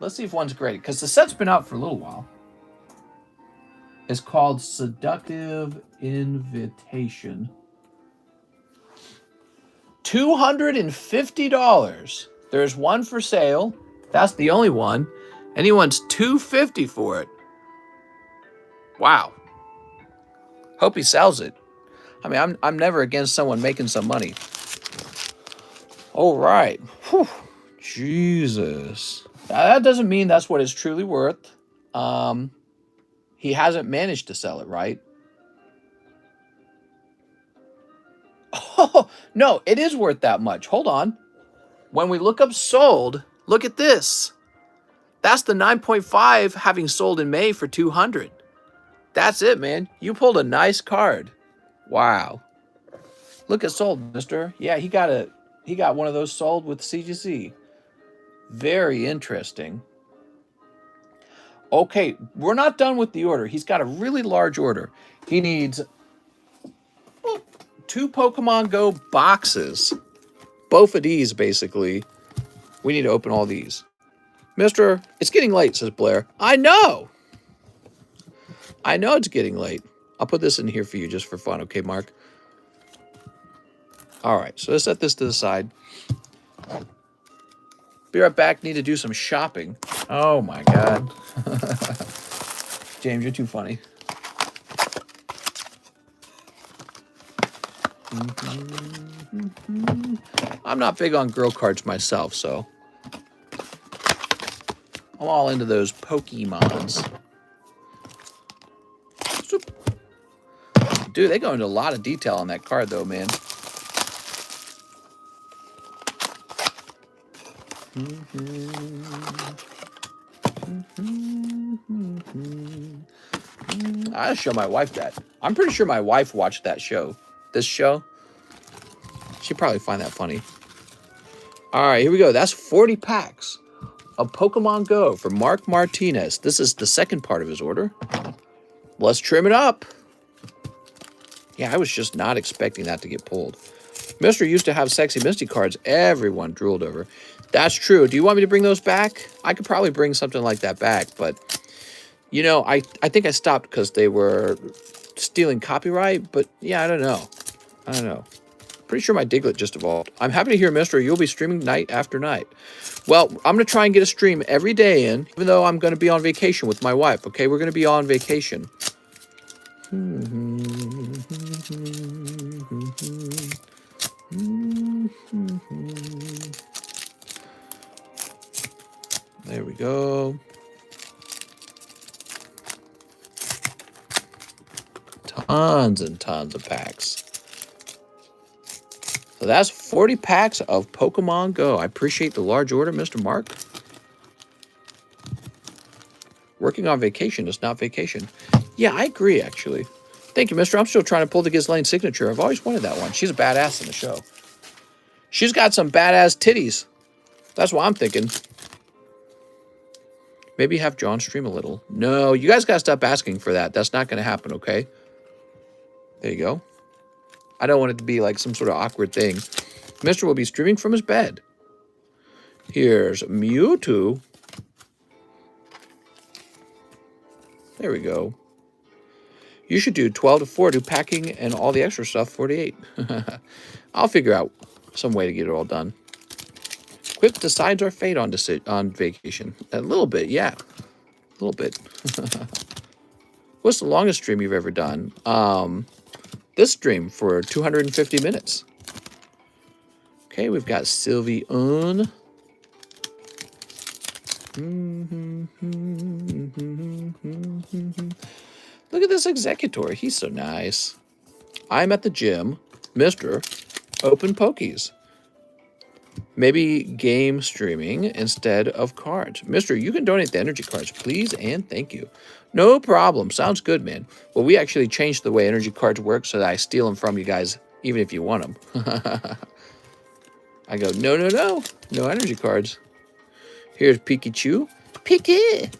Let's see if one's graded, because the set's been out for a little while. It's called Seductive Invitation. $250. There's one for sale. That's the only one. And he wants $250 for it. Wow. Hope he sells it. I mean, I'm never against someone making some money. All right. Whew. Jesus. Now, that doesn't mean that's what it's truly worth. He hasn't managed to sell it, right? Oh, no, it is worth that much. Hold on. When we look up sold, look at this. That's the 9.5 having sold in May for $200. That's it, man. You pulled a nice card. Wow. Look at sold, mister. Yeah, he got one of those sold with CGC. Very interesting. Okay, we're not done with the order. He's got a really large order. He needs 2 Pokemon Go boxes. Both of these, basically. We need to open all these. Mister, it's getting late, says Blair. I know. I know it's getting late. I'll put this in here for you just for fun. Okay, Mark? All right, so let's set this to the side. Be right back. Need to do some shopping. Oh, my God. James, you're too funny. I'm not big on girl cards myself, so I'm all into those Pokemons. Dude, they go into a lot of detail on that card, though, man. I'll show my wife that. I'm pretty sure my wife watched that show. This show. She'd probably find that funny. All right, here we go. That's 40 packs of Pokemon Go for Mark Martinez. This is the second part of his order. Let's trim it up. Yeah, I was just not expecting that to get pulled. Mister used to have sexy Misty cards everyone drooled over. That's true. Do you want me to bring those back? I could probably bring something like that back, but you know, I think I stopped because they were stealing copyright, but yeah, I don't know. Pretty sure my Diglett just evolved. I'm happy to hear, mister, you'll be streaming night after night. Well, I'm going to try and get a stream every day in, even though I'm going to be on vacation with my wife, okay? We're going to be on vacation. There we go. Tons and tons of packs. So that's 40 packs of Pokemon Go. I appreciate the large order, Mr. Mark. Working on vacation is not vacation. Yeah, I agree, actually. Thank you, mister. I'm still trying to pull the Ghislaine signature. I've always wanted that one. She's a badass in the show. She's got some badass titties. That's what I'm thinking. Maybe have John stream a little. No, you guys got to stop asking for that. That's not going to happen, okay? There you go. I don't want it to be like some sort of awkward thing. Mr. will be streaming from his bed. Here's Mewtwo. There we go. You should do 12 to 4, do packing and all the extra stuff, 48. I'll figure out some way to get it all done. Quip decides our fate on vacation. A little bit, yeah. A little bit. What's the longest stream you've ever done? This stream for 250 minutes. Okay, we've got Sylvie on. Look at this executor. He's so nice. I'm at the gym. Mr. Open Pokies. Maybe game streaming instead of cards. Mister, you can donate the energy cards, please, and thank you. No problem. Sounds good, man. Well, we actually changed the way energy cards work so that I steal them from you guys, even if you want them. I go, no, no, no. No energy cards. Here's Pikachu. Pikachu!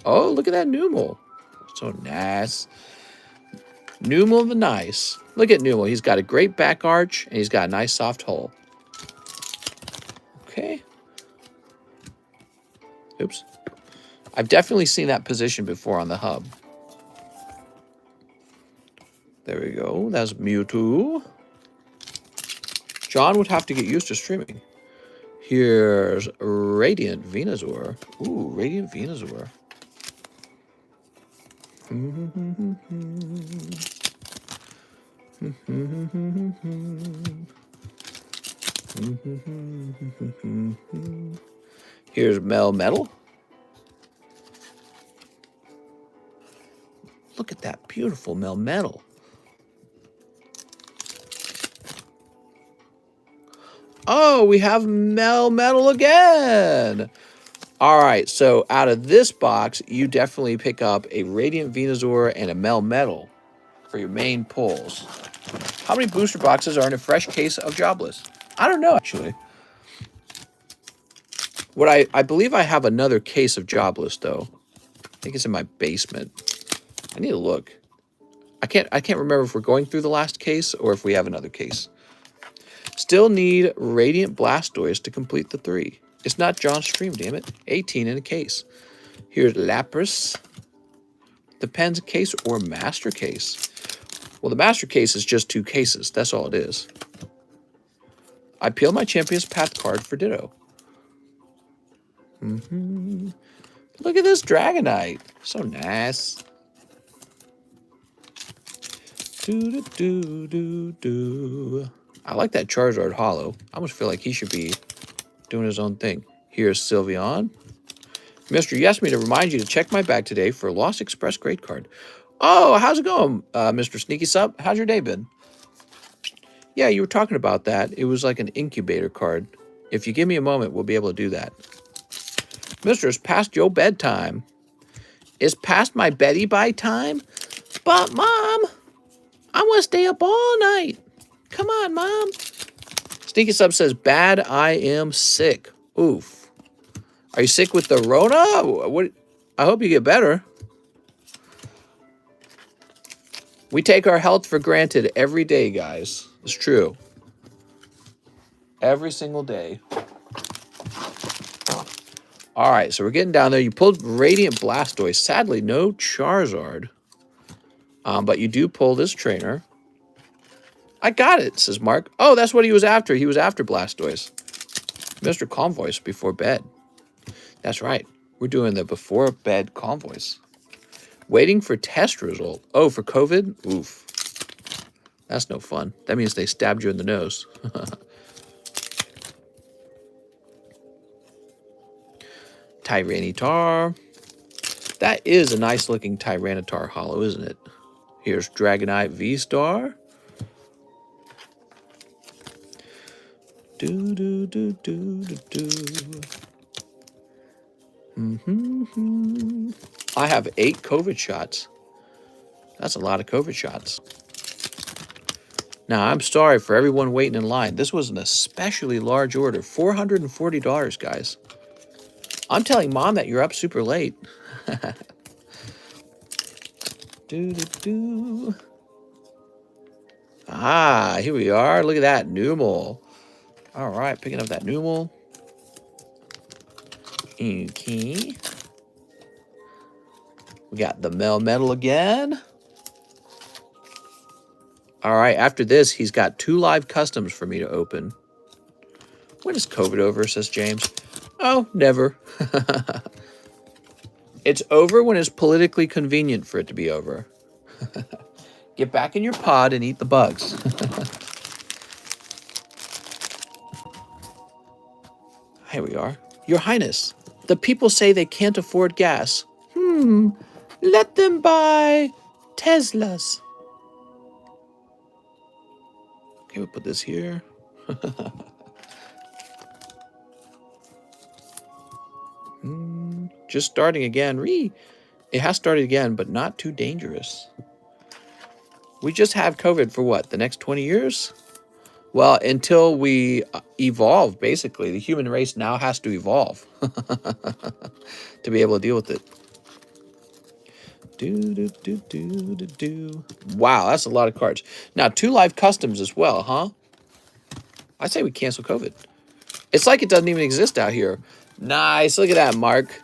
Oh, look at that Numel. So nice. Numel the nice. Look at Numel. He's got a great back arch, and he's got a nice soft hole. Okay. Oops. I've definitely seen that position before on the hub. There we go. That's Mewtwo. John would have to get used to streaming. Here's Radiant Venusaur. Ooh, Radiant Venusaur. Here's Melmetal. Look at that beautiful Melmetal. Oh, we have Melmetal again. All right, so out of this box, you definitely pick up a Radiant Venusaur and a Melmetal for your main pulls. How many booster boxes are in a fresh case of Jobless? I don't know, actually. What I believe I have another case of Jobless, though. I think it's in my basement. I need to look. I can't remember if we're going through the last case or if we have another case. Still need Radiant Blastoise to complete the 3. It's not John's stream, damn it. 18 in a case. Here's Lapras. Depends case or master case. Well, the master case is just 2 cases. That's all it is. I peeled my Champion's Path card for Ditto. Look at this Dragonite. So nice. I like that Charizard Hollow. I almost feel like he should be doing his own thing. Here's Sylveon. Mister, you asked me to remind you to check my bag today for a Lost Express Great Card. Oh, how's it going, Mr. Sneaky Sub? How's your day been? Yeah, you were talking about that. It was like an incubator card. If you give me a moment, we'll be able to do that. Mister, it's past your bedtime. It's past my Betty by time? But, Mom, I want to stay up all night. Come on, Mom. Sneaky Sub says, bad, I am sick. Oof. Are you sick with the Rona? What? I hope you get better. We take our health for granted every day, guys. It's true. Every single day. All right, so we're getting down there. You pulled Radiant Blastoise. Sadly, no Charizard. But you do pull this trainer. I got it, says Mark. Oh, that's what he was after. He was after Blastoise. Mr. Calm Voice before bed. That's right. We're doing the before bed Calm Voice. Waiting for test result. Oh, for COVID? Oof. That's no fun. That means they stabbed you in the nose. Tyranitar. That is a nice looking Tyranitar hollow, isn't it? Here's Dragonite V-Star. I have 8 COVID shots. That's a lot of COVID shots. Now, I'm sorry for everyone waiting in line. This was an especially large order. $440, guys. I'm telling Mom that you're up super late. Do. Ah, here we are. Look at that. Numal. All right, picking up that Numal. Okay. We got the Melmetal again. All right, after this, he's got 2 live customs for me to open. When is COVID over, says James? Oh, never. It's over when it's politically convenient for it to be over. Get back in your pod and eat the bugs. Here we are. Your Highness, the people say they can't afford gas. Let them buy Teslas. Okay, we'll put this here. Just starting again. It has started again, but not too dangerous. We just have COVID for what? The next 20 years? Well, until we evolve, basically. The human race now has to evolve to be able to deal with it. Wow, that's a lot of cards. Now, 2 live customs as well, huh? I say we cancel COVID. It's like it doesn't even exist out here. Nice. Look at that, Mark.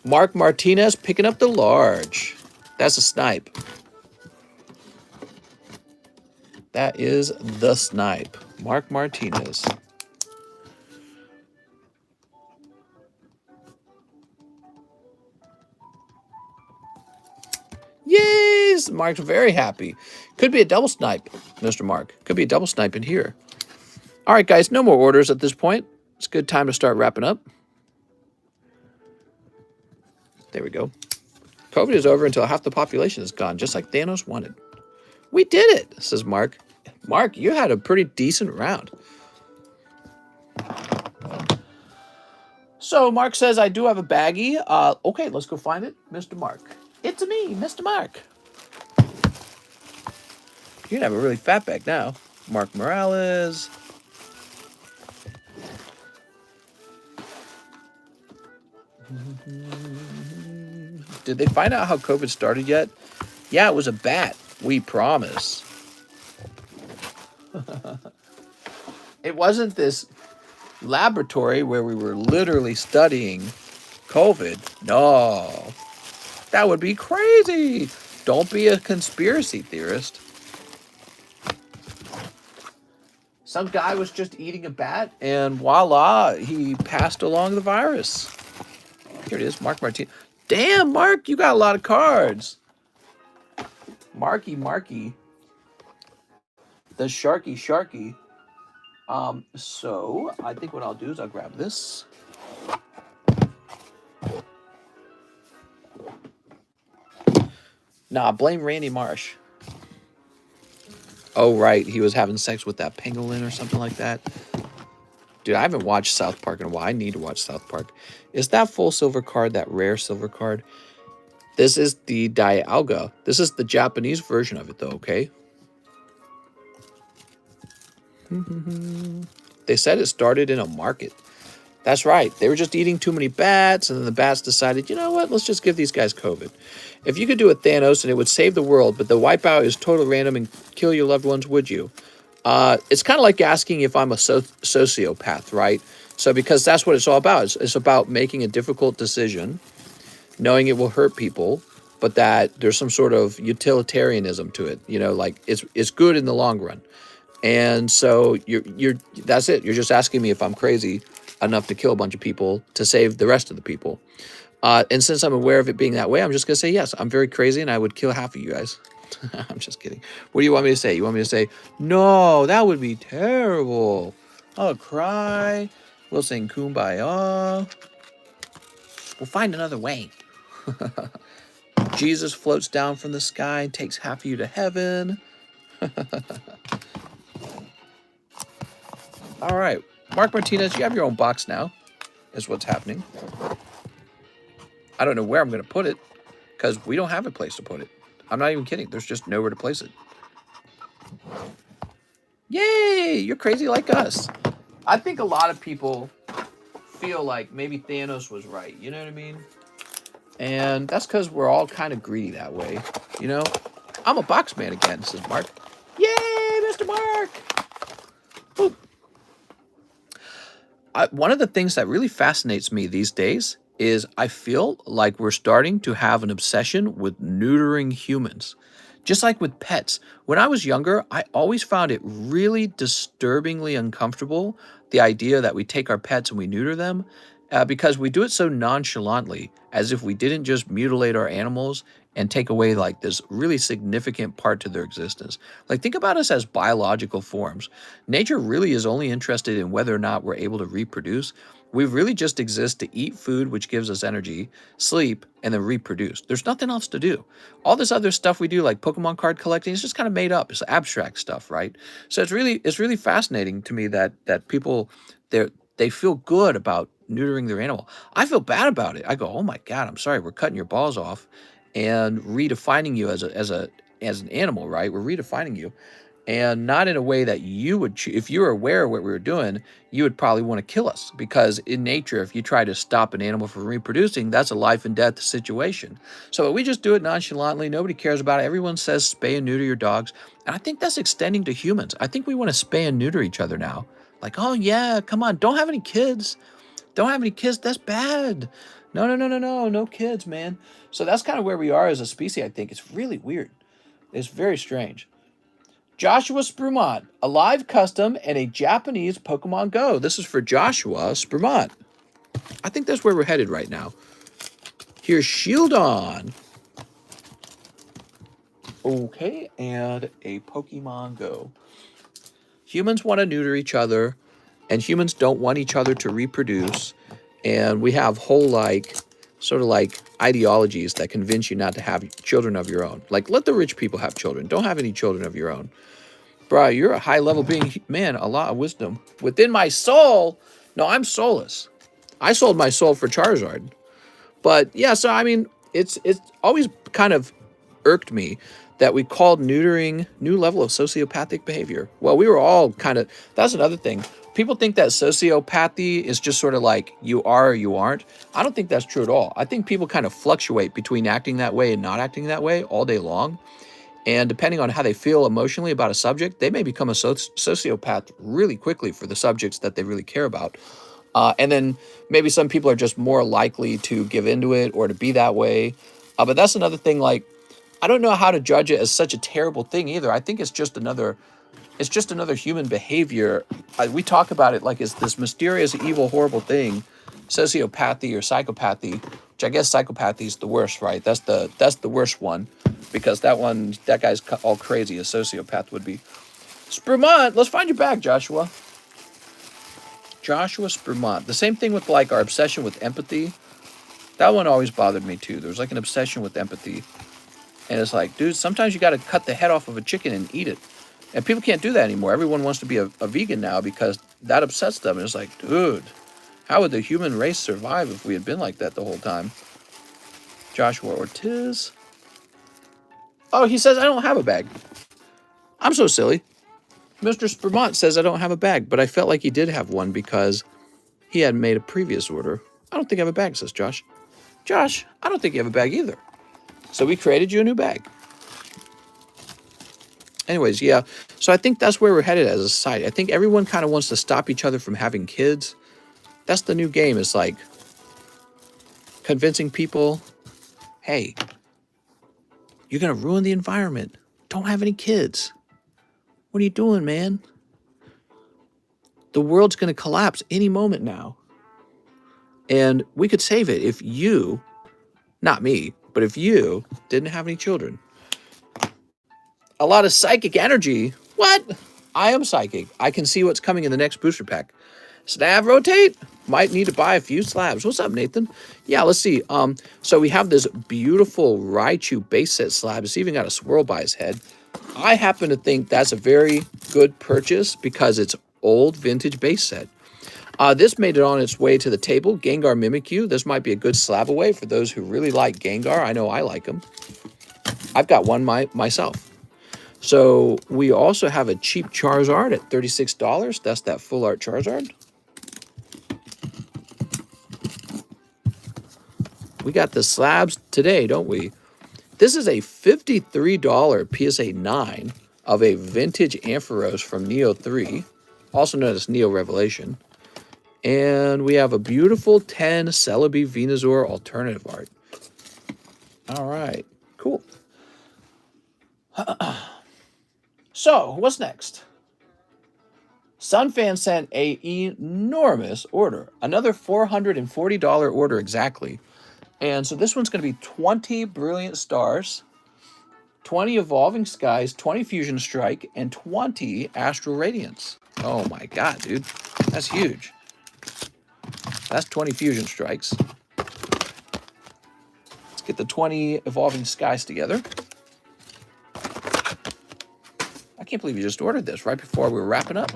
Mark Martinez picking up the large. That's a snipe. That is the snipe. Mark Martinez. Yes! Mark's very happy. Could be a double snipe, Mr. Mark. Could be a double snipe in here. All right, guys. No more orders at this point. It's a good time to start wrapping up. There we go. COVID is over until half the population is gone, just like Thanos wanted. We did it, says Mark. Mark, you had a pretty decent round. So Mark says, I do have a baggie. Okay, let's go find it. Mr. Mark. It's me, Mr. Mark. You can have a really fat bag now. Mark Morales. Did they find out how COVID started yet? Yeah, it was a bat. We promise. It wasn't this laboratory where we were literally studying COVID. No. That would be crazy. Don't be a conspiracy theorist. Some guy was just eating a bat, and voila, he passed along the virus. Here it is, Mark Martinez. Damn, Mark, you got a lot of cards. Marky. The Sharky. So I think what I'll do is I'll grab this. Nah, blame Randy Marsh. Oh, right. He was having sex with that pangolin or something like that. Dude, I haven't watched South Park in a while. I need to watch South Park. Is that full silver card, that rare silver card? This is the Dialga. This is the Japanese version of it, though, okay? They said it started in a market. That's right. They were just eating too many bats, and then the bats decided, you know what? Let's just give these guys COVID. If you could do a Thanos and it would save the world, but the wipeout is total random and kill your loved ones, would you? It's kind of like asking if I'm a sociopath, right? So because that's what it's all about. It's about making a difficult decision, knowing it will hurt people, but that there's some sort of utilitarianism to it. You know, like it's good in the long run. And so that's it. You're just asking me if I'm crazy enough to kill a bunch of people to save the rest of the people. And since I'm aware of it being that way, I'm just going to say, yes, I'm very crazy and I would kill half of you guys. I'm just kidding. What do you want me to say? You want me to say, no, that would be terrible. I'll cry. We'll sing Kumbaya. We'll find another way. Jesus floats down from the sky and takes half of you to heaven. All right. Mark Martinez, you have your own box now, is what's happening. I don't know where I'm going to put it, because we don't have a place to put it. I'm not even kidding. There's just nowhere to place it. Yay! You're crazy like us. I think a lot of people feel like maybe Thanos was right. You know what I mean? And that's because we're all kind of greedy that way. You know? I'm a box man again, says Mark. Yay, Mr. Mark! Boop. One of the things that really fascinates me these days is I feel like we're starting to have an obsession with neutering humans. Just like with pets. When I was younger, I always found it really disturbingly uncomfortable, the idea that we take our pets and we neuter them, because we do it so nonchalantly, as if we didn't just mutilate our animals and take away like this really significant part to their existence. Like, think about us as biological forms. Nature really is only interested in whether or not we're able to reproduce. We really just exist to eat food, which gives us energy, sleep, and then reproduce. There's nothing else to do. All this other stuff we do, like Pokemon card collecting, is just kind of made up. It's abstract stuff, right? So it's really fascinating to me that people they feel good about neutering their animal. I feel bad about it. I go, oh my God, I'm sorry, we're cutting your balls off and redefining you as an animal, right? We're redefining you. And not in a way that you would, if you were aware of what we were doing, you would probably want to kill us. Because in nature, if you try to stop an animal from reproducing, that's a life and death situation. So we just do it nonchalantly. Nobody cares about it. Everyone says spay and neuter your dogs. And I think that's extending to humans. I think we want to spay and neuter each other now. Like, oh yeah, come on, don't have any kids. Don't have any kids. That's bad. No kids, man. So that's kind of where we are as a species, I think. It's really weird. It's very strange. Joshua Sprumont, a live custom and a Japanese Pokemon Go. This is for Joshua Sprumont. I think that's where we're headed right now. Here's Shieldon. Okay, and a Pokemon Go. Humans want to neuter each other, and humans don't want each other to reproduce. And we have whole, like, sort of like ideologies that convince you not to have children of your own. Like, let the rich people have children. Don't have any children of your own. Bruh, you're a high-level being. Man, a lot of wisdom. Within my soul. No, I'm soulless. I sold my soul for Charizard. But, yeah, so, I mean, it's always kind of irked me that we called neutering new level of sociopathic behavior. Well, we were all kind of... That's another thing. People think that sociopathy is just sort of like you are or you aren't. I don't think that's true at all. I think people kind of fluctuate between acting that way and not acting that way all day long. And depending on how they feel emotionally about a subject, they may become a sociopath really quickly for the subjects that they really care about. And then maybe some people are just more likely to give into it or to be that way. But that's another thing. Like, I don't know how to judge it as such a terrible thing either. I think it's just another human behavior. We talk about it like it's this mysterious, evil, horrible thing, sociopathy or psychopathy. Which I guess psychopathy is the worst, right? That's the worst one, because that guy's all crazy. A sociopath would be. Sprumont, let's find your bag, Joshua. Joshua Sprumont. The same thing with like our obsession with empathy. That one always bothered me too. There was like an obsession with empathy, and it's like, dude, sometimes you got to cut the head off of a chicken and eat it, and people can't do that anymore. Everyone wants to be a vegan now because that upsets them. And it's like, dude. How would the human race survive if we had been like that the whole time? Joshua Ortiz. Oh, he says, I don't have a bag. I'm so silly. Mr. Sprumont says I don't have a bag, but I felt like he did have one because he had made a previous order. I don't think I have a bag, says Josh. Josh, I don't think you have a bag either. So we created you a new bag. Anyways, yeah. So I think that's where we're headed as a society. I think everyone kind of wants to stop each other from having kids. That's the new game. It's like convincing people, hey, you're going to ruin the environment. Don't have any kids. What are you doing, man? The world's going to collapse any moment now. And we could save it if you, not me, but if you didn't have any children. A lot of psychic energy. What? I am psychic. I can see what's coming in the next booster pack. Slab rotate? Might need to buy a few slabs. What's up, Nathan? Yeah, let's see. So we have this beautiful Raichu base set slab. It's even got a swirl by his head. I happen to think that's a very good purchase because it's old vintage base set. This made it on its way to the table. Gengar Mimikyu. This might be a good Slabaway for those who really like Gengar. I know I like him. I've got one myself. So we also have a cheap Charizard at $36. That's that full art Charizard. We got the slabs today, don't we? This is a $53 PSA 9 of a vintage Ampharos from Neo 3, also known as Neo Revelation. And we have a beautiful 10 Celebi Venusaur alternative art. All right, cool. So, what's next? Sunfan sent a enormous order, another $440 order exactly. And so this one's going to be 20 Brilliant Stars, 20 Evolving Skies, 20 Fusion Strike, and 20 Astral Radiance. Oh my god, dude. That's huge. That's 20 Fusion Strikes. Let's get the 20 Evolving Skies together. I can't believe you just ordered this right before we were wrapping up.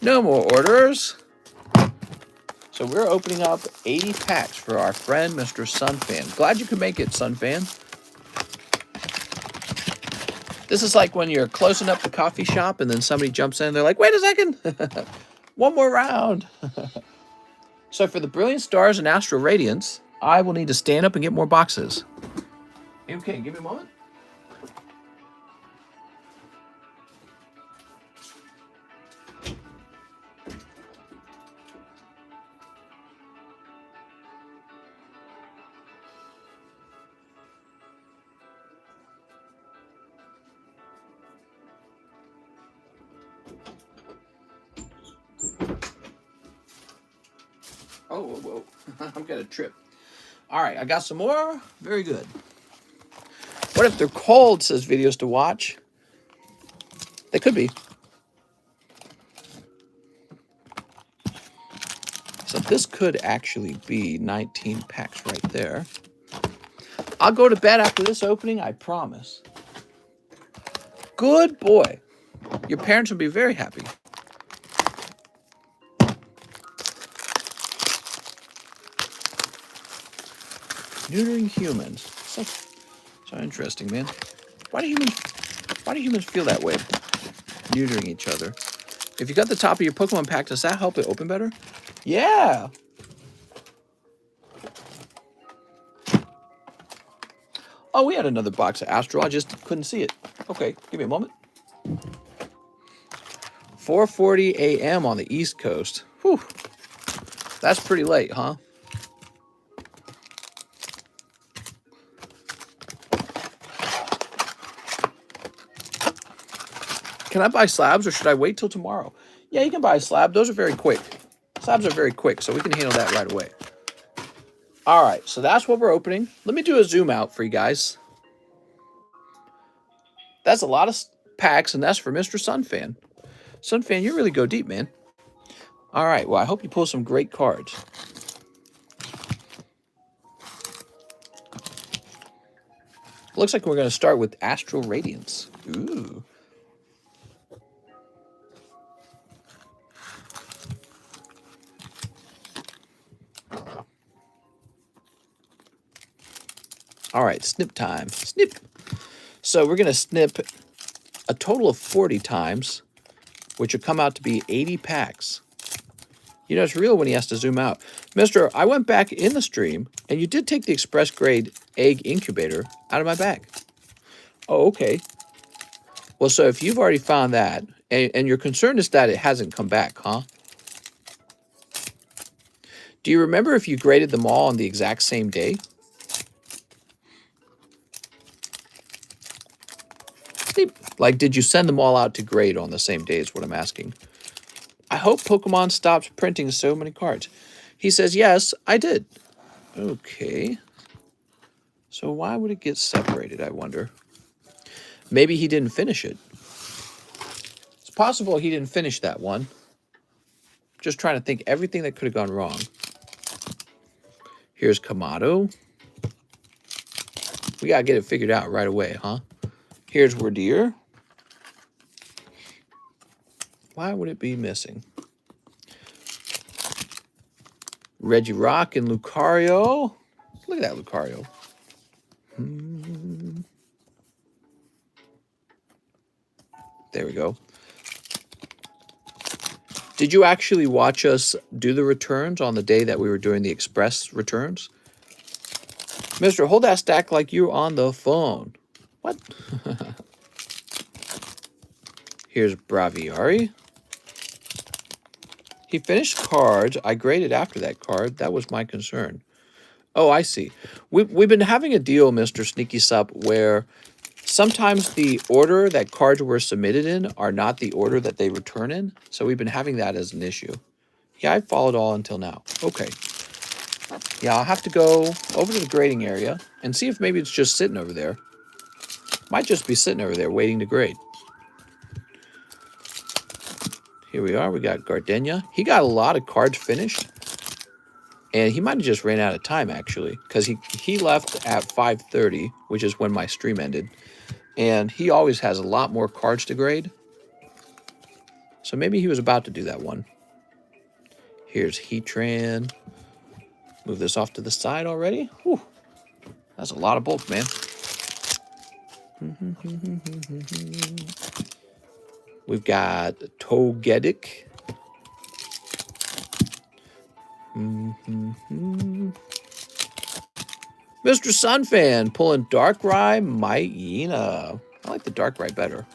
No more orders. So we're opening up 80 packs for our friend, Mr. Sunfan. Glad you could make it, Sunfan. This is like when you're closing up the coffee shop and then somebody jumps in. They're like, wait a second. One more round. So for the Brilliant Stars and Astral Radiance, I will need to stand up and get more boxes. Okay, give me a moment. Oh, whoa, whoa. I'm going to trip. All right, I got some more. Very good. What if they're cold, says Videos to Watch? They could be. So this could actually be 19 packs right there. I'll go to bed after this opening, I promise. Good boy. Your parents will be very happy. Neutering humans. So interesting, man. Why do humans feel that way? Neutering each other. If you got the top of your Pokemon pack, does that help it open better? Yeah. Oh, we had another box of Astral. I just couldn't see it. Okay, give me a moment. 4:40 a.m. on the East Coast. Whew. That's pretty late, huh? Can I buy slabs or should I wait till tomorrow? Yeah, you can buy a slab. Those are very quick. Slabs are very quick, so we can handle that right away. All right, so that's what we're opening. Let me do a zoom out for you guys. That's a lot of packs, and that's for Mr. Sunfan. Sunfan, you really go deep, man. All right, well, I hope you pull some great cards. Looks like we're going to start with Astral Radiance. Ooh. All right, snip time. Snip. So we're going to snip a total of 40 times, which will come out to be 80 packs. You know, it's real when he has to zoom out. Mister, I went back in the stream, and you did take the express grade egg incubator out of my bag. Oh, okay. Well, so if you've already found that, and your concern is that it hasn't come back, huh? Do you remember if you graded them all on the exact same day? Like, did you send them all out to grade on the same day is what I'm asking. I hope Pokemon stops printing so many cards. He says, yes, I did. Okay. So why would it get separated, I wonder? Maybe he didn't finish it. It's possible he didn't finish that one. Just trying to think everything that could have gone wrong. Here's Kamado. We got to get it figured out right away, huh? Here's Wardeer. Why would it be missing? Regirock and Lucario. Look at that Lucario. There we go. Did you actually watch us do the returns on the day that we were doing the express returns? Mister, hold that stack like you're on the phone. What? Here's Braviari. He finished cards. I graded after that card. That was my concern. Oh, I see. We've been having a deal, Mr. Sneaky Sup, where sometimes the order that cards were submitted in are not the order that they return in. So we've been having that as an issue. Yeah, I followed all until now. Okay. Yeah, I'll have to go over to the grading area and see if maybe it's just sitting over there. Might just be sitting over there waiting to grade. Here we are. We got Gardenia. He got a lot of cards finished. And he might have just ran out of time, actually, because he left at 5:30, which is when my stream ended. And he always has a lot more cards to grade. So maybe he was about to do that one. Here's Heatran. Move this off to the side already. Whew. That's a lot of bulk, man. We've got Togetic. Mr. Sunfan pulling Darkrai, Myena. I like the Darkrai better.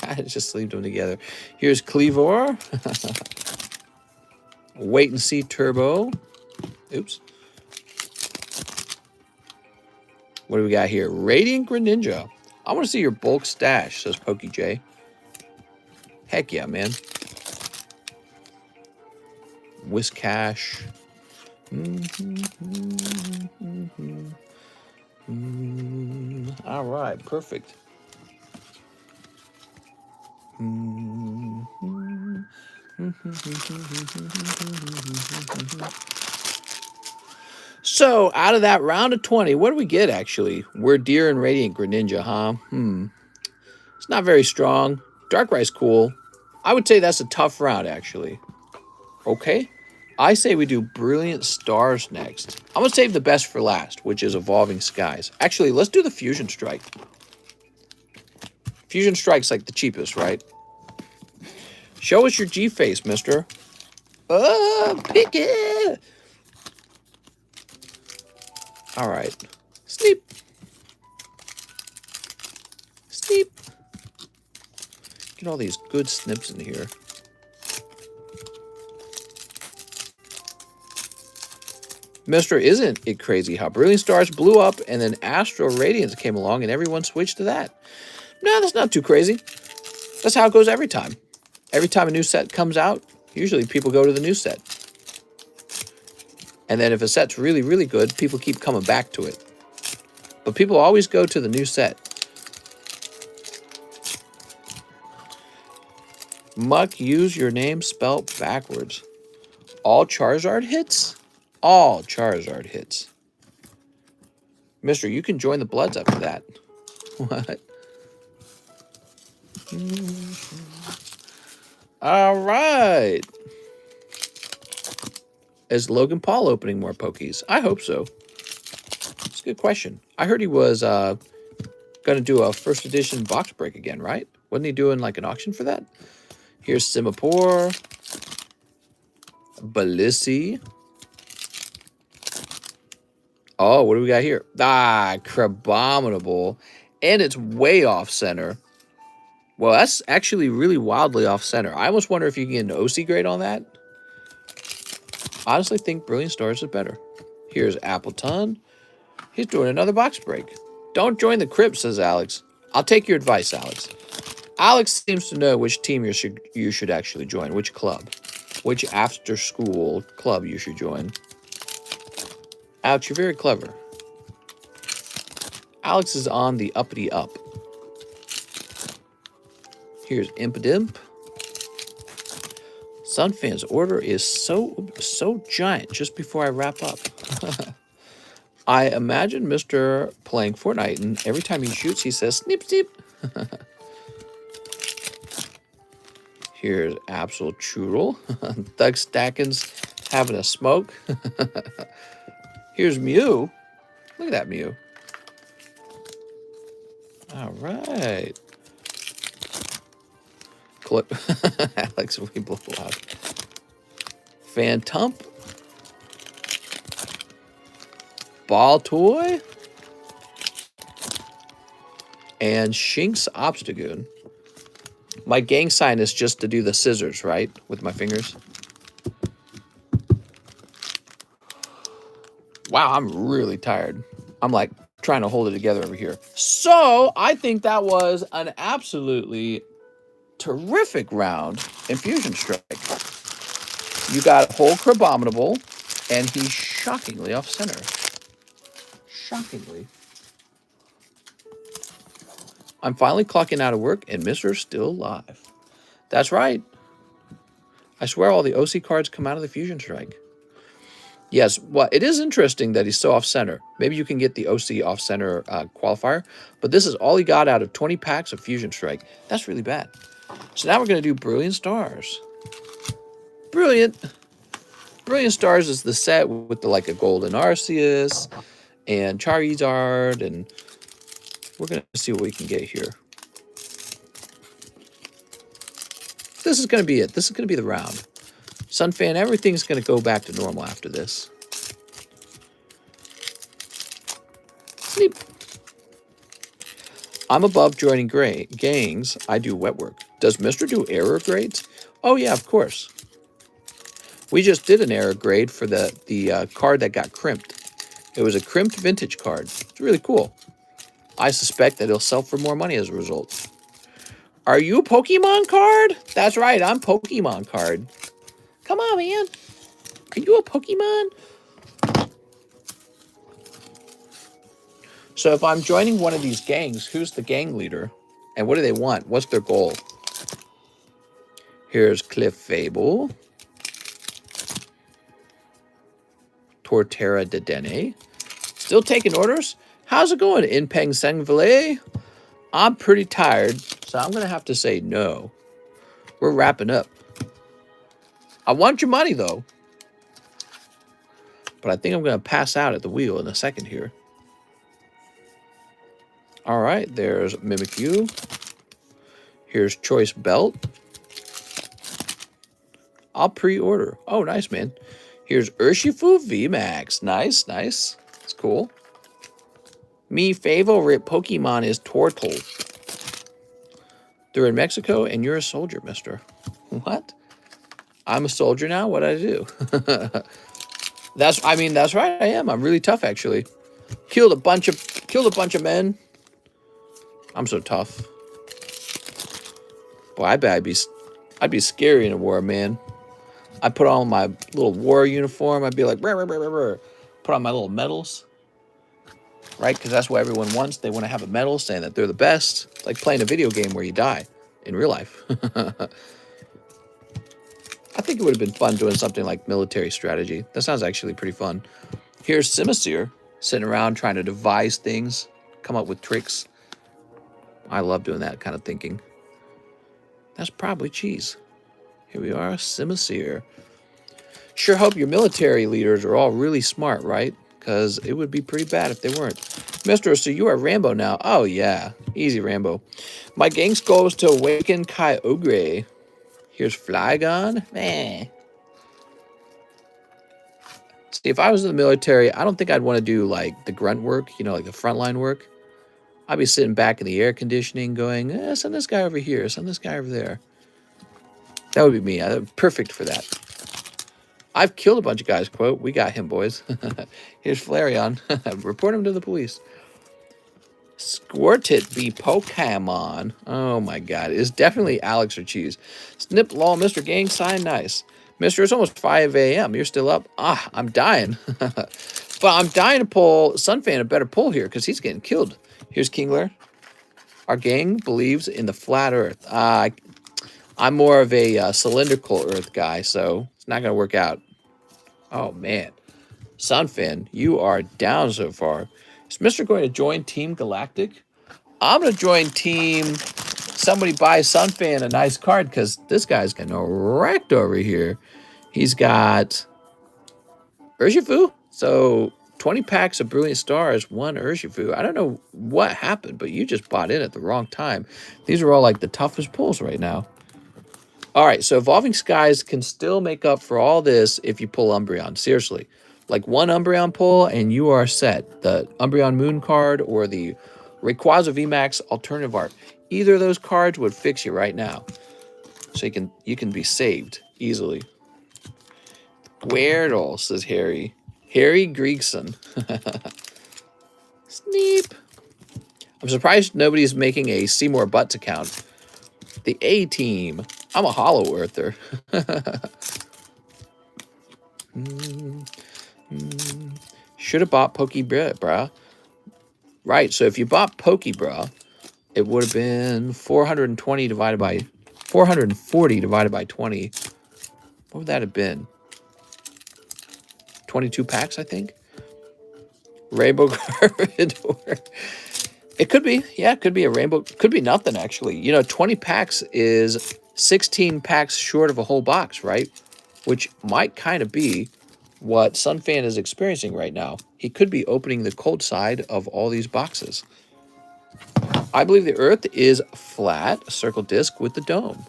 I just sleeved them together. Here's Cleavor. Wait and see Turbo. Oops. What do we got here? Radiant Greninja. I want to see your bulk stash, says PokeJ. Heck yeah, man. Whiscash. All right, perfect. So, out of that round of 20, what do we get, actually? We're Deer and Radiant Greninja, huh? It's not very strong. Darkrai's cool. I would say that's a tough round, actually. Okay. I say we do Brilliant Stars next. I'm going to save the best for last, which is Evolving Skies. Actually, let's do the Fusion Strike. Fusion Strike's like the cheapest, right? Show us your G-face, mister. Pick it! All right. Sneep. Sneep. Get all these good snips in here. Mister, isn't it crazy how Brilliant Stars blew up and then Astro Radiance came along and everyone switched to that? No, that's not too crazy. That's how it goes every time. Every time a new set comes out, usually people go to the new set. And then if a set's really, really good, people keep coming back to it. But people always go to the new set. Muck, use your name spelt backwards. All Charizard hits? All Charizard hits. Mister, you can join the Bloods after that. What? All right. Is Logan Paul opening more Pokies? I hope so. It's a good question. I heard he was going to do a first edition box break again, right? Wasn't he doing like an auction for that? Here's Simipour. Balissi. Oh, what do we got here? Ah, Crabominable. And it's way off center. Well, that's actually really wildly off center. I almost wonder if you can get an OC grade on that. Honestly think Brilliant Stars is better. Here's Appleton. He's doing another box break. Don't join the crypt, says Alex. I'll take your advice, Alex. Alex seems to know which team you should actually join, which club, which after-school club you should join. Alex, you're very clever. Alex is on the uppity up. Here's Impidimp. Sunfan's order is so giant just before I wrap up. I imagine Mr. playing Fortnite, and every time he shoots, he says, snip, snip. Here's Absol Churl. Thug Stackins having a smoke. Here's Mew. Look at that Mew. All right. Clip. Alex, we blow up. Phantump. Ball Toy. And Shinx Obstagoon. My gang sign is just to do the scissors, right? With my fingers. Wow, I'm really tired. I'm like trying to hold it together over here. So I think that was an absolutely terrific round in Fusion Strike. You got Hulk Abominable, and he's shockingly off center. Shockingly. I'm finally clocking out of work, and Mr.'s still alive. That's right. I swear all the OC cards come out of the Fusion Strike. Yes, well, it is interesting that he's so off-center. Maybe you can get the OC off-center qualifier, but this is all he got out of 20 packs of Fusion Strike. That's really bad. So now we're going to do Brilliant Stars. Brilliant. Brilliant Stars is the set with the, like a Golden Arceus and Charizard, and we're going to see what we can get here. This is going to be it. This is going to be the round. Sunfan, everything's going to go back to normal after this. Sleep. I'm above joining gangs. I do wet work. Does Mr. do error grades? Oh, yeah, of course. We just did an error grade for the card that got crimped. It was a crimped vintage card. It's really cool. I suspect that it'll sell for more money as a result. Are you a Pokemon card? That's right, I'm Pokemon card. Come on, man. Are you a Pokemon? So if I'm joining one of these gangs, who's the gang leader? And what do they want? What's their goal? Here's Cliff Fable. Torterra Dedenne. Still taking orders? How's it going, Inpeng Sengvale? I'm pretty tired, so I'm going to have to say no. We're wrapping up. I want your money, though. But I think I'm going to pass out at the wheel in a second here. All right, there's Mimikyu. Here's Choice Belt. I'll pre-order. Oh, nice, man. Here's Urshifu VMAX. Nice, nice. It's cool. Me favorite Pokemon is Turtle. They're in Mexico, and you're a soldier, mister. What? I'm a soldier now? What did I do? That's right, I am. I'm really tough, actually. Killed a bunch of men. I'm so tough. Boy, I bet I'd be scary in a war, man. I'd put on my little war uniform. I'd be like, brr, brr, brr, brr, brr. Put on my little medals. Right? Because that's what everyone wants. They want to have a medal saying that they're the best. It's like playing a video game where you die in real life. I think it would have been fun doing something like military strategy. That sounds actually pretty fun. Here's Simisear sitting around trying to devise things, come up with tricks. I love doing that kind of thinking. That's probably cheese. Here we are, Simisear. Sure hope your military leaders are all really smart, right? Because it would be pretty bad if they weren't. Mister, so you are Rambo now. Oh, yeah. Easy, Rambo. My gang's goal is to awaken Kyogre. Here's Flygon. Meh. See, if I was in the military, I don't think I'd want to do, like, the grunt work, you know, like the frontline work. I'd be sitting back in the air conditioning going, send this guy over here, send this guy over there. That would be me. I'm perfect for that. I've killed a bunch of guys, quote. We got him, boys. Here's Flareon. Report him to the police. Squirtit be Pokemon. Oh, my God. It's definitely Alex or Cheese. Snip Law, Mr. Gang Sign, nice. Mister, it's almost 5 a.m. You're still up? Ah, I'm dying. But I'm dying to pull Sunfan a better pull here because he's getting killed. Here's Kingler. Our gang believes in the flat earth. I'm more of a cylindrical earth guy, so it's not going to work out. Oh, man. Sunfan, you are down so far. Is Mr. going to join Team Galactic? I'm going to join Team... Somebody buy Sunfan a nice card because this guy's getting wrecked over here. He's got Urshifu. So 20 packs of Brilliant Stars, 1 Urshifu. I don't know what happened, but you just bought in at the wrong time. These are all like the toughest pulls right now. All right, so Evolving Skies can still make up for all this if you pull Umbreon. Seriously. Like 1 Umbreon pull and you are set. The Umbreon Moon card or the Rayquaza VMAX Alternative Art. Either of those cards would fix you right now. So you can be saved easily. Weirdo, says Harry. Harry Gregson. Sneep. I'm surprised nobody's making a Seymour Butts account. The A-Team. I'm a Hollow Earther. Should have bought Pokebra. Right, so if you bought Pokebra, it would have been 440 divided by 20. What would that have been? 22 packs, I think. Rainbow Garbodor. It could be. Yeah, it could be a rainbow. Could be nothing, actually. You know, 20 packs is 16 packs short of a whole box, right? Which might kind of be what Sunfan is experiencing right now. He could be opening the cold side of all these boxes. I believe the Earth is flat, a circle disc with the dome.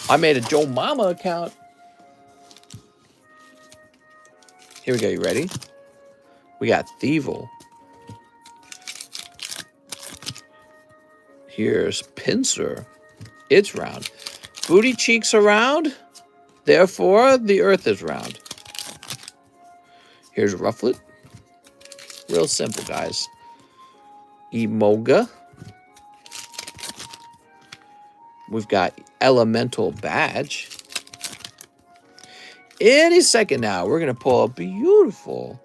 I made a Joe Mama account. Here we go. You ready? We got Thievul. Here's Pinsir. It's round. Booty cheeks are round. Therefore, the Earth is round. Here's Rufflet. Real simple, guys. Emoga. We've got Elemental Badge. Any second now, we're going to pull a beautiful,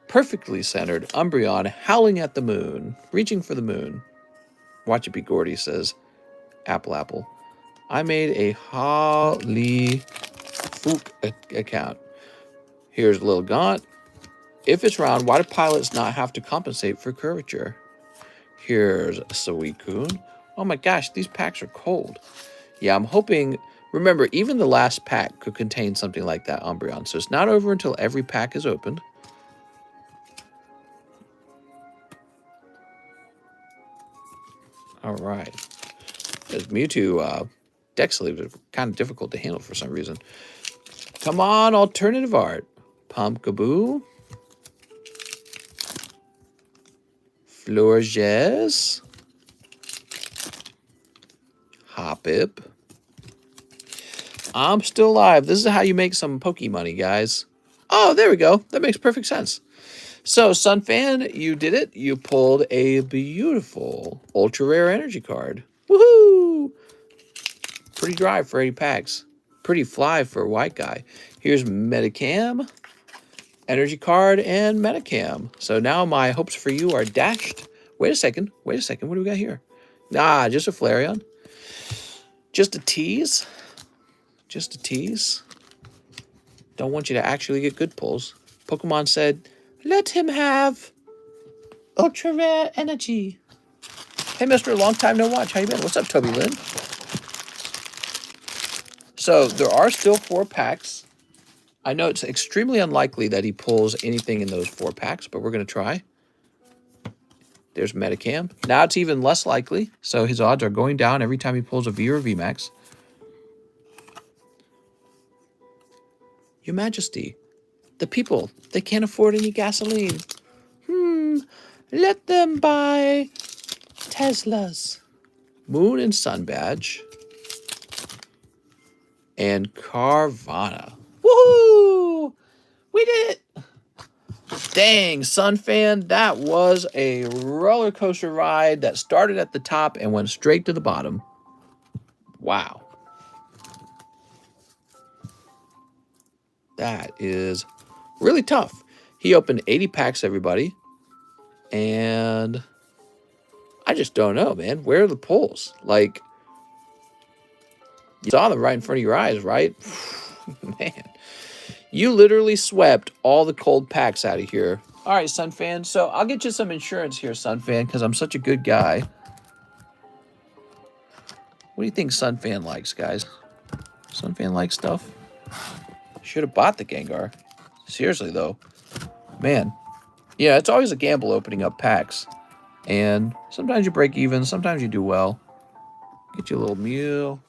perfectly centered Umbreon howling at the moon, reaching for the moon. Watch it be Gordy, says Apple Apple. I made a Holly Fook account. Here's Lil Gaunt. If it's round, why do pilots not have to compensate for curvature? Here's Suicune. Oh my gosh, these packs are cold. Yeah, I'm hoping... Remember, even the last pack could contain something like that Umbreon, so it's not over until every pack is opened. All right. Because Mewtwo deck sleeves are kind of difficult to handle for some reason. Come on, alternative art. Pumpkaboo. Florges. Hoppip. I'm still alive. This is how you make some Poke money, guys. Oh, there we go. That makes perfect sense. So, Sunfan, you did it. You pulled a beautiful ultra rare energy card. Woohoo! Pretty dry for 80 packs. Pretty fly for a white guy. Here's Metacam, energy card, and Metacam. So now my hopes for you are dashed. Wait a second. What do we got here? Ah, just a Flareon. Just a tease. Just a tease. Don't want you to actually get good pulls. Pokemon said, let him have ultra rare energy. Hey, Mr. Long time no watch. How you been? What's up, Toby Lynn? So there are still 4 packs. I know it's extremely unlikely that he pulls anything in those 4 packs, but we're going to try. There's Metacam. Now it's even less likely, so his odds are going down every time he pulls a V or a VMAX. Your Majesty, the people, they can't afford any gasoline. Let them buy Teslas. Moon and Sun Badge. And Carvana. Woohoo! We did it! Dang, Sunfan, that was a roller coaster ride that started at the top and went straight to the bottom. Wow. That is really tough. He opened 80 packs, everybody. And I just don't know, man. Where are the pulls? Like, you saw them right in front of your eyes, right? Man. You literally swept all the cold packs out of here. All right, Sunfan. So I'll get you some insurance here, Sunfan, because I'm such a good guy. What do you think Sunfan likes, guys? Sunfan likes stuff? Should have bought the Gengar. Seriously, though. Man, yeah, it's always a gamble opening up packs. And sometimes you break even, sometimes you do well. Get you a little Mew.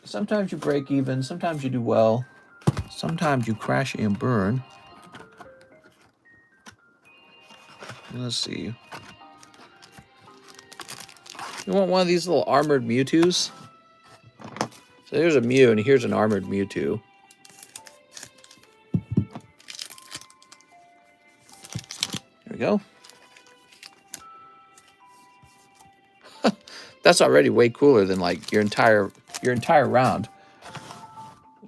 Sometimes you break even, sometimes you do well. Sometimes you crash and burn. Let's see. You want one of these little armored Mewtwo's? So here's a Mew, and here's an armored Mewtwo. There we go. That's already way cooler than like your entire round.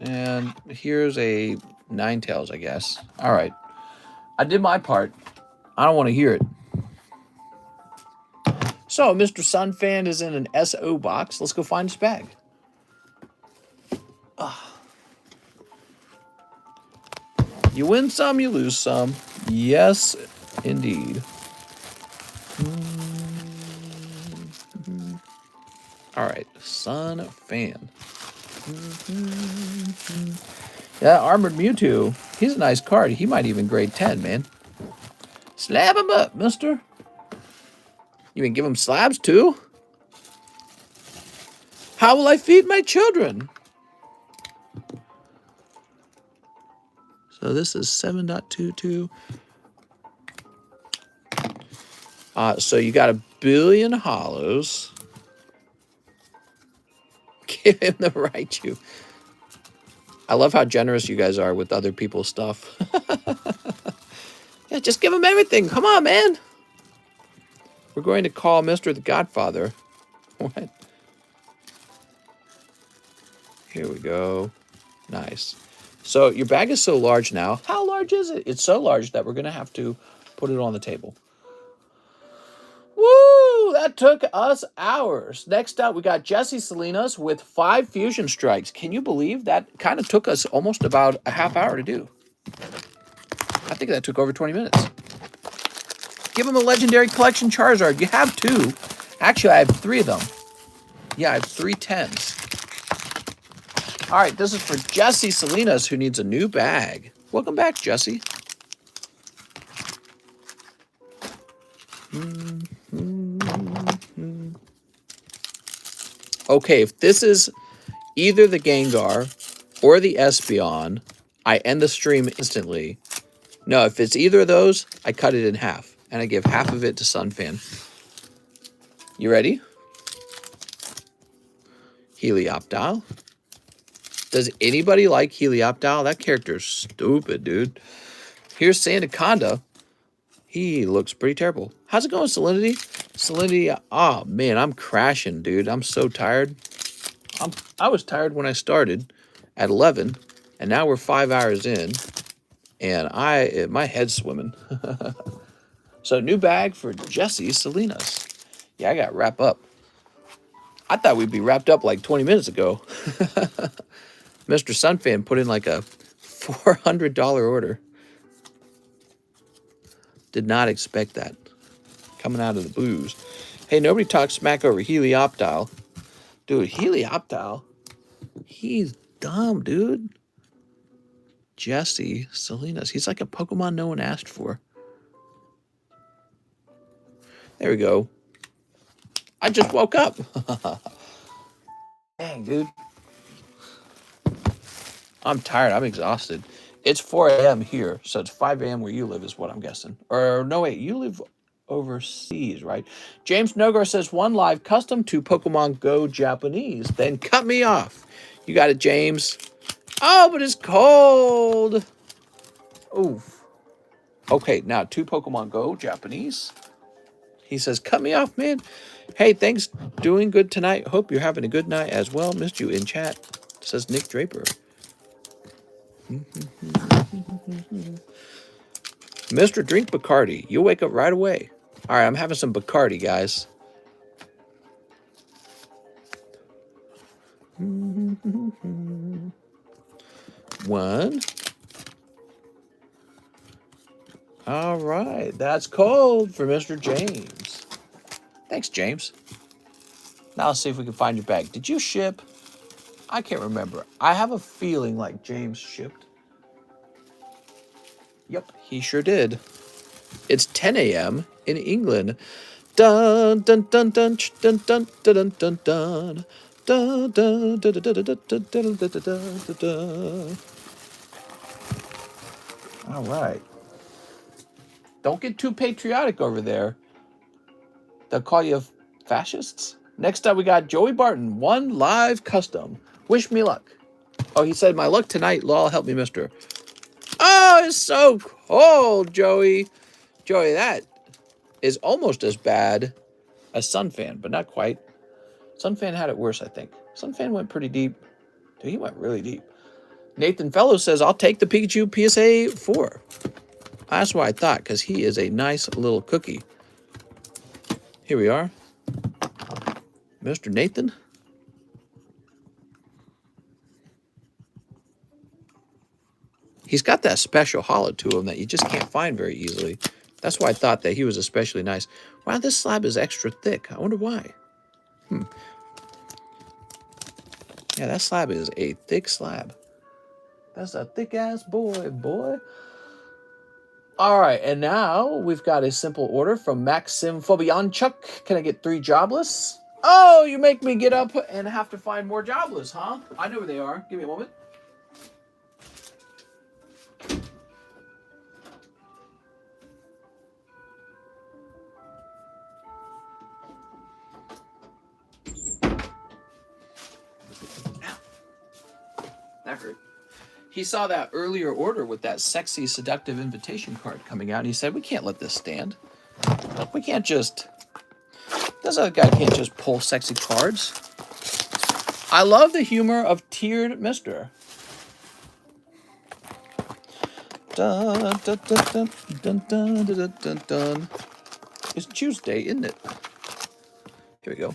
And here's a Ninetales, I guess. All right. I did my part. I don't want to hear it. So, Mr. Sunfan is in an SO box. Let's go find his bag. You win some, you lose some. Yes, indeed. All right, Sunfan. Yeah, Armored Mewtwo. He's a nice card. He might even grade 10, man. Slab him up, mister. You can give him slabs, too? How will I feed my children? So this is 7.22. So you got 1 billion hollows. Give him the Raichu. I love how generous you guys are with other people's stuff. Yeah, just give him everything. Come on, man. We're going to call Mr. the Godfather. What? Here we go. Nice. So your bag is so large now. How large is it? It's so large that we're going to have to put it on the table. Woo! That took us hours. Next up, we got Jesse Salinas with 5 Fusion Strikes. Can you believe that kind of took us almost about a half hour to do? I think that took over 20 minutes. Give him a Legendary Collection Charizard. You have 2. Actually, I have 3 of them. Yeah, I have 3 10s. All right, this is for Jesse Salinas, who needs a new bag. Welcome back, Jesse. Okay, if this is either the Gengar or the Espeon, I end the stream instantly. No, if it's either of those, I cut it in half, and I give half of it to Sunfan. You ready? Helioptile. Does anybody like Helioptile? That character's stupid, dude. Here's Sandaconda. He looks pretty terrible. How's it going, Salinity? Salinity, oh man, I'm crashing, dude. I'm so tired. I was tired when I started at 11, and now we're 5 hours in, and my head's swimming. So new bag for Jesse Salinas. Yeah, I got to wrap up. I thought we'd be wrapped up like 20 minutes ago. Mr. Sunfan put in like a $400 order. Did not expect that. Coming out of the blues. Hey, nobody talks smack over Helioptile. Dude, Helioptile. He's dumb, dude. Jesse Salinas. He's like a Pokemon no one asked for. There we go. I just woke up. Dang, dude. I'm tired. I'm exhausted. It's 4 a.m. here, so it's 5 a.m. where you live is what I'm guessing. Or, no, wait. You live overseas, right? James Nogar says, 1 live custom to Pokemon Go Japanese. Then cut me off. You got it, James. Oh, but it's cold. Oof. Okay, now 2 Pokemon Go Japanese. He says, cut me off, man. Hey, thanks. Doing good tonight. Hope you're having a good night as well. Missed you in chat. Says Nick Draper. Mr. Drink Bacardi. You'll wake up right away. All right, I'm having some Bacardi, guys. One. All right, that's cold for Mr. James. Thanks, James. Now let's see if we can find your bag. Did you ship? I can't remember. I have a feeling like James shipped. Yep, he sure did. It's 10 a.m. in England. Dun dun dun dun dun dun dun dun dun. Dun, dun, dun, dun, dun, dun, dun, dun, dun, dun, dun. All right. Don't get too patriotic over there. They'll call you fascists. Next up, we got Joey Barton, 1 live custom. Wish me luck. Oh, he said, my luck tonight, lol, help me, mister. Oh, it's so cold, Joey. Joey, that is almost as bad as Sunfan, but not quite. Sunfan had it worse, I think. Sunfan went pretty deep. Dude, he went really deep. Nathan Fellows says, I'll take the Pikachu PSA 4. That's what I thought, because he is a nice little cookie. Here we are. Mr. Nathan. He's got that special hollow to him that you just can't find very easily. That's why I thought that he was especially nice. Wow, this slab is extra thick. I wonder why. Yeah, that slab is a thick slab. That's a thick-ass boy. All right, and now we've got a simple order from Maxim Fobianchuk. Can I get 3 jobless? Oh, you make me get up and have to find more jobless, huh? I know where they are. Give me a moment. That hurt. He saw that earlier order with that sexy, seductive invitation card coming out, and he said, we can't let this stand. We can't just... This other guy can't just pull sexy cards. I love the humor of Tiered Mister. Dun, dun, dun, dun, dun, dun, dun, dun. It's Tuesday, isn't it? Here we go.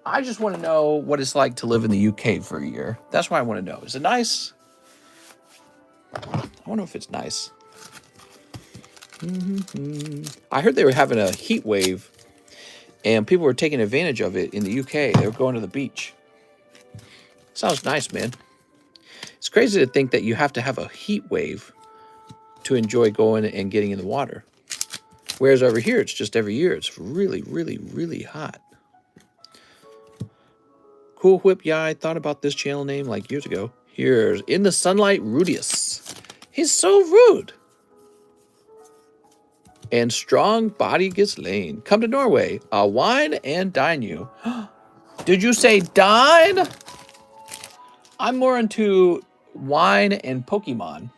I just want to know what it's like to live in the UK for a year. That's what I want to know. Is it nice? I wonder if it's nice. I heard they were having a heat wave, and people were taking advantage of it in the UK. They were going to the beach. Sounds nice, man. It's crazy to think that you have to have a heat wave to enjoy going and getting in the water. Whereas over here, it's just every year. It's really, really, really hot. Cool Whip, yeah, I thought about this channel name like years ago. Here's In the Sunlight Rudius. He's so rude. And Strong Body Gets Lane. Come to Norway. I'll wine and dine you. Did you say dine? I'm more into wine and Pokemon.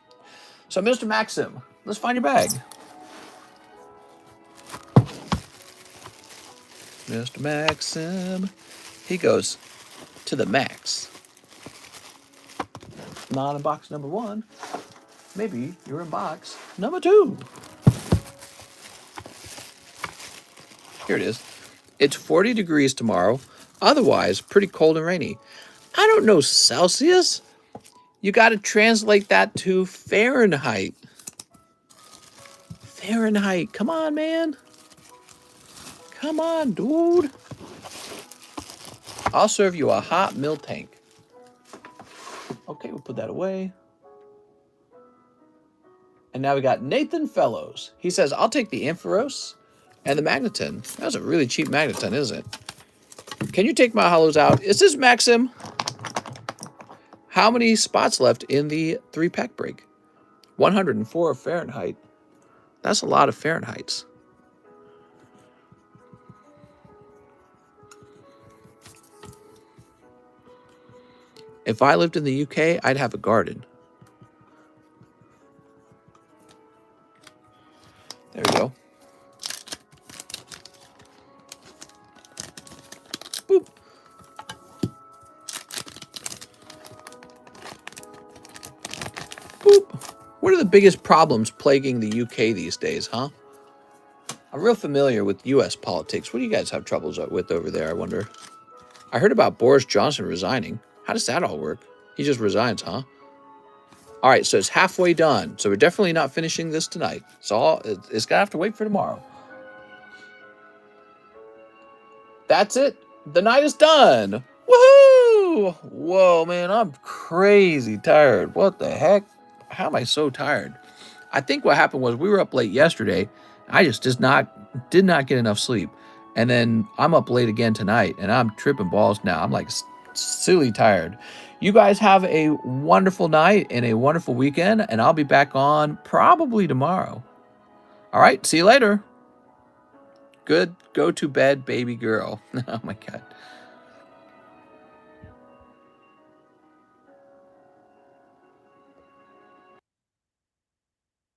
So, Mr. Maxim, let's find your bag. Mr. Maxim. He goes to the max. Not in box number 1. Maybe you're in box number 2. Here it is. It's 40 degrees tomorrow. Otherwise, pretty cold and rainy. I don't know Celsius. You got to translate that to Fahrenheit. Fahrenheit. Come on, man. Come on, dude. I'll serve you a hot milk tank. Okay, we'll put that away. And now we got Nathan Fellows. He says, I'll take the Ampharos and the Magneton. That's a really cheap Magneton, isn't it? Can you take my hollows out? Is this Maxim? How many spots left in the 3-pack break? 104 Fahrenheit. That's a lot of Fahrenheits. If I lived in the UK, I'd have a garden. There we go. Boop. Boop. What are the biggest problems plaguing the UK these days, huh? I'm real familiar with US politics. What do you guys have troubles with over there, I wonder? I heard about Boris Johnson resigning. How does that all work? He just resigns, huh? All right, so it's halfway done. So we're definitely not finishing this tonight. It's going to have to wait for tomorrow. That's it. The night is done. Woohoo! Whoa, man, I'm crazy tired. What the heck? How am I so tired? I think what happened was we were up late yesterday. I just did not get enough sleep. And then I'm up late again tonight, and I'm tripping balls now. I'm like silly tired. You guys have a wonderful night and a wonderful weekend, and I'll be back on probably tomorrow. All right, see you later. Good. Go to bed, baby girl. Oh, my God.